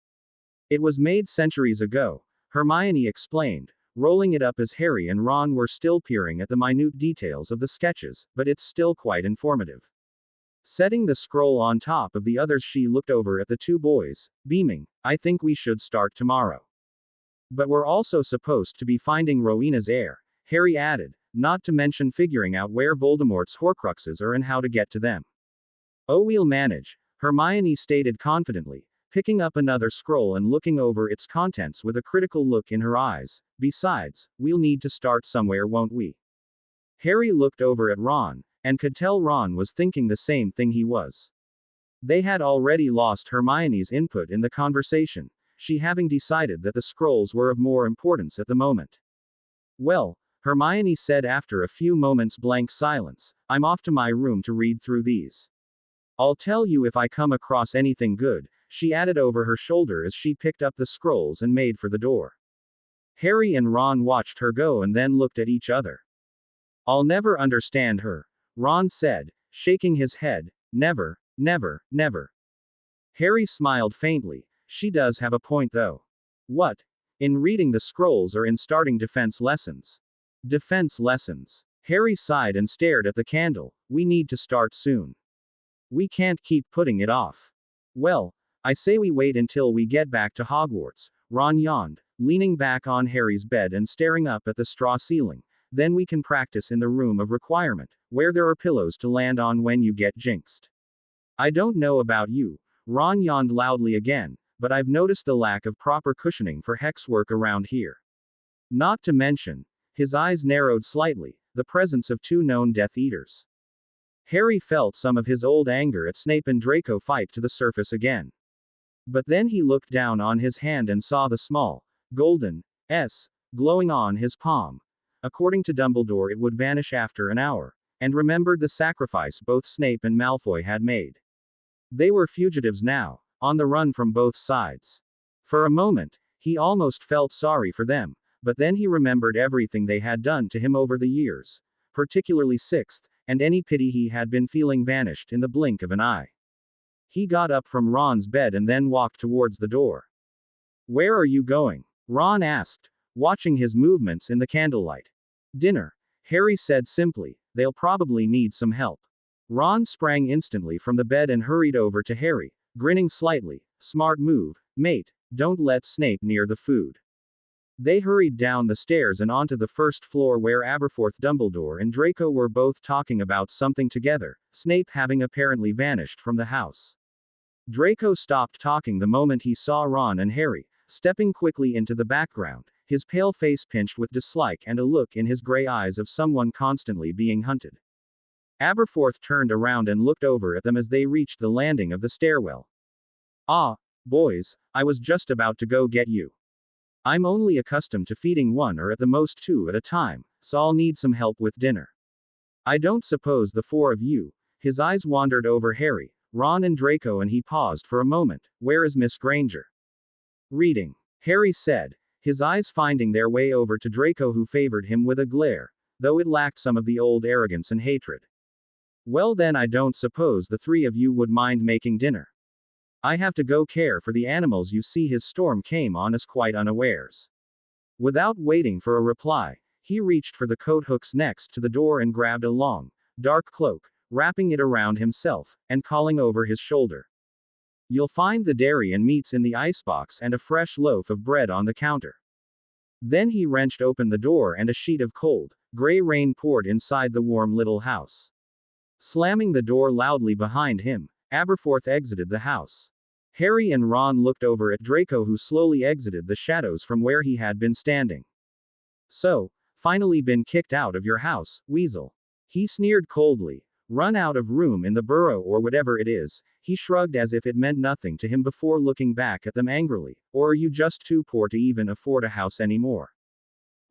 "It was made centuries ago," Hermione explained, rolling it up as Harry and Ron were still peering at the minute details of the sketches, "but it's still quite informative." Setting the scroll on top of the others, she looked over at the two boys, beaming. "I think we should start tomorrow. But we're also supposed to be finding Rowena's heir," Harry added, "not to mention figuring out where Voldemort's Horcruxes are and how to get to them." "Oh, we'll manage," Hermione stated confidently, picking up another scroll and looking over its contents with a critical look in her eyes. "Besides, we'll need to start somewhere, won't we?" Harry looked over at Ron, and could tell Ron was thinking the same thing he was. They had already lost Hermione's input in the conversation, she having decided that the scrolls were of more importance at the moment. "Well," Hermione said after a few moments' blank silence, "I'm off to my room to read through these. I'll tell you if I come across anything good," she added over her shoulder as she picked up the scrolls and made for the door. Harry and Ron watched her go and then looked at each other. "I'll never understand her," Ron said, shaking his head. "Never, never, never." Harry smiled faintly. "She does have a point though." "What?" "In reading the scrolls or in starting defense lessons?" "Defense lessons." Harry sighed and stared at the candle. "We need to start soon. We can't keep putting it off." "Well, I say we wait until we get back to Hogwarts," Ron yawned, leaning back on Harry's bed and staring up at the straw ceiling. then we can practice in the room of requirement, where there are pillows to land on when you get jinxed. I don't know about you, Ron yawned loudly again, but I've noticed the lack of proper cushioning for hex work around here. Not to mention, his eyes narrowed slightly, the presence of two known Death Eaters. Harry felt some of his old anger at Snape and Draco fight to the surface again. But then he looked down on his hand and saw the small, golden S glowing on his palm. According to Dumbledore, it would vanish after an hour, and remembered the sacrifice both Snape and Malfoy had made. They were fugitives now, on the run from both sides. For a moment, he almost felt sorry for them, but then he remembered everything they had done to him over the years, particularly Sixth, and any pity he had been feeling vanished in the blink of an eye. He got up from Ron's bed and then walked towards the door. "Where are you going?" Ron asked, watching his movements in the candlelight. "Dinner," Harry said simply. "They'll probably need some help." Ron sprang instantly from the bed and hurried over to Harry, grinning slightly. "Smart move, mate, don't let Snape near the food." They hurried down the stairs and onto the first floor where Aberforth, Dumbledore and Draco were both talking about something together, Snape having apparently vanished from the house. Draco stopped talking the moment he saw Ron and Harry, stepping quickly into the background, his pale face pinched with dislike and a look in his gray eyes of someone constantly being hunted. Aberforth turned around and looked over at them as they reached the landing of the stairwell. "Ah, boys, I was just about to go get you. I'm only accustomed to feeding one or at the most two at a time, so I'll need some help with dinner. I don't suppose the four of you." His eyes wandered over Harry, Ron and Draco and he paused for a moment. "Where is Miss Granger?" "Reading," Harry said, his eyes finding their way over to Draco, who favored him with a glare, though it lacked some of the old arrogance and hatred. "Well then, I don't suppose the three of you would mind making dinner. I have to go care for the animals. You see, his storm came on us quite unawares." Without waiting for a reply, he reached for the coat hooks next to the door and grabbed a long, dark cloak, wrapping it around himself, and calling over his shoulder. "You'll find the dairy and meats in the icebox and a fresh loaf of bread on the counter." Then he wrenched open the door and a sheet of cold, gray rain poured inside the warm little house. Slamming the door loudly behind him, Aberforth exited the house. Harry and Ron looked over at Draco, who slowly exited the shadows from where he had been standing. "So, finally been kicked out of your house, Weasel?" He sneered coldly. "Run out of room in the burrow or whatever it is," he shrugged as if it meant nothing to him before looking back at them angrily. "Or are you just too poor to even afford a house anymore?"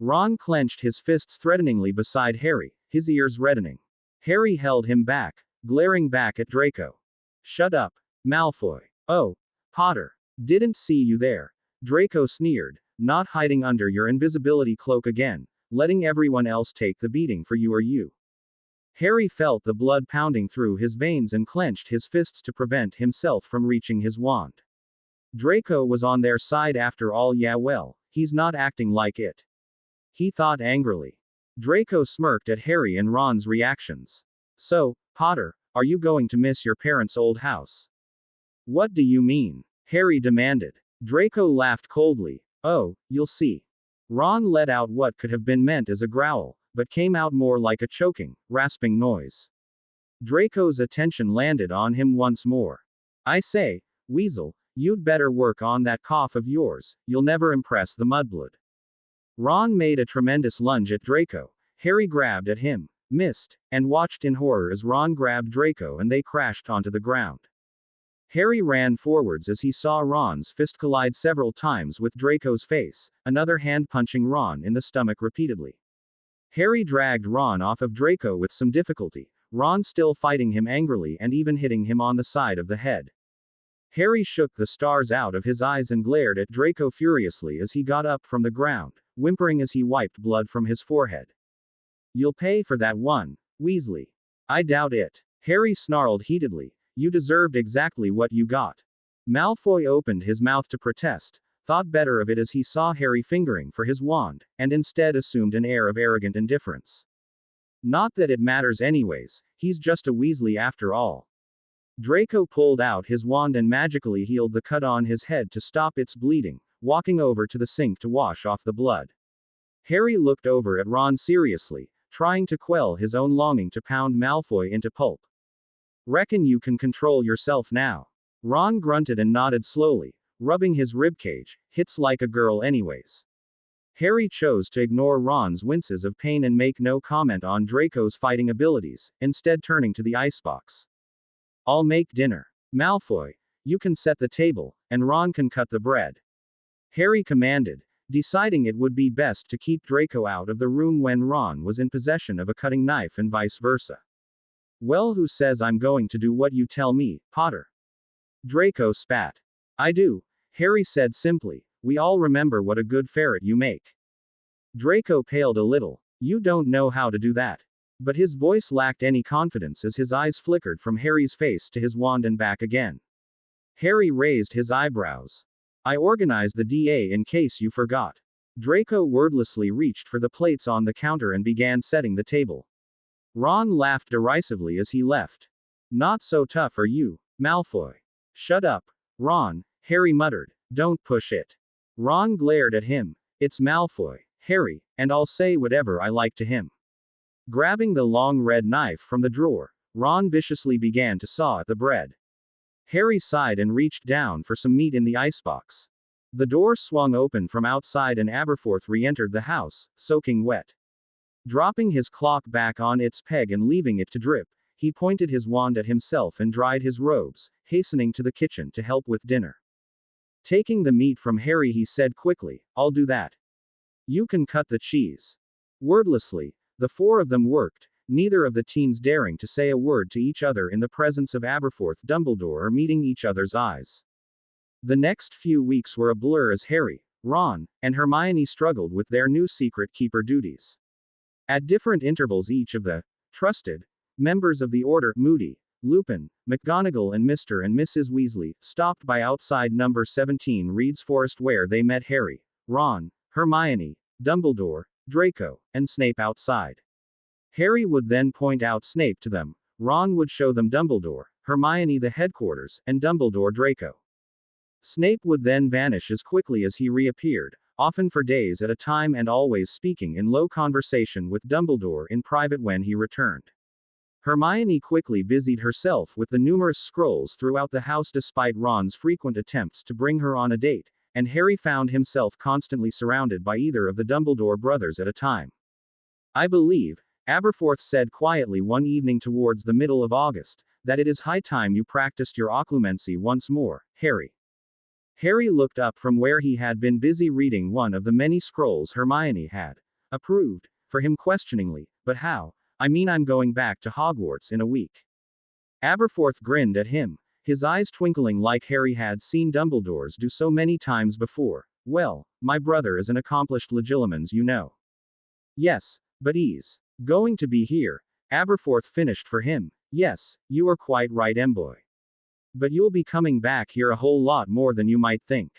Ron clenched his fists threateningly beside Harry, his ears reddening. Harry held him back, glaring back at Draco. "Shut up, Malfoy." "Oh, Potter. Didn't see you there," Draco sneered, "not hiding under your invisibility cloak again, letting everyone else take the beating for you or you." Harry felt the blood pounding through his veins and clenched his fists to prevent himself from reaching his wand. Draco was on their side after all. Yeah, well, he's not acting like it, he thought angrily. Draco smirked at Harry and Ron's reactions. "So, Potter, are you going to miss your parents' old house?" "What do you mean?" Harry demanded. Draco laughed coldly. "Oh, you'll see." Ron let out what could have been meant as a growl, but came out more like a choking, rasping noise. Draco's attention landed on him once more. "I say, Weasel, you'd better work on that cough of yours, you'll never impress the mudblood." Ron made a tremendous lunge at Draco. Harry grabbed at him, missed, and watched in horror as Ron grabbed Draco and they crashed onto the ground. Harry ran forwards as he saw Ron's fist collide several times with Draco's face, another hand punching Ron in the stomach repeatedly. Harry dragged Ron off of Draco with some difficulty, Ron still fighting him angrily and even hitting him on the side of the head. Harry shook the stars out of his eyes and glared at Draco furiously as he got up from the ground, whimpering as he wiped blood from his forehead. "You'll pay for that one, Weasley." "I doubt it," Harry snarled heatedly. "You deserved exactly what you got." Malfoy opened his mouth to protest, thought better of it as he saw Harry fingering for his wand, and instead assumed an air of arrogant indifference. "Not that it matters anyways, he's just a Weasley after all." Draco pulled out his wand and magically healed the cut on his head to stop its bleeding, walking over to the sink to wash off the blood. Harry looked over at Ron seriously, trying to quell his own longing to pound Malfoy into pulp. Reckon you can control yourself now? Ron grunted and nodded slowly, rubbing his ribcage. Hits like a girl anyways. Harry chose to ignore Ron's winces of pain and make no comment on Draco's fighting abilities, instead turning to the icebox. I'll make dinner. Malfoy, you can set the table, and Ron can cut the bread. Harry commanded, deciding it would be best to keep Draco out of the room when Ron was in possession of a cutting knife and vice versa. Well, who says I'm going to do what you tell me, Potter? Draco spat. I do, Harry said simply. We all remember what a good ferret you make. Draco paled a little. You don't know how to do that. But his voice lacked any confidence as his eyes flickered from Harry's face to his wand and back again. Harry raised his eyebrows. I organized the DA in case you forgot. Draco wordlessly reached for the plates on the counter and began setting the table. Ron laughed derisively as he left. Not so tough are you, Malfoy. Shut up, Ron, Harry muttered. Don't push it. Ron glared at him. It's Malfoy, Harry, and I'll say whatever I like to him. Grabbing the long red knife from the drawer, Ron viciously began to saw at the bread. Harry sighed and reached down for some meat in the icebox. The door swung open from outside and Aberforth re-entered the house, soaking wet. Dropping his clock back on its peg and leaving it to drip, he pointed his wand at himself and dried his robes, hastening to the kitchen to help with dinner. Taking the meat from Harry, he said quickly, I'll do that. You can cut the cheese. Wordlessly, the four of them worked, neither of the teens daring to say a word to each other in the presence of Aberforth Dumbledore or meeting each other's eyes. The next few weeks were a blur as Harry, Ron, and Hermione struggled with their new secret keeper duties. At different intervals, each of the trusted members of the Order, Moody, Lupin, McGonagall and Mr. and Mrs. Weasley, stopped by outside number 17 Reed's Forest where they met Harry, Ron, Hermione, Dumbledore, Draco, and Snape outside. Harry would then point out Snape to them, Ron would show them Dumbledore, Hermione the headquarters, and Dumbledore Draco. Snape would then vanish as quickly as he reappeared, often for days at a time and always speaking in low conversation with Dumbledore in private when he returned. Hermione quickly busied herself with the numerous scrolls throughout the house despite Ron's frequent attempts to bring her on a date, and Harry found himself constantly surrounded by either of the Dumbledore brothers at a time. I believe, Aberforth said quietly one evening towards the middle of August, that it is high time you practiced your occlumency once more, Harry. Harry looked up from where he had been busy reading one of the many scrolls Hermione had approved for him questioningly. But how? I mean, I'm going back to Hogwarts in a week. Aberforth grinned at him, his eyes twinkling like Harry had seen Dumbledore's do so many times before. Well, my brother is an accomplished legilimens, you know. Yes, but he's going to be here. Aberforth finished for him. Yes, you are quite right, Emboy. But you'll be coming back here a whole lot more than you might think.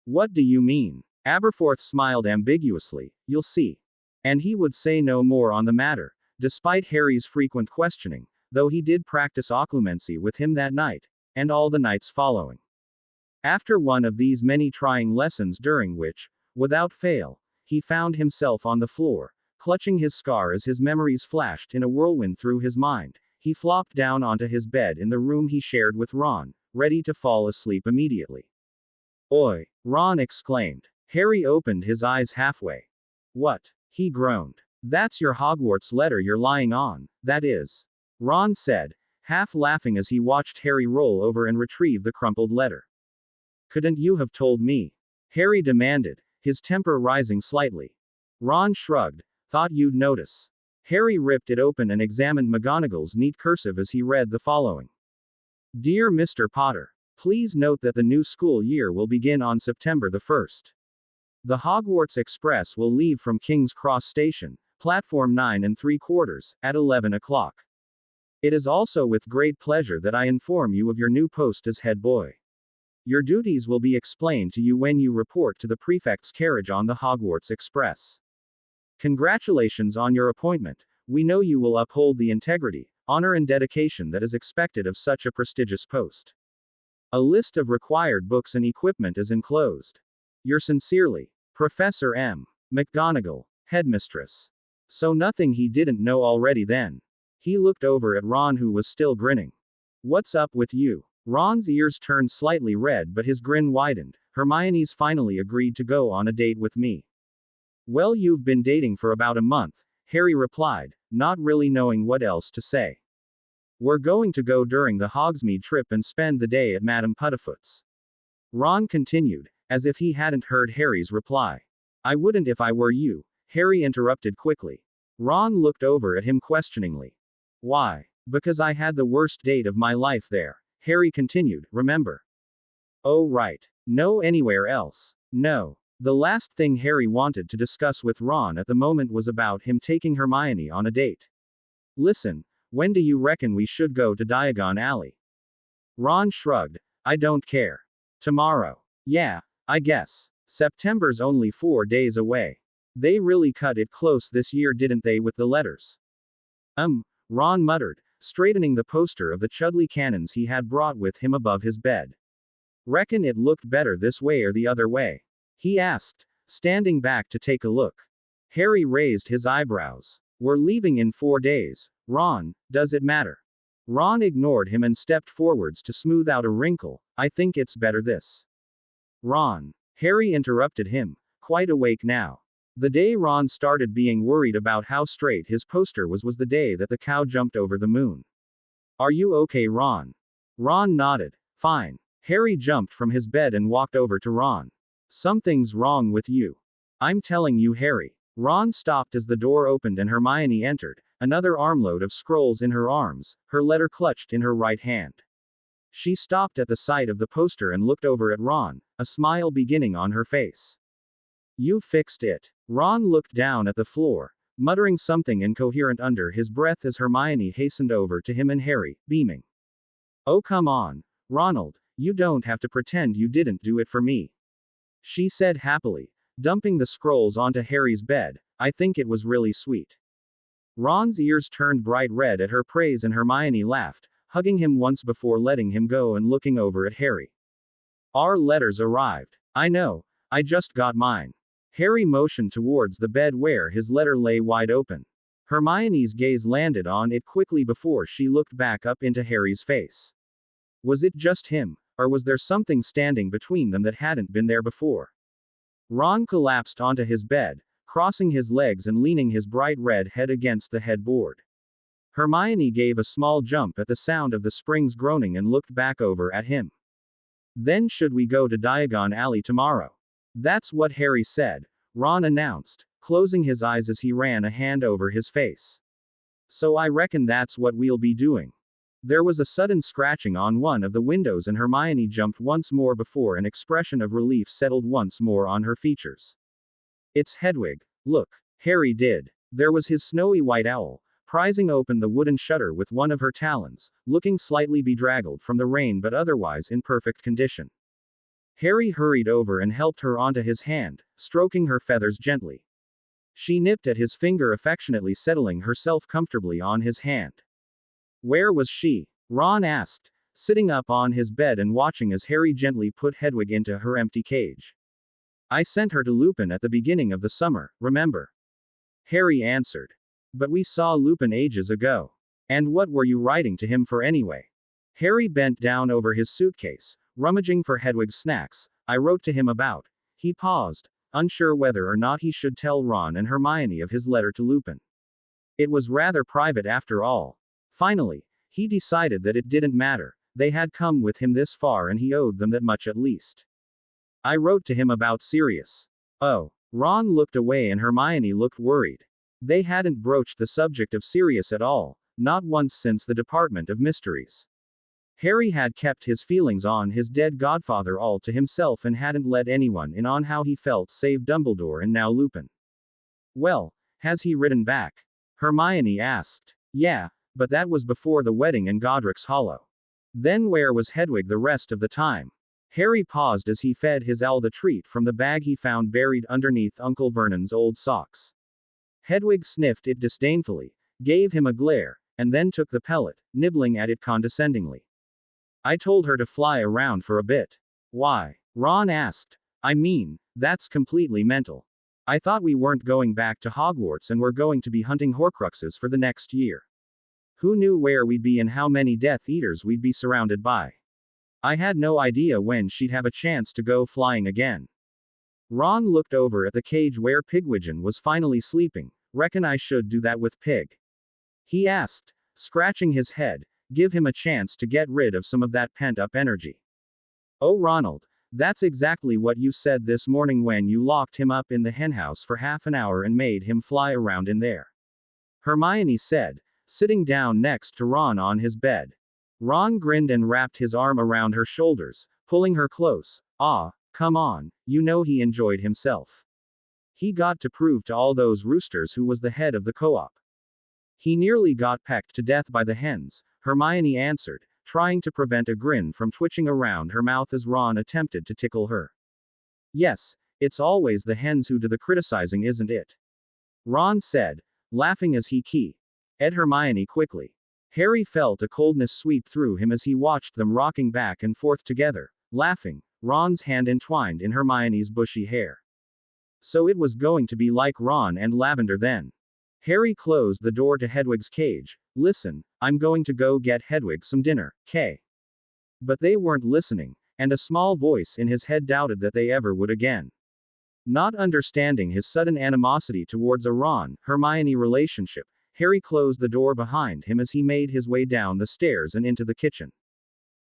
What do you mean? Aberforth smiled ambiguously. You'll see. And he would say no more on the matter, despite Harry's frequent questioning, though he did practice occlumency with him that night, and all the nights following. After one of these many trying lessons during which, without fail, he found himself on the floor, clutching his scar as his memories flashed in a whirlwind through his mind, he flopped down onto his bed in the room he shared with Ron, ready to fall asleep immediately. Oi! Ron exclaimed. Harry opened his eyes halfway. What? He groaned. That's your Hogwarts letter you're lying on, that is. Ron said, half laughing as he watched Harry roll over and retrieve the crumpled letter. Couldn't you have told me? Harry demanded, his temper rising slightly. Ron shrugged. Thought you'd notice. Harry ripped it open and examined McGonagall's neat cursive as he read the following. Dear Mr. Potter, please note that the new school year will begin on September the 1st. The Hogwarts Express will leave from King's Cross Station, platform 9 3/4, at 11 o'clock. It is also with great pleasure that I inform you of your new post as head boy. Your duties will be explained to you when you report to the prefect's carriage on the Hogwarts Express. Congratulations on your appointment. We know you will uphold the integrity, honor and dedication that is expected of such a prestigious post. A list of required books and equipment is enclosed. Yours sincerely, Professor M. McGonagall, headmistress. So nothing he didn't know already then. He looked over at Ron, who was still grinning. What's up with you? Ron's ears turned slightly red, but his grin widened. Hermione's finally agreed to go on a date with me. Well, you've been dating for about a month, Harry replied, not really knowing what else to say. We're going to go during the Hogsmeade trip and spend the day at Madame Puddifoot's. Ron continued, as if he hadn't heard Harry's reply. I wouldn't if I were you, Harry interrupted quickly. Ron looked over at him questioningly. Why? Because I had the worst date of my life there, Harry continued, remember? Oh right. No, anywhere else. No. The last thing Harry wanted to discuss with Ron at the moment was about him taking Hermione on a date. Listen, when do you reckon we should go to Diagon Alley? Ron shrugged. I don't care. Tomorrow. Yeah, I guess. September's only 4 days away. They really cut it close this year, didn't they, with the letters? Ron muttered, straightening the poster of the Chudley Cannons he had brought with him above his bed. Reckon it looked better this way or the other way? He asked, standing back to take a look. Harry raised his eyebrows. We're leaving in 4 days. Ron, does it matter? Ron ignored him and stepped forwards to smooth out a wrinkle. I think it's better this. Ron. Harry interrupted him, quite awake now. The day Ron started being worried about how straight his poster was the day that the cow jumped over the moon. Are you okay, Ron? Ron nodded. Fine. Harry jumped from his bed and walked over to Ron. Something's wrong with you. I'm telling you, Harry. Ron stopped as the door opened and Hermione entered, another armload of scrolls in her arms, her letter clutched in her right hand. She stopped at the sight of the poster and looked over at Ron, a smile beginning on her face. You fixed it. Ron looked down at the floor, muttering something incoherent under his breath as Hermione hastened over to him and Harry, beaming. Oh, come on, Ronald, you don't have to pretend you didn't do it for me. She said happily, dumping the scrolls onto Harry's bed. I think it was really sweet. Ron's ears turned bright red at her praise and Hermione laughed, hugging him once before letting him go and looking over at Harry. Our letters arrived. I know, I just got mine. Harry motioned towards the bed where his letter lay wide open. Hermione's gaze landed on it quickly before she looked back up into Harry's face. Was it just him, or was there something standing between them that hadn't been there before? Ron collapsed onto his bed, crossing his legs and leaning his bright red head against the headboard. Hermione gave a small jump at the sound of the springs groaning and looked back over at him. Then should we go to Diagon Alley tomorrow? That's what Harry said, Ron announced, closing his eyes as he ran a hand over his face. So I reckon that's what we'll be doing. There was a sudden scratching on one of the windows and Hermione jumped once more before an expression of relief settled once more on her features. It's Hedwig, look, Harry did. There was his snowy white owl, prizing open the wooden shutter with one of her talons, looking slightly bedraggled from the rain but otherwise in perfect condition. Harry hurried over and helped her onto his hand, stroking her feathers gently. She nipped at his finger affectionately, settling herself comfortably on his hand. Where was she? Ron asked, sitting up on his bed and watching as Harry gently put Hedwig into her empty cage. I sent her to Lupin at the beginning of the summer, remember? Harry answered. But we saw Lupin ages ago. And what were you writing to him for anyway? Harry bent down over his suitcase, rummaging for Hedwig's snacks. I wrote to him about. He paused, unsure whether or not he should tell Ron and Hermione of his letter to Lupin. It was rather private after all. Finally, he decided that it didn't matter. They had come with him this far and he owed them that much at least. I wrote to him about Sirius. Oh. Ron looked away and Hermione looked worried. They hadn't broached the subject of Sirius at all, not once since the Department of Mysteries. Harry had kept his feelings on his dead godfather all to himself and hadn't let anyone in on how he felt save Dumbledore and now Lupin. Well, has he written back? Hermione asked. Yeah, but that was before the wedding in Godric's Hollow. Then where was Hedwig the rest of the time? Harry paused as he fed his owl the treat from the bag he found buried underneath Uncle Vernon's old socks. Hedwig sniffed it disdainfully, gave him a glare, and then took the pellet, nibbling at it condescendingly. I told her to fly around for a bit. Why? Ron asked. I mean, that's completely mental. I thought we weren't going back to Hogwarts and were going to be hunting Horcruxes for the next year. Who knew where we'd be and how many Death Eaters we'd be surrounded by? I had no idea when she'd have a chance to go flying again. Ron looked over at the cage where Pigwidgeon was finally sleeping. Reckon I should do that with Pig? He asked, scratching his head. Give him a chance to get rid of some of that pent-up energy. Oh Ronald, that's exactly what you said this morning when you locked him up in the henhouse for half an hour and made him fly around in there. Hermione said, sitting down next to Ron on his bed. Ron grinned and wrapped his arm around her shoulders, pulling her close. Ah, come on, you know he enjoyed himself. He got to prove to all those roosters who was the head of the co-op. He nearly got pecked to death by the hens, Hermione answered, trying to prevent a grin from twitching around her mouth as Ron attempted to tickle her. Yes, it's always the hens who do the criticizing, isn't it? Ron said, laughing as he keyed Hermione quickly. Harry felt a coldness sweep through him as he watched them rocking back and forth together, laughing, Ron's hand entwined in Hermione's bushy hair. So it was going to be like Ron and Lavender then. Harry closed the door to Hedwig's cage. Listen, I'm going to go get Hedwig some dinner, Kay. But they weren't listening, and a small voice in his head doubted that they ever would again. Not understanding his sudden animosity towards a Ron-Hermione relationship, Harry closed the door behind him as he made his way down the stairs and into the kitchen.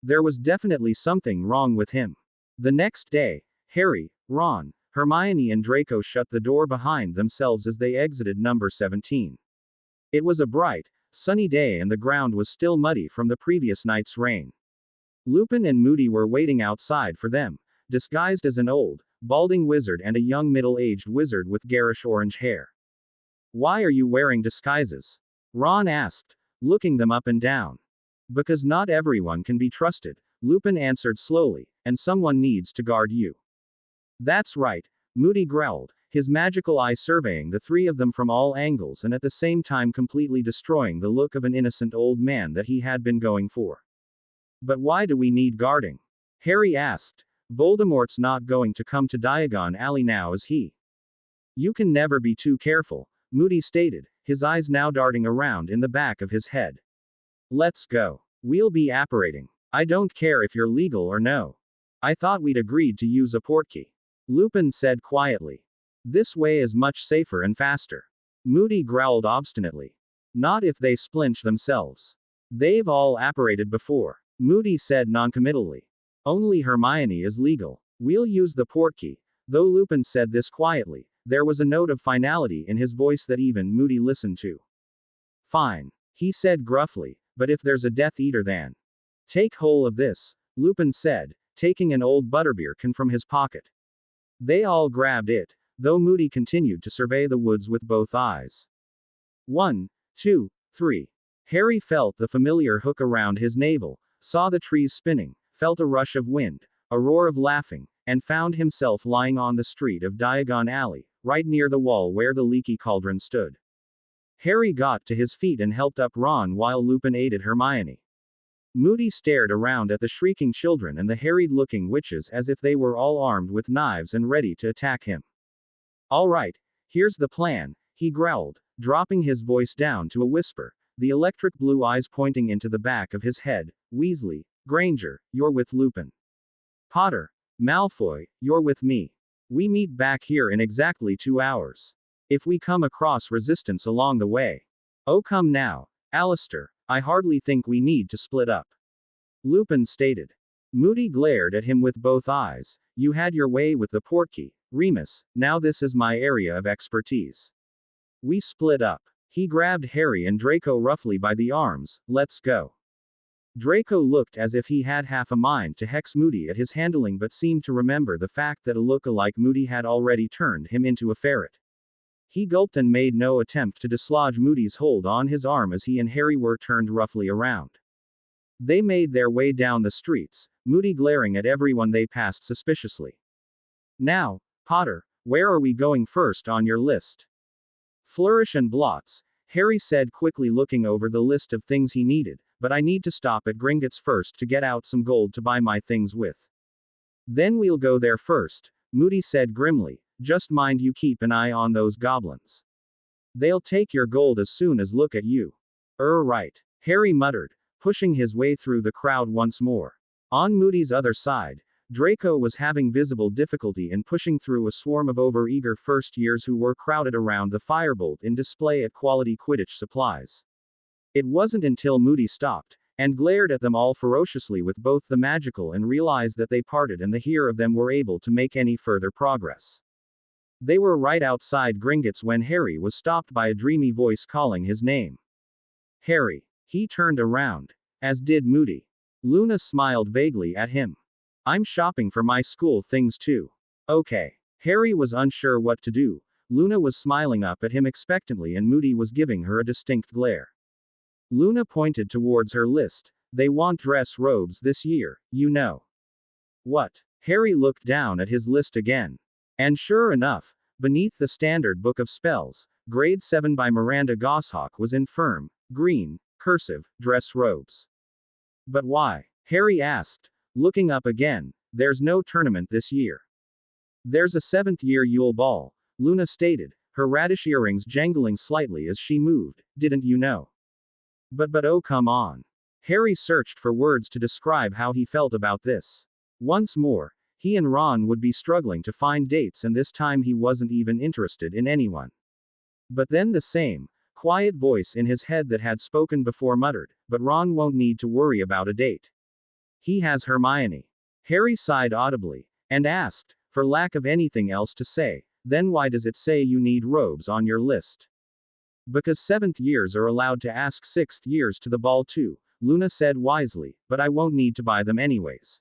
There was definitely something wrong with him. The next day, Harry, Ron, Hermione and Draco shut the door behind themselves as they exited number 17. It was a bright, sunny day and the ground was still muddy from the previous night's rain. Lupin and Moody were waiting outside for them, disguised as an old, balding wizard and a young middle-aged wizard with garish orange hair. Why are you wearing disguises? Ron asked, looking them up and down. Because not everyone can be trusted, Lupin answered slowly, and someone needs to guard you. That's right, Moody growled, his magical eye surveying the three of them from all angles and at the same time completely destroying the look of an innocent old man that he had been going for. But why do we need guarding? Harry asked. Voldemort's not going to come to Diagon Alley now, is he? You can never be too careful, Moody stated, his eyes now darting around in the back of his head. Let's go. We'll be apparating. I don't care if you're legal or no. I thought we'd agreed to use a portkey. Lupin said quietly. This way is much safer and faster. Moody growled obstinately. Not if they splinch themselves. They've all apparated before. Moody said noncommittally. Only Hermione is legal. We'll use the portkey. Though Lupin said this quietly, there was a note of finality in his voice that even Moody listened to. Fine. He said gruffly, but if there's a Death Eater then. Take hold of this, Lupin said, taking an old butterbeer can from his pocket. They all grabbed it, though Moody continued to survey the woods with both eyes. 1, 2, 3. Harry felt the familiar hook around his navel, saw the trees spinning, felt a rush of wind, a roar of laughing, and found himself lying on the street of Diagon Alley, right near the wall where the leaky cauldron stood. Harry got to his feet and helped up Ron while Lupin aided Hermione. Moody stared around at the shrieking children and the harried-looking witches as if they were all armed with knives and ready to attack him. All right, here's the plan, he growled, dropping his voice down to a whisper, the electric blue eyes pointing into the back of his head. Weasley, Granger, you're with Lupin. Potter, Malfoy, you're with me. We meet back here in exactly 2 hours. If we come across resistance along the way. Oh come now, Alistair, I hardly think we need to split up. Lupin stated. Moody glared at him with both eyes. You had your way with the portkey, Remus, now this is my area of expertise. We split up. He grabbed Harry and Draco roughly by the arms. Let's go. Draco looked as if he had half a mind to hex Moody at his handling but seemed to remember the fact that a look-alike Moody had already turned him into a ferret. He gulped and made no attempt to dislodge Moody's hold on his arm as he and Harry were turned roughly around. They made their way down the streets, Moody glaring at everyone they passed suspiciously. Now, Potter, where are we going first on your list? Flourish and blots, Harry said quickly looking over the list of things he needed, but I need to stop at Gringotts first to get out some gold to buy my things with. Then we'll go there first, Moody said grimly, Just mind you keep an eye on those goblins. They'll take your gold as soon as look at you. Right. Harry muttered, pushing his way through the crowd once more. On Moody's other side, Draco was having visible difficulty in pushing through a swarm of over-eager first-years who were crowded around the firebolt in display at Quality Quidditch Supplies. It wasn't until Moody stopped, and glared at them all ferociously with both the magical and realized that they parted and the here of them were able to make any further progress. They were right outside Gringotts when Harry was stopped by a dreamy voice calling his name. Harry. He turned around. As did Moody. Luna smiled vaguely at him. I'm shopping for my school things too. Okay. Harry was unsure what to do. Luna was smiling up at him expectantly and Moody was giving her a distinct glare. Luna pointed towards her list. They want dress robes this year, you know. What? Harry looked down at his list again. And sure enough, beneath the Standard Book of Spells, Grade 7 by Miranda Goshawk was in firm, green, cursive, dress robes. But why? Harry asked, looking up again. There's no tournament this year. There's a 7th year Yule Ball, Luna stated, her radish earrings jangling slightly as she moved, didn't you know? But oh come on. Harry searched for words to describe how he felt about this. Once more, he and Ron would be struggling to find dates and this time he wasn't even interested in anyone. But then the same, quiet voice in his head that had spoken before muttered, but Ron won't need to worry about a date. He has Hermione. Harry sighed audibly, and asked, for lack of anything else to say, then why does it say you need robes on your list? Because 7th years are allowed to ask 6th years to the ball too, Luna said wisely, but I won't need to buy them anyways.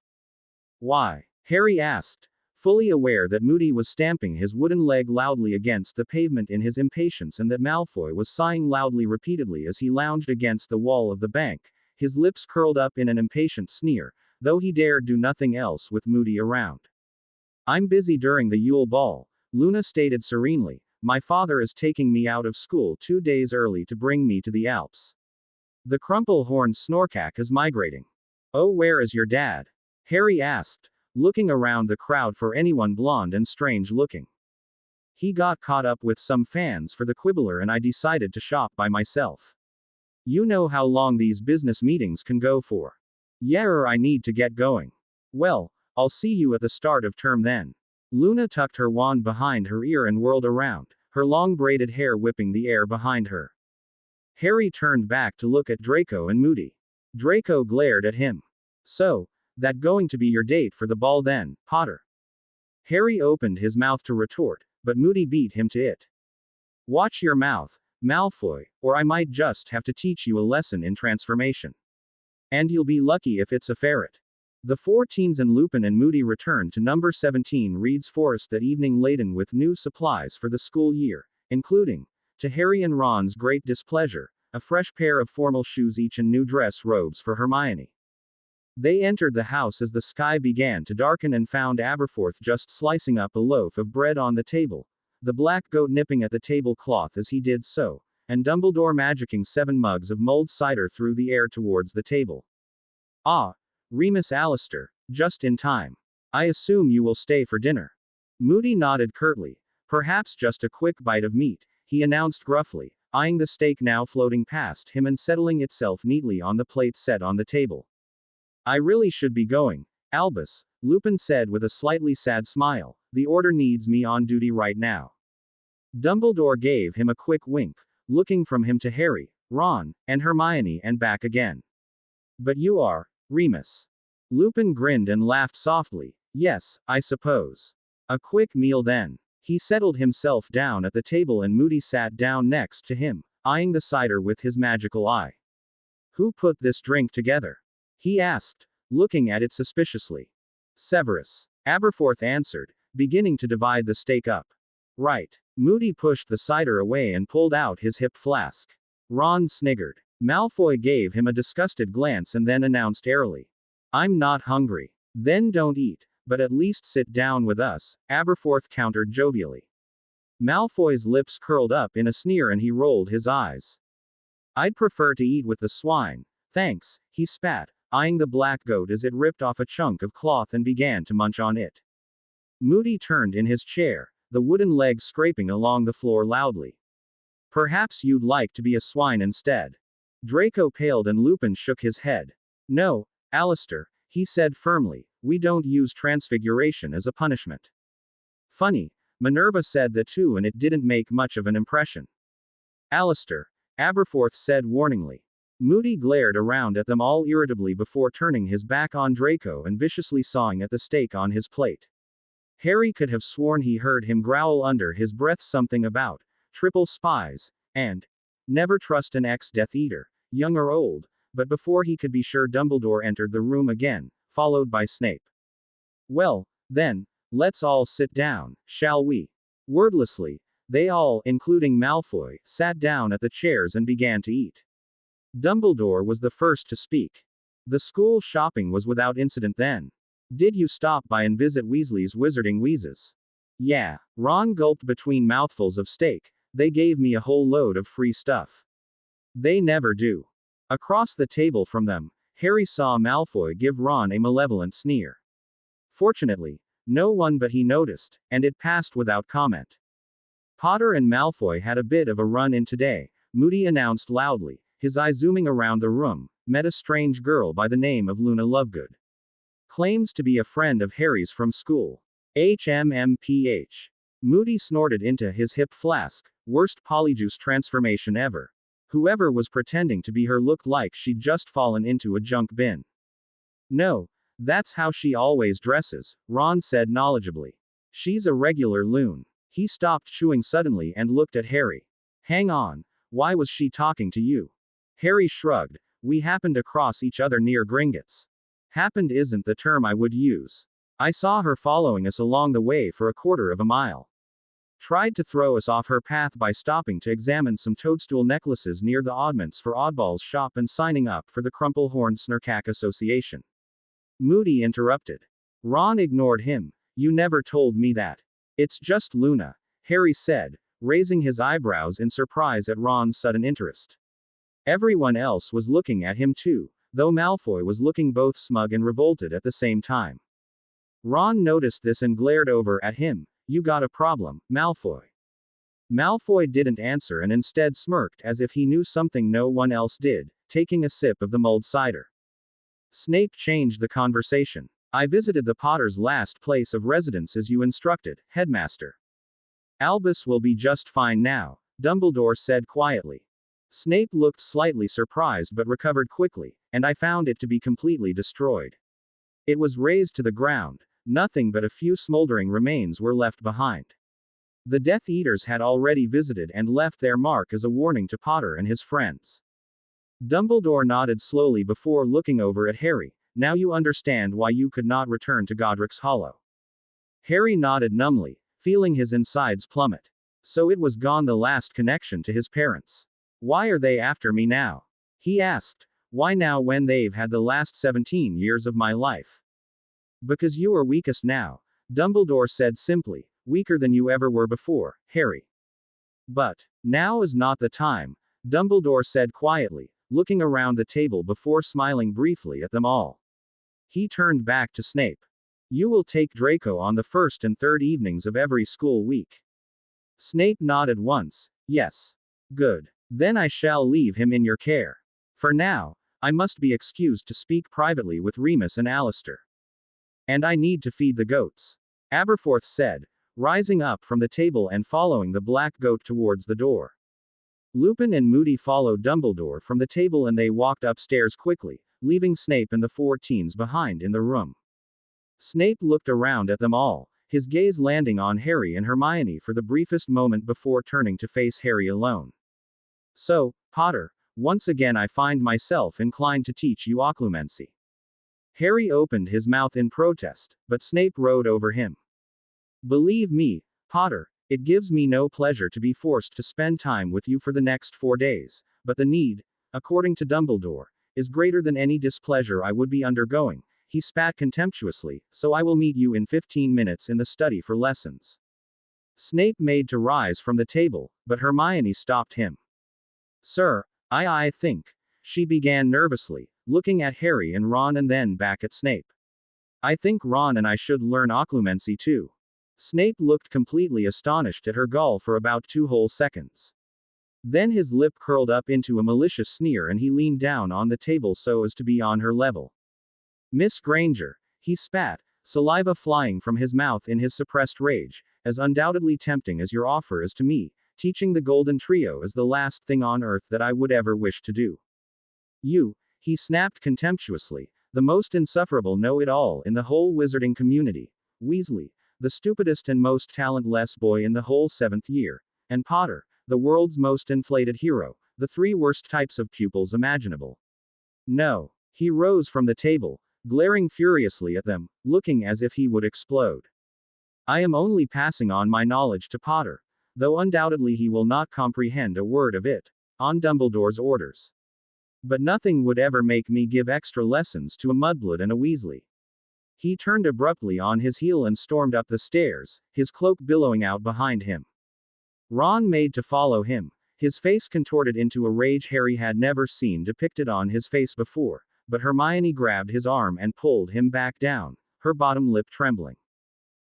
Why? Harry asked, fully aware that Moody was stamping his wooden leg loudly against the pavement in his impatience and that Malfoy was sighing loudly repeatedly as he lounged against the wall of the bank, his lips curled up in an impatient sneer, though he dared do nothing else with Moody around. I'm busy during the Yule Ball, Luna stated serenely. My father is taking me out of school 2 days early to bring me to the Alps. The crumple-horned Snorkack is migrating. Oh, where is your dad? Harry asked, looking around the crowd for anyone blonde and strange looking. He got caught up with some fans for the Quibbler and I decided to shop by myself. You know how long these business meetings can go for. Yeah, I need to get going. Well, I'll see you at the start of term then. Luna tucked her wand behind her ear and whirled around, her long braided hair whipping the air behind her. Harry turned back to look at Draco and Moody. Draco glared at him. So, that going to be your date for the ball then, Potter? Harry opened his mouth to retort, but Moody beat him to it. Watch your mouth, Malfoy, or I might just have to teach you a lesson in transformation. And you'll be lucky if it's a ferret. The 4 teens and Lupin and Moody returned to number 17 Reed's Forest that evening laden with new supplies for the school year, including, to Harry and Ron's great displeasure, a fresh pair of formal shoes each and new dress robes for Hermione. They entered the house as the sky began to darken and found Aberforth just slicing up a loaf of bread on the table, the black goat nipping at the tablecloth as he did so, and Dumbledore magicking 7 mugs of mulled cider through the air towards the table. Ah, Remus Alistair, just in time. I assume you will stay for dinner. Moody nodded curtly. Perhaps just a quick bite of meat, he announced gruffly, eyeing the steak now floating past him and settling itself neatly on the plate set on the table. I really should be going, Albus, Lupin said with a slightly sad smile. The order needs me on duty right now. Dumbledore gave him a quick wink, looking from him to Harry, Ron, and Hermione and back again. But you are, Remus. Lupin grinned and laughed softly. Yes, I suppose. A quick meal then. He settled himself down at the table and Moody sat down next to him, eyeing the cider with his magical eye. Who put this drink together? He asked, looking at it suspiciously. Severus. Aberforth answered, beginning to divide the steak up. Right. Moody pushed the cider away and pulled out his hip flask. Ron sniggered. Malfoy gave him a disgusted glance and then announced airily. I'm not hungry. Then don't eat, but at least sit down with us, Aberforth countered jovially. Malfoy's lips curled up in a sneer and he rolled his eyes. I'd prefer to eat with the swine, thanks, he spat, eyeing the black goat as it ripped off a chunk of cloth and began to munch on it. Moody turned in his chair, the wooden legs scraping along the floor loudly. Perhaps you'd like to be a swine instead. Draco paled and Lupin shook his head. No, Alistair, he said firmly, we don't use transfiguration as a punishment. Funny, Minerva said that too and it didn't make much of an impression. Alistair, Aberforth said warningly. Moody glared around at them all irritably before turning his back on Draco and viciously sawing at the steak on his plate. Harry could have sworn he heard him growl under his breath something about triple spies, and never trust an ex-Death Eater, young or old, but before he could be sure Dumbledore entered the room again, followed by Snape. Well, then, let's all sit down, shall we? Wordlessly, they all, including Malfoy, sat down at the chairs and began to eat. Dumbledore was the first to speak. The school shopping was without incident then. Did you stop by and visit Weasley's Wizarding Wheezes? Yeah, Ron gulped between mouthfuls of steak. They gave me a whole load of free stuff. They never do. Across the table from them, Harry saw Malfoy give Ron a malevolent sneer. Fortunately, no one but he noticed, and it passed without comment. Potter and Malfoy had a bit of a run-in today, Moody announced loudly, his eye zooming around the room, met a strange girl by the name of Luna Lovegood. Claims to be a friend of Harry's from school. HMMPH. Moody snorted into his hip flask, worst polyjuice transformation ever. Whoever was pretending to be her looked like she'd just fallen into a junk bin. No, that's how she always dresses, Ron said knowledgeably. She's a regular loon. He stopped chewing suddenly and looked at Harry. Hang on, why was she talking to you? Harry shrugged. We happened across each other near Gringotts. Happened isn't the term I would use. I saw her following us along the way for a quarter of a mile. Tried to throw us off her path by stopping to examine some toadstool necklaces near the Oddments for Oddballs shop and signing up for the Crumplehorn Snarkack Association. Moody interrupted. Ron ignored him. You never told me that. It's just Luna, Harry said, raising his eyebrows in surprise at Ron's sudden interest. Everyone else was looking at him too, though Malfoy was looking both smug and revolted at the same time. Ron noticed this and glared over at him. You got a problem, Malfoy. Malfoy didn't answer and instead smirked as if he knew something no one else did, taking a sip of the mulled cider. Snape changed the conversation. I visited the Potters' last place of residence as you instructed, Headmaster. Albus will be just fine now, Dumbledore said quietly. Snape looked slightly surprised but recovered quickly, and I found it to be completely destroyed. It was razed to the ground. Nothing but a few smoldering remains were left behind. The Death Eaters had already visited and left their mark as a warning to Potter and his friends. Dumbledore nodded slowly before looking over at Harry. Now you understand why you could not return to Godric's Hollow. Harry nodded numbly, feeling his insides plummet. So it was gone, the last connection to his parents. Why are they after me now? He asked. Why now when they've had the last 17 years of my life? Because you are weakest now, Dumbledore said simply, weaker than you ever were before, Harry. But now is not the time, Dumbledore said quietly, looking around the table before smiling briefly at them all. He turned back to Snape. You will take Draco on the first and third evenings of every school week. Snape nodded once. Yes. Good. Then I shall leave him in your care. For now, I must be excused to speak privately with Remus and Alistair. And I need to feed the goats. Aberforth said, rising up from the table and following the black goat towards the door. Lupin and Moody followed Dumbledore from the table and they walked upstairs quickly, leaving Snape and the 4 teens behind in the room. Snape looked around at them all, his gaze landing on Harry and Hermione for the briefest moment before turning to face Harry alone. So, Potter, once again I find myself inclined to teach you occlumency. Harry opened his mouth in protest, but Snape rode over him. Believe me, Potter, it gives me no pleasure to be forced to spend time with you for the next 4 days, but the need, according to Dumbledore, is greater than any displeasure I would be undergoing. He spat contemptuously, so I will meet you in 15 minutes in the study for lessons. Snape made to rise from the table, but Hermione stopped him. Sir, I think, she began nervously, looking at Harry and Ron and then back at Snape. I think Ron and I should learn occlumency too. Snape looked completely astonished at her gall for about 2 whole seconds. Then his lip curled up into a malicious sneer and he leaned down on the table so as to be on her level. Miss Granger, he spat, saliva flying from his mouth in his suppressed rage, as undoubtedly tempting as your offer is to me, teaching the Golden Trio is the last thing on earth that I would ever wish to do. You, he snapped contemptuously, the most insufferable know-it-all in the whole wizarding community, Weasley, the stupidest and most talentless boy in the whole 7th year, and Potter, the world's most inflated hero, the 3 worst types of pupils imaginable. No. He rose from the table, glaring furiously at them, looking as if he would explode. I am only passing on my knowledge to Potter, though undoubtedly he will not comprehend a word of it, on Dumbledore's orders. But nothing would ever make me give extra lessons to a mudblood and a Weasley. He turned abruptly on his heel and stormed up the stairs, his cloak billowing out behind him. Ron made to follow him, his face contorted into a rage Harry had never seen depicted on his face before, but Hermione grabbed his arm and pulled him back down, her bottom lip trembling.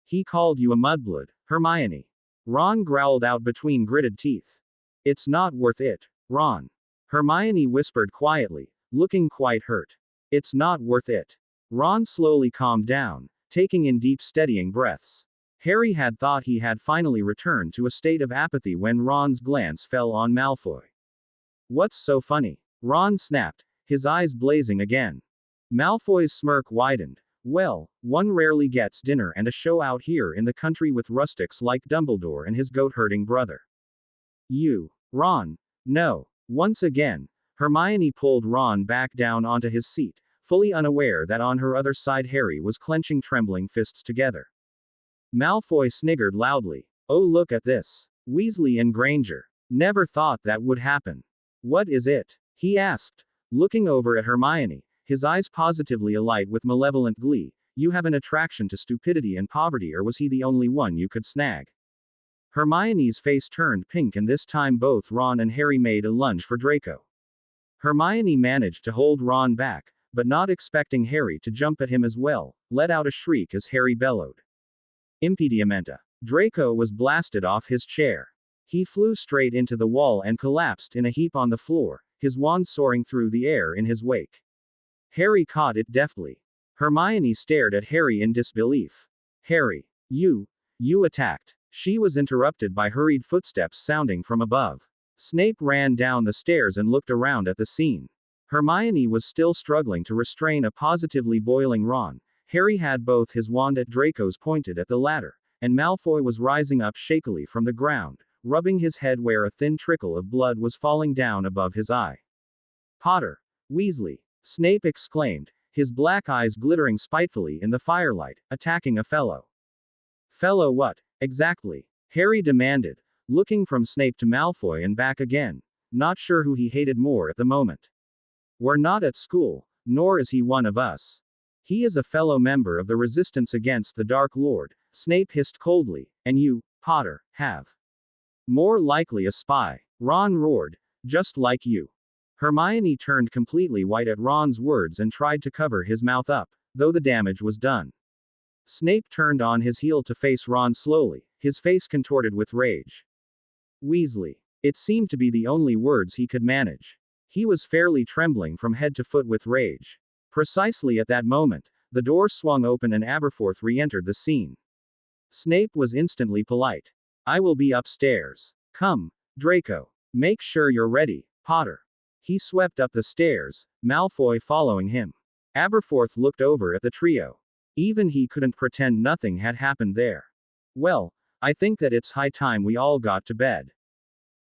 He called you a mudblood, Hermione. Ron growled out between gritted teeth. It's not worth it, Ron. Hermione whispered quietly, looking quite hurt. It's not worth it. Ron slowly calmed down, taking in deep steadying breaths. Harry had thought he had finally returned to a state of apathy when Ron's glance fell on Malfoy. What's so funny? Ron snapped, his eyes blazing again. Malfoy's smirk widened. Well, one rarely gets dinner and a show out here in the country with rustics like Dumbledore and his goat-herding brother. You. Ron. No. Once again, Hermione pulled Ron back down onto his seat, fully unaware that on her other side Harry was clenching trembling fists together. Malfoy sniggered loudly. Oh, look at this. Weasley and Granger. Never thought that would happen. What is it? He asked, looking over at Hermione, his eyes positively alight with malevolent glee. You have an attraction to stupidity and poverty, or was he the only one you could snag? Hermione's face turned pink and this time both Ron and Harry made a lunge for Draco. Hermione managed to hold Ron back, but not expecting Harry to jump at him as well, let out a shriek as Harry bellowed. Impediamenta. Draco was blasted off his chair. He flew straight into the wall and collapsed in a heap on the floor, his wand soaring through the air in his wake. Harry caught it deftly. Hermione stared at Harry in disbelief. Harry, you attacked. She was interrupted by hurried footsteps sounding from above. Snape ran down the stairs and looked around at the scene. Hermione was still struggling to restrain a positively boiling Ron. Harry had both his wand at Draco's pointed at the latter, and Malfoy was rising up shakily from the ground, rubbing his head where a thin trickle of blood was falling down above his eye. Potter. Weasley. Snape exclaimed, his black eyes glittering spitefully in the firelight, attacking a fellow. Fellow what, exactly? Harry demanded, looking from Snape to Malfoy and back again, not sure who he hated more at the moment. We're not at school, nor is he one of us. He is a fellow member of the resistance against the Dark Lord, Snape hissed coldly, and you, Potter, have. More likely a spy, Ron roared, just like you. Hermione turned completely white at Ron's words and tried to cover his mouth up, though the damage was done. Snape turned on his heel to face Ron slowly, his face contorted with rage. Weasley. It seemed to be the only words he could manage. He was fairly trembling from head to foot with rage. Precisely at that moment, the door swung open and Aberforth re-entered the scene. Snape was instantly polite. I will be upstairs. Come, Draco. Make sure you're ready, Potter. He swept up the stairs, Malfoy following him. Aberforth looked over at the trio. Even he couldn't pretend nothing had happened there. Well, I think that it's high time we all got to bed.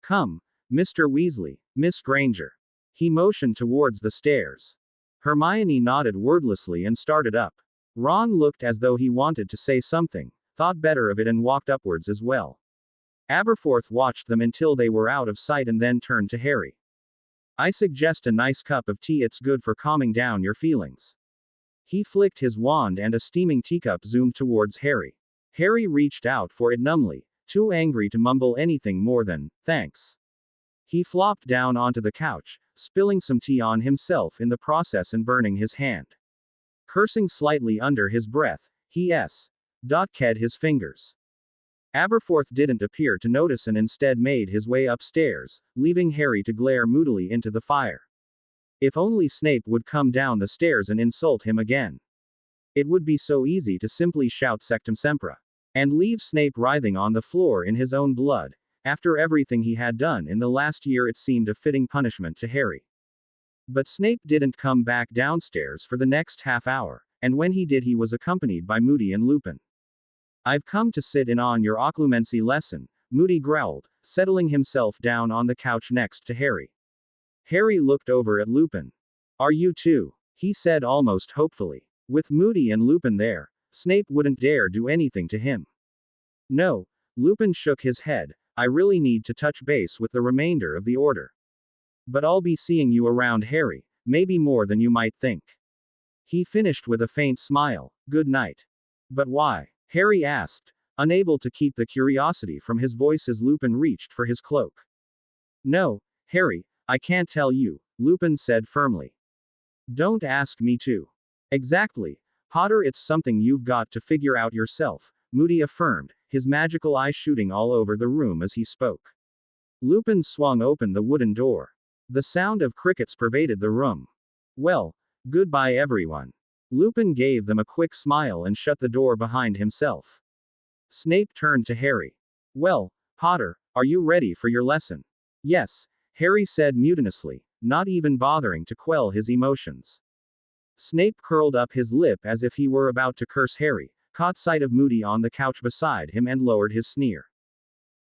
Come, Mr. Weasley, Miss Granger. He motioned towards the stairs. Hermione nodded wordlessly and started up. Ron looked as though he wanted to say something, thought better of it and walked upwards as well. Aberforth watched them until they were out of sight and then turned to Harry. I suggest a nice cup of tea, it's good for calming down your feelings. He flicked his wand and a steaming teacup zoomed towards Harry. Harry reached out for it numbly, too angry to mumble anything more than, thanks. He flopped down onto the couch, spilling some tea on himself in the process and burning his hand. Cursing slightly under his breath, he ked his fingers. Aberforth didn't appear to notice and instead made his way upstairs, leaving Harry to glare moodily into the fire. If only Snape would come down the stairs and insult him again. It would be so easy to simply shout Sectum Sempra. And leave Snape writhing on the floor in his own blood. After everything he had done in the last year, it seemed a fitting punishment to Harry. But Snape didn't come back downstairs for the next half hour, and when he did, he was accompanied by Moody and Lupin. "I've come to sit in on your occlumency lesson," Moody growled, settling himself down on the couch next to Harry. Harry looked over at Lupin. "Are you too?" he said almost hopefully. With Moody and Lupin there, Snape wouldn't dare do anything to him. "No," Lupin shook his head, "I really need to touch base with the remainder of the Order. But I'll be seeing you around, Harry, maybe more than you might think." He finished with a faint smile. "Good night." "But why?" Harry asked, unable to keep the curiosity from his voice as Lupin reached for his cloak. "No, Harry, I can't tell you," Lupin said firmly. "Don't ask me to." "Exactly, Potter, it's something you've got to figure out yourself," Moody affirmed, his magical eye shooting all over the room as he spoke. Lupin swung open the wooden door. The sound of crickets pervaded the room. "Well, goodbye everyone." Lupin gave them a quick smile and shut the door behind himself. Snape turned to Harry. "Well, Potter, are you ready for your lesson?" "Yes," Harry said mutinously, not even bothering to quell his emotions. Snape curled up his lip as if he were about to curse Harry, caught sight of Moody on the couch beside him and lowered his sneer.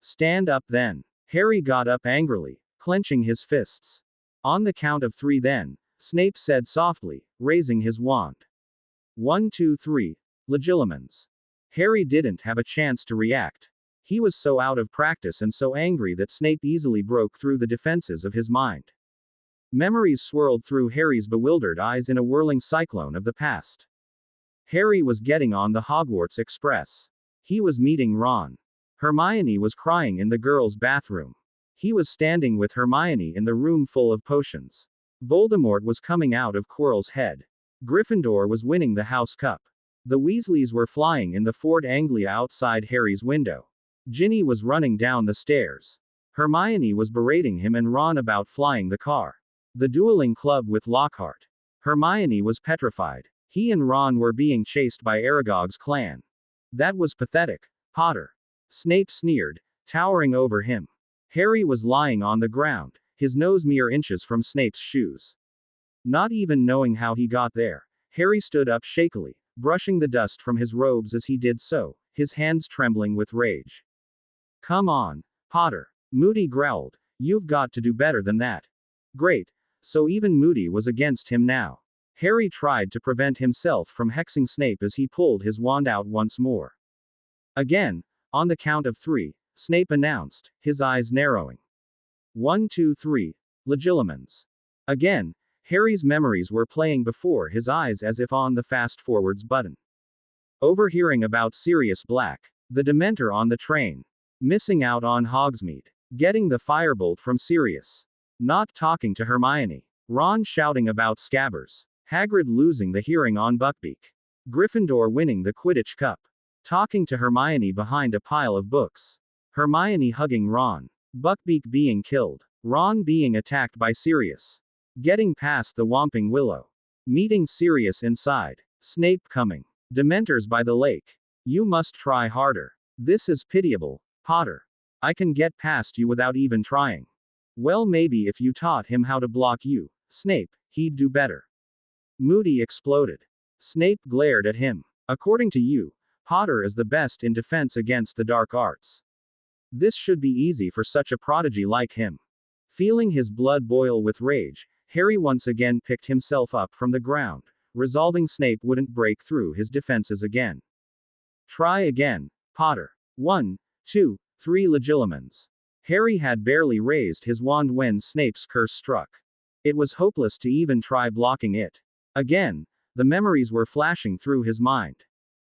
"Stand up then." Harry got up angrily, clenching his fists. "On the count of 3 then," Snape said softly, raising his wand. 1, 2, 3. Legilimens. Harry didn't have a chance to react. He was so out of practice and so angry that Snape easily broke through the defenses of his mind. Memories swirled through Harry's bewildered eyes in a whirling cyclone of the past. Harry was getting on the Hogwarts Express. He was meeting Ron. Hermione was crying in the girls' bathroom. He was standing with Hermione in the room full of potions. Voldemort was coming out of Quirrell's head. Gryffindor was winning the House Cup. The Weasleys were flying in the Ford Anglia outside Harry's window. Ginny was running down the stairs. Hermione was berating him and Ron about flying the car. The dueling club with Lockhart. Hermione was petrified. He and Ron were being chased by Aragog's clan. That was pathetic, Potter. Snape sneered, towering over him. Harry was lying on the ground, his nose mere inches from Snape's shoes. Not even knowing how he got there, Harry stood up shakily, brushing the dust from his robes as he did so, his hands trembling with rage. "Come on, Potter," Moody growled. "You've got to do better than that." Great. So even Moody was against him now. Harry tried to prevent himself from hexing Snape as he pulled his wand out once more. Again, on the count of 3, Snape announced, his eyes narrowing. 1, 2, 3. Legilimens. Again, Harry's memories were playing before his eyes as if on the fast-forwards button. Overhearing about Sirius Black, the Dementor on the train. Missing out on Hogsmeade. Getting the firebolt from Sirius. Not talking to Hermione. Ron shouting about Scabbers. Hagrid losing the hearing on Buckbeak. Gryffindor winning the Quidditch Cup. Talking to Hermione behind a pile of books. Hermione hugging Ron. Buckbeak being killed. Ron being attacked by Sirius. Getting past the Whomping Willow. Meeting Sirius inside. Snape coming. Dementors by the lake. You must try harder. This is pitiable, Potter. I can get past you without even trying. Well, maybe if you taught him how to block you, Snape, he'd do better. Moody exploded. Snape glared at him. According to you, Potter is the best in defense against the dark arts. This should be easy for such a prodigy like him. Feeling his blood boil with rage, Harry once again picked himself up from the ground, resolving Snape wouldn't break through his defenses again. Try again, Potter. 1, 2, 3 Legilimens. Harry had barely raised his wand when Snape's curse struck. It was hopeless to even try blocking it. Again, the memories were flashing through his mind.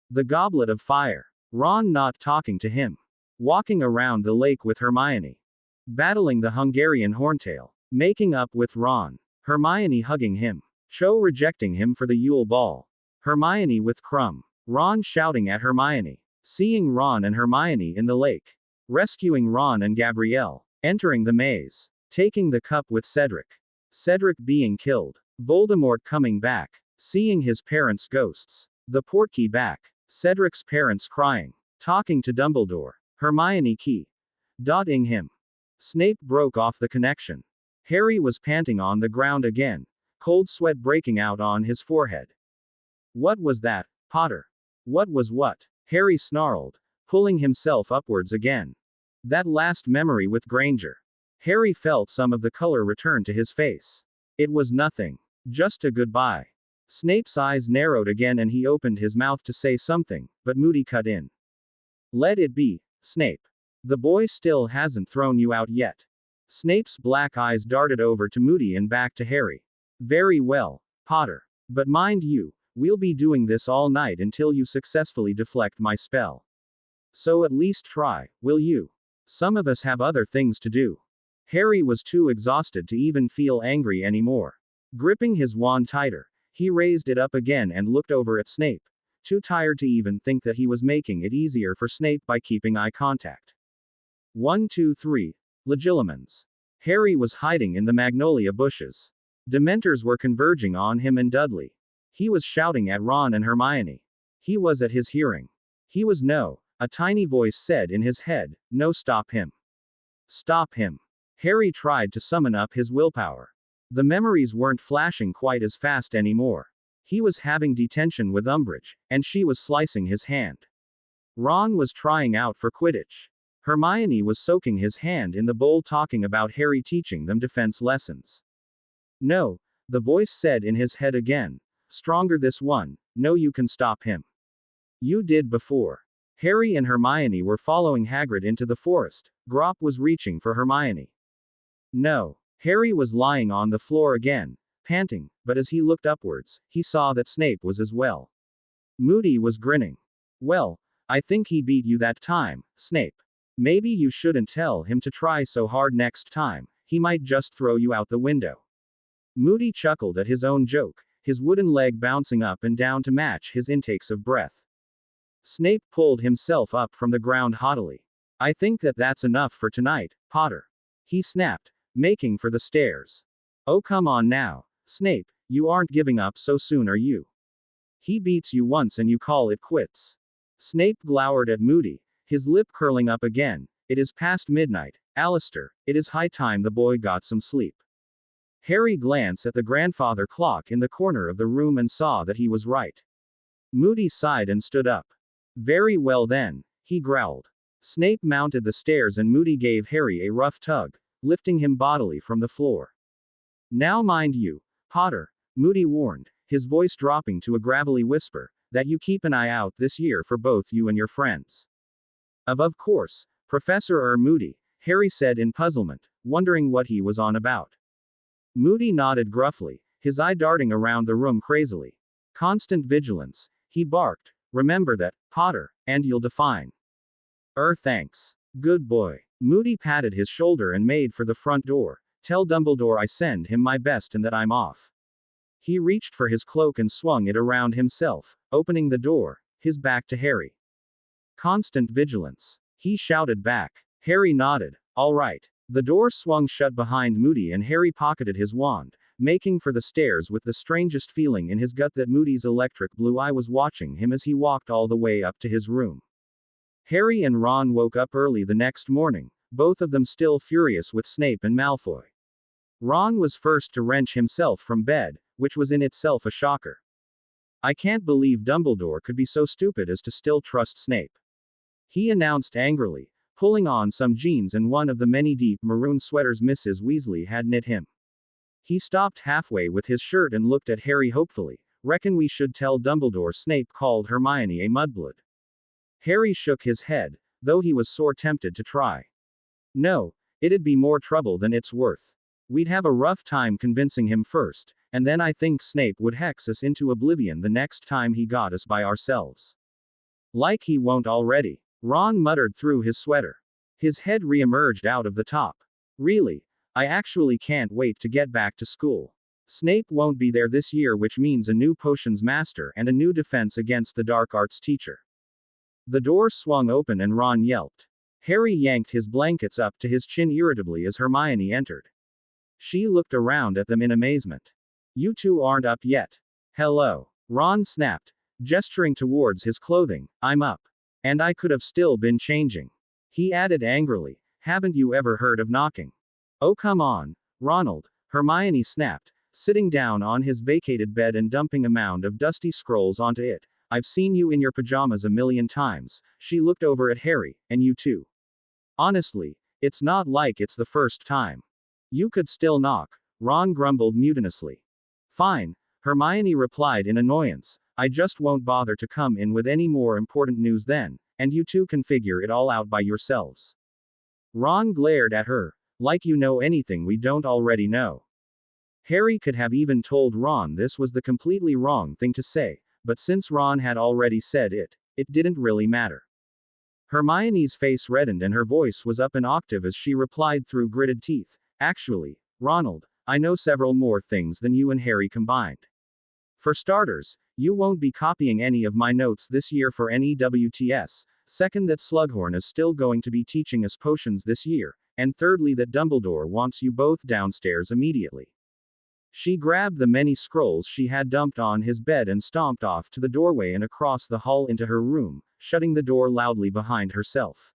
The Goblet of Fire. Ron not talking to him. Walking around the lake with Hermione. Battling the Hungarian Horntail. Making up with Ron. Hermione hugging him. Cho rejecting him for the Yule Ball. Hermione with Krum. Ron shouting at Hermione. Seeing Ron and Hermione in the lake. Rescuing Ron and Gabrielle. Entering the maze. Taking the cup with Cedric. Cedric being killed. Voldemort coming back. Seeing his parents' ghosts. The portkey back. Cedric's parents crying. Talking to Dumbledore. Hermione dotting him. Snape broke off the connection. Harry was panting on the ground again. Cold sweat breaking out on his forehead. What was that, Potter? What was what? Harry snarled, pulling himself upwards again. That last memory with Granger. Harry felt some of the color return to his face. It was nothing. Just a goodbye. Snape's eyes narrowed again and he opened his mouth to say something, but Moody cut in. Let it be, Snape. The boy still hasn't thrown you out yet. Snape's black eyes darted over to Moody and back to Harry. Very well, Potter. But mind you, we'll be doing this all night until you successfully deflect my spell. So at least try, will you? Some of us have other things to do. Harry was too exhausted to even feel angry anymore. Gripping his wand tighter, he raised it up again and looked over at Snape, too tired to even think that he was making it easier for Snape by keeping eye contact. 1, 2, 3. Legilimens. Harry was hiding in the magnolia bushes. Dementors were converging on him and Dudley. He was shouting at Ron and Hermione. He was at his hearing. He was no, a tiny voice said in his head, no, stop him. Stop him. Harry tried to summon up his willpower. The memories weren't flashing quite as fast anymore. He was having detention with Umbridge, and she was slicing his hand. Ron was trying out for Quidditch. Hermione was soaking his hand in the bowl talking about Harry teaching them defense lessons. No, the voice said in his head again. Stronger this one, no, you can stop him. You did before. Harry and Hermione were following Hagrid into the forest. Grawp was reaching for Hermione. No. Harry was lying on the floor again, panting, but as he looked upwards, he saw that Snape was as well. Moody was grinning. Well, I think he beat you that time, Snape. Maybe you shouldn't tell him to try so hard next time, he might just throw you out the window. Moody chuckled at his own joke, his wooden leg bouncing up and down to match his intakes of breath. Snape pulled himself up from the ground haughtily. I think that's enough for tonight, Potter. He snapped, making for the stairs. Oh, come on now, Snape, you aren't giving up so soon, are you? He beats you once and you call it quits. Snape glowered at Moody, his lip curling up again. It is past midnight, Alistair, it is high time the boy got some sleep. Harry glanced at the grandfather clock in the corner of the room and saw that he was right. Moody sighed and stood up. Very well then, he growled. Snape mounted the stairs and Moody gave Harry a rough tug, lifting him bodily from the floor. Now mind you, Potter, Moody warned, his voice dropping to a gravelly whisper, that you keep an eye out this year for both you and your friends. Of course, Professor Moody, Harry said in puzzlement, wondering what he was on about. Moody nodded gruffly, his eye darting around the room crazily. Constant vigilance, he barked. Remember that, Potter, and you'll define. Thanks. Good boy. Moody patted his shoulder and made for the front door. Tell Dumbledore I send him my best and that I'm off. He reached for his cloak and swung it around himself, opening the door, his back to Harry. Constant vigilance. He shouted back. Harry nodded. All right. The door swung shut behind Moody and Harry pocketed his wand, making for the stairs with the strangest feeling in his gut that Moody's electric blue eye was watching him as he walked all the way up to his room. Harry and Ron woke up early the next morning, both of them still furious with Snape and Malfoy. Ron was first to wrench himself from bed, which was in itself a shocker. I can't believe Dumbledore could be so stupid as to still trust Snape. He announced angrily, pulling on some jeans and one of the many deep maroon sweaters Mrs. Weasley had knit him. He stopped halfway with his shirt and looked at Harry hopefully. Reckon we should tell Dumbledore Snape called Hermione a mudblood. Harry shook his head, though he was sore tempted to try. No, it'd be more trouble than it's worth. We'd have a rough time convincing him first, and then I think Snape would hex us into oblivion the next time he got us by ourselves. Like he won't already. Ron muttered through his sweater. His head re-emerged out of the top. Really? I actually can't wait to get back to school. Snape won't be there this year, which means a new potions master and a new defense against the dark arts teacher. The door swung open and Ron yelped. Harry yanked his blankets up to his chin irritably as Hermione entered. She looked around at them in amazement. You two aren't up yet. Hello. Ron snapped, gesturing towards his clothing. I'm up. And I could have still been changing. He added angrily, haven't you ever heard of knocking? Oh come on, Ronald, Hermione snapped, sitting down on his vacated bed and dumping a mound of dusty scrolls onto it. I've seen you in your pajamas a million times. She looked over at Harry, and you too. Honestly, it's not like it's the first time. You could still knock, Ron grumbled mutinously. Fine, Hermione replied in annoyance. I just won't bother to come in with any more important news then, and you two can figure it all out by yourselves. Ron glared at her, like you know anything we don't already know. Harry could have even told Ron this was the completely wrong thing to say, but since Ron had already said it, it didn't really matter. Hermione's face reddened and her voice was up an octave as she replied through gritted teeth. Actually, Ronald, I know several more things than you and Harry combined. For starters, you won't be copying any of my notes this year for NEWTS. Second, that Slughorn is still going to be teaching us potions this year. And thirdly, that Dumbledore wants you both downstairs immediately. She grabbed the many scrolls she had dumped on his bed and stomped off to the doorway and across the hall into her room, shutting the door loudly behind herself.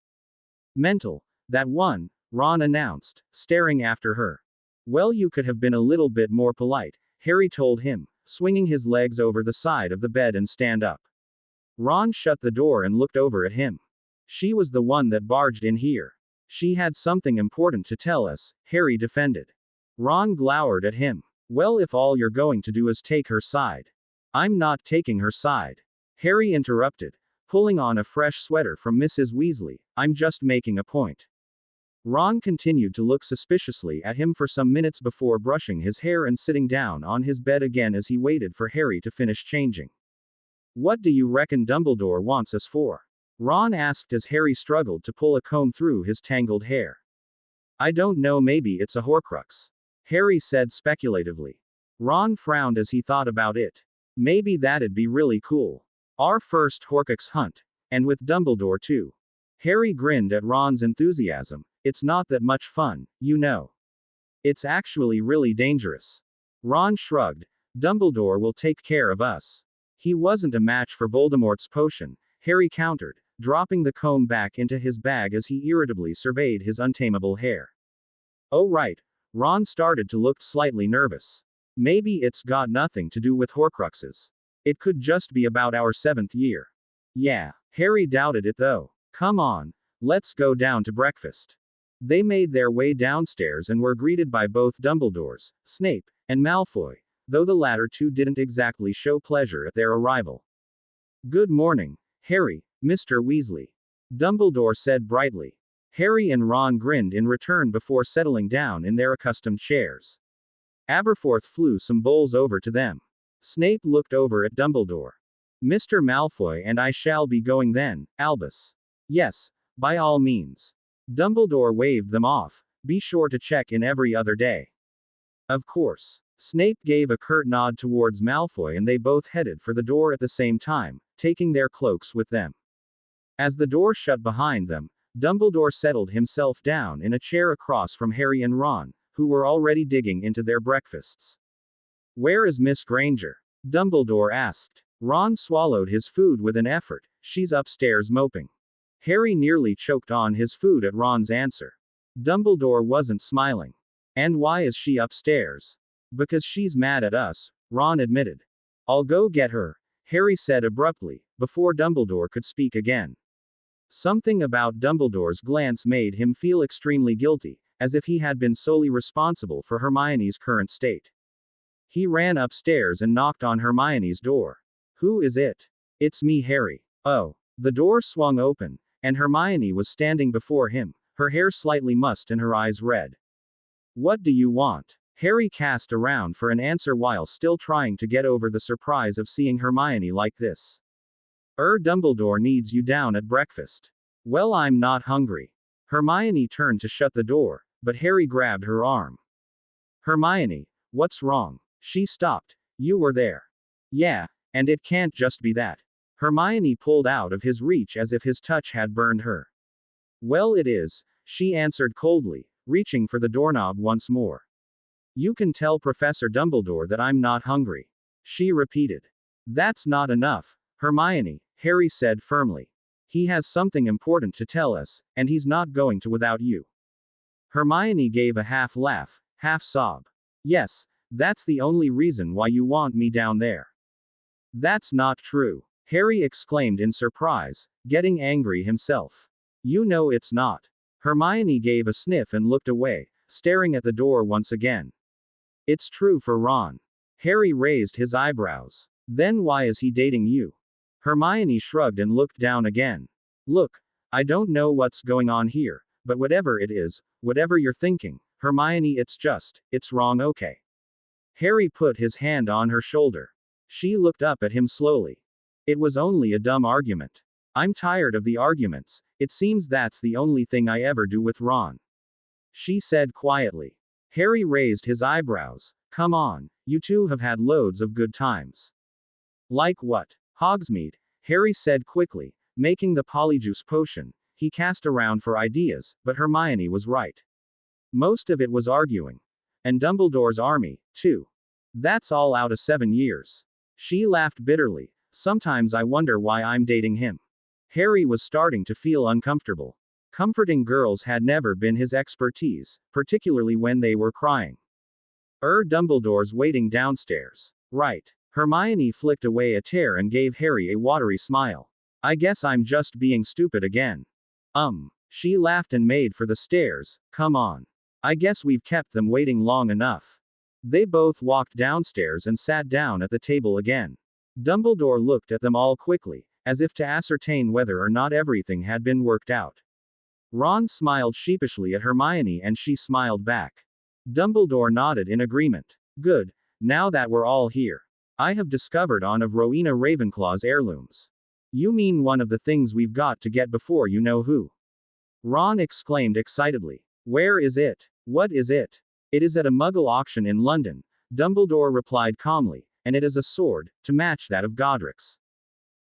Mental, that one, Ron announced, staring after her. Well, you could have been a little bit more polite, Harry told him, swinging his legs over the side of the bed and stand up. Ron shut the door and looked over at him. She was the one that barged in here. She had something important to tell us, Harry defended. Ron glowered at him. Well, if all you're going to do is take her side. I'm not taking her side. Harry interrupted, pulling on a fresh sweater from Mrs. Weasley. I'm just making a point. Ron continued to look suspiciously at him for some minutes before brushing his hair and sitting down on his bed again as he waited for Harry to finish changing. What do you reckon Dumbledore wants us for? Ron asked as Harry struggled to pull a comb through his tangled hair. I don't know, maybe it's a Horcrux. Harry said speculatively. Ron frowned as he thought about it. Maybe that'd be really cool. Our first Horcrux hunt. And with Dumbledore too. Harry grinned at Ron's enthusiasm. It's not that much fun, you know. It's actually really dangerous. Ron shrugged. Dumbledore will take care of us. He wasn't a match for Voldemort's potion, Harry countered, dropping the comb back into his bag as he irritably surveyed his untamable hair. Oh right. Ron started to look slightly nervous. Maybe it's got nothing to do with Horcruxes. It could just be about our 7th year. Yeah, Harry doubted it though. Come on, let's go down to breakfast. They made their way downstairs and were greeted by both Dumbledores, Snape, and Malfoy, though the latter two didn't exactly show pleasure at their arrival. Good morning, Harry, Mr. Weasley. Dumbledore said brightly. Harry and Ron grinned in return before settling down in their accustomed chairs. Aberforth flew some bowls over to them. Snape looked over at Dumbledore. Mr. Malfoy and I shall be going then, Albus. Yes, by all means. Dumbledore waved them off. Be sure to check in every other day. Of course. Snape gave a curt nod towards Malfoy and they both headed for the door at the same time, taking their cloaks with them. As the door shut behind them, Dumbledore settled himself down in a chair across from Harry and Ron, who were already digging into their breakfasts. Where is Miss Granger? Dumbledore asked. Ron swallowed his food with an effort. She's upstairs moping. Harry nearly choked on his food at Ron's answer. Dumbledore wasn't smiling. And why is she upstairs? Because she's mad at us, Ron admitted. I'll go get her, Harry said abruptly, before Dumbledore could speak again. Something about Dumbledore's glance made him feel extremely guilty, as if he had been solely responsible for Hermione's current state. He ran upstairs and knocked on Hermione's door. Who is it? It's me, Harry. Oh. The door swung open, and Hermione was standing before him, her hair slightly mussed and her eyes red. What do you want? Harry cast around for an answer while still trying to get over the surprise of seeing Hermione like this. Dumbledore needs you down at breakfast. Well, I'm not hungry. Hermione turned to shut the door, but Harry grabbed her arm. Hermione, what's wrong? She stopped. You were there. Yeah, and it can't just be that. Hermione pulled out of his reach as if his touch had burned her. Well, it is, she answered coldly, reaching for the doorknob once more. You can tell Professor Dumbledore that I'm not hungry. She repeated. That's not enough, Hermione, Harry said firmly. He has something important to tell us, and he's not going to without you. Hermione gave a half laugh, half sob. Yes, that's the only reason why you want me down there. That's not true, Harry exclaimed in surprise, getting angry himself. You know it's not. Hermione gave a sniff and looked away, staring at the door once again. It's true for Ron. Harry raised his eyebrows. Then why is he dating you? Hermione shrugged and looked down again. Look, I don't know what's going on here, but whatever it is, whatever you're thinking, Hermione, it's wrong, okay? Harry put his hand on her shoulder. She looked up at him slowly. It was only a dumb argument. I'm tired of the arguments, it seems that's the only thing I ever do with Ron. She said quietly. Harry raised his eyebrows. Come on, you two have had loads of good times. Like what? Hogsmeade, Harry said quickly, making the polyjuice potion. He cast around for ideas, but Hermione was right. Most of it was arguing. And Dumbledore's army, too. That's all out of 7 years. She laughed bitterly. Sometimes I wonder why I'm dating him. Harry was starting to feel uncomfortable. Comforting girls had never been his expertise, particularly when they were crying. Dumbledore's waiting downstairs. Right. Hermione flicked away a tear and gave Harry a watery smile. I guess I'm just being stupid again. She laughed and made for the stairs. Come on. I guess we've kept them waiting long enough. They both walked downstairs and sat down at the table again. Dumbledore looked at them all quickly, as if to ascertain whether or not everything had been worked out. Ron smiled sheepishly at Hermione and she smiled back. Dumbledore nodded in agreement. Good, now that we're all here. I have discovered one of Rowena Ravenclaw's heirlooms. You mean one of the things we've got to get before you know who? Ron exclaimed excitedly. Where is it? What is it? It is at a Muggle auction in London, Dumbledore replied calmly, and it is a sword, to match that of Godric's.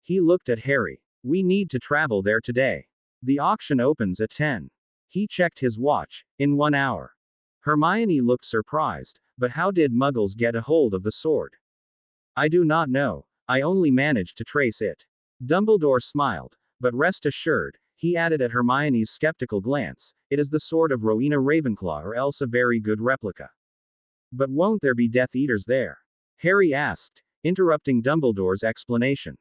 He looked at Harry. We need to travel there today. The auction opens at 10. He checked his watch. In 1 hour. Hermione looked surprised, but how did Muggles get a hold of the sword? I do not know, I only managed to trace it. Dumbledore smiled, but rest assured, he added at Hermione's skeptical glance, it is the sword of Rowena Ravenclaw or else a very good replica. But won't there be Death Eaters there? Harry asked, interrupting Dumbledore's explanation.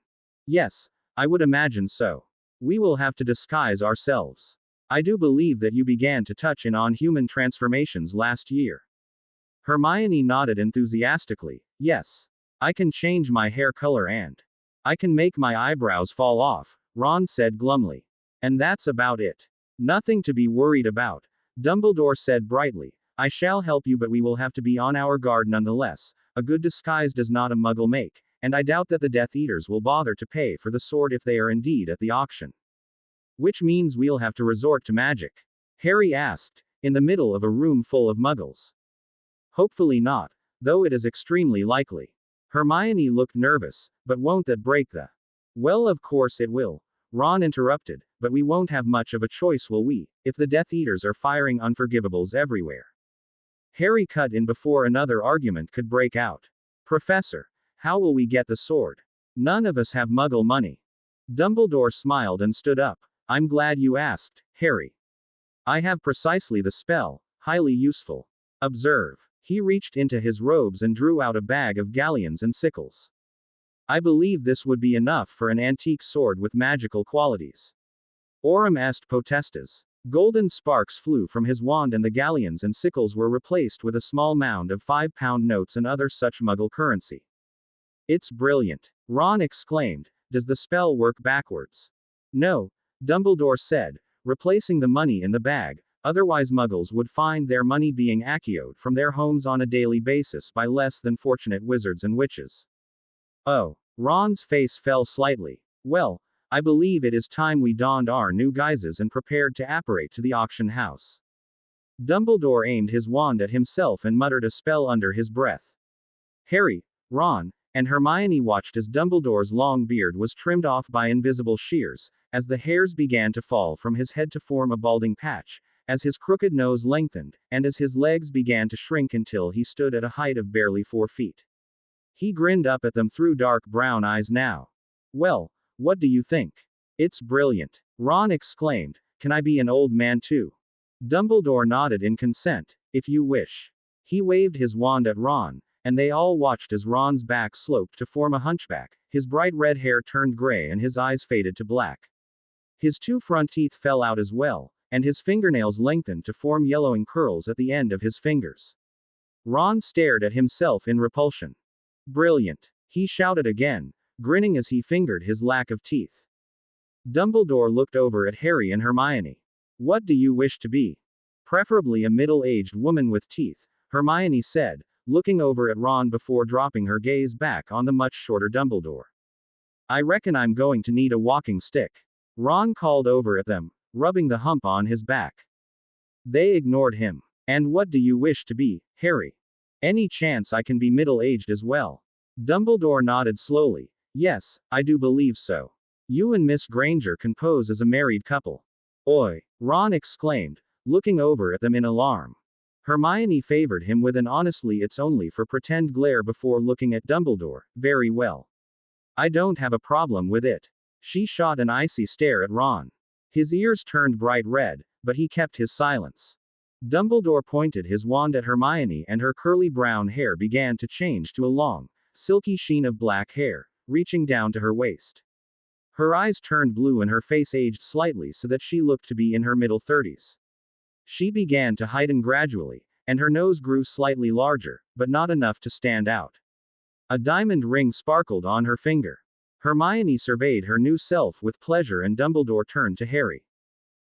Yes, I would imagine so. We will have to disguise ourselves. I do believe that you began to touch on human transformations last year. Hermione nodded enthusiastically. Yes. I can change my hair color and I can make my eyebrows fall off, Ron said glumly. And that's about it. Nothing to be worried about. Dumbledore said brightly. I shall help you, but we will have to be on our guard nonetheless. A good disguise does not a Muggle make, and I doubt that the Death Eaters will bother to pay for the sword if they are indeed at the auction. Which means we'll have to resort to magic? Harry asked, in the middle of a room full of Muggles. Hopefully not, though it is extremely likely. Hermione looked nervous, but won't that break the... Well, of course it will. Ron interrupted, but we won't have much of a choice, will we, if the Death Eaters are firing unforgivables everywhere? Harry cut in before another argument could break out. Professor, how will we get the sword? None of us have Muggle money. Dumbledore smiled and stood up. I'm glad you asked, Harry. I have precisely the spell, highly useful. Observe. He reached into his robes and drew out a bag of galleons and sickles. I believe this would be enough for an antique sword with magical qualities. Aurum est potestas. Golden sparks flew from his wand and the galleons and sickles were replaced with a small mound of 5-pound notes and other such Muggle currency. It's brilliant. Ron exclaimed. Does the spell work backwards? No, Dumbledore said, replacing the money in the bag. Otherwise Muggles would find their money being accio-ed from their homes on a daily basis by less than fortunate wizards and witches. Oh. Ron's face fell slightly. Well, I believe it is time we donned our new guises and prepared to apparate to the auction house. Dumbledore aimed his wand at himself and muttered a spell under his breath. Harry, Ron, and Hermione watched as Dumbledore's long beard was trimmed off by invisible shears, as the hairs began to fall from his head to form a balding patch, as his crooked nose lengthened, and as his legs began to shrink until he stood at a height of barely 4 feet. He grinned up at them through dark brown eyes now. Well, what do you think? It's brilliant. Ron exclaimed. Can I be an old man too? Dumbledore nodded in consent. If you wish. He waved his wand at Ron, and they all watched as Ron's back sloped to form a hunchback, his bright red hair turned gray and his eyes faded to black. His 2 front teeth fell out as well, and his fingernails lengthened to form yellowing curls at the end of his fingers. Ron stared at himself in repulsion. Brilliant. He shouted again, grinning as he fingered his lack of teeth. Dumbledore looked over at Harry and Hermione. What do you wish to be? Preferably a middle-aged woman with teeth, Hermione said, looking over at Ron before dropping her gaze back on the much shorter Dumbledore. I reckon I'm going to need a walking stick. Ron called over at them, rubbing the hump on his back. They ignored him. And what do you wish to be, Harry? Any chance I can be middle-aged as well? Dumbledore nodded slowly. Yes, I do believe so. You and Miss Granger can pose as a married couple. Oi! Ron exclaimed, looking over at them in alarm. Hermione favored him with an honestly it's only for pretend glare before looking at Dumbledore. Very well. I don't have a problem with it. She shot an icy stare at Ron. His ears turned bright red, but he kept his silence. Dumbledore pointed his wand at Hermione and her curly brown hair began to change to a long, silky sheen of black hair, reaching down to her waist. Her eyes turned blue and her face aged slightly so that she looked to be in her middle 30s. She began to heighten gradually, and her nose grew slightly larger, but not enough to stand out. A diamond ring sparkled on her finger. Hermione surveyed her new self with pleasure and Dumbledore turned to Harry.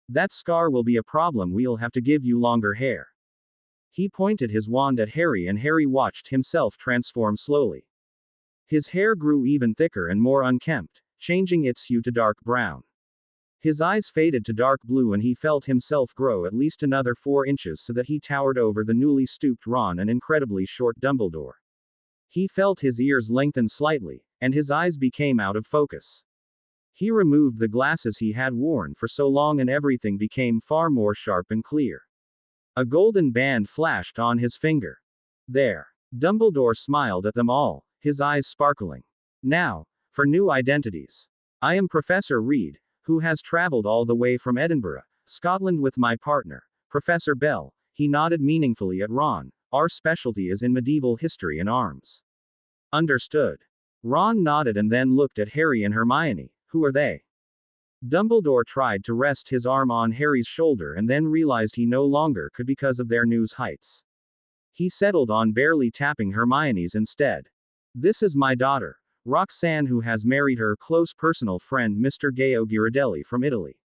That scar will be a problem, we'll have to give you longer hair. He pointed his wand at Harry and Harry watched himself transform slowly. His hair grew even thicker and more unkempt, changing its hue to dark brown. His eyes faded to dark blue and he felt himself grow at least another 4 inches so that he towered over the newly stooped Ron and incredibly short Dumbledore. He felt his ears lengthen slightly, and his eyes became out of focus. He removed the glasses he had worn for so long and everything became far more sharp and clear. A golden band flashed on his finger. There. Dumbledore smiled at them all, his eyes sparkling. Now, for new identities. I am Professor Reed, who has traveled all the way from Edinburgh, Scotland with my partner, Professor Bell. He nodded meaningfully at Ron. Our specialty is in medieval history and arms. Understood. Ron nodded and then looked at Harry and Hermione. Who are they? Dumbledore tried to rest his arm on Harry's shoulder and then realized he no longer could because of their news heights. He settled on barely tapping Hermione's instead. This is my daughter, Roxanne, who has married her close personal friend Mr. Gaio Ghirardelli from Italy.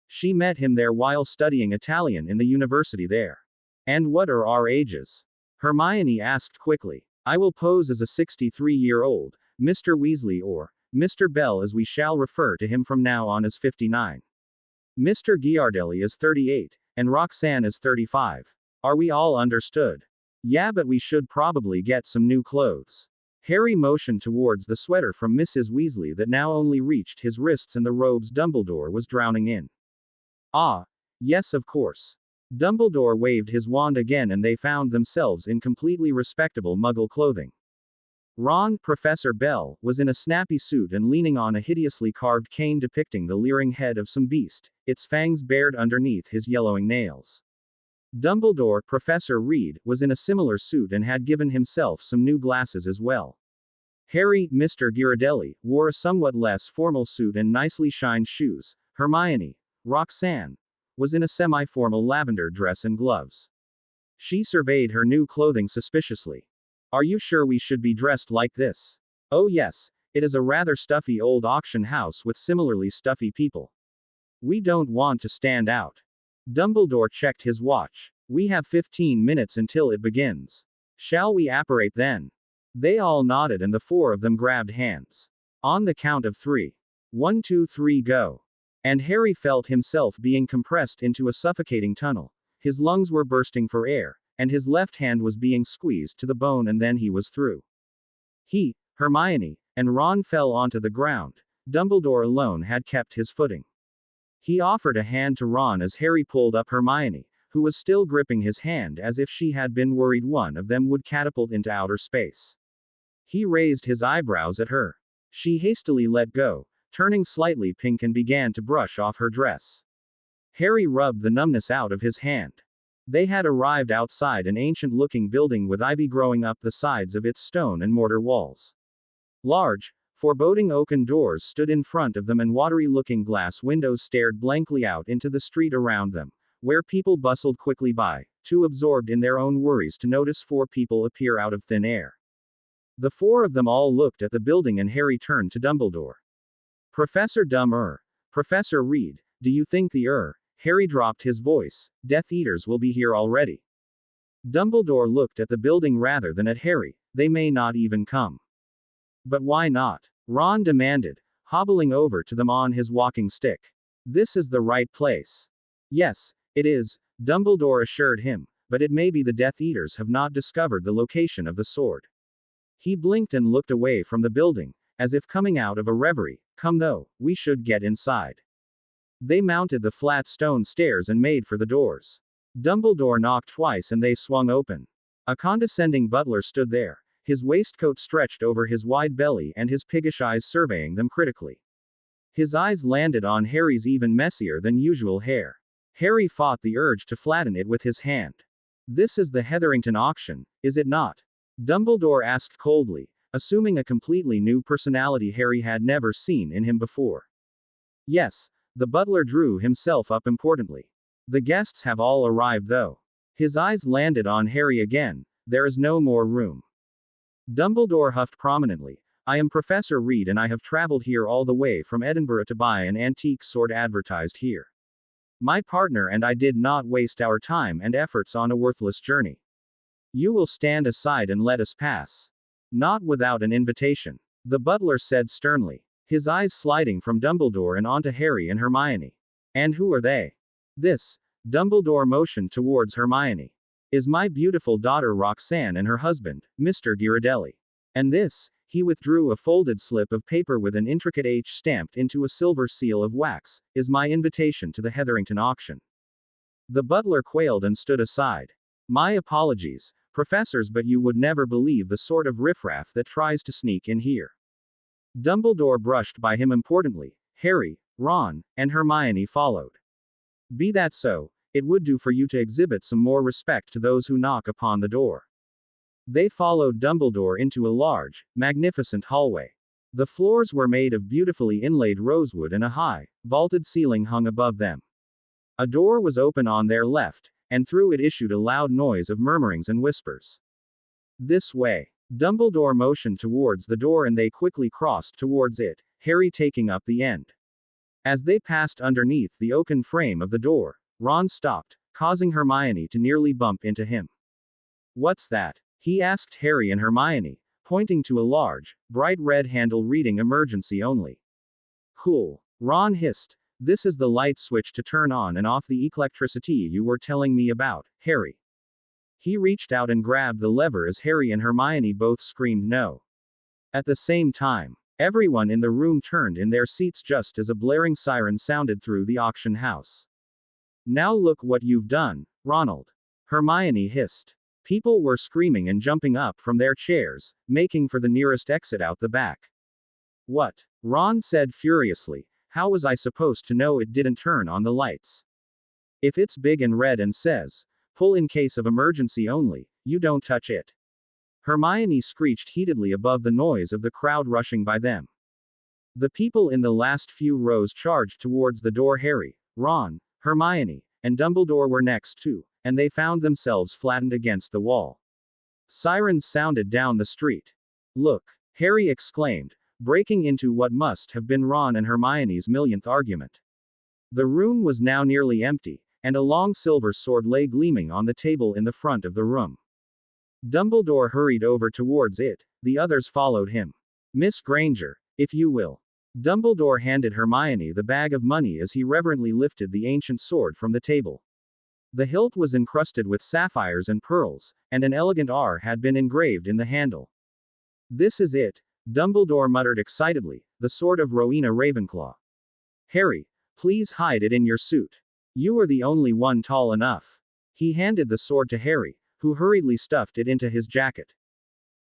She met him there while studying Italian in the university there. And what are our ages? Hermione asked quickly. I will pose as a 63-year-old, Mr. Weasley, or Mr. Bell as we shall refer to him from now on as 59. Mr. Ghirardelli is 38, and Roxanne is 35. Are we all understood? Yeah, but we should probably get some new clothes. Harry motioned towards the sweater from Mrs. Weasley that now only reached his wrists and the robes Dumbledore was drowning in. Ah, yes, of course. Dumbledore waved his wand again and they found themselves in completely respectable Muggle clothing. Ron, Professor Bell, was in a snappy suit and leaning on a hideously carved cane depicting the leering head of some beast, its fangs bared underneath his yellowing nails. Dumbledore, Professor Reed, was in a similar suit and had given himself some new glasses as well. Harry, Mr. Ghirardelli, wore a somewhat less formal suit and nicely shined shoes. Hermione, Roxanne, was in a semi-formal lavender dress and gloves. She surveyed her new clothing suspiciously. Are you sure we should be dressed like this? Oh yes, it is a rather stuffy old auction house with similarly stuffy people. We don't want to stand out. Dumbledore checked his watch. We have 15 minutes until it begins. Shall we apparate then? They all nodded and the 4 of them grabbed hands. On the count of 3. 1, 2, 3, go. And Harry felt himself being compressed into a suffocating tunnel. His lungs were bursting for air, and his left hand was being squeezed to the bone and then he was through. Hermione, and Ron fell onto the ground. Dumbledore alone had kept his footing. He offered a hand to Ron as Harry pulled up Hermione, who was still gripping his hand as if she had been worried one of them would catapult into outer space. He raised his eyebrows at her. She hastily let go, turning slightly pink, and began to brush off her dress. Harry rubbed the numbness out of his hand. They had arrived outside an ancient-looking building with ivy growing up the sides of its stone and mortar walls. Large, foreboding oaken doors stood in front of them, and watery-looking glass windows stared blankly out into the street around them, where people bustled quickly by, too absorbed in their own worries to notice four people appear out of thin air. The four of them all looked at the building, and Harry turned to Dumbledore. Professor Professor Reed, do you think Harry dropped his voice, Death Eaters will be here already? Dumbledore looked at the building rather than at Harry. They may not even come. But why not? Ron demanded, hobbling over to them on his walking stick. This is the right place. Yes, it is, Dumbledore assured him, but it may be the Death Eaters have not discovered the location of the sword. He blinked and looked away from the building, as if coming out of a reverie. Come though, we should get inside. They mounted the flat stone stairs and made for the doors. Dumbledore knocked twice and they swung open. A condescending butler stood there, his waistcoat stretched over his wide belly and his piggish eyes surveying them critically. His eyes landed on Harry's even messier than usual hair. Harry fought the urge to flatten it with his hand. This is the Hetherington auction, is it not? Dumbledore asked coldly, assuming a completely new personality Harry had never seen in him before. Yes, the butler drew himself up importantly. The guests have all arrived though. His eyes landed on Harry again. There is no more room. Dumbledore huffed prominently. I am Professor Reed and I have traveled here all the way from Edinburgh to buy an antique sword advertised here. My partner and I did not waste our time and efforts on a worthless journey. You will stand aside and let us pass. Not without an invitation. The butler said sternly, his eyes sliding from Dumbledore and onto Harry and Hermione. And who are they? This, Dumbledore motioned towards Hermione, is my beautiful daughter Roxanne and her husband, Mr. Ghirardelli. And this, he withdrew a folded slip of paper with an intricate H stamped into a silver seal of wax, is my invitation to the Hetherington auction. The butler quailed and stood aside. My apologies, professors, but you would never believe the sort of riffraff that tries to sneak in here. Dumbledore brushed by him importantly. Harry, Ron, and Hermione followed. Be that so, it would do for you to exhibit some more respect to those who knock upon the door. They followed Dumbledore into a large, magnificent hallway. The floors were made of beautifully inlaid rosewood and a high, vaulted ceiling hung above them. A door was open on their left, and through it issued a loud noise of murmurings and whispers. This way. Dumbledore motioned towards the door and they quickly crossed towards it, Harry taking up the end. As they passed underneath the oaken frame of the door, Ron stopped, causing Hermione to nearly bump into him. What's that? He asked Harry and Hermione, pointing to a large, bright red handle reading emergency only. Cool. Ron hissed. This is the light switch to turn on and off the electricity you were telling me about, Harry. He reached out and grabbed the lever as Harry and Hermione both screamed no. At the same time, everyone in the room turned in their seats just as a blaring siren sounded through the auction house. Now look what you've done, Ronald. Hermione hissed. People were screaming and jumping up from their chairs, making for the nearest exit out the back. What? Ron said furiously. How was I supposed to know it didn't turn on the lights? If it's big and red and says, pull in case of emergency only, you don't touch it. Hermione screeched heatedly above the noise of the crowd rushing by them. The people in the last few rows charged towards the door. Harry, Ron, Hermione, and Dumbledore were next too, and they found themselves flattened against the wall. Sirens sounded down the street. Look, Harry exclaimed, breaking into what must have been Ron and Hermione's millionth argument. The room was now nearly empty, and a long silver sword lay gleaming on the table in the front of the room. Dumbledore hurried over towards it, the others followed him. Miss Granger, if you will. Dumbledore handed Hermione the bag of money as he reverently lifted the ancient sword from the table. The hilt was encrusted with sapphires and pearls, and an elegant R had been engraved in the handle. This is it, Dumbledore muttered excitedly, "The sword of Rowena Ravenclaw. Harry, please hide it in your suit. You are the only one tall enough." He handed the sword to Harry, who hurriedly stuffed it into his jacket.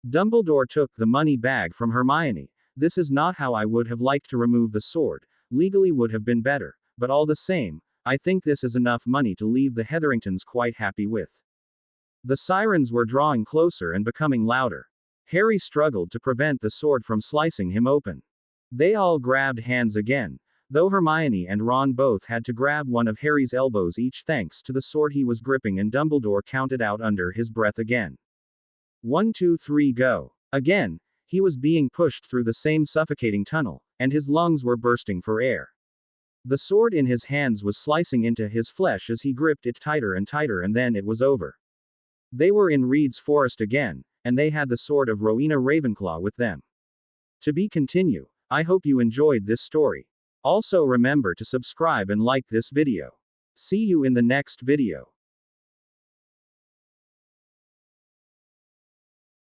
Dumbledore took the money bag from Hermione. "This is not how I would have liked to remove the sword. Legally would have been better, but all the same, I think this is enough money to leave the Hetheringtons quite happy with." The sirens were drawing closer and becoming louder. Harry struggled to prevent the sword from slicing him open. They all grabbed hands again, though Hermione and Ron both had to grab one of Harry's elbows each thanks to the sword he was gripping, and Dumbledore counted out under his breath again. 1, 2, 3, go. Again, he was being pushed through the same suffocating tunnel, and his lungs were bursting for air. The sword in his hands was slicing into his flesh as he gripped it tighter and tighter, and then it was over. They were in Reed's Forest again, and they had the sword of Rowena Ravenclaw with them. To be continue. I hope you enjoyed this story. Also remember to subscribe and like this video. See you in the next video.